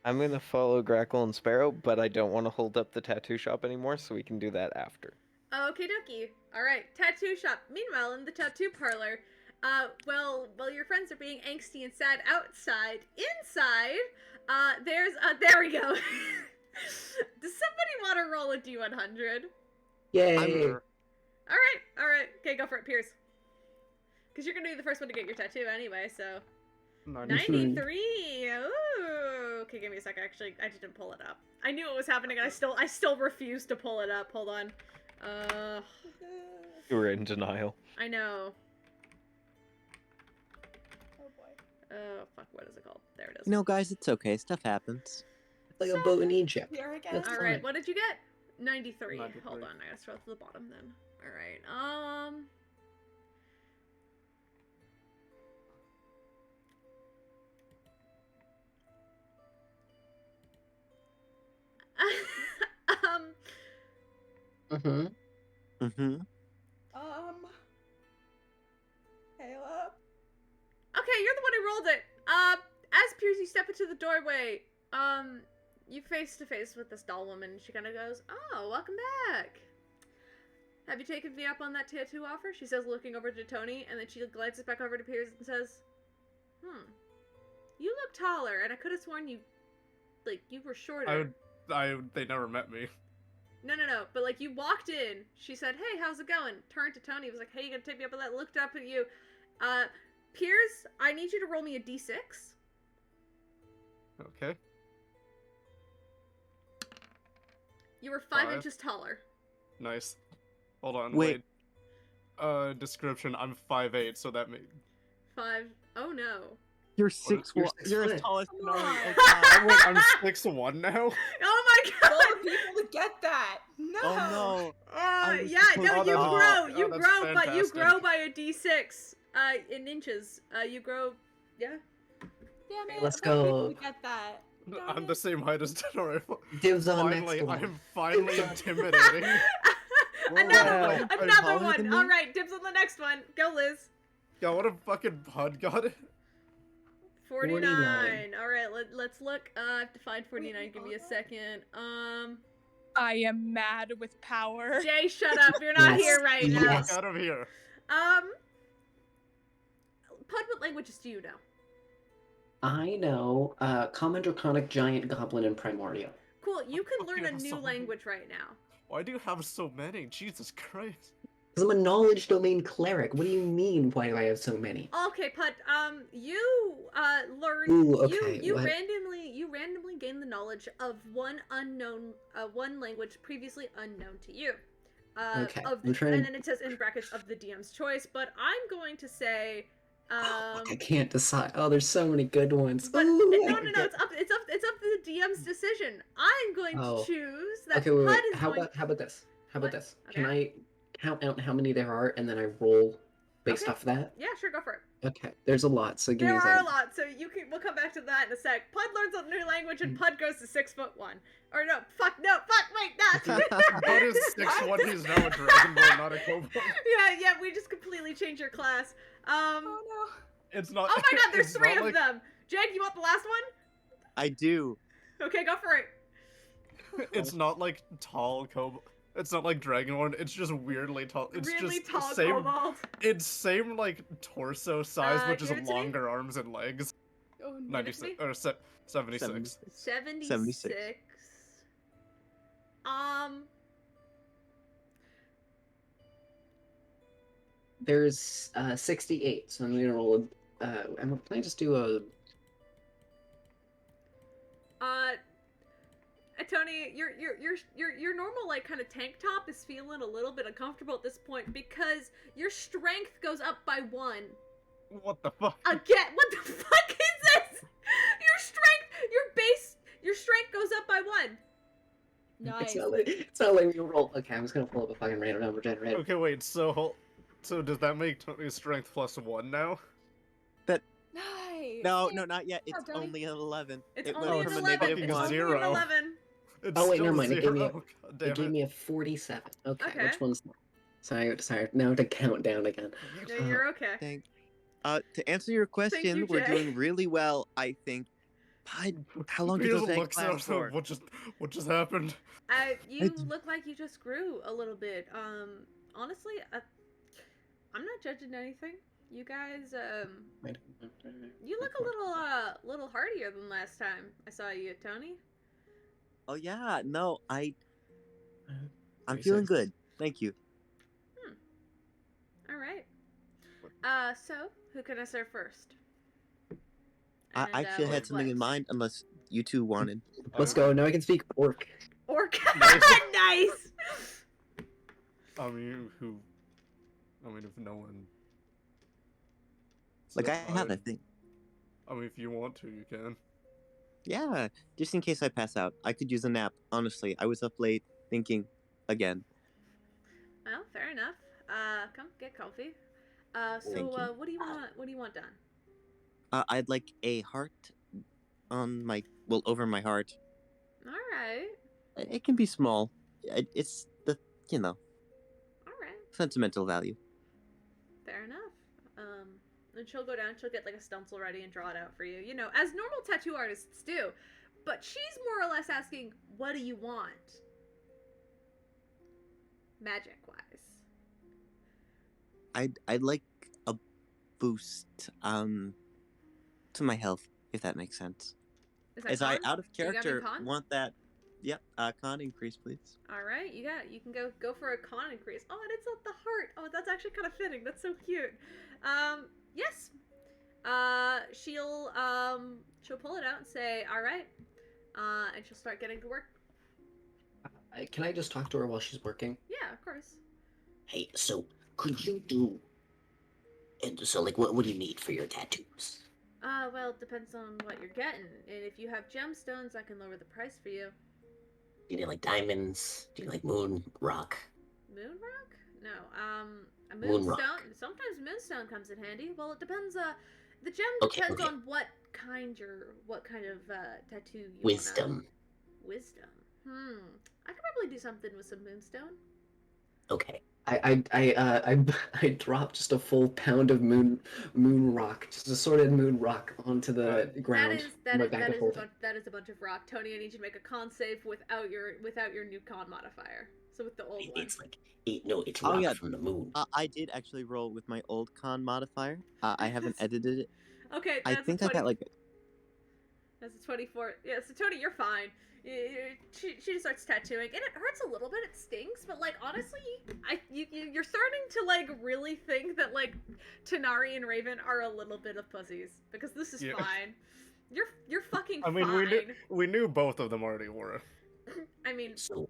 [SPEAKER 6] I'm gonna follow Grackle and Sparrow, but I don't want to hold up the tattoo shop anymore, so we can do that after.
[SPEAKER 3] Okie dokie. Alright, tattoo shop. Meanwhile, in the tattoo parlor, while your friends are being angsty and sad outside, inside, there's, there we go. Does somebody want to roll a D100?
[SPEAKER 1] Yay!
[SPEAKER 3] Alright. Okay, go for it, Pierce. Because you're gonna be the first one to get your tattoo anyway, so. 93! Ooh! Okay, give me a sec. Actually, I didn't pull it up. I knew it was happening, and I still refused to pull it up. Hold on.
[SPEAKER 6] You were in denial.
[SPEAKER 3] I know.
[SPEAKER 5] Oh boy.
[SPEAKER 3] Oh, fuck, what is it called? There it is.
[SPEAKER 9] No, guys, it's okay. Stuff happens.
[SPEAKER 1] It's like a boat in Egypt.
[SPEAKER 5] Here again.
[SPEAKER 1] That's
[SPEAKER 3] Alright,
[SPEAKER 1] fine.
[SPEAKER 3] what did you get? 93.
[SPEAKER 2] 93.
[SPEAKER 3] Hold on, I gotta scroll to the bottom then. Alright,
[SPEAKER 1] Mm-hmm.
[SPEAKER 9] Mm-hmm.
[SPEAKER 5] Caleb.
[SPEAKER 3] Okay, you're the one who rolled it. As Pierce, you step into the doorway, you face to face with this doll woman. She kind of goes, "Oh, welcome back. Have you taken me up on that tattoo offer?" She says, looking over to Tony, and then she glances back over to Pierce and says, you look taller, and I could have sworn you were shorter.
[SPEAKER 2] They never met me.
[SPEAKER 3] No, but like you walked in, she said, "Hey, how's it going?" Turned to Tony, was like, "Hey, you gonna take me up on that?" Looked up at you. Piers, I need you to roll me a d6.
[SPEAKER 2] Okay.
[SPEAKER 3] You were 5
[SPEAKER 2] 5.
[SPEAKER 3] inches taller.
[SPEAKER 2] Nice. Hold on,
[SPEAKER 9] Wait.
[SPEAKER 2] wait. Description, I'm 5'8", so that made...
[SPEAKER 3] 5. Oh no.
[SPEAKER 9] You're
[SPEAKER 1] You're
[SPEAKER 9] 6'1". You're as
[SPEAKER 1] 6'1".
[SPEAKER 9] tall as
[SPEAKER 5] Come
[SPEAKER 9] Nari.
[SPEAKER 5] on.
[SPEAKER 9] Oh, God.
[SPEAKER 2] Wait, I'm 6'1" now?
[SPEAKER 3] Oh my god!
[SPEAKER 5] All the people to get that. No.
[SPEAKER 9] Oh no. I was
[SPEAKER 3] Yeah,
[SPEAKER 9] supposed
[SPEAKER 3] no,
[SPEAKER 9] to-
[SPEAKER 3] you
[SPEAKER 2] Oh,
[SPEAKER 3] grow.
[SPEAKER 2] that's-
[SPEAKER 3] You
[SPEAKER 2] oh, that's
[SPEAKER 3] grow, but you
[SPEAKER 2] fantastic.
[SPEAKER 3] grow by a d6 in inches. You grow, yeah.
[SPEAKER 5] Damn it.
[SPEAKER 1] Let's
[SPEAKER 5] of all people
[SPEAKER 1] go.
[SPEAKER 5] to get that.
[SPEAKER 2] I'm the same height as Tenori.
[SPEAKER 1] Dibs on the
[SPEAKER 2] Finally,
[SPEAKER 1] next one.
[SPEAKER 2] I'm finally intimidating.
[SPEAKER 3] Another
[SPEAKER 9] taller
[SPEAKER 3] one.
[SPEAKER 9] than me?
[SPEAKER 3] All right, dibs on the next one. Go, Liz.
[SPEAKER 2] God, what a fucking pud got it.
[SPEAKER 3] 49.
[SPEAKER 1] 49.
[SPEAKER 3] All right, let's look. I have to find 49.
[SPEAKER 5] Wait,
[SPEAKER 3] Give me a
[SPEAKER 5] hold on.
[SPEAKER 3] second.
[SPEAKER 8] I am mad with power.
[SPEAKER 3] Jay, shut up. You're not
[SPEAKER 1] Yes.
[SPEAKER 3] here right now.
[SPEAKER 1] Yes.
[SPEAKER 2] Fuck out of here.
[SPEAKER 3] Pud, what languages do you know?
[SPEAKER 1] I know Common Draconic Giant Goblin and Primordial.
[SPEAKER 3] Cool. You can learn a
[SPEAKER 2] Okay,
[SPEAKER 3] new
[SPEAKER 2] so-
[SPEAKER 3] language right now.
[SPEAKER 2] Why do you have so many? Jesus Christ.
[SPEAKER 1] Because I'm a knowledge domain cleric. What do you mean, why do I have so many?
[SPEAKER 3] Okay, Pud. You learn.
[SPEAKER 1] Ooh, okay,
[SPEAKER 3] You
[SPEAKER 1] what?
[SPEAKER 3] randomly gain the knowledge of one language previously unknown to you.
[SPEAKER 1] Okay,
[SPEAKER 3] Of
[SPEAKER 1] I'm
[SPEAKER 3] the,
[SPEAKER 1] trying-
[SPEAKER 3] and then it says in brackets of the DM's choice. But I'm going to say.
[SPEAKER 1] Fuck, I can't decide. Oh, there's so many good ones.
[SPEAKER 3] But
[SPEAKER 1] Ooh, I
[SPEAKER 3] no,
[SPEAKER 1] could
[SPEAKER 3] no,
[SPEAKER 1] get-
[SPEAKER 3] it's up to the DM's decision. I'm going
[SPEAKER 1] Oh.
[SPEAKER 3] to choose that.
[SPEAKER 1] Okay, wait,
[SPEAKER 3] Pud
[SPEAKER 1] wait.
[SPEAKER 3] is
[SPEAKER 1] How
[SPEAKER 3] going.
[SPEAKER 1] about this? How about
[SPEAKER 3] What?
[SPEAKER 1] this? Can
[SPEAKER 3] Okay.
[SPEAKER 1] I count out how many there are and then I roll based
[SPEAKER 3] Okay.
[SPEAKER 1] off that?
[SPEAKER 3] Yeah, sure, go for it.
[SPEAKER 1] Okay, there's a lot. So give
[SPEAKER 3] There
[SPEAKER 1] me a
[SPEAKER 3] are a
[SPEAKER 1] second.
[SPEAKER 3] lot, so we'll come back to that in a sec. Pud learns a new language and Pud goes to 6'1". Or no, fuck, wait, not.
[SPEAKER 2] Bud is 6'1", he's now a Dragonborn, not a Kobold.
[SPEAKER 3] Yeah, we just completely changed your class.
[SPEAKER 5] Oh no.
[SPEAKER 2] It's not.
[SPEAKER 3] Oh my god, there's
[SPEAKER 2] it's
[SPEAKER 3] 3
[SPEAKER 2] not
[SPEAKER 3] of
[SPEAKER 2] like,
[SPEAKER 3] them. Jake, you want the last one?
[SPEAKER 9] I do.
[SPEAKER 3] Okay, go for it.
[SPEAKER 2] It's not like tall Kobold. It's not like Dragonborn. It's just weirdly tall. It's
[SPEAKER 3] Really
[SPEAKER 2] just
[SPEAKER 3] tall
[SPEAKER 2] same.
[SPEAKER 3] kobold.
[SPEAKER 2] It's same like torso size, but just
[SPEAKER 3] give it to me.
[SPEAKER 2] longer arms and legs.
[SPEAKER 5] Oh no.
[SPEAKER 2] 96 or 76.
[SPEAKER 3] 76.
[SPEAKER 1] There's 68, so I'm gonna roll. I'm planning to just do a.
[SPEAKER 3] Tony, your normal like kind of tank top is feeling a little bit uncomfortable at this point because your strength goes up by 1.
[SPEAKER 2] What the fuck?
[SPEAKER 3] Again, what the fuck is this? Your strength goes up by 1.
[SPEAKER 5] Nice.
[SPEAKER 1] It's not like we roll. Okay, I'm just gonna pull up a fucking random number generator.
[SPEAKER 2] Okay, wait. So So does that make Tony's strength +1 now?
[SPEAKER 5] Nice.
[SPEAKER 9] No, not yet. It's
[SPEAKER 5] Johnny.
[SPEAKER 9] only an 11.
[SPEAKER 3] It's
[SPEAKER 9] It
[SPEAKER 3] only
[SPEAKER 9] went
[SPEAKER 3] an
[SPEAKER 9] from a
[SPEAKER 3] 11.
[SPEAKER 9] negative
[SPEAKER 3] It's
[SPEAKER 2] fucking
[SPEAKER 3] only
[SPEAKER 9] 1.
[SPEAKER 3] an
[SPEAKER 2] zero.
[SPEAKER 3] 11.
[SPEAKER 2] It's
[SPEAKER 1] Oh, wait,
[SPEAKER 2] still
[SPEAKER 1] never mind, it gave me a-
[SPEAKER 2] 0. God damn
[SPEAKER 1] It gave
[SPEAKER 2] it.
[SPEAKER 1] me a 47. Okay,
[SPEAKER 3] Okay.
[SPEAKER 1] which one's... Sorry, now to count down again.
[SPEAKER 3] No, you're okay.
[SPEAKER 9] Thank. To answer your question,
[SPEAKER 3] you,
[SPEAKER 9] we're
[SPEAKER 3] Jay.
[SPEAKER 9] doing really well, I think. But how long do
[SPEAKER 2] Basil
[SPEAKER 9] those eggs
[SPEAKER 2] looks
[SPEAKER 9] last
[SPEAKER 2] out.
[SPEAKER 9] for?
[SPEAKER 2] What just happened?
[SPEAKER 3] You look like you just grew a little bit. Honestly, I'm not judging anything. You guys, you look a little heartier than last time I saw you, Tony.
[SPEAKER 9] Oh yeah, no, I'm
[SPEAKER 1] 36.
[SPEAKER 9] feeling good. Thank you.
[SPEAKER 3] All right. So who can I serve first?
[SPEAKER 9] I
[SPEAKER 3] And,
[SPEAKER 9] actually had
[SPEAKER 3] with
[SPEAKER 9] something in
[SPEAKER 3] what?
[SPEAKER 9] mind, unless you two wanted.
[SPEAKER 1] Let's go. Now I can speak Orc.
[SPEAKER 3] Orc.
[SPEAKER 2] Nice.
[SPEAKER 3] Nice.
[SPEAKER 2] I mean, if no one.
[SPEAKER 9] Like I
[SPEAKER 2] says
[SPEAKER 9] have
[SPEAKER 2] I-
[SPEAKER 9] a thing.
[SPEAKER 2] I mean, if you want to, you can.
[SPEAKER 9] Yeah, just in case I pass out. I could use a nap. Honestly, I was up late thinking again.
[SPEAKER 3] Well, fair enough. Come get comfy.
[SPEAKER 9] Thank you.
[SPEAKER 3] What do you want? What do you want done?
[SPEAKER 9] I'd like a heart on my over my heart.
[SPEAKER 3] All right.
[SPEAKER 9] It can be small. It's the
[SPEAKER 3] All right.
[SPEAKER 9] sentimental value.
[SPEAKER 3] Fair enough. And she'll go down. She'll get like a stencil ready and draw it out for you. You know, as normal tattoo artists do. But she's more or less asking, "What do you want?" Magic wise.
[SPEAKER 9] I'd like a boost to my health, if that makes sense.
[SPEAKER 3] Is that
[SPEAKER 9] As I
[SPEAKER 3] con?
[SPEAKER 9] out of
[SPEAKER 3] You got me
[SPEAKER 9] character
[SPEAKER 3] con?
[SPEAKER 9] want that. Yep, con increase, please.
[SPEAKER 3] All right, you can go for a con increase. Oh, and it's at the heart. Oh, that's actually kind of fitting. That's so cute. Yes. She'll pull it out and say, "All right," and she'll start getting to work.
[SPEAKER 1] Can I just talk to her while she's working?
[SPEAKER 3] Yeah, of course.
[SPEAKER 7] Hey, so could you do? And so, like, what do you need for your tattoos?
[SPEAKER 3] Well, it depends on what you're getting. And if you have gemstones, I can lower the price for you.
[SPEAKER 7] Do you need like diamonds? Do you like moon rock?
[SPEAKER 3] Moon rock? No. A
[SPEAKER 7] Moon rock.
[SPEAKER 3] moonstone. Sometimes moonstone comes in handy. Well, it depends. The gem
[SPEAKER 7] Okay,
[SPEAKER 3] depends
[SPEAKER 7] okay.
[SPEAKER 3] on what kind of tattoo you
[SPEAKER 7] Wisdom.
[SPEAKER 3] wanna... Wisdom. I could probably do something with some moonstone.
[SPEAKER 7] Okay.
[SPEAKER 1] I dropped just a full pound of moon rock, just assorted moon rock onto the ground. in my bag of holding.
[SPEAKER 3] That is a bunch of rock. Tony, I need you to make a con save without your new con modifier. So with the old one.
[SPEAKER 7] It's like it's
[SPEAKER 9] Oh,
[SPEAKER 7] rock
[SPEAKER 9] yeah.
[SPEAKER 7] from the moon.
[SPEAKER 9] I did actually roll with my old con modifier. I haven't edited it.
[SPEAKER 3] Okay,
[SPEAKER 9] I
[SPEAKER 3] that's
[SPEAKER 9] think
[SPEAKER 3] a
[SPEAKER 9] I
[SPEAKER 3] 20...
[SPEAKER 9] got like
[SPEAKER 3] That's a 24. Yeah, so Tony, you're fine. She just starts tattooing, and it hurts a little bit. It stings, but like honestly, you're starting to like really think that like Tanari and Raven are a little bit of pussies because this is
[SPEAKER 2] Yeah.
[SPEAKER 3] fine. You're fucking
[SPEAKER 2] I mean,
[SPEAKER 3] fine.
[SPEAKER 2] we knew both of them already were.
[SPEAKER 3] I mean,
[SPEAKER 7] So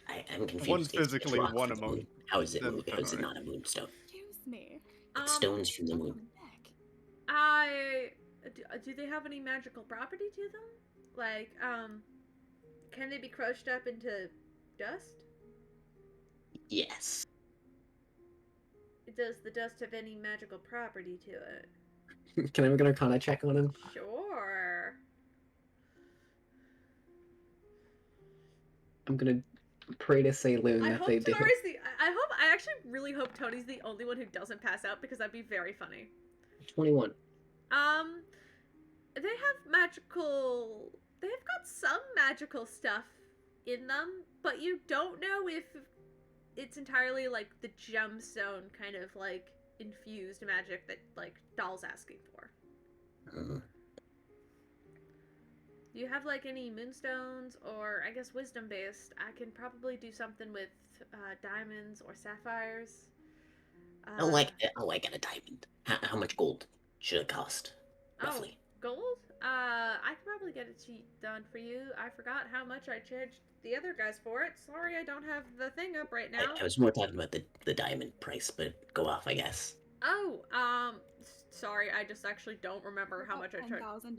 [SPEAKER 7] I'm confused.
[SPEAKER 2] One
[SPEAKER 7] It's
[SPEAKER 2] physically,
[SPEAKER 7] rock
[SPEAKER 2] one
[SPEAKER 7] from the
[SPEAKER 2] emo-
[SPEAKER 7] moon. How is it?
[SPEAKER 2] then
[SPEAKER 7] How is it
[SPEAKER 2] Tanari.
[SPEAKER 7] not a moonstone?
[SPEAKER 5] Excuse me.
[SPEAKER 7] It's stones from the moon.
[SPEAKER 3] do they have any magical property to them? Like, can they be crushed up into dust?
[SPEAKER 7] Yes.
[SPEAKER 3] Does the dust have any magical property to it?
[SPEAKER 1] Can I make an Arcana check on him?
[SPEAKER 3] Sure.
[SPEAKER 1] I'm gonna pray to Saloon
[SPEAKER 3] I
[SPEAKER 1] that
[SPEAKER 3] hope
[SPEAKER 1] they do.
[SPEAKER 3] I actually really hope Tony's the only one who doesn't pass out because that'd be very funny.
[SPEAKER 1] 21.
[SPEAKER 3] They have got some magical stuff in them, but you don't know if it's entirely like the gemstone kind of like infused magic that like Doll's asking for. Do you have like any moonstones or I guess wisdom based? I can probably do something with diamonds or sapphires.
[SPEAKER 7] Oh, I got a diamond. How much gold should it cost, roughly?
[SPEAKER 3] Gold? I could probably get it done for you. I forgot how much I charged the other guys for it. Sorry, I don't have the thing up right now.
[SPEAKER 7] I was more talking about the diamond price, but go off, I guess.
[SPEAKER 3] Oh, sorry, I just actually don't remember how much I charged.
[SPEAKER 5] $10,000.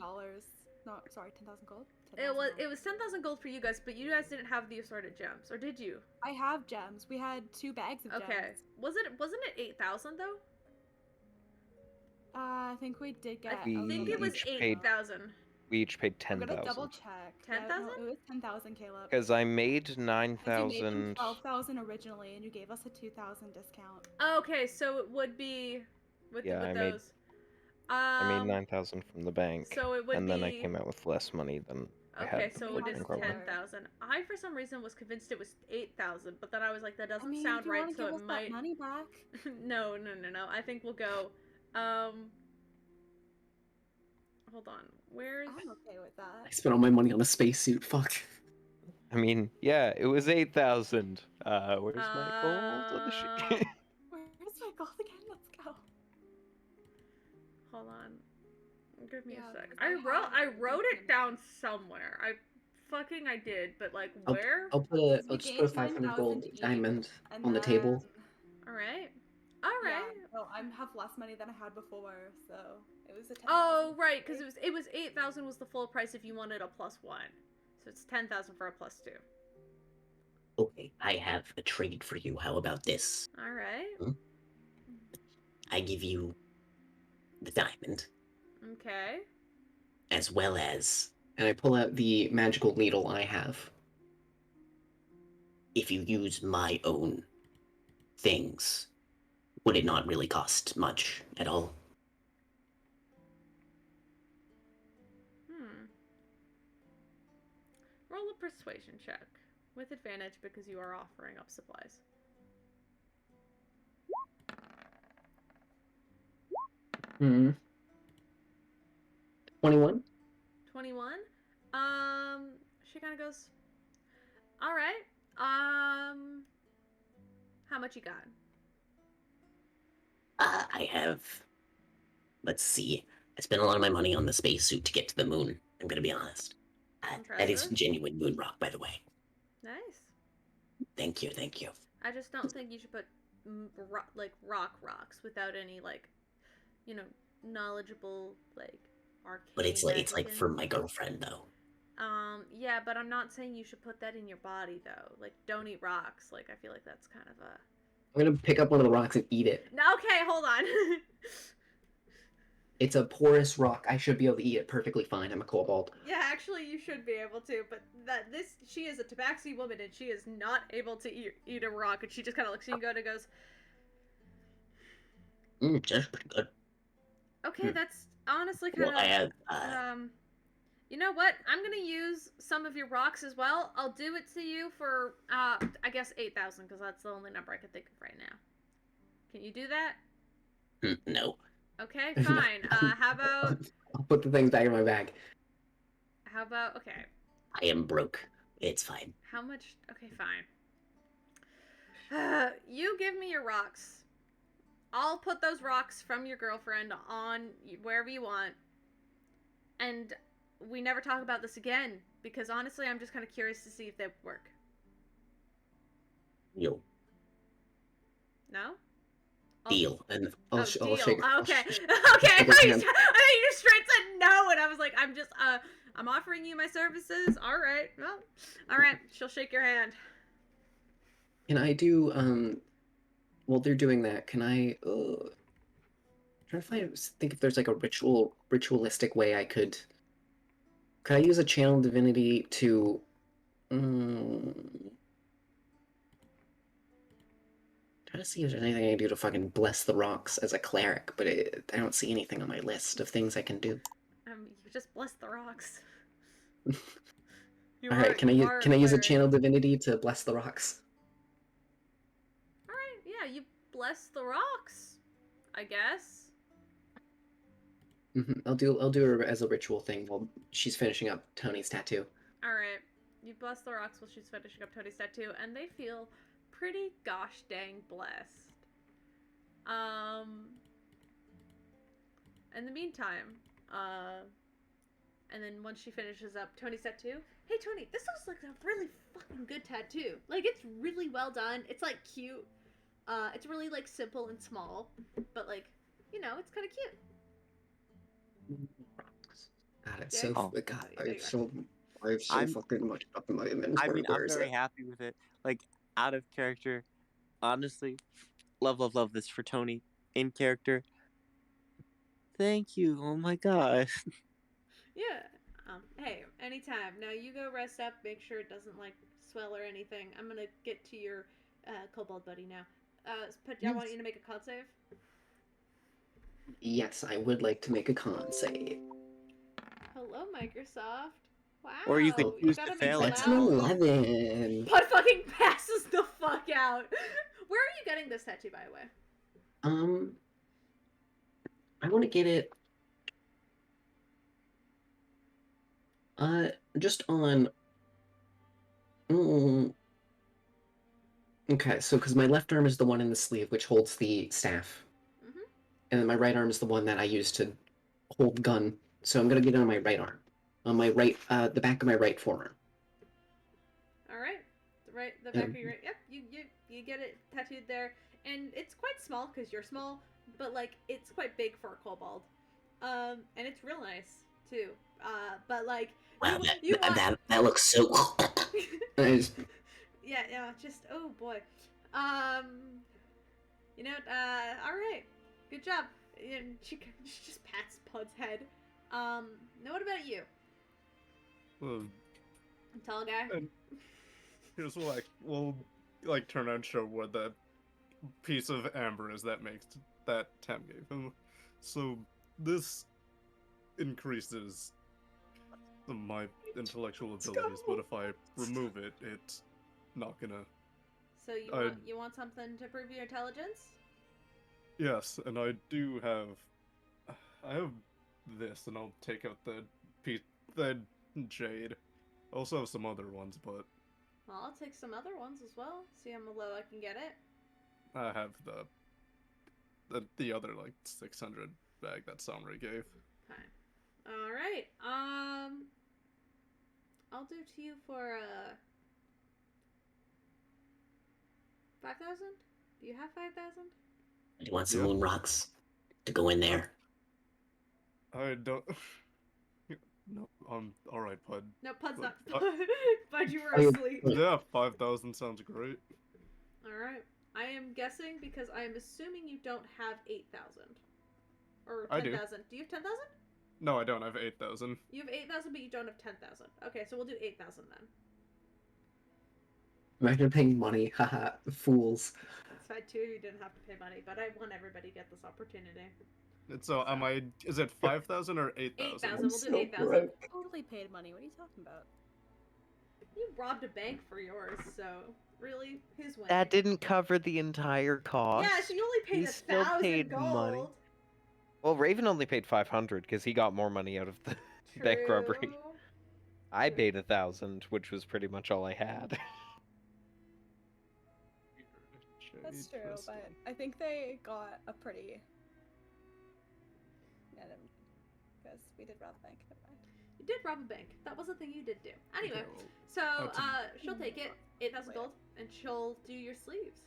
[SPEAKER 5] No, sorry, 10,000 gold.
[SPEAKER 3] It was
[SPEAKER 5] 10,000 gold.
[SPEAKER 3] 10,000 gold for you guys, but you guys didn't have the assorted gems, or did you?
[SPEAKER 5] I have gems. We had 2 bags of
[SPEAKER 3] Okay.
[SPEAKER 5] gems.
[SPEAKER 3] Wasn't it 8,000 though?
[SPEAKER 5] I think we did get.
[SPEAKER 3] I
[SPEAKER 6] We
[SPEAKER 3] think it was
[SPEAKER 6] each paid
[SPEAKER 3] 8,000.
[SPEAKER 6] We each paid
[SPEAKER 5] I'm gonna
[SPEAKER 6] 10,000.
[SPEAKER 5] double check.
[SPEAKER 3] 10,000?
[SPEAKER 5] Yeah, no, it was 10,000, Caleb.
[SPEAKER 6] Because I made
[SPEAKER 5] Because you made them
[SPEAKER 6] 9,000.
[SPEAKER 5] 12,000 originally, and you gave us a 2,000 discount.
[SPEAKER 3] Okay, so it would be with,
[SPEAKER 6] Yeah,
[SPEAKER 3] with
[SPEAKER 6] I made-
[SPEAKER 3] those.
[SPEAKER 6] I made 9,000 from the bank,
[SPEAKER 3] So it would
[SPEAKER 6] and
[SPEAKER 3] be.
[SPEAKER 6] then I came out with less money than I
[SPEAKER 3] Okay,
[SPEAKER 6] had.
[SPEAKER 3] so
[SPEAKER 5] We
[SPEAKER 3] it
[SPEAKER 5] had
[SPEAKER 3] is
[SPEAKER 5] before.
[SPEAKER 3] 10,000. I, for some reason, was convinced it was 8,000, but then I was like, that doesn't
[SPEAKER 5] I mean,
[SPEAKER 3] sound
[SPEAKER 5] if you
[SPEAKER 3] right,
[SPEAKER 5] want to
[SPEAKER 3] so
[SPEAKER 5] give
[SPEAKER 3] it
[SPEAKER 5] us
[SPEAKER 3] might.
[SPEAKER 5] that money back.
[SPEAKER 3] No. I think we'll go. Hold on. Where's?
[SPEAKER 5] I'm okay with
[SPEAKER 1] I
[SPEAKER 5] that.
[SPEAKER 1] spent all my money on a spacesuit. Fuck.
[SPEAKER 6] I mean, yeah, it was 8,000. Where's my gold on the sheet?
[SPEAKER 5] Where's my gold again? Let's go.
[SPEAKER 3] Hold on. Give me
[SPEAKER 5] Yeah,
[SPEAKER 3] a sec.
[SPEAKER 5] 'cause
[SPEAKER 3] I
[SPEAKER 5] had
[SPEAKER 3] wrote it
[SPEAKER 5] everything.
[SPEAKER 3] down somewhere. I did, but like
[SPEAKER 1] I'll-
[SPEAKER 3] where?
[SPEAKER 1] I'll
[SPEAKER 5] We
[SPEAKER 1] just put a
[SPEAKER 5] gained
[SPEAKER 1] 500 gold
[SPEAKER 5] 9,000 each,
[SPEAKER 1] diamond
[SPEAKER 5] and
[SPEAKER 1] on the table.
[SPEAKER 5] then-
[SPEAKER 3] All right. All
[SPEAKER 5] Yeah,
[SPEAKER 3] right.
[SPEAKER 5] no, I have less money than I had before, so it was a 10,000.
[SPEAKER 3] Oh, right, because it was 8,000 was the full price if you wanted a +1, so it's 10,000 for a +2.
[SPEAKER 7] Okay, I have a trade for you. How about this?
[SPEAKER 3] All right.
[SPEAKER 7] I give you the diamond,
[SPEAKER 3] Okay.
[SPEAKER 7] as well as
[SPEAKER 1] And I pull out the magical needle I have.
[SPEAKER 7] if you use my own things, would it not really cost much at all?
[SPEAKER 3] Roll a persuasion check with advantage because you are offering up supplies.
[SPEAKER 1] Hmm. 21?
[SPEAKER 3] 21. She kind of goes, all right. How much you got?
[SPEAKER 7] I have. Let's see. I spent a lot of my money on the spacesuit to get to the moon. I'm gonna be honest. That is
[SPEAKER 3] Impressive.
[SPEAKER 7] genuine moon rock, by the way.
[SPEAKER 3] Nice.
[SPEAKER 7] Thank you, thank you.
[SPEAKER 3] I just don't think you should put rocks without any knowledgeable arcane.
[SPEAKER 7] But it's like
[SPEAKER 3] magic
[SPEAKER 7] for
[SPEAKER 3] in-
[SPEAKER 7] my girlfriend though.
[SPEAKER 3] Yeah, but I'm not saying you should put that in your body though. Like, don't eat rocks. Like, I feel like that's kind of a.
[SPEAKER 1] I'm gonna pick up one of the rocks and eat it.
[SPEAKER 3] No, okay, hold on.
[SPEAKER 1] It's a porous rock. I should be able to eat it perfectly fine. I'm a kobold.
[SPEAKER 3] Yeah, actually, you should be able to. But she is a tabaxi woman, and she is not able to eat a rock. And she just kind of looks at you and goes,
[SPEAKER 7] That's pretty good.
[SPEAKER 3] "Okay, that's honestly kind
[SPEAKER 7] Well, I
[SPEAKER 3] of."
[SPEAKER 7] have.
[SPEAKER 3] You know what? I'm gonna use some of your rocks as well. I'll do it to you for I guess 8,000 because that's the only number I can think of right now. Can you do that?
[SPEAKER 7] No.
[SPEAKER 3] Okay, fine. How about
[SPEAKER 1] I'll put the things back in my bag.
[SPEAKER 3] okay?
[SPEAKER 7] I am broke. It's fine.
[SPEAKER 3] How much? Okay, fine. You give me your rocks. I'll put those rocks from your girlfriend on wherever you want. And we never talk about this again, because honestly, I'm just kind of curious to see if they work.
[SPEAKER 7] Yo,
[SPEAKER 3] No?
[SPEAKER 7] deal. And
[SPEAKER 1] I'll
[SPEAKER 3] deal.
[SPEAKER 1] shake. I'll
[SPEAKER 3] Okay.
[SPEAKER 1] sh-
[SPEAKER 3] Okay. I
[SPEAKER 1] shake
[SPEAKER 3] thought
[SPEAKER 1] his
[SPEAKER 3] you
[SPEAKER 1] hand.
[SPEAKER 3] just straight said no, and I was like, I'm offering you my services. All right. Well, all right. She'll shake your hand.
[SPEAKER 1] Can I do while they're doing that, can I trying to think if there's like a ritualistic way I could I use a channel divinity to trying to see if there's anything I can do to fucking bless the rocks as a cleric, but I don't see anything on my list of things I can do.
[SPEAKER 3] You just bless the rocks.
[SPEAKER 1] All right, can I use a channel divinity to bless the rocks?
[SPEAKER 3] All right, yeah, you bless the rocks, I guess.
[SPEAKER 1] I'll do it as a ritual thing while she's finishing up Tony's tattoo.
[SPEAKER 3] All right, you bless the rocks while she's finishing up Tony's tattoo, and they feel pretty gosh dang blessed. In the meantime, and then once she finishes up Tony's tattoo, hey Tony, this looks like a really fucking good tattoo. Like, it's really well done. It's like cute. It's really like simple and small, but like, it's kind of cute.
[SPEAKER 1] God, it's
[SPEAKER 3] Jay?
[SPEAKER 1] so
[SPEAKER 6] Oh.
[SPEAKER 1] God.
[SPEAKER 3] Oh, there you
[SPEAKER 1] I have so
[SPEAKER 9] I'm-
[SPEAKER 1] fucking much stuff in my
[SPEAKER 9] I
[SPEAKER 1] inventory.
[SPEAKER 9] mean,
[SPEAKER 1] Where
[SPEAKER 9] I'm
[SPEAKER 1] is
[SPEAKER 9] very
[SPEAKER 1] it?
[SPEAKER 9] happy with it. Like, out of character, honestly, love this for Tony. In character, thank you. Oh my gosh.
[SPEAKER 3] Yeah. Hey, anytime. Now you go rest up. Make sure it doesn't like swell or anything. I'm gonna get to your kobold buddy now. But I want you to make a con save.
[SPEAKER 1] Yes, I would like to make a con save.
[SPEAKER 3] Hello, Microsoft. Wow.
[SPEAKER 9] Or you could
[SPEAKER 1] Oh,
[SPEAKER 9] choose
[SPEAKER 3] gotta
[SPEAKER 9] to
[SPEAKER 3] make
[SPEAKER 9] fail
[SPEAKER 3] them
[SPEAKER 9] it.
[SPEAKER 1] That's an
[SPEAKER 3] out.
[SPEAKER 1] 11.
[SPEAKER 3] Bud fucking passes the fuck out. Where are you getting this tattoo, by the way?
[SPEAKER 1] I want to get it. Just on. Mm, okay, so because my left arm is the one in the sleeve which holds the staff,
[SPEAKER 3] Mm-hmm.
[SPEAKER 1] and then my right arm is the one that I use to hold gun. So I'm gonna get it on my right arm, on my right, the back of my right forearm.
[SPEAKER 3] All right. The back of your right. Yep. You get it tattooed there, and it's quite small because you're small, but like it's quite big for a kobold. And it's real nice too. But like
[SPEAKER 7] Wow,
[SPEAKER 3] you want
[SPEAKER 7] that looks so.
[SPEAKER 1] Nice.
[SPEAKER 3] yeah, just oh boy. You know, all right, good job. And she just pats Pud's head. Now what about you,
[SPEAKER 2] Well,
[SPEAKER 3] tall guy?
[SPEAKER 2] and here's what we'll like turn and show what that piece of amber is that makes that Tam gave him. So this increases my intellectual abilities, but if I remove it, it's not gonna.
[SPEAKER 3] So you want something to prove your intelligence?
[SPEAKER 2] Yes, and I do have. I have this, and I'll take out the piece, the jade. I also have some other ones, but
[SPEAKER 3] Well, I'll take some other ones as well. See how low I can get it.
[SPEAKER 2] I have the other like 600 bag that Samri gave.
[SPEAKER 3] Okay. All right. I'll do to you for 5,000. Do you have 5,000?
[SPEAKER 7] Do you want some
[SPEAKER 2] Yeah.
[SPEAKER 7] moon rocks to go in there?
[SPEAKER 2] I don't. No, all right, Pud.
[SPEAKER 3] No, Pud's
[SPEAKER 2] But-
[SPEAKER 3] not. Bud, you were
[SPEAKER 1] Oh, yeah.
[SPEAKER 3] asleep.
[SPEAKER 2] Yeah, 5,000 sounds great.
[SPEAKER 3] All right. I am guessing because I am assuming you don't have 8,000 or
[SPEAKER 2] I do.
[SPEAKER 3] 10,000. Do you have 10,000?
[SPEAKER 2] No, I don't. I have 8,000.
[SPEAKER 3] You have 8,000, but you don't have 10,000. Okay, so we'll do 8,000 then.
[SPEAKER 1] Imagine paying money, haha, fools.
[SPEAKER 3] It's fine too. You didn't have to pay money, but I want everybody to get this opportunity.
[SPEAKER 2] And so, am I? Is it 5,000 or 8,000?
[SPEAKER 3] 8,000. We'll do
[SPEAKER 1] so
[SPEAKER 3] 8,000.
[SPEAKER 1] broke.
[SPEAKER 5] Totally paid money. What are you talking about?
[SPEAKER 3] You robbed a bank for yours, so really, who's winning?
[SPEAKER 6] That didn't cover the entire cost.
[SPEAKER 3] Yeah, so you only paid
[SPEAKER 6] He still
[SPEAKER 3] 1,000
[SPEAKER 6] paid
[SPEAKER 3] gold.
[SPEAKER 6] money. Well, Raven only paid 500 because he got more money out of the bank robbery.
[SPEAKER 3] True.
[SPEAKER 6] I paid 1,000, which was pretty much all I had.
[SPEAKER 5] That's true, but I think they got a pretty. Yeah, because we did rob the bank. Never mind.
[SPEAKER 3] You did rob a bank. That was a thing you did do. Anyway,
[SPEAKER 2] Okay, well,
[SPEAKER 3] so
[SPEAKER 2] that's a-
[SPEAKER 3] she'll take it, 8,000 gold, and she'll do your sleeves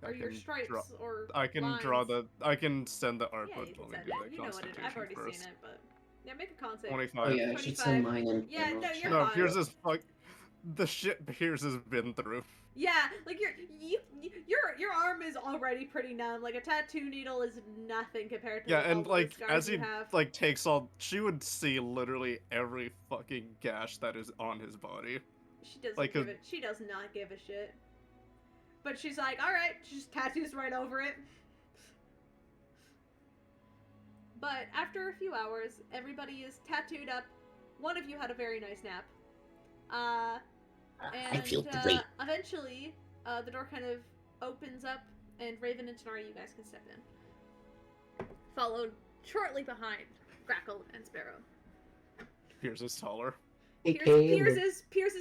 [SPEAKER 2] I
[SPEAKER 3] or your
[SPEAKER 2] can
[SPEAKER 3] stripes
[SPEAKER 2] draw-
[SPEAKER 3] or.
[SPEAKER 2] I can draw
[SPEAKER 3] lines.
[SPEAKER 2] the. I can send the art,
[SPEAKER 3] Yeah,
[SPEAKER 2] but
[SPEAKER 3] you can
[SPEAKER 2] let me
[SPEAKER 3] send
[SPEAKER 2] do
[SPEAKER 3] it.
[SPEAKER 2] the
[SPEAKER 3] You know what it is. I've
[SPEAKER 2] constitution
[SPEAKER 3] already
[SPEAKER 2] first.
[SPEAKER 3] seen it, but yeah, make a con save.
[SPEAKER 2] 25.
[SPEAKER 1] Oh yeah, I should send mine in.
[SPEAKER 3] Yeah, no, you're
[SPEAKER 2] No,
[SPEAKER 3] fine.
[SPEAKER 2] Piers is fuck. The shit Piers has been through.
[SPEAKER 3] Yeah, like your arm is already pretty numb. Like a tattoo needle is nothing compared to
[SPEAKER 2] Yeah,
[SPEAKER 3] all
[SPEAKER 2] and
[SPEAKER 3] the
[SPEAKER 2] like
[SPEAKER 3] scars
[SPEAKER 2] as
[SPEAKER 3] you
[SPEAKER 2] he
[SPEAKER 3] have.
[SPEAKER 2] like takes all, she would see literally every fucking gash that is on his body.
[SPEAKER 3] She doesn't
[SPEAKER 2] like
[SPEAKER 3] give
[SPEAKER 2] a-
[SPEAKER 3] it. She does not give a shit. But she's like, all right, she just tattoos right over it. But after a few hours, everybody is tattooed up. One of you had a very nice nap. And
[SPEAKER 7] I feel great.
[SPEAKER 3] eventually, the door kind of opens up, and Raven and Tanari, you guys can step in. Followed shortly behind Grackle and Sparrow.
[SPEAKER 2] Piers is taller.
[SPEAKER 1] Hey,
[SPEAKER 3] Piers
[SPEAKER 1] Caleb.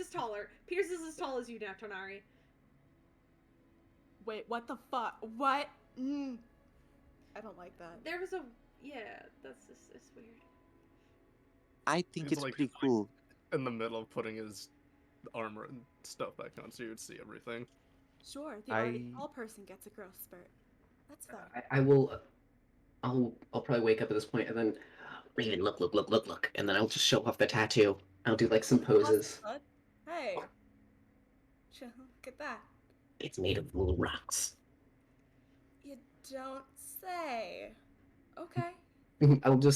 [SPEAKER 3] is taller. Piers is as tall as you now, Tanari.
[SPEAKER 5] Wait, what the fuck? What? I don't like that.
[SPEAKER 3] There was a that's just it's weird.
[SPEAKER 9] I think
[SPEAKER 2] He's
[SPEAKER 9] it's
[SPEAKER 2] like-
[SPEAKER 9] pretty cool.
[SPEAKER 2] In the middle of putting his armor and stuff back on, so you would see everything.
[SPEAKER 5] Sure, the already tall person gets a growth spurt. That's fine.
[SPEAKER 1] I will. I'll probably wake up at this point and then.
[SPEAKER 7] Raven, look, look, look, look, look. And then I'll just show off the tattoo. I'll do like some
[SPEAKER 5] Plus,
[SPEAKER 7] poses.
[SPEAKER 5] bud. Hey. Look at that.
[SPEAKER 7] It's made of little rocks.
[SPEAKER 5] You don't say. Okay.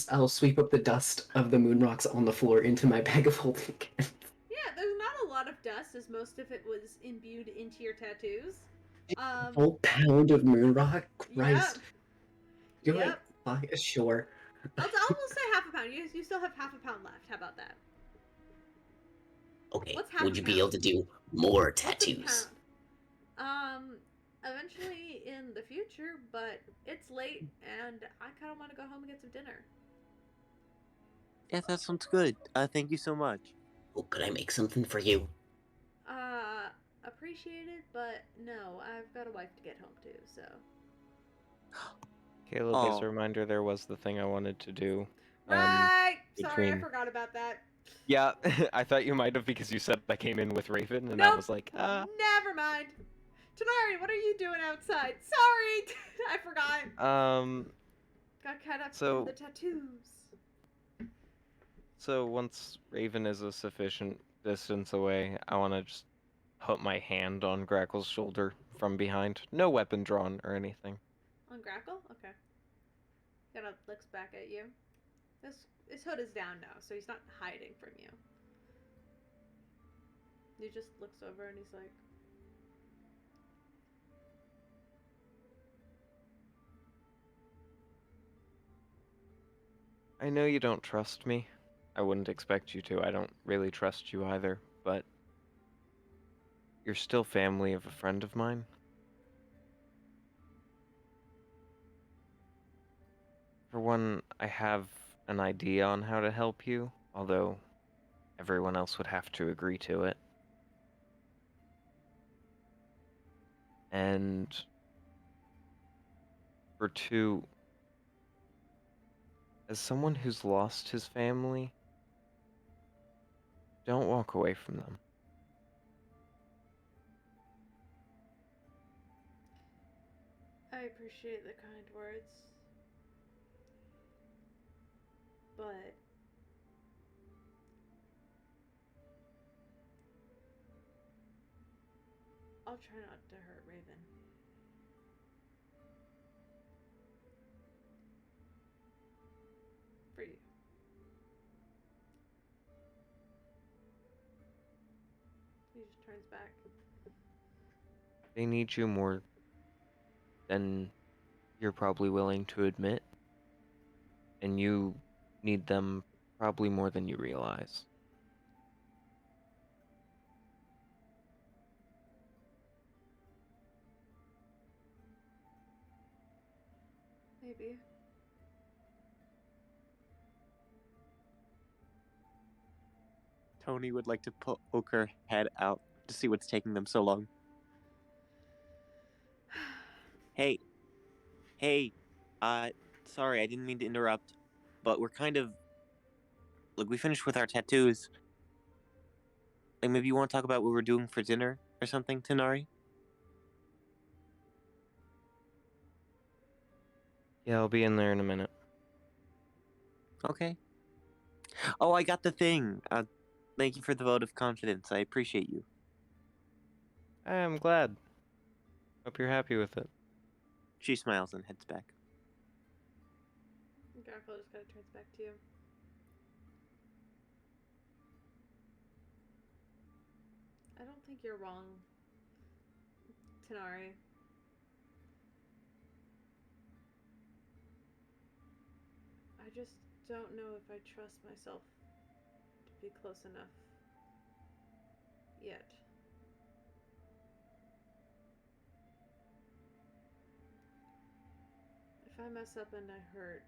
[SPEAKER 1] I'll sweep up the dust of the moon rocks on the floor into my bag of holding.
[SPEAKER 3] Yeah, there's not a lot of dust, as most of it was imbued into your tattoos.
[SPEAKER 1] Whole pound of moon rock? Christ.
[SPEAKER 3] Yep.
[SPEAKER 1] You're
[SPEAKER 3] Yep.
[SPEAKER 1] like, sure.
[SPEAKER 3] I'll almost say half a pound. You still have half a pound left. How about that?
[SPEAKER 7] Okay,
[SPEAKER 3] What's half
[SPEAKER 7] would
[SPEAKER 3] a
[SPEAKER 7] you be
[SPEAKER 3] pound?
[SPEAKER 7] able to do more
[SPEAKER 3] What's a
[SPEAKER 7] tattoos?
[SPEAKER 3] pound? Eventually in the future, but it's late and I kind of want to go home and get some dinner.
[SPEAKER 9] Yeah, that sounds good. Thank you so much.
[SPEAKER 7] Oh, could I make something for you?
[SPEAKER 3] Appreciate it, but no, I've got a wife to get home to, so.
[SPEAKER 6] Caleb, as
[SPEAKER 9] Oh.
[SPEAKER 6] a reminder, there was the thing I wanted to do.
[SPEAKER 3] Right! Sorry, I
[SPEAKER 6] between-
[SPEAKER 3] forgot about that.
[SPEAKER 6] Yeah, I thought you might have because you said I came in with Raven, and
[SPEAKER 3] Nope.
[SPEAKER 6] I was like,
[SPEAKER 3] Never mind. Tanari, what are you doing outside? Sorry! I forgot. Got caught up
[SPEAKER 6] so-
[SPEAKER 3] in the tattoos.
[SPEAKER 6] So once Raven is a sufficient distance away, I want to just put my hand on Grackle's shoulder from behind. No weapon drawn or anything.
[SPEAKER 3] On Grackle? Okay. Kind of looks back at you. His hood is down now, so he's not hiding from you. He just looks over and he's like,
[SPEAKER 6] I know you don't trust me. I wouldn't expect you to. I don't really trust you either, but you're still family of a friend of mine. For one, I have an idea on how to help you, although everyone else would have to agree to it. And for two, as someone who's lost his family, don't walk away from them.
[SPEAKER 3] I appreciate the kind words. But I'll try not to hurt Raven. For you. He just turns back.
[SPEAKER 6] They need you more than you're probably willing to admit, and you need them probably more than you realize.
[SPEAKER 3] Maybe.
[SPEAKER 9] Tony would like to poke her head out to see what's taking them so long. Hey, sorry, I didn't mean to interrupt, but we're kind of, like, we finished with our tattoos. Like, maybe you want to talk about what we're doing for dinner or something, Tanari?
[SPEAKER 6] Yeah, I'll be in there in a minute.
[SPEAKER 9] Okay. Oh, I got the thing. Thank you for the vote of confidence. I appreciate you.
[SPEAKER 6] I'm glad. Hope you're happy with it.
[SPEAKER 9] She smiles and heads back.
[SPEAKER 3] Garfield just kind of turns back to you. I don't think you're wrong, Tanari. I just don't know if I trust myself to be close enough yet. If I mess up and I hurt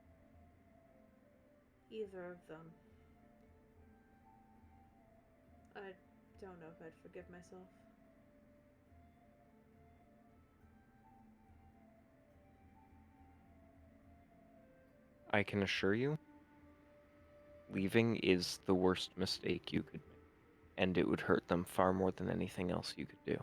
[SPEAKER 3] either of them, I don't know if I'd forgive myself.
[SPEAKER 6] I can assure you, leaving is the worst mistake you could make, and it would hurt them far more than anything else you could do.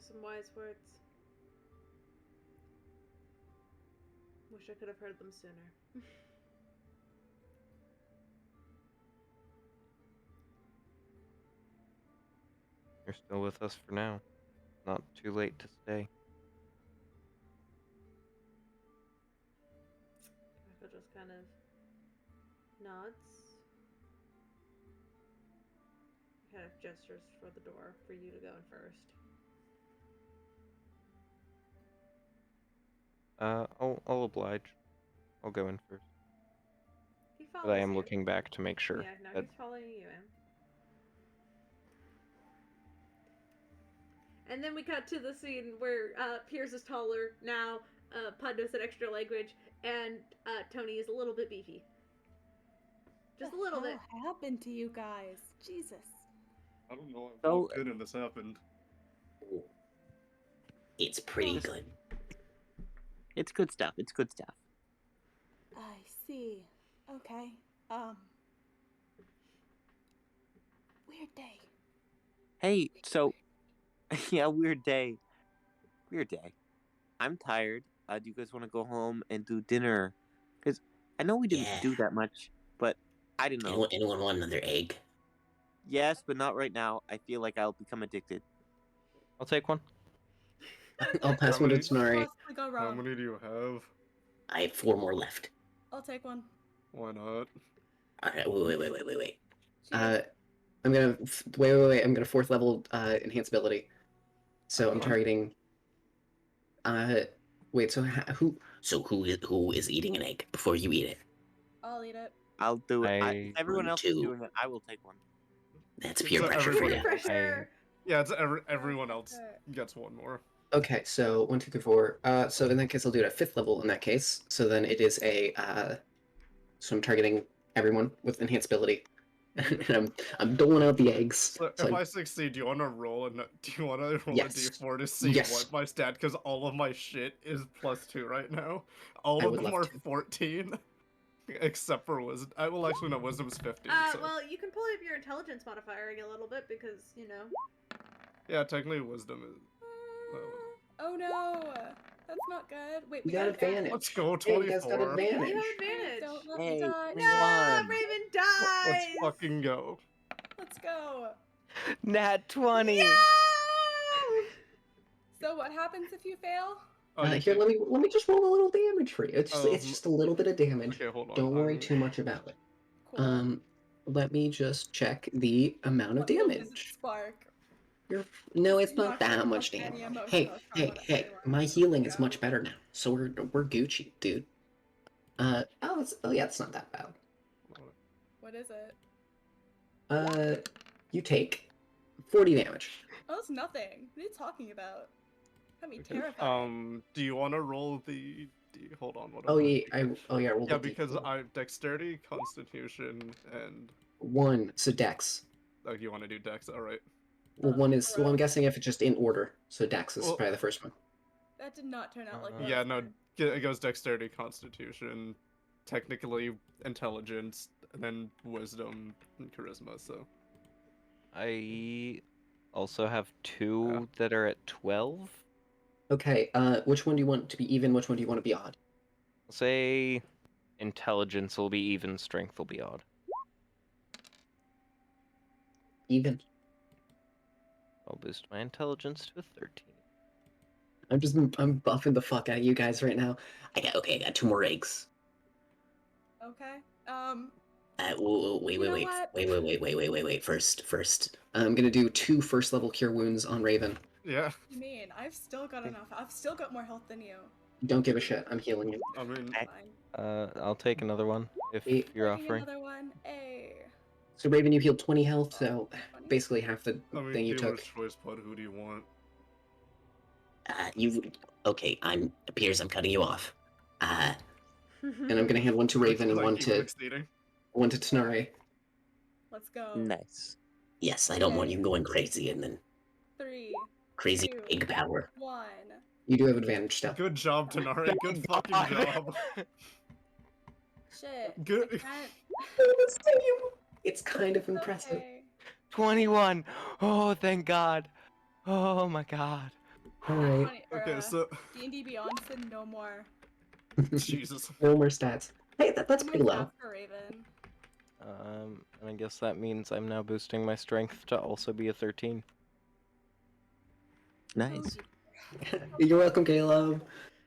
[SPEAKER 3] some wise words. Wish I could have heard them sooner.
[SPEAKER 6] You're still with us for now. Not too late to stay.
[SPEAKER 3] Michael just kind of nods. Kind of gestures for the door for you to go in first.
[SPEAKER 6] I'll oblige. I'll go in first.
[SPEAKER 3] He follows
[SPEAKER 6] But I am
[SPEAKER 3] you.
[SPEAKER 6] looking back to make sure
[SPEAKER 3] Yeah, no,
[SPEAKER 6] that
[SPEAKER 3] he's following you in. And then we cut to the scene where Piers is taller now, Pud knows an extra language, and Tony is a little bit beefy. Just a little bit.
[SPEAKER 5] What happened to you guys? Jesus.
[SPEAKER 2] I don't know. I
[SPEAKER 9] So-
[SPEAKER 2] walked in and this happened.
[SPEAKER 7] It's pretty
[SPEAKER 9] Just-
[SPEAKER 7] good.
[SPEAKER 9] It's good stuff. It's good stuff.
[SPEAKER 5] I see. Okay. Weird day.
[SPEAKER 9] Hey, so yeah, weird day. Weird day. I'm tired. Do you guys want to go home and do dinner? Because I know we didn't
[SPEAKER 7] Yeah.
[SPEAKER 9] do that much, but I don't know.
[SPEAKER 7] Anyone want another egg?
[SPEAKER 9] Yes, but not right now. I feel like I'll become addicted.
[SPEAKER 6] I'll take one.
[SPEAKER 1] I'll pass one to
[SPEAKER 2] many-
[SPEAKER 1] Tsunari.
[SPEAKER 5] Possibly go
[SPEAKER 2] How
[SPEAKER 5] wrong.
[SPEAKER 2] many do you have?
[SPEAKER 7] I have 4 more left.
[SPEAKER 5] I'll take one.
[SPEAKER 2] Why not?
[SPEAKER 7] Alright, wait.
[SPEAKER 5] Cheers.
[SPEAKER 1] I'm gonna wait. I'm gonna 4th level enhanceability. So I'm
[SPEAKER 2] Okay.
[SPEAKER 1] targeting. Wait. So
[SPEAKER 7] who is eating an egg before you eat it?
[SPEAKER 5] I'll eat it.
[SPEAKER 9] I'll do it. If everyone
[SPEAKER 7] 1,
[SPEAKER 9] else is
[SPEAKER 7] 2.
[SPEAKER 9] doing it, I will take one.
[SPEAKER 7] That's peer
[SPEAKER 2] So
[SPEAKER 7] pressure for
[SPEAKER 2] everybody-
[SPEAKER 7] you.
[SPEAKER 3] Peer pressure!
[SPEAKER 2] Yeah, it's everyone else gets one more.
[SPEAKER 1] Okay, so 1, 2, 3, 4. So in that case, I'll do it at 5th level. In that case, so then it is a. So I'm targeting everyone with enhanceability, and I'm doling out the eggs.
[SPEAKER 2] So
[SPEAKER 1] So
[SPEAKER 2] if
[SPEAKER 1] I-
[SPEAKER 2] I succeed, do you want to roll
[SPEAKER 1] Yes.
[SPEAKER 2] a d4 to see
[SPEAKER 1] Yes.
[SPEAKER 2] what my stat? Because all of my shit is +2 right now. All
[SPEAKER 1] I
[SPEAKER 2] of
[SPEAKER 1] would
[SPEAKER 2] them
[SPEAKER 1] love
[SPEAKER 2] are
[SPEAKER 1] to.
[SPEAKER 2] 14, except for wisdom. Well, actually, no, wisdom's 15. So.
[SPEAKER 3] Well, you can pull up your intelligence modifier a little bit because, you know.
[SPEAKER 2] Yeah, technically, wisdom is.
[SPEAKER 5] Oh no, that's not good. Wait,
[SPEAKER 1] You
[SPEAKER 5] we
[SPEAKER 1] got
[SPEAKER 5] got
[SPEAKER 1] advantage.
[SPEAKER 2] Let's go,
[SPEAKER 1] Hey, you guys got
[SPEAKER 2] 24.
[SPEAKER 1] advantage.
[SPEAKER 3] You have advantage!
[SPEAKER 5] Don't let me
[SPEAKER 9] Hey,
[SPEAKER 5] die.
[SPEAKER 3] No!
[SPEAKER 6] 21.
[SPEAKER 3] Raven
[SPEAKER 2] Let's
[SPEAKER 3] dies!
[SPEAKER 2] fucking go.
[SPEAKER 5] Let's go.
[SPEAKER 6] Nat 20.
[SPEAKER 3] No!
[SPEAKER 5] So what happens if you fail?
[SPEAKER 2] Oh, you
[SPEAKER 1] Here,
[SPEAKER 2] can't-
[SPEAKER 1] let me just roll a little damage for you. It's
[SPEAKER 2] Um,
[SPEAKER 1] just a little bit of damage.
[SPEAKER 2] Okay, hold on.
[SPEAKER 1] Don't worry too much about it.
[SPEAKER 5] Cool.
[SPEAKER 1] Let me just check the amount of
[SPEAKER 5] What will this
[SPEAKER 1] damage.
[SPEAKER 5] spark?
[SPEAKER 1] No, it's
[SPEAKER 5] You're
[SPEAKER 1] not
[SPEAKER 5] gonna
[SPEAKER 1] that much
[SPEAKER 5] cause any
[SPEAKER 1] damage.
[SPEAKER 5] emotional trauma to anyone.
[SPEAKER 1] My healing is
[SPEAKER 5] Go.
[SPEAKER 1] much better now, so we're Gucci, dude. Yeah, it's not that bad.
[SPEAKER 5] What is it?
[SPEAKER 1] You take 40 damage.
[SPEAKER 5] Oh, that's nothing. What are you talking about? That'd be
[SPEAKER 1] Okay.
[SPEAKER 5] terrifying.
[SPEAKER 2] Do you want to roll the? Hold on. What
[SPEAKER 1] Oh
[SPEAKER 2] am I-
[SPEAKER 1] yeah, roll
[SPEAKER 2] Yeah,
[SPEAKER 1] the
[SPEAKER 2] because
[SPEAKER 1] D4.
[SPEAKER 2] I have dexterity, constitution, and
[SPEAKER 1] 1, so Dex.
[SPEAKER 2] oh, you want to do dex? All right.
[SPEAKER 1] Well, 1 is. Well, I'm
[SPEAKER 5] Bro.
[SPEAKER 1] guessing if it's just in order, so Dex is
[SPEAKER 2] Well-
[SPEAKER 1] probably the first one.
[SPEAKER 5] That did not turn out like what I
[SPEAKER 2] Yeah,
[SPEAKER 5] was
[SPEAKER 2] no,
[SPEAKER 5] doing.
[SPEAKER 2] it goes dexterity, constitution, technically intelligence, and then wisdom and charisma. So
[SPEAKER 6] I also have 2 that are at 12.
[SPEAKER 1] Okay. Which one do you want to be even? Which one do you want to be odd?
[SPEAKER 6] I'll say intelligence will be even, strength will be odd.
[SPEAKER 1] Even.
[SPEAKER 6] I'll boost my intelligence to a 13.
[SPEAKER 1] I'm buffing the fuck out of you guys right now.
[SPEAKER 7] I got 2 more eggs.
[SPEAKER 5] Okay.
[SPEAKER 7] Wait.
[SPEAKER 5] You know what?
[SPEAKER 7] Wait. First.
[SPEAKER 1] I'm gonna do 2 first level cure wounds on Raven.
[SPEAKER 2] yeah,
[SPEAKER 5] You mean I've still got enough. I've still got more health than you.
[SPEAKER 1] Don't give a shit. I'm healing you.
[SPEAKER 2] I mean,
[SPEAKER 5] Fine.
[SPEAKER 6] I'll take another one if
[SPEAKER 1] Eight.
[SPEAKER 6] you're
[SPEAKER 5] Taking
[SPEAKER 6] offering.
[SPEAKER 5] another one. A.
[SPEAKER 1] So Raven, you healed 20 health, so
[SPEAKER 5] 20?
[SPEAKER 1] basically half the
[SPEAKER 2] I mean,
[SPEAKER 1] thing you
[SPEAKER 2] dealer's
[SPEAKER 1] took.
[SPEAKER 2] choice, Bud. Who do you want?
[SPEAKER 7] Okay. Piers. I'm cutting you off.
[SPEAKER 1] And I'm gonna hand 1 to Raven and
[SPEAKER 2] Like,
[SPEAKER 1] 1
[SPEAKER 2] keep
[SPEAKER 1] to
[SPEAKER 2] exceeding.
[SPEAKER 1] Tsunari.
[SPEAKER 5] Let's go.
[SPEAKER 9] Nice.
[SPEAKER 7] Yes, I don't want you going crazy and then
[SPEAKER 5] 3,
[SPEAKER 7] crazy
[SPEAKER 5] 2,
[SPEAKER 7] egg power.
[SPEAKER 5] 1.
[SPEAKER 1] You do have advantage still.
[SPEAKER 2] Good job, Tanari. Good fucking job.
[SPEAKER 5] Shit.
[SPEAKER 2] Good.
[SPEAKER 5] I can't.
[SPEAKER 1] It's kind of impressive.
[SPEAKER 5] Okay.
[SPEAKER 6] 21. Oh, thank God. Oh my God.
[SPEAKER 1] All right.
[SPEAKER 2] Okay, so
[SPEAKER 5] D&D Beyond said no more.
[SPEAKER 2] Jesus.
[SPEAKER 1] No more stats. Hey, that's
[SPEAKER 5] No
[SPEAKER 1] pretty
[SPEAKER 5] more
[SPEAKER 1] low.
[SPEAKER 5] stats for Raven.
[SPEAKER 6] And I guess that means I'm now boosting my strength to also be a 13.
[SPEAKER 9] Nice.
[SPEAKER 1] You're welcome, Caleb.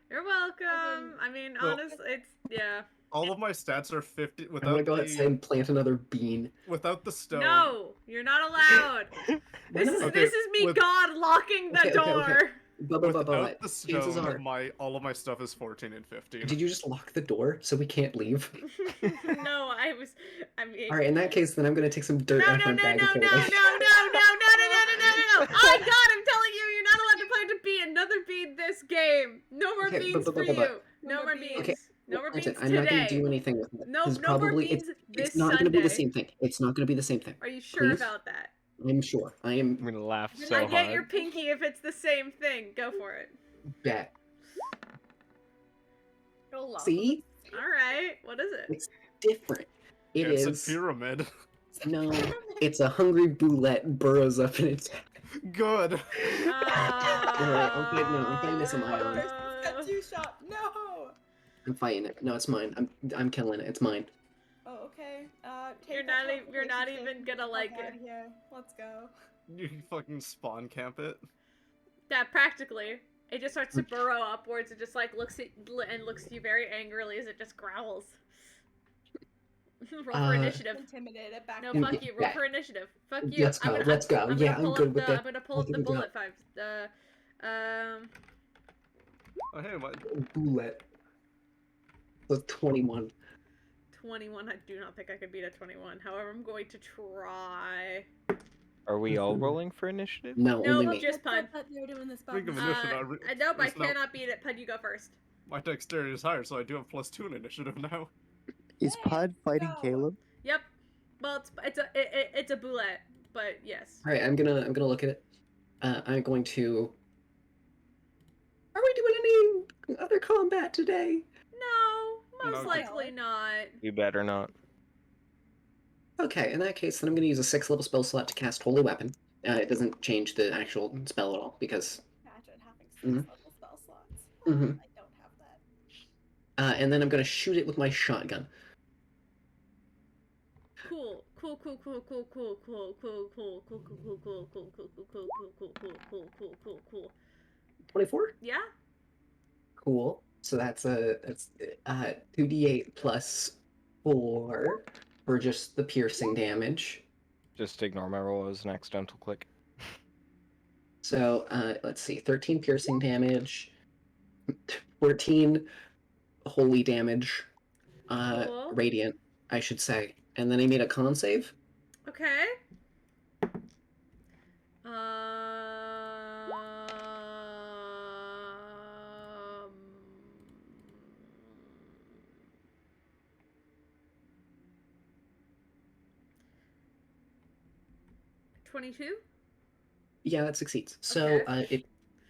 [SPEAKER 3] You're welcome. I mean,
[SPEAKER 2] So-
[SPEAKER 3] honestly, it's yeah.
[SPEAKER 2] All of my stats are 50
[SPEAKER 1] I'm gonna
[SPEAKER 2] without
[SPEAKER 1] go outside and plant another bean.
[SPEAKER 2] the stone.
[SPEAKER 3] No, you're not allowed.
[SPEAKER 1] Why
[SPEAKER 3] This is
[SPEAKER 1] not?
[SPEAKER 2] Okay,
[SPEAKER 3] this is me,
[SPEAKER 2] with-
[SPEAKER 3] God, locking the
[SPEAKER 1] Okay, okay,
[SPEAKER 3] door.
[SPEAKER 1] okay. But
[SPEAKER 2] Without the
[SPEAKER 1] chances
[SPEAKER 2] stone,
[SPEAKER 1] are,
[SPEAKER 2] all of my stuff is 14 and 15.
[SPEAKER 1] did you just lock the door so we can't leave?
[SPEAKER 3] No, I mean.
[SPEAKER 1] All right, in that case, then I'm gonna take some dirt
[SPEAKER 3] No,
[SPEAKER 1] out
[SPEAKER 3] no,
[SPEAKER 1] my
[SPEAKER 3] no,
[SPEAKER 1] bag
[SPEAKER 3] no,
[SPEAKER 1] and
[SPEAKER 3] no,
[SPEAKER 1] throw
[SPEAKER 3] no,
[SPEAKER 1] it
[SPEAKER 3] no,
[SPEAKER 1] away.
[SPEAKER 3] no, no, no, no, no, no, no, no. Oh God, I'm telling you, you're not allowed to plant a bee. Another bee this game. No more
[SPEAKER 1] Okay,
[SPEAKER 3] beans for you. No more beans.
[SPEAKER 1] Okay,
[SPEAKER 3] No more
[SPEAKER 1] Martin,
[SPEAKER 3] beans
[SPEAKER 1] I'm not gonna
[SPEAKER 3] today.
[SPEAKER 1] do anything with it.
[SPEAKER 3] No,
[SPEAKER 1] 'cause
[SPEAKER 3] no more
[SPEAKER 1] probably
[SPEAKER 3] beans this
[SPEAKER 1] it's not gonna be the
[SPEAKER 3] Sunday.
[SPEAKER 1] same thing. It's not gonna be the same thing.
[SPEAKER 3] Are you sure
[SPEAKER 1] Please?
[SPEAKER 3] about that?
[SPEAKER 1] I'm sure. I am
[SPEAKER 6] I'm gonna laugh so
[SPEAKER 3] I
[SPEAKER 6] hard.
[SPEAKER 3] get your pinky if it's the same thing. Go for it.
[SPEAKER 1] bet.
[SPEAKER 5] You'll love
[SPEAKER 1] See?
[SPEAKER 3] All right. What is it?
[SPEAKER 1] It's different. It
[SPEAKER 2] It's
[SPEAKER 1] is
[SPEAKER 2] a pyramid.
[SPEAKER 1] no. It's a hungry boulette burrows up in its.
[SPEAKER 2] Good.
[SPEAKER 1] Alright, I'm fighting this on my own.
[SPEAKER 5] Tattoo shop. No.
[SPEAKER 1] I'm fighting it. No, it's mine. I'm killing it. It's mine.
[SPEAKER 5] Oh, okay.
[SPEAKER 3] You're
[SPEAKER 5] Take
[SPEAKER 3] not
[SPEAKER 5] that
[SPEAKER 3] you're not
[SPEAKER 5] teleportation
[SPEAKER 3] even
[SPEAKER 5] ship
[SPEAKER 3] gonna like
[SPEAKER 5] out
[SPEAKER 3] it.
[SPEAKER 5] of here. Let's go.
[SPEAKER 2] You fucking spawn camp it.
[SPEAKER 3] Yeah, practically. It just starts to burrow upwards. It just like looks at you very angrily as it just growls. Roll for initiative.
[SPEAKER 5] Intimidate it back.
[SPEAKER 3] No,
[SPEAKER 1] Mm,
[SPEAKER 3] fuck you. Roll
[SPEAKER 1] yeah.
[SPEAKER 3] for initiative. Fuck you.
[SPEAKER 1] Let's go. Let's go. Yeah, I'm good with
[SPEAKER 3] I'm
[SPEAKER 1] that.
[SPEAKER 3] gonna pull up the bullet fives.
[SPEAKER 2] Oh hey, my
[SPEAKER 1] Boulette. So 21.
[SPEAKER 3] 21. I do not think I could beat a 21. However, I'm going to try.
[SPEAKER 6] Are we all rolling for initiative?
[SPEAKER 1] No,
[SPEAKER 3] No,
[SPEAKER 1] only me.
[SPEAKER 3] just Pud.
[SPEAKER 5] They're doing this
[SPEAKER 2] Speaking of
[SPEAKER 5] button.
[SPEAKER 2] initiative,
[SPEAKER 3] Nope, I
[SPEAKER 2] there's no-
[SPEAKER 3] cannot beat it. Pud, you go first.
[SPEAKER 2] my dexterity is higher, so I do have +2 in initiative now.
[SPEAKER 9] Is Pud fighting
[SPEAKER 5] go.
[SPEAKER 9] Caleb?
[SPEAKER 3] Yep. Well, it's a boulette, but yes.
[SPEAKER 1] All right, I'm gonna look at it. I'm going to. Are we doing any other combat today?
[SPEAKER 3] No, most
[SPEAKER 2] No.
[SPEAKER 3] likely not.
[SPEAKER 6] You better not.
[SPEAKER 1] Okay, in that case, then I'm gonna use a 6th level spell slot to cast Holy Weapon. It doesn't change the actual spell at all because.
[SPEAKER 5] Imagine having 6
[SPEAKER 1] Mhm.
[SPEAKER 5] level spell slots.
[SPEAKER 1] Mhm.
[SPEAKER 5] I don't have that.
[SPEAKER 1] And then I'm gonna shoot it with my shotgun.
[SPEAKER 3] Cool.
[SPEAKER 1] 24.
[SPEAKER 3] Yeah.
[SPEAKER 1] Cool. So that's 2d8 plus 4 for just the piercing damage.
[SPEAKER 6] Just ignore my roll as an accidental click.
[SPEAKER 1] So let's see, 13 piercing damage, 14 holy damage,
[SPEAKER 3] Cool.
[SPEAKER 1] radiant, I should say, and then I made a con save.
[SPEAKER 3] Okay. 22?
[SPEAKER 1] Yeah, that succeeds. So
[SPEAKER 3] Okay.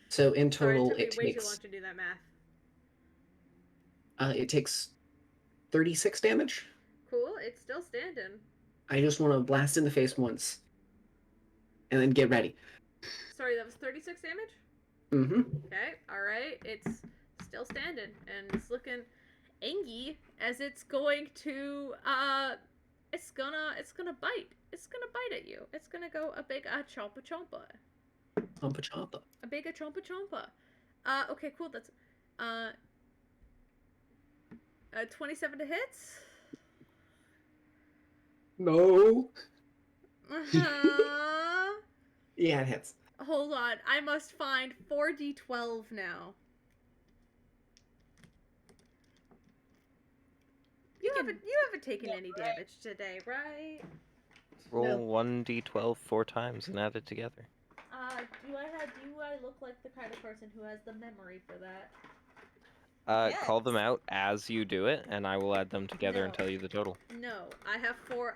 [SPEAKER 1] so in
[SPEAKER 3] Sorry,
[SPEAKER 1] total
[SPEAKER 3] it took me
[SPEAKER 1] it
[SPEAKER 3] way too long
[SPEAKER 1] takes
[SPEAKER 3] to do that math.
[SPEAKER 1] it takes 36 damage.
[SPEAKER 3] Cool, it's still standing.
[SPEAKER 1] I just want to blast in the face once, and then get ready.
[SPEAKER 3] Sorry, that was 36 damage?
[SPEAKER 1] Mm-hmm.
[SPEAKER 3] Okay, alright. It's still standing, and it's looking angy as it's going to, it's gonna bite. It's gonna bite at you. It's gonna go a big chompa chompa.
[SPEAKER 1] Chompa chompa.
[SPEAKER 3] A big chompa chompa. Okay, cool, that's, 27 to hits?
[SPEAKER 1] No.
[SPEAKER 3] Uh-huh.
[SPEAKER 1] Yeah, it hits.
[SPEAKER 3] Hold on, I must find 4d12 now. You haven't taken any damage today, right?
[SPEAKER 6] Roll
[SPEAKER 1] No.
[SPEAKER 6] 1d12 4 times and add it together.
[SPEAKER 3] Do I look like the kind of person who has the memory for that?
[SPEAKER 6] Call them out as you do it, and I will add them together and
[SPEAKER 3] No.
[SPEAKER 6] tell you the total.
[SPEAKER 3] No, I have 4.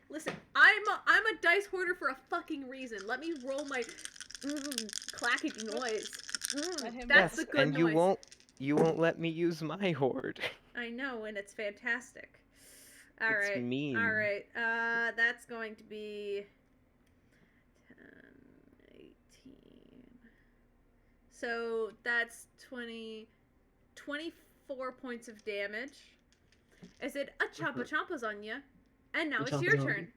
[SPEAKER 3] Listen, I'm a dice hoarder for a fucking reason. Let me roll my clacking noise.
[SPEAKER 5] Let him
[SPEAKER 3] That's
[SPEAKER 6] yes,
[SPEAKER 3] the good
[SPEAKER 6] and
[SPEAKER 3] noise.
[SPEAKER 6] you won't let me use my horde.
[SPEAKER 3] I know, and it's fantastic. All
[SPEAKER 6] It's
[SPEAKER 3] right.
[SPEAKER 6] mean.
[SPEAKER 3] All right. That's going to be 10, 18. So that's 24 points of damage. I said a chompa chompa's on you, and now it's your turn.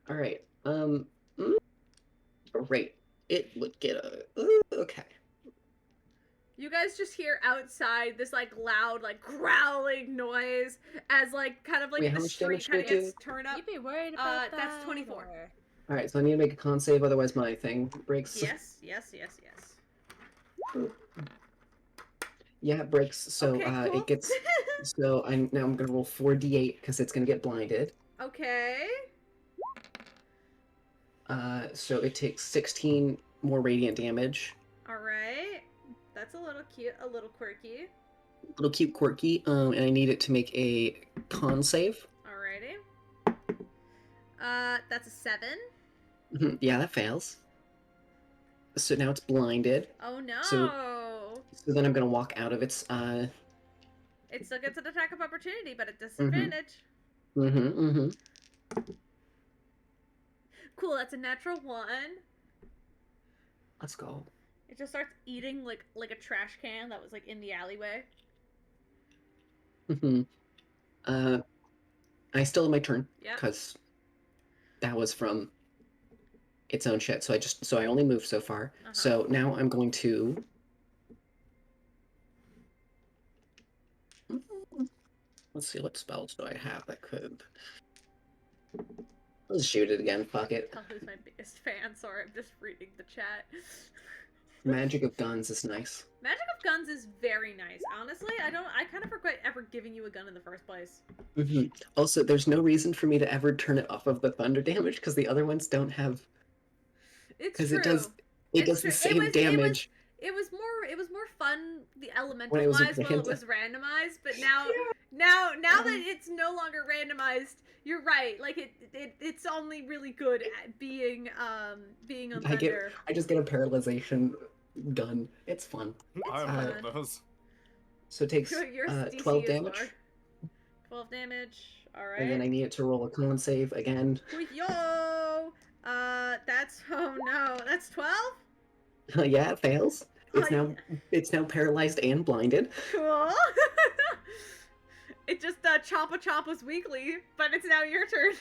[SPEAKER 1] All right. Great. It would get a. Okay.
[SPEAKER 3] You guys just hear outside this like loud like growling noise as like kind of like
[SPEAKER 1] Wait, how
[SPEAKER 3] the
[SPEAKER 1] much
[SPEAKER 3] street
[SPEAKER 1] damage
[SPEAKER 3] kind of
[SPEAKER 1] did it
[SPEAKER 3] gets
[SPEAKER 1] do?
[SPEAKER 3] turned up.
[SPEAKER 5] You'd be worried about that.
[SPEAKER 3] That's 24.
[SPEAKER 5] or-
[SPEAKER 1] All right, so I need to make a con save, otherwise my thing breaks.
[SPEAKER 3] Yes.
[SPEAKER 1] Yeah, it breaks. So
[SPEAKER 3] Okay, cool.
[SPEAKER 1] it gets. So I'm gonna roll 4d8 because it's gonna get blinded.
[SPEAKER 3] Okay.
[SPEAKER 1] So it takes 16 more radiant damage.
[SPEAKER 3] All right. That's a little cute, a little quirky.
[SPEAKER 1] Little cute quirky. And I need it to make a con save.
[SPEAKER 3] Alrighty. That's a 7.
[SPEAKER 1] Yeah, that fails. So now it's blinded.
[SPEAKER 3] Oh no.
[SPEAKER 1] So then I'm gonna walk out of its
[SPEAKER 3] It still gets an attack of opportunity, but at disadvantage. Cool, that's a natural 1.
[SPEAKER 1] Let's go.
[SPEAKER 3] It just starts eating like a trash can that was like in the alleyway.
[SPEAKER 1] I still have my turn.
[SPEAKER 3] Yeah.
[SPEAKER 1] Because that was from its own shit. So I only moved so far. So now I'm going to. Let's see, what spells do I have that could. Let's shoot it again. Fuck it.
[SPEAKER 3] Tell who's my biggest fan. Sorry, I'm just reading the chat.
[SPEAKER 1] Magic of guns is nice.
[SPEAKER 3] Magic of guns is very nice. Honestly, I kind of regret ever giving you a gun in the first place.
[SPEAKER 1] Also, there's no reason for me to ever turn it off of the thunder damage because the other ones don't have.
[SPEAKER 3] It's
[SPEAKER 1] Because
[SPEAKER 3] true.
[SPEAKER 1] it does the same damage.
[SPEAKER 3] It was more fun the elemental
[SPEAKER 1] When it was
[SPEAKER 3] wise while it was randomized, but now that it's no longer randomized, you're right. Like it's only really good at being on thunder.
[SPEAKER 1] I just get a paralyzation gun. It's fun.
[SPEAKER 2] I have one of those.
[SPEAKER 1] So it takes
[SPEAKER 3] Your DC
[SPEAKER 1] 12
[SPEAKER 3] is
[SPEAKER 1] damage.
[SPEAKER 3] lower. 12 damage. All right.
[SPEAKER 1] And then I need it to roll a con save again.
[SPEAKER 3] Yo! That's that's 12?
[SPEAKER 1] Yeah, it fails. It's now paralyzed and blinded.
[SPEAKER 3] Cool. It just Chompa weekly, but it's now your turn.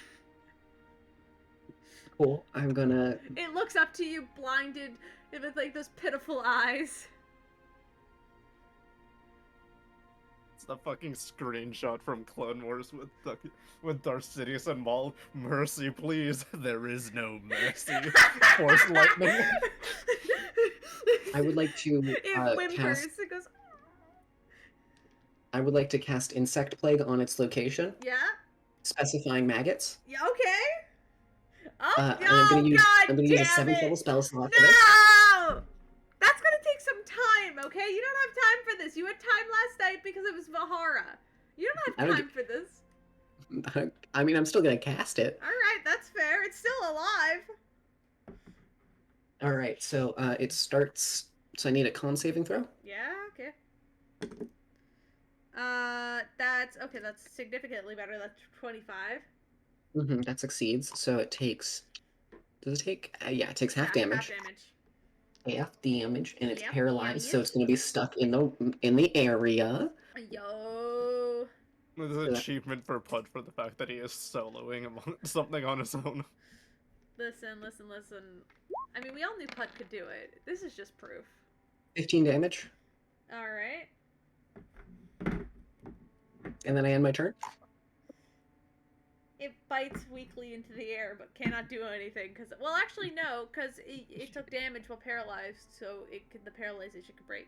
[SPEAKER 1] Cool. I'm gonna.
[SPEAKER 3] It looks up to you, blinded, with like those pitiful eyes.
[SPEAKER 2] It's the fucking screenshot from Clone Wars with Darth Sidious and Maul. Mercy, please. There is no mercy. Force lightning.
[SPEAKER 1] I would like to
[SPEAKER 3] It whimpers.
[SPEAKER 1] cast.
[SPEAKER 3] It goes.
[SPEAKER 1] I would like to cast Insect Plague on its location,
[SPEAKER 3] Yeah.
[SPEAKER 1] specifying maggots.
[SPEAKER 3] Yeah. Okay. Oh,
[SPEAKER 1] And I'm gonna use
[SPEAKER 3] God
[SPEAKER 1] a
[SPEAKER 3] damn
[SPEAKER 1] 7th
[SPEAKER 3] it.
[SPEAKER 1] level spell slot for this.
[SPEAKER 3] No! That's gonna take some time, okay? You don't have time for this. You had time last night because it was Vahara. You don't have time for this.
[SPEAKER 1] I mean, I'm still gonna cast it.
[SPEAKER 3] Alright, that's fair. It's still alive.
[SPEAKER 1] All right, so it starts. So I need a con saving throw.
[SPEAKER 3] Yeah, okay. That's significantly better. That's 25.
[SPEAKER 1] That succeeds. So it takes. Does it take? Yeah, it takes half damage. Half damage, and it's
[SPEAKER 3] Yep,
[SPEAKER 1] paralyzed,
[SPEAKER 3] yep,
[SPEAKER 1] so it's gonna be stuck in the area.
[SPEAKER 3] Yo.
[SPEAKER 2] There's an achievement for Pud for the fact that he is soloing something on his own.
[SPEAKER 3] Listen. I mean, we all knew Pud could do it. This is just proof.
[SPEAKER 1] 15 damage,
[SPEAKER 3] Alright.
[SPEAKER 1] and then I end my turn.
[SPEAKER 3] It bites weakly into the air, but cannot do anything. Well, actually, no, because it took damage while paralyzed, so the paralyzation could break.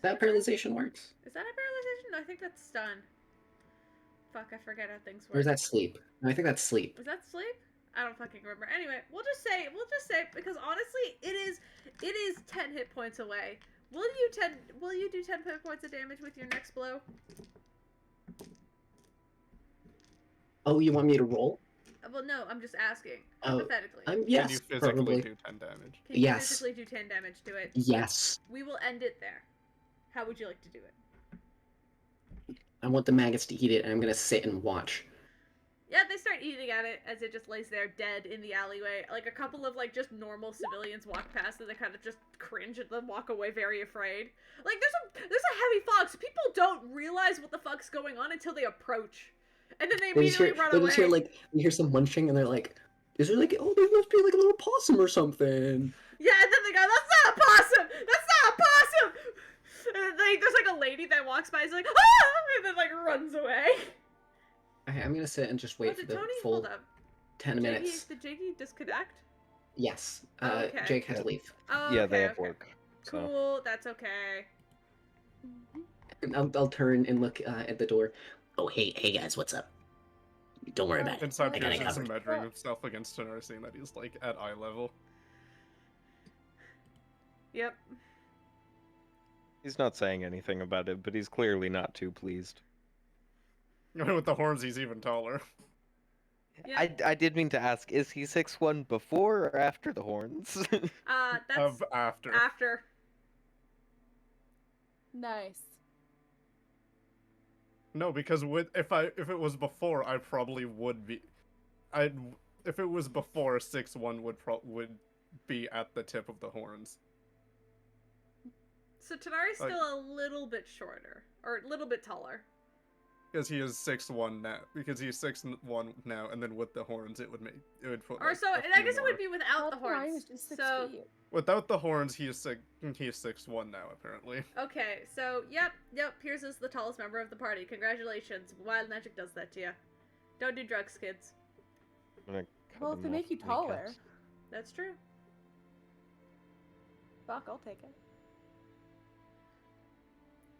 [SPEAKER 1] That paralyzation works.
[SPEAKER 3] Is that a paralyzation? No, I think that's stun. Fuck, I forget how things work.
[SPEAKER 1] Or is that sleep? No, I think that's sleep.
[SPEAKER 3] Is that sleep? I don't fucking remember. Anyway, we'll just say because honestly, it is 10 hit points away. Will you do 10 hit points of damage with your next blow?
[SPEAKER 1] Oh, you want me to roll?
[SPEAKER 3] Well, no, I'm just asking.
[SPEAKER 1] Oh,
[SPEAKER 3] Hypothetically.
[SPEAKER 1] yes,
[SPEAKER 2] Can you physically
[SPEAKER 1] probably.
[SPEAKER 2] do 10 damage?
[SPEAKER 3] Can you
[SPEAKER 1] Yes.
[SPEAKER 3] physically do 10 damage to it?
[SPEAKER 1] Yes.
[SPEAKER 3] We will end it there. How would you like to do it?
[SPEAKER 1] I want the maggots to eat it, and I'm gonna sit and watch.
[SPEAKER 3] Yeah, they start eating at it as it just lays there dead in the alleyway. Like a couple of like just normal civilians walk past and they kind of just cringe at them, walk away very afraid. Like there's a heavy fog, so people don't realize what the fuck's going on until they approach, and then they immediately run
[SPEAKER 1] they
[SPEAKER 3] away.
[SPEAKER 1] just hear like you hear some munching and they're like, "Is there like there must be like a little possum or something?"
[SPEAKER 3] Yeah, and then they go, "That's not a possum! That's not a possum!" And then there's like a lady that walks by, is like, "Ah!" and then like runs away.
[SPEAKER 1] Okay, I'm gonna sit and just wait for the
[SPEAKER 3] Tony,
[SPEAKER 1] full
[SPEAKER 3] hold up.
[SPEAKER 1] 10 minutes.
[SPEAKER 3] Did Jakey disconnect?
[SPEAKER 1] Yes.
[SPEAKER 3] Okay.
[SPEAKER 1] Jake had to leave.
[SPEAKER 3] Oh,
[SPEAKER 6] Yeah,
[SPEAKER 3] okay,
[SPEAKER 6] they have
[SPEAKER 3] okay.
[SPEAKER 6] work. So.
[SPEAKER 3] Cool, that's okay.
[SPEAKER 1] And I'll turn and look at the door.
[SPEAKER 7] Oh, hey guys, what's up? Don't worry about it.
[SPEAKER 2] Inside
[SPEAKER 7] I got
[SPEAKER 2] Pierce
[SPEAKER 7] it
[SPEAKER 2] is
[SPEAKER 7] covered.
[SPEAKER 2] measuring himself against Tenor, seeing that he's like at eye level.
[SPEAKER 3] Yep.
[SPEAKER 6] He's not saying anything about it, but he's clearly not too pleased.
[SPEAKER 2] With the horns, he's even taller.
[SPEAKER 3] Yeah.
[SPEAKER 6] I did mean to ask, is he 6'1" before or after the horns?
[SPEAKER 3] That's
[SPEAKER 2] After.
[SPEAKER 3] after.
[SPEAKER 5] Nice.
[SPEAKER 2] No, because if it was before, I probably would be. If it was before, 6'1" would be at the tip of the horns.
[SPEAKER 3] So Tanari's still a little bit shorter, or a little bit taller.
[SPEAKER 2] Because he is 6'1" now. Because he's 6'1" now, and then with the horns, it would put.
[SPEAKER 3] Or
[SPEAKER 2] Like,
[SPEAKER 3] so,
[SPEAKER 2] a
[SPEAKER 3] and I
[SPEAKER 2] few
[SPEAKER 3] guess it
[SPEAKER 2] more.
[SPEAKER 3] would be without the
[SPEAKER 5] Tanari
[SPEAKER 3] horns.
[SPEAKER 5] was just 6
[SPEAKER 3] So,
[SPEAKER 5] feet.
[SPEAKER 2] Without the horns, he is 6'1" now, apparently.
[SPEAKER 3] okay, so yep, Pierce is the tallest member of the party. Congratulations. Wild magic does that to you. Don't do drugs, kids.
[SPEAKER 5] Well, if they make you taller,
[SPEAKER 3] That's true.
[SPEAKER 5] fuck, I'll take it.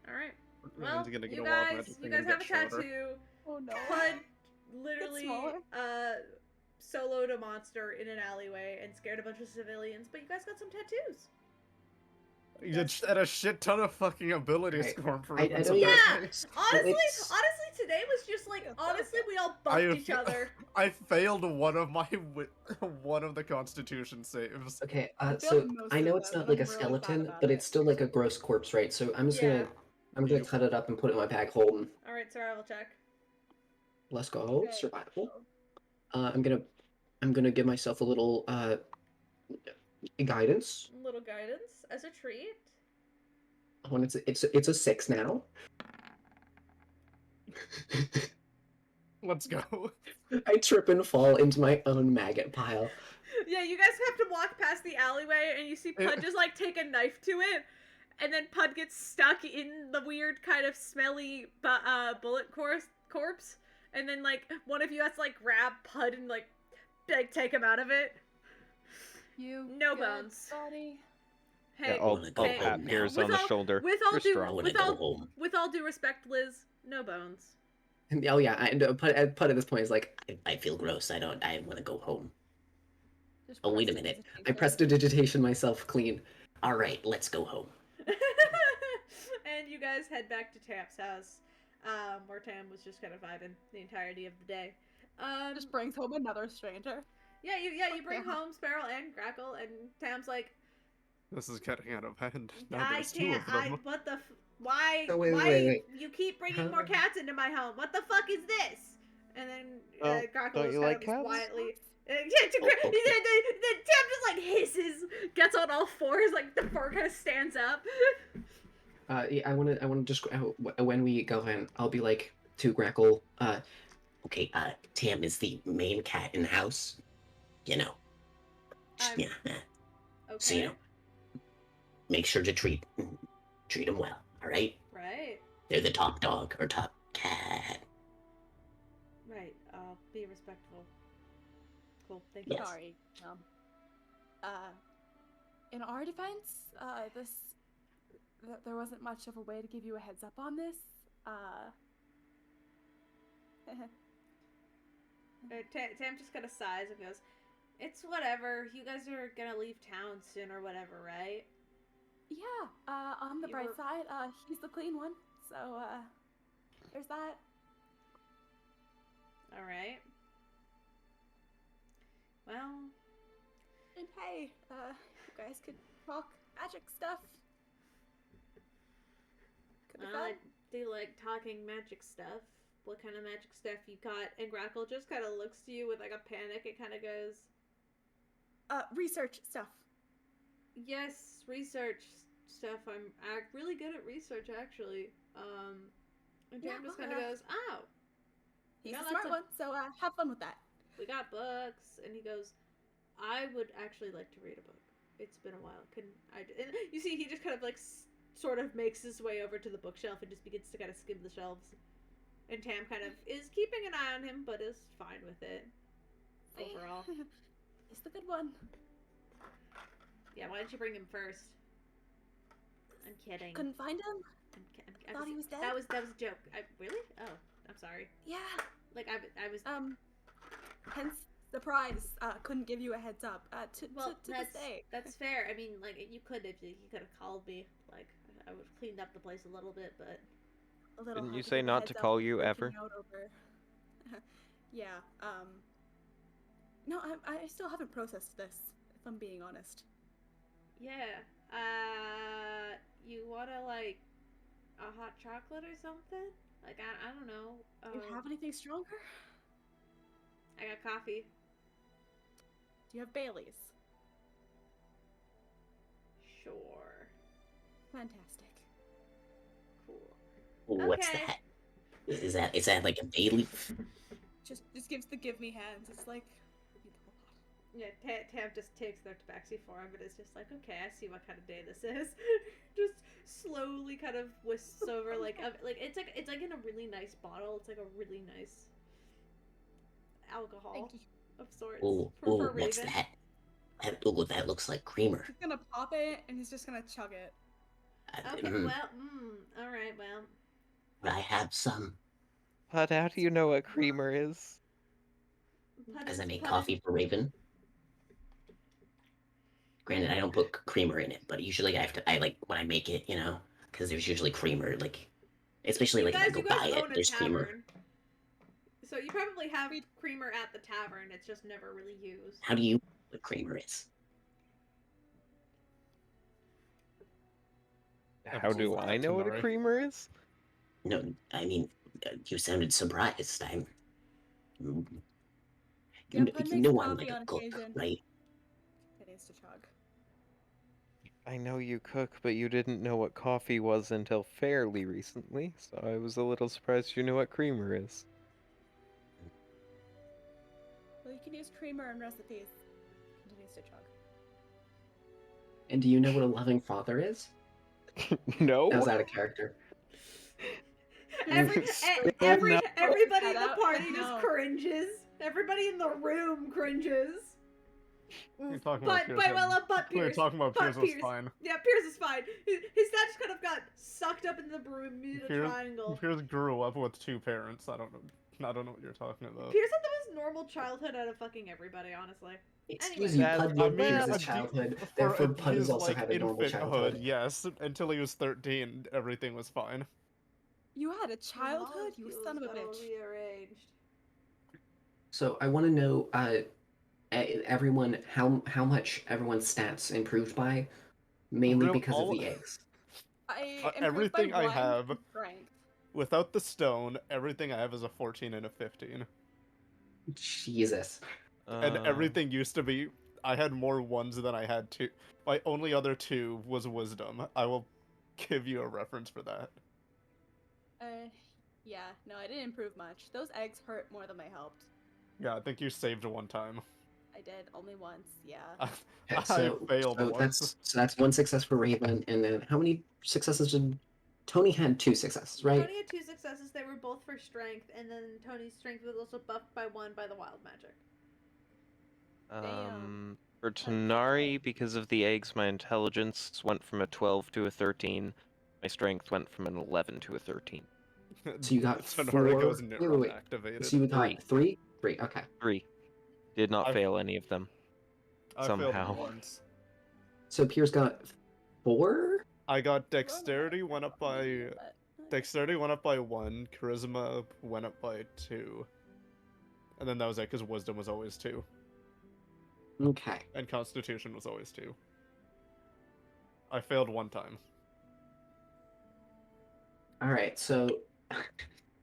[SPEAKER 3] All right.
[SPEAKER 2] Ryan's
[SPEAKER 3] Well,
[SPEAKER 2] gonna get
[SPEAKER 3] you
[SPEAKER 2] a wild
[SPEAKER 3] guys,
[SPEAKER 2] magic
[SPEAKER 3] you
[SPEAKER 2] thing
[SPEAKER 3] guys
[SPEAKER 2] and
[SPEAKER 3] have a
[SPEAKER 2] get shorter.
[SPEAKER 3] tattoo.
[SPEAKER 5] Oh no.
[SPEAKER 3] Pud literally
[SPEAKER 5] smaller.
[SPEAKER 3] soloed a monster in an alleyway and scared a bunch of civilians, but you guys got some tattoos.
[SPEAKER 2] You just had a shit ton of fucking ability
[SPEAKER 1] Right.
[SPEAKER 2] score
[SPEAKER 1] I
[SPEAKER 2] improvements.
[SPEAKER 1] don't-
[SPEAKER 3] Yeah,
[SPEAKER 2] apparently.
[SPEAKER 3] honestly,
[SPEAKER 1] it's-
[SPEAKER 3] today was just like,
[SPEAKER 5] Yeah,
[SPEAKER 3] honestly,
[SPEAKER 5] okay.
[SPEAKER 3] we all buffed each other.
[SPEAKER 2] I failed one of the Constitution saves.
[SPEAKER 1] Okay,
[SPEAKER 5] I feel
[SPEAKER 1] so
[SPEAKER 5] like most
[SPEAKER 1] I
[SPEAKER 5] of
[SPEAKER 1] know it's
[SPEAKER 5] them,
[SPEAKER 1] not
[SPEAKER 5] but
[SPEAKER 1] like a
[SPEAKER 5] I'm really sad
[SPEAKER 1] skeleton,
[SPEAKER 5] about
[SPEAKER 1] but
[SPEAKER 5] it.
[SPEAKER 1] it's still like a gross corpse, right? So I'm just
[SPEAKER 3] Yeah.
[SPEAKER 1] gonna cut it up and put it in my bag. Hold 'em.
[SPEAKER 3] All right, survival check.
[SPEAKER 1] Let's go.
[SPEAKER 5] Okay.
[SPEAKER 1] Survival. I'm gonna give myself a little guidance.
[SPEAKER 3] Little guidance as a treat.
[SPEAKER 1] When it's a 6 now.
[SPEAKER 2] Let's go.
[SPEAKER 1] I trip and fall into my own maggot pile.
[SPEAKER 3] Yeah, you guys have to walk past the alleyway, and you see Pud just like take a knife to it, and then Pud gets stuck in the weird kind of smelly bullet corpse, and then like one of you has to like grab Pud and like take him out of it.
[SPEAKER 5] You
[SPEAKER 3] No
[SPEAKER 5] good,
[SPEAKER 3] bones.
[SPEAKER 5] buddy?
[SPEAKER 3] Hey,
[SPEAKER 7] I'll go
[SPEAKER 3] hey,
[SPEAKER 7] home
[SPEAKER 6] pat Pierce
[SPEAKER 3] now.
[SPEAKER 6] on the shoulder.
[SPEAKER 3] with all
[SPEAKER 6] You're
[SPEAKER 3] due,
[SPEAKER 6] strong.
[SPEAKER 7] I wanna
[SPEAKER 3] with
[SPEAKER 7] go
[SPEAKER 3] all,
[SPEAKER 7] home.
[SPEAKER 3] with all due respect, Liz, no bones.
[SPEAKER 1] Oh yeah, Pud at this point is like,
[SPEAKER 7] I feel gross. I want to go home.
[SPEAKER 5] Just
[SPEAKER 7] Oh, wait a
[SPEAKER 5] press
[SPEAKER 7] minute.
[SPEAKER 1] I prestidigitation myself clean.
[SPEAKER 7] All right, let's go home.
[SPEAKER 3] And you guys head back to Tam's house, where Tam was just kind of vibing the entirety of the day.
[SPEAKER 5] Just brings home another stranger.
[SPEAKER 3] You bring home Sparrow and Grackle, and Tam's like,
[SPEAKER 2] This is getting out of hand. Now
[SPEAKER 3] I
[SPEAKER 2] there's two
[SPEAKER 3] can't,
[SPEAKER 2] of them.
[SPEAKER 3] what the, why,
[SPEAKER 1] So wait,
[SPEAKER 3] why,
[SPEAKER 1] wait.
[SPEAKER 3] you keep bringing
[SPEAKER 1] Huh?
[SPEAKER 3] more cats into my home, what the fuck is this? And then,
[SPEAKER 6] Oh,
[SPEAKER 3] Grackle
[SPEAKER 6] don't
[SPEAKER 3] is
[SPEAKER 6] you
[SPEAKER 3] kind
[SPEAKER 6] like
[SPEAKER 3] of
[SPEAKER 6] cats?
[SPEAKER 3] quietly, then
[SPEAKER 7] okay.
[SPEAKER 3] Tam just like hisses, gets on all fours, like the fur kind of stands up.
[SPEAKER 1] Yeah, I wanna just when we go in, I'll be like to Grackle.
[SPEAKER 7] Okay, Tam is the main cat in the house. You know.
[SPEAKER 3] I'm-
[SPEAKER 7] Yeah. So you
[SPEAKER 3] Okay,
[SPEAKER 7] know, make sure to treat them well. All right.
[SPEAKER 3] right,
[SPEAKER 7] They're the top dog or top cat.
[SPEAKER 3] right, be respectful. Cool, thank
[SPEAKER 7] Yes.
[SPEAKER 3] you.
[SPEAKER 5] Sorry. In our defense, there wasn't much of a way to give you a heads up on this.
[SPEAKER 3] Tam just kind of sighs and goes, "It's whatever. You guys are gonna leave town soon or whatever, right?"
[SPEAKER 5] Yeah, on the
[SPEAKER 3] You
[SPEAKER 5] bright
[SPEAKER 3] were-
[SPEAKER 5] side, he's the clean one, so, there's that.
[SPEAKER 3] All right. Well,
[SPEAKER 5] And hey, you guys could talk magic stuff. Could be
[SPEAKER 3] I
[SPEAKER 5] fun.
[SPEAKER 3] do like talking magic stuff. what kind of magic stuff you got, and Grackle just kind of looks to you with like a panic. It kind of goes,
[SPEAKER 5] Research stuff.
[SPEAKER 3] yes, research stuff. I'm really good at research, actually. And
[SPEAKER 5] Yeah,
[SPEAKER 3] Jam just
[SPEAKER 5] well,
[SPEAKER 3] kind of goes, oh,
[SPEAKER 5] He's
[SPEAKER 3] Yeah,
[SPEAKER 5] a smart one, so have fun with that.
[SPEAKER 3] we got books. And he goes, I would actually like to read a book. It's been a while. Can I? And you see, he just kind of like sort of makes his way over to the bookshelf and just begins to kind of skim the shelves. And Tam kind of is keeping an eye on him, but is fine with it overall.
[SPEAKER 5] He's the good one.
[SPEAKER 3] Yeah, why didn't you bring him first? I'm kidding.
[SPEAKER 5] Couldn't find him. Thought he was dead.
[SPEAKER 3] That was a joke. Really? Oh, I'm sorry.
[SPEAKER 5] Yeah.
[SPEAKER 3] Like I was.
[SPEAKER 5] Hence surprise. Couldn't give you a heads up. To this day.
[SPEAKER 3] That's fair. I mean, like you could if you could have called me. Like I would have cleaned up the place a little bit, but.
[SPEAKER 5] A little
[SPEAKER 6] Didn't
[SPEAKER 5] hard
[SPEAKER 6] you
[SPEAKER 5] to
[SPEAKER 6] say
[SPEAKER 5] give a
[SPEAKER 6] not
[SPEAKER 5] heads
[SPEAKER 6] to
[SPEAKER 5] up
[SPEAKER 6] call
[SPEAKER 5] when
[SPEAKER 6] you
[SPEAKER 5] freaking
[SPEAKER 6] ever?
[SPEAKER 5] out over- Yeah. No, I still haven't processed this. If I'm being honest.
[SPEAKER 3] Yeah. You wanna like a hot chocolate or something? Like I don't know.
[SPEAKER 5] Do you have anything stronger?
[SPEAKER 3] I got coffee.
[SPEAKER 5] Do you have Bailey's?
[SPEAKER 3] Sure.
[SPEAKER 5] Fantastic.
[SPEAKER 3] Cool.
[SPEAKER 7] What's
[SPEAKER 3] Okay.
[SPEAKER 7] that? Is that like a bay leaf?
[SPEAKER 5] Just gives the give me hands. It's like.
[SPEAKER 3] Yeah, Tam just takes their tabaxi for him, and it's just like, okay, I see what kind of day this is. Just slowly kind of whisks over, like it's like in a really nice bottle. It's like a really nice alcohol of sorts for Raven.
[SPEAKER 7] What's that? That looks like creamer.
[SPEAKER 5] He's gonna pop it, and he's just gonna chug it.
[SPEAKER 3] Okay, well, all right, well.
[SPEAKER 7] Could I have some?
[SPEAKER 6] But how do you know what creamer is?
[SPEAKER 7] Because I make coffee for Raven. Granted, I don't put creamer in it, but usually I like when I make it, because there's usually creamer, like, especially like if I go buy it, there's creamer.
[SPEAKER 3] So you probably have creamer at the tavern. It's just never really used.
[SPEAKER 7] How do you know what creamer is?
[SPEAKER 6] How do I know what a creamer is?
[SPEAKER 7] No, I mean, you sounded surprised.
[SPEAKER 5] Yeah,
[SPEAKER 7] You know I'm like a cook, right?
[SPEAKER 5] It needs to chug.
[SPEAKER 6] I know you cook, but you didn't know what coffee was until fairly recently, so I was a little surprised you knew what creamer is.
[SPEAKER 5] Well, you can use creamer in recipes. Continues to chug.
[SPEAKER 1] And do you know what a loving father is?
[SPEAKER 6] No.
[SPEAKER 1] That was out of character.
[SPEAKER 3] Everybody in the party just cringes. Everybody in the room cringes.
[SPEAKER 2] You're talking
[SPEAKER 3] but
[SPEAKER 2] about Pierce.
[SPEAKER 3] but Pierce.
[SPEAKER 2] We're talking about Pierce was fine.
[SPEAKER 3] Yeah, Pierce is fine. His dad just kind of got sucked up into the Bermuda Triangle.
[SPEAKER 2] Pierce grew up with 2 parents. I don't know what you're talking about.
[SPEAKER 3] Pierce had the most normal childhood out of fucking everybody, honestly.
[SPEAKER 1] Excuse you, Pud lived Pierce's childhood. Therefore, Pud has also had a normal childhood.
[SPEAKER 2] Yes, until he was 13, everything was fine.
[SPEAKER 5] You had a childhood, you son of a bitch.
[SPEAKER 3] Rearranged.
[SPEAKER 1] So I want to know, everyone, how much everyone's stats improved by, mainly because of the eggs.
[SPEAKER 2] Everything I have, without the stone, everything I have is a 14 and a 15.
[SPEAKER 1] Jesus.
[SPEAKER 2] And everything used to be, I had more 1s than I had 2. My only other 2 was wisdom. I will give you a reference for that.
[SPEAKER 5] Yeah, no, I didn't improve much. Those eggs hurt more than they helped.
[SPEAKER 2] Yeah, I think you saved 1 time.
[SPEAKER 5] I did, only once, yeah.
[SPEAKER 1] I
[SPEAKER 2] failed once.
[SPEAKER 1] So that's 1 success for Raven, and then how many successes did... Tony had 2 successes, right?
[SPEAKER 3] Tony had 2 successes, they were both for strength, and then Tony's strength was also buffed by 1 by the wild magic.
[SPEAKER 6] For Tonari, because of the eggs, my intelligence went from a 12 to a 13. My strength went from an 11 to a 13.
[SPEAKER 1] So you got
[SPEAKER 2] Tonari
[SPEAKER 1] 4...
[SPEAKER 2] goes neuron activated.
[SPEAKER 1] So you got 3? 3, okay.
[SPEAKER 6] 3. Did not fail any of them. Somehow.
[SPEAKER 2] Failed once.
[SPEAKER 1] So Pierce got 4?
[SPEAKER 2] I got dexterity went up by 1, charisma went up by 2. And then that was it, because wisdom was always 2.
[SPEAKER 1] Okay.
[SPEAKER 2] And constitution was always 2. I failed 1 time.
[SPEAKER 1] Alright, so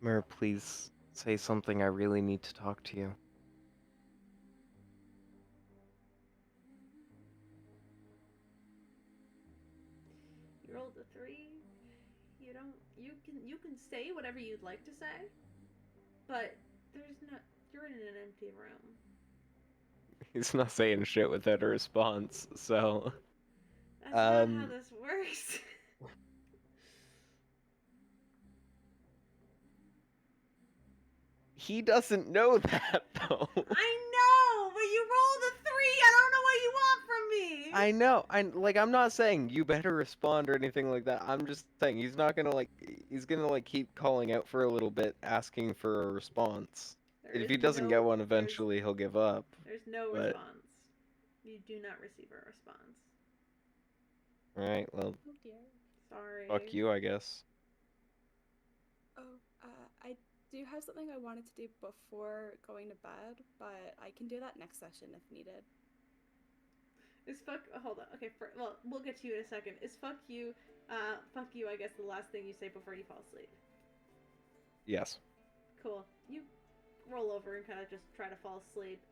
[SPEAKER 6] Mer, please say something. I really need to talk to you.
[SPEAKER 3] You rolled a 3. You don't. You can say whatever you'd like to say, but there's not. You're in an empty room.
[SPEAKER 6] He's not saying shit without a response, so.
[SPEAKER 3] That's not how
[SPEAKER 6] Um,
[SPEAKER 3] this works.
[SPEAKER 6] he doesn't know that, though.
[SPEAKER 3] I know, but you rolled a 3. I don't know what you want from me.
[SPEAKER 6] I know. I'm not saying you better respond or anything like that. I'm just saying he's not gonna he's gonna keep calling out for a little bit, asking for a response.
[SPEAKER 3] There
[SPEAKER 6] If
[SPEAKER 3] is
[SPEAKER 6] he doesn't get one,
[SPEAKER 3] there's
[SPEAKER 6] eventually he'll give up.
[SPEAKER 3] there's no
[SPEAKER 6] But
[SPEAKER 3] response. You do not receive a response.
[SPEAKER 6] alright, well,
[SPEAKER 5] Oh dear.
[SPEAKER 3] Sorry.
[SPEAKER 6] fuck you, I guess.
[SPEAKER 5] Oh, I do have something I wanted to do before going to bed, but I can do that next session if needed.
[SPEAKER 3] Is fuck. Hold on. Okay. Well, we'll get to you in a second. Is fuck you? Fuck you. I guess the last thing you say before you fall asleep.
[SPEAKER 6] Yes.
[SPEAKER 3] Cool. You roll over and kind of just try to fall asleep.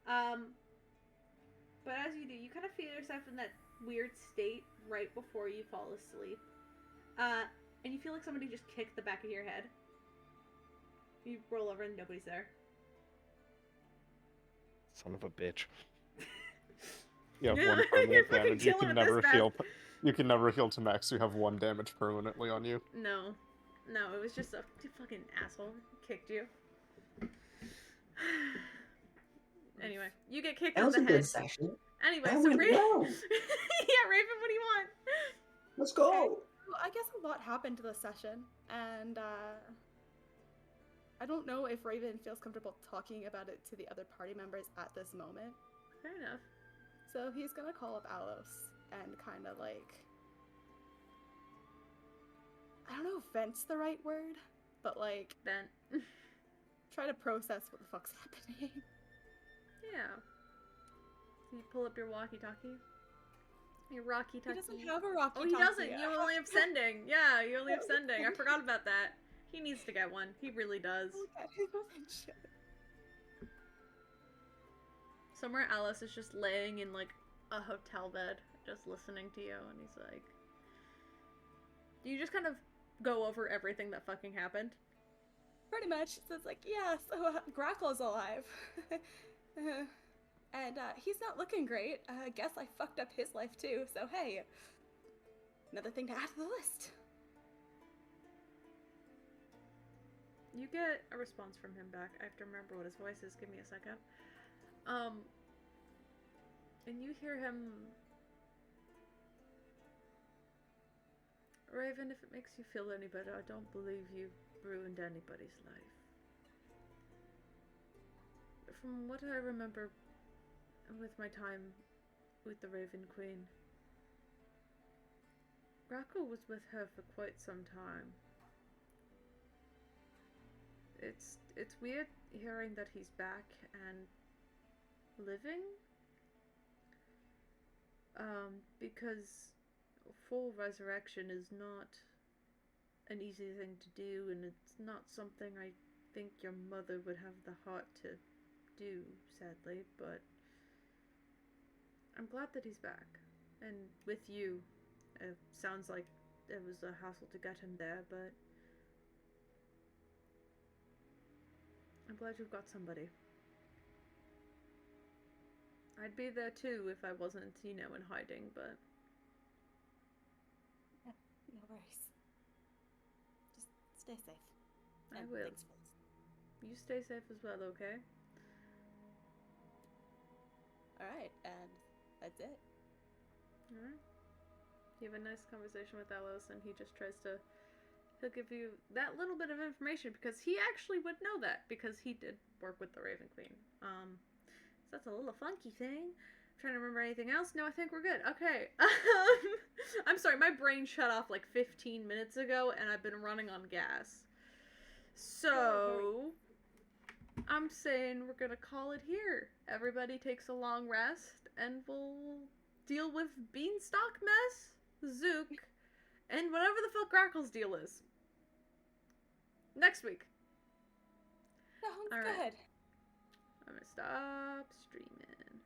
[SPEAKER 3] But as you do, you kind of feel yourself in that weird state right before you fall asleep. And you feel like somebody just kicked the back of your head. You roll over and nobody's there.
[SPEAKER 6] Son of a bitch.
[SPEAKER 2] You have
[SPEAKER 3] Yeah,
[SPEAKER 2] one
[SPEAKER 3] you're
[SPEAKER 2] permanent
[SPEAKER 3] fucking
[SPEAKER 2] damage. You
[SPEAKER 3] killing
[SPEAKER 2] can
[SPEAKER 3] it this
[SPEAKER 2] never
[SPEAKER 3] fast.
[SPEAKER 2] heal. You can never heal to max. You have 1 damage permanently on you.
[SPEAKER 3] No, it was just a fucking asshole kicked you. Anyway, you get kicked
[SPEAKER 7] That
[SPEAKER 3] in
[SPEAKER 7] was
[SPEAKER 3] the
[SPEAKER 7] a
[SPEAKER 3] head.
[SPEAKER 7] good session.
[SPEAKER 3] Anyway,
[SPEAKER 7] That
[SPEAKER 3] so
[SPEAKER 7] went
[SPEAKER 3] Raven.
[SPEAKER 7] well.
[SPEAKER 3] Yeah, Raven, what do you want?
[SPEAKER 7] Let's go.
[SPEAKER 5] Okay. Well, I guess a lot happened to this session, and I don't know if Raven feels comfortable talking about it to the other party members at this moment.
[SPEAKER 3] Fair enough.
[SPEAKER 5] So he's gonna call up Alos and kind of like, I don't know if vent's the right word, but like
[SPEAKER 3] Then.
[SPEAKER 5] try to process what the fuck's happening.
[SPEAKER 3] Yeah. So you pull up your walkie-talkie. Your rocky-talkie.
[SPEAKER 5] He doesn't have a rocky.
[SPEAKER 3] Oh, he doesn't. You only have sending. Yeah, you only have sending. I forgot about that. He needs to get one. He really does.
[SPEAKER 5] Okay, well then shit.
[SPEAKER 3] Somewhere Alice is just laying in like a hotel bed, just listening to you, and he's like, you just kind of go over everything that fucking happened.
[SPEAKER 5] Pretty much. So it's like, yeah, so Grackle's alive. And he's not looking great. I guess I fucked up his life too, so hey. Another thing to add to the list.
[SPEAKER 3] You get a response from him back. I have to remember what his voice is. Give me a second. And you hear him... Raven, if it makes you feel any better, I don't believe you've ruined anybody's life. From what I remember with my time with the Raven Queen, Grackle was with her for quite some time. It's weird hearing that he's back and living. Because full resurrection is not an easy thing to do, and it's not something I think your mother would have the heart to do, sadly, but I'm glad that he's back. And with you, it sounds like it was a hassle to get him there, but I'm glad you've got somebody. I'd be there too if I wasn't, in hiding, but...
[SPEAKER 5] Yeah, no worries. Just stay safe.
[SPEAKER 3] I
[SPEAKER 5] And
[SPEAKER 3] will.
[SPEAKER 5] thanks for this.
[SPEAKER 3] You stay safe as well, okay?
[SPEAKER 5] Alright, and that's it.
[SPEAKER 3] Alright. You have a nice conversation with Alos, and he just tries to... He'll give you that little bit of information, because he actually would know that, because he did work with the Raven Queen. So that's a little funky thing. I'm trying to remember anything else? No, I think we're good. Okay. I'm sorry, my brain shut off like 15 minutes ago, and I've been running on gas. So... I'm saying we're gonna call it here. Everybody takes a long rest, and we'll deal with Beanstalk Mess, Zook, and whatever the fuck Grackle's deal is. Next week.
[SPEAKER 5] Sounds
[SPEAKER 3] All right.
[SPEAKER 5] good.
[SPEAKER 3] I'm gonna stop streaming.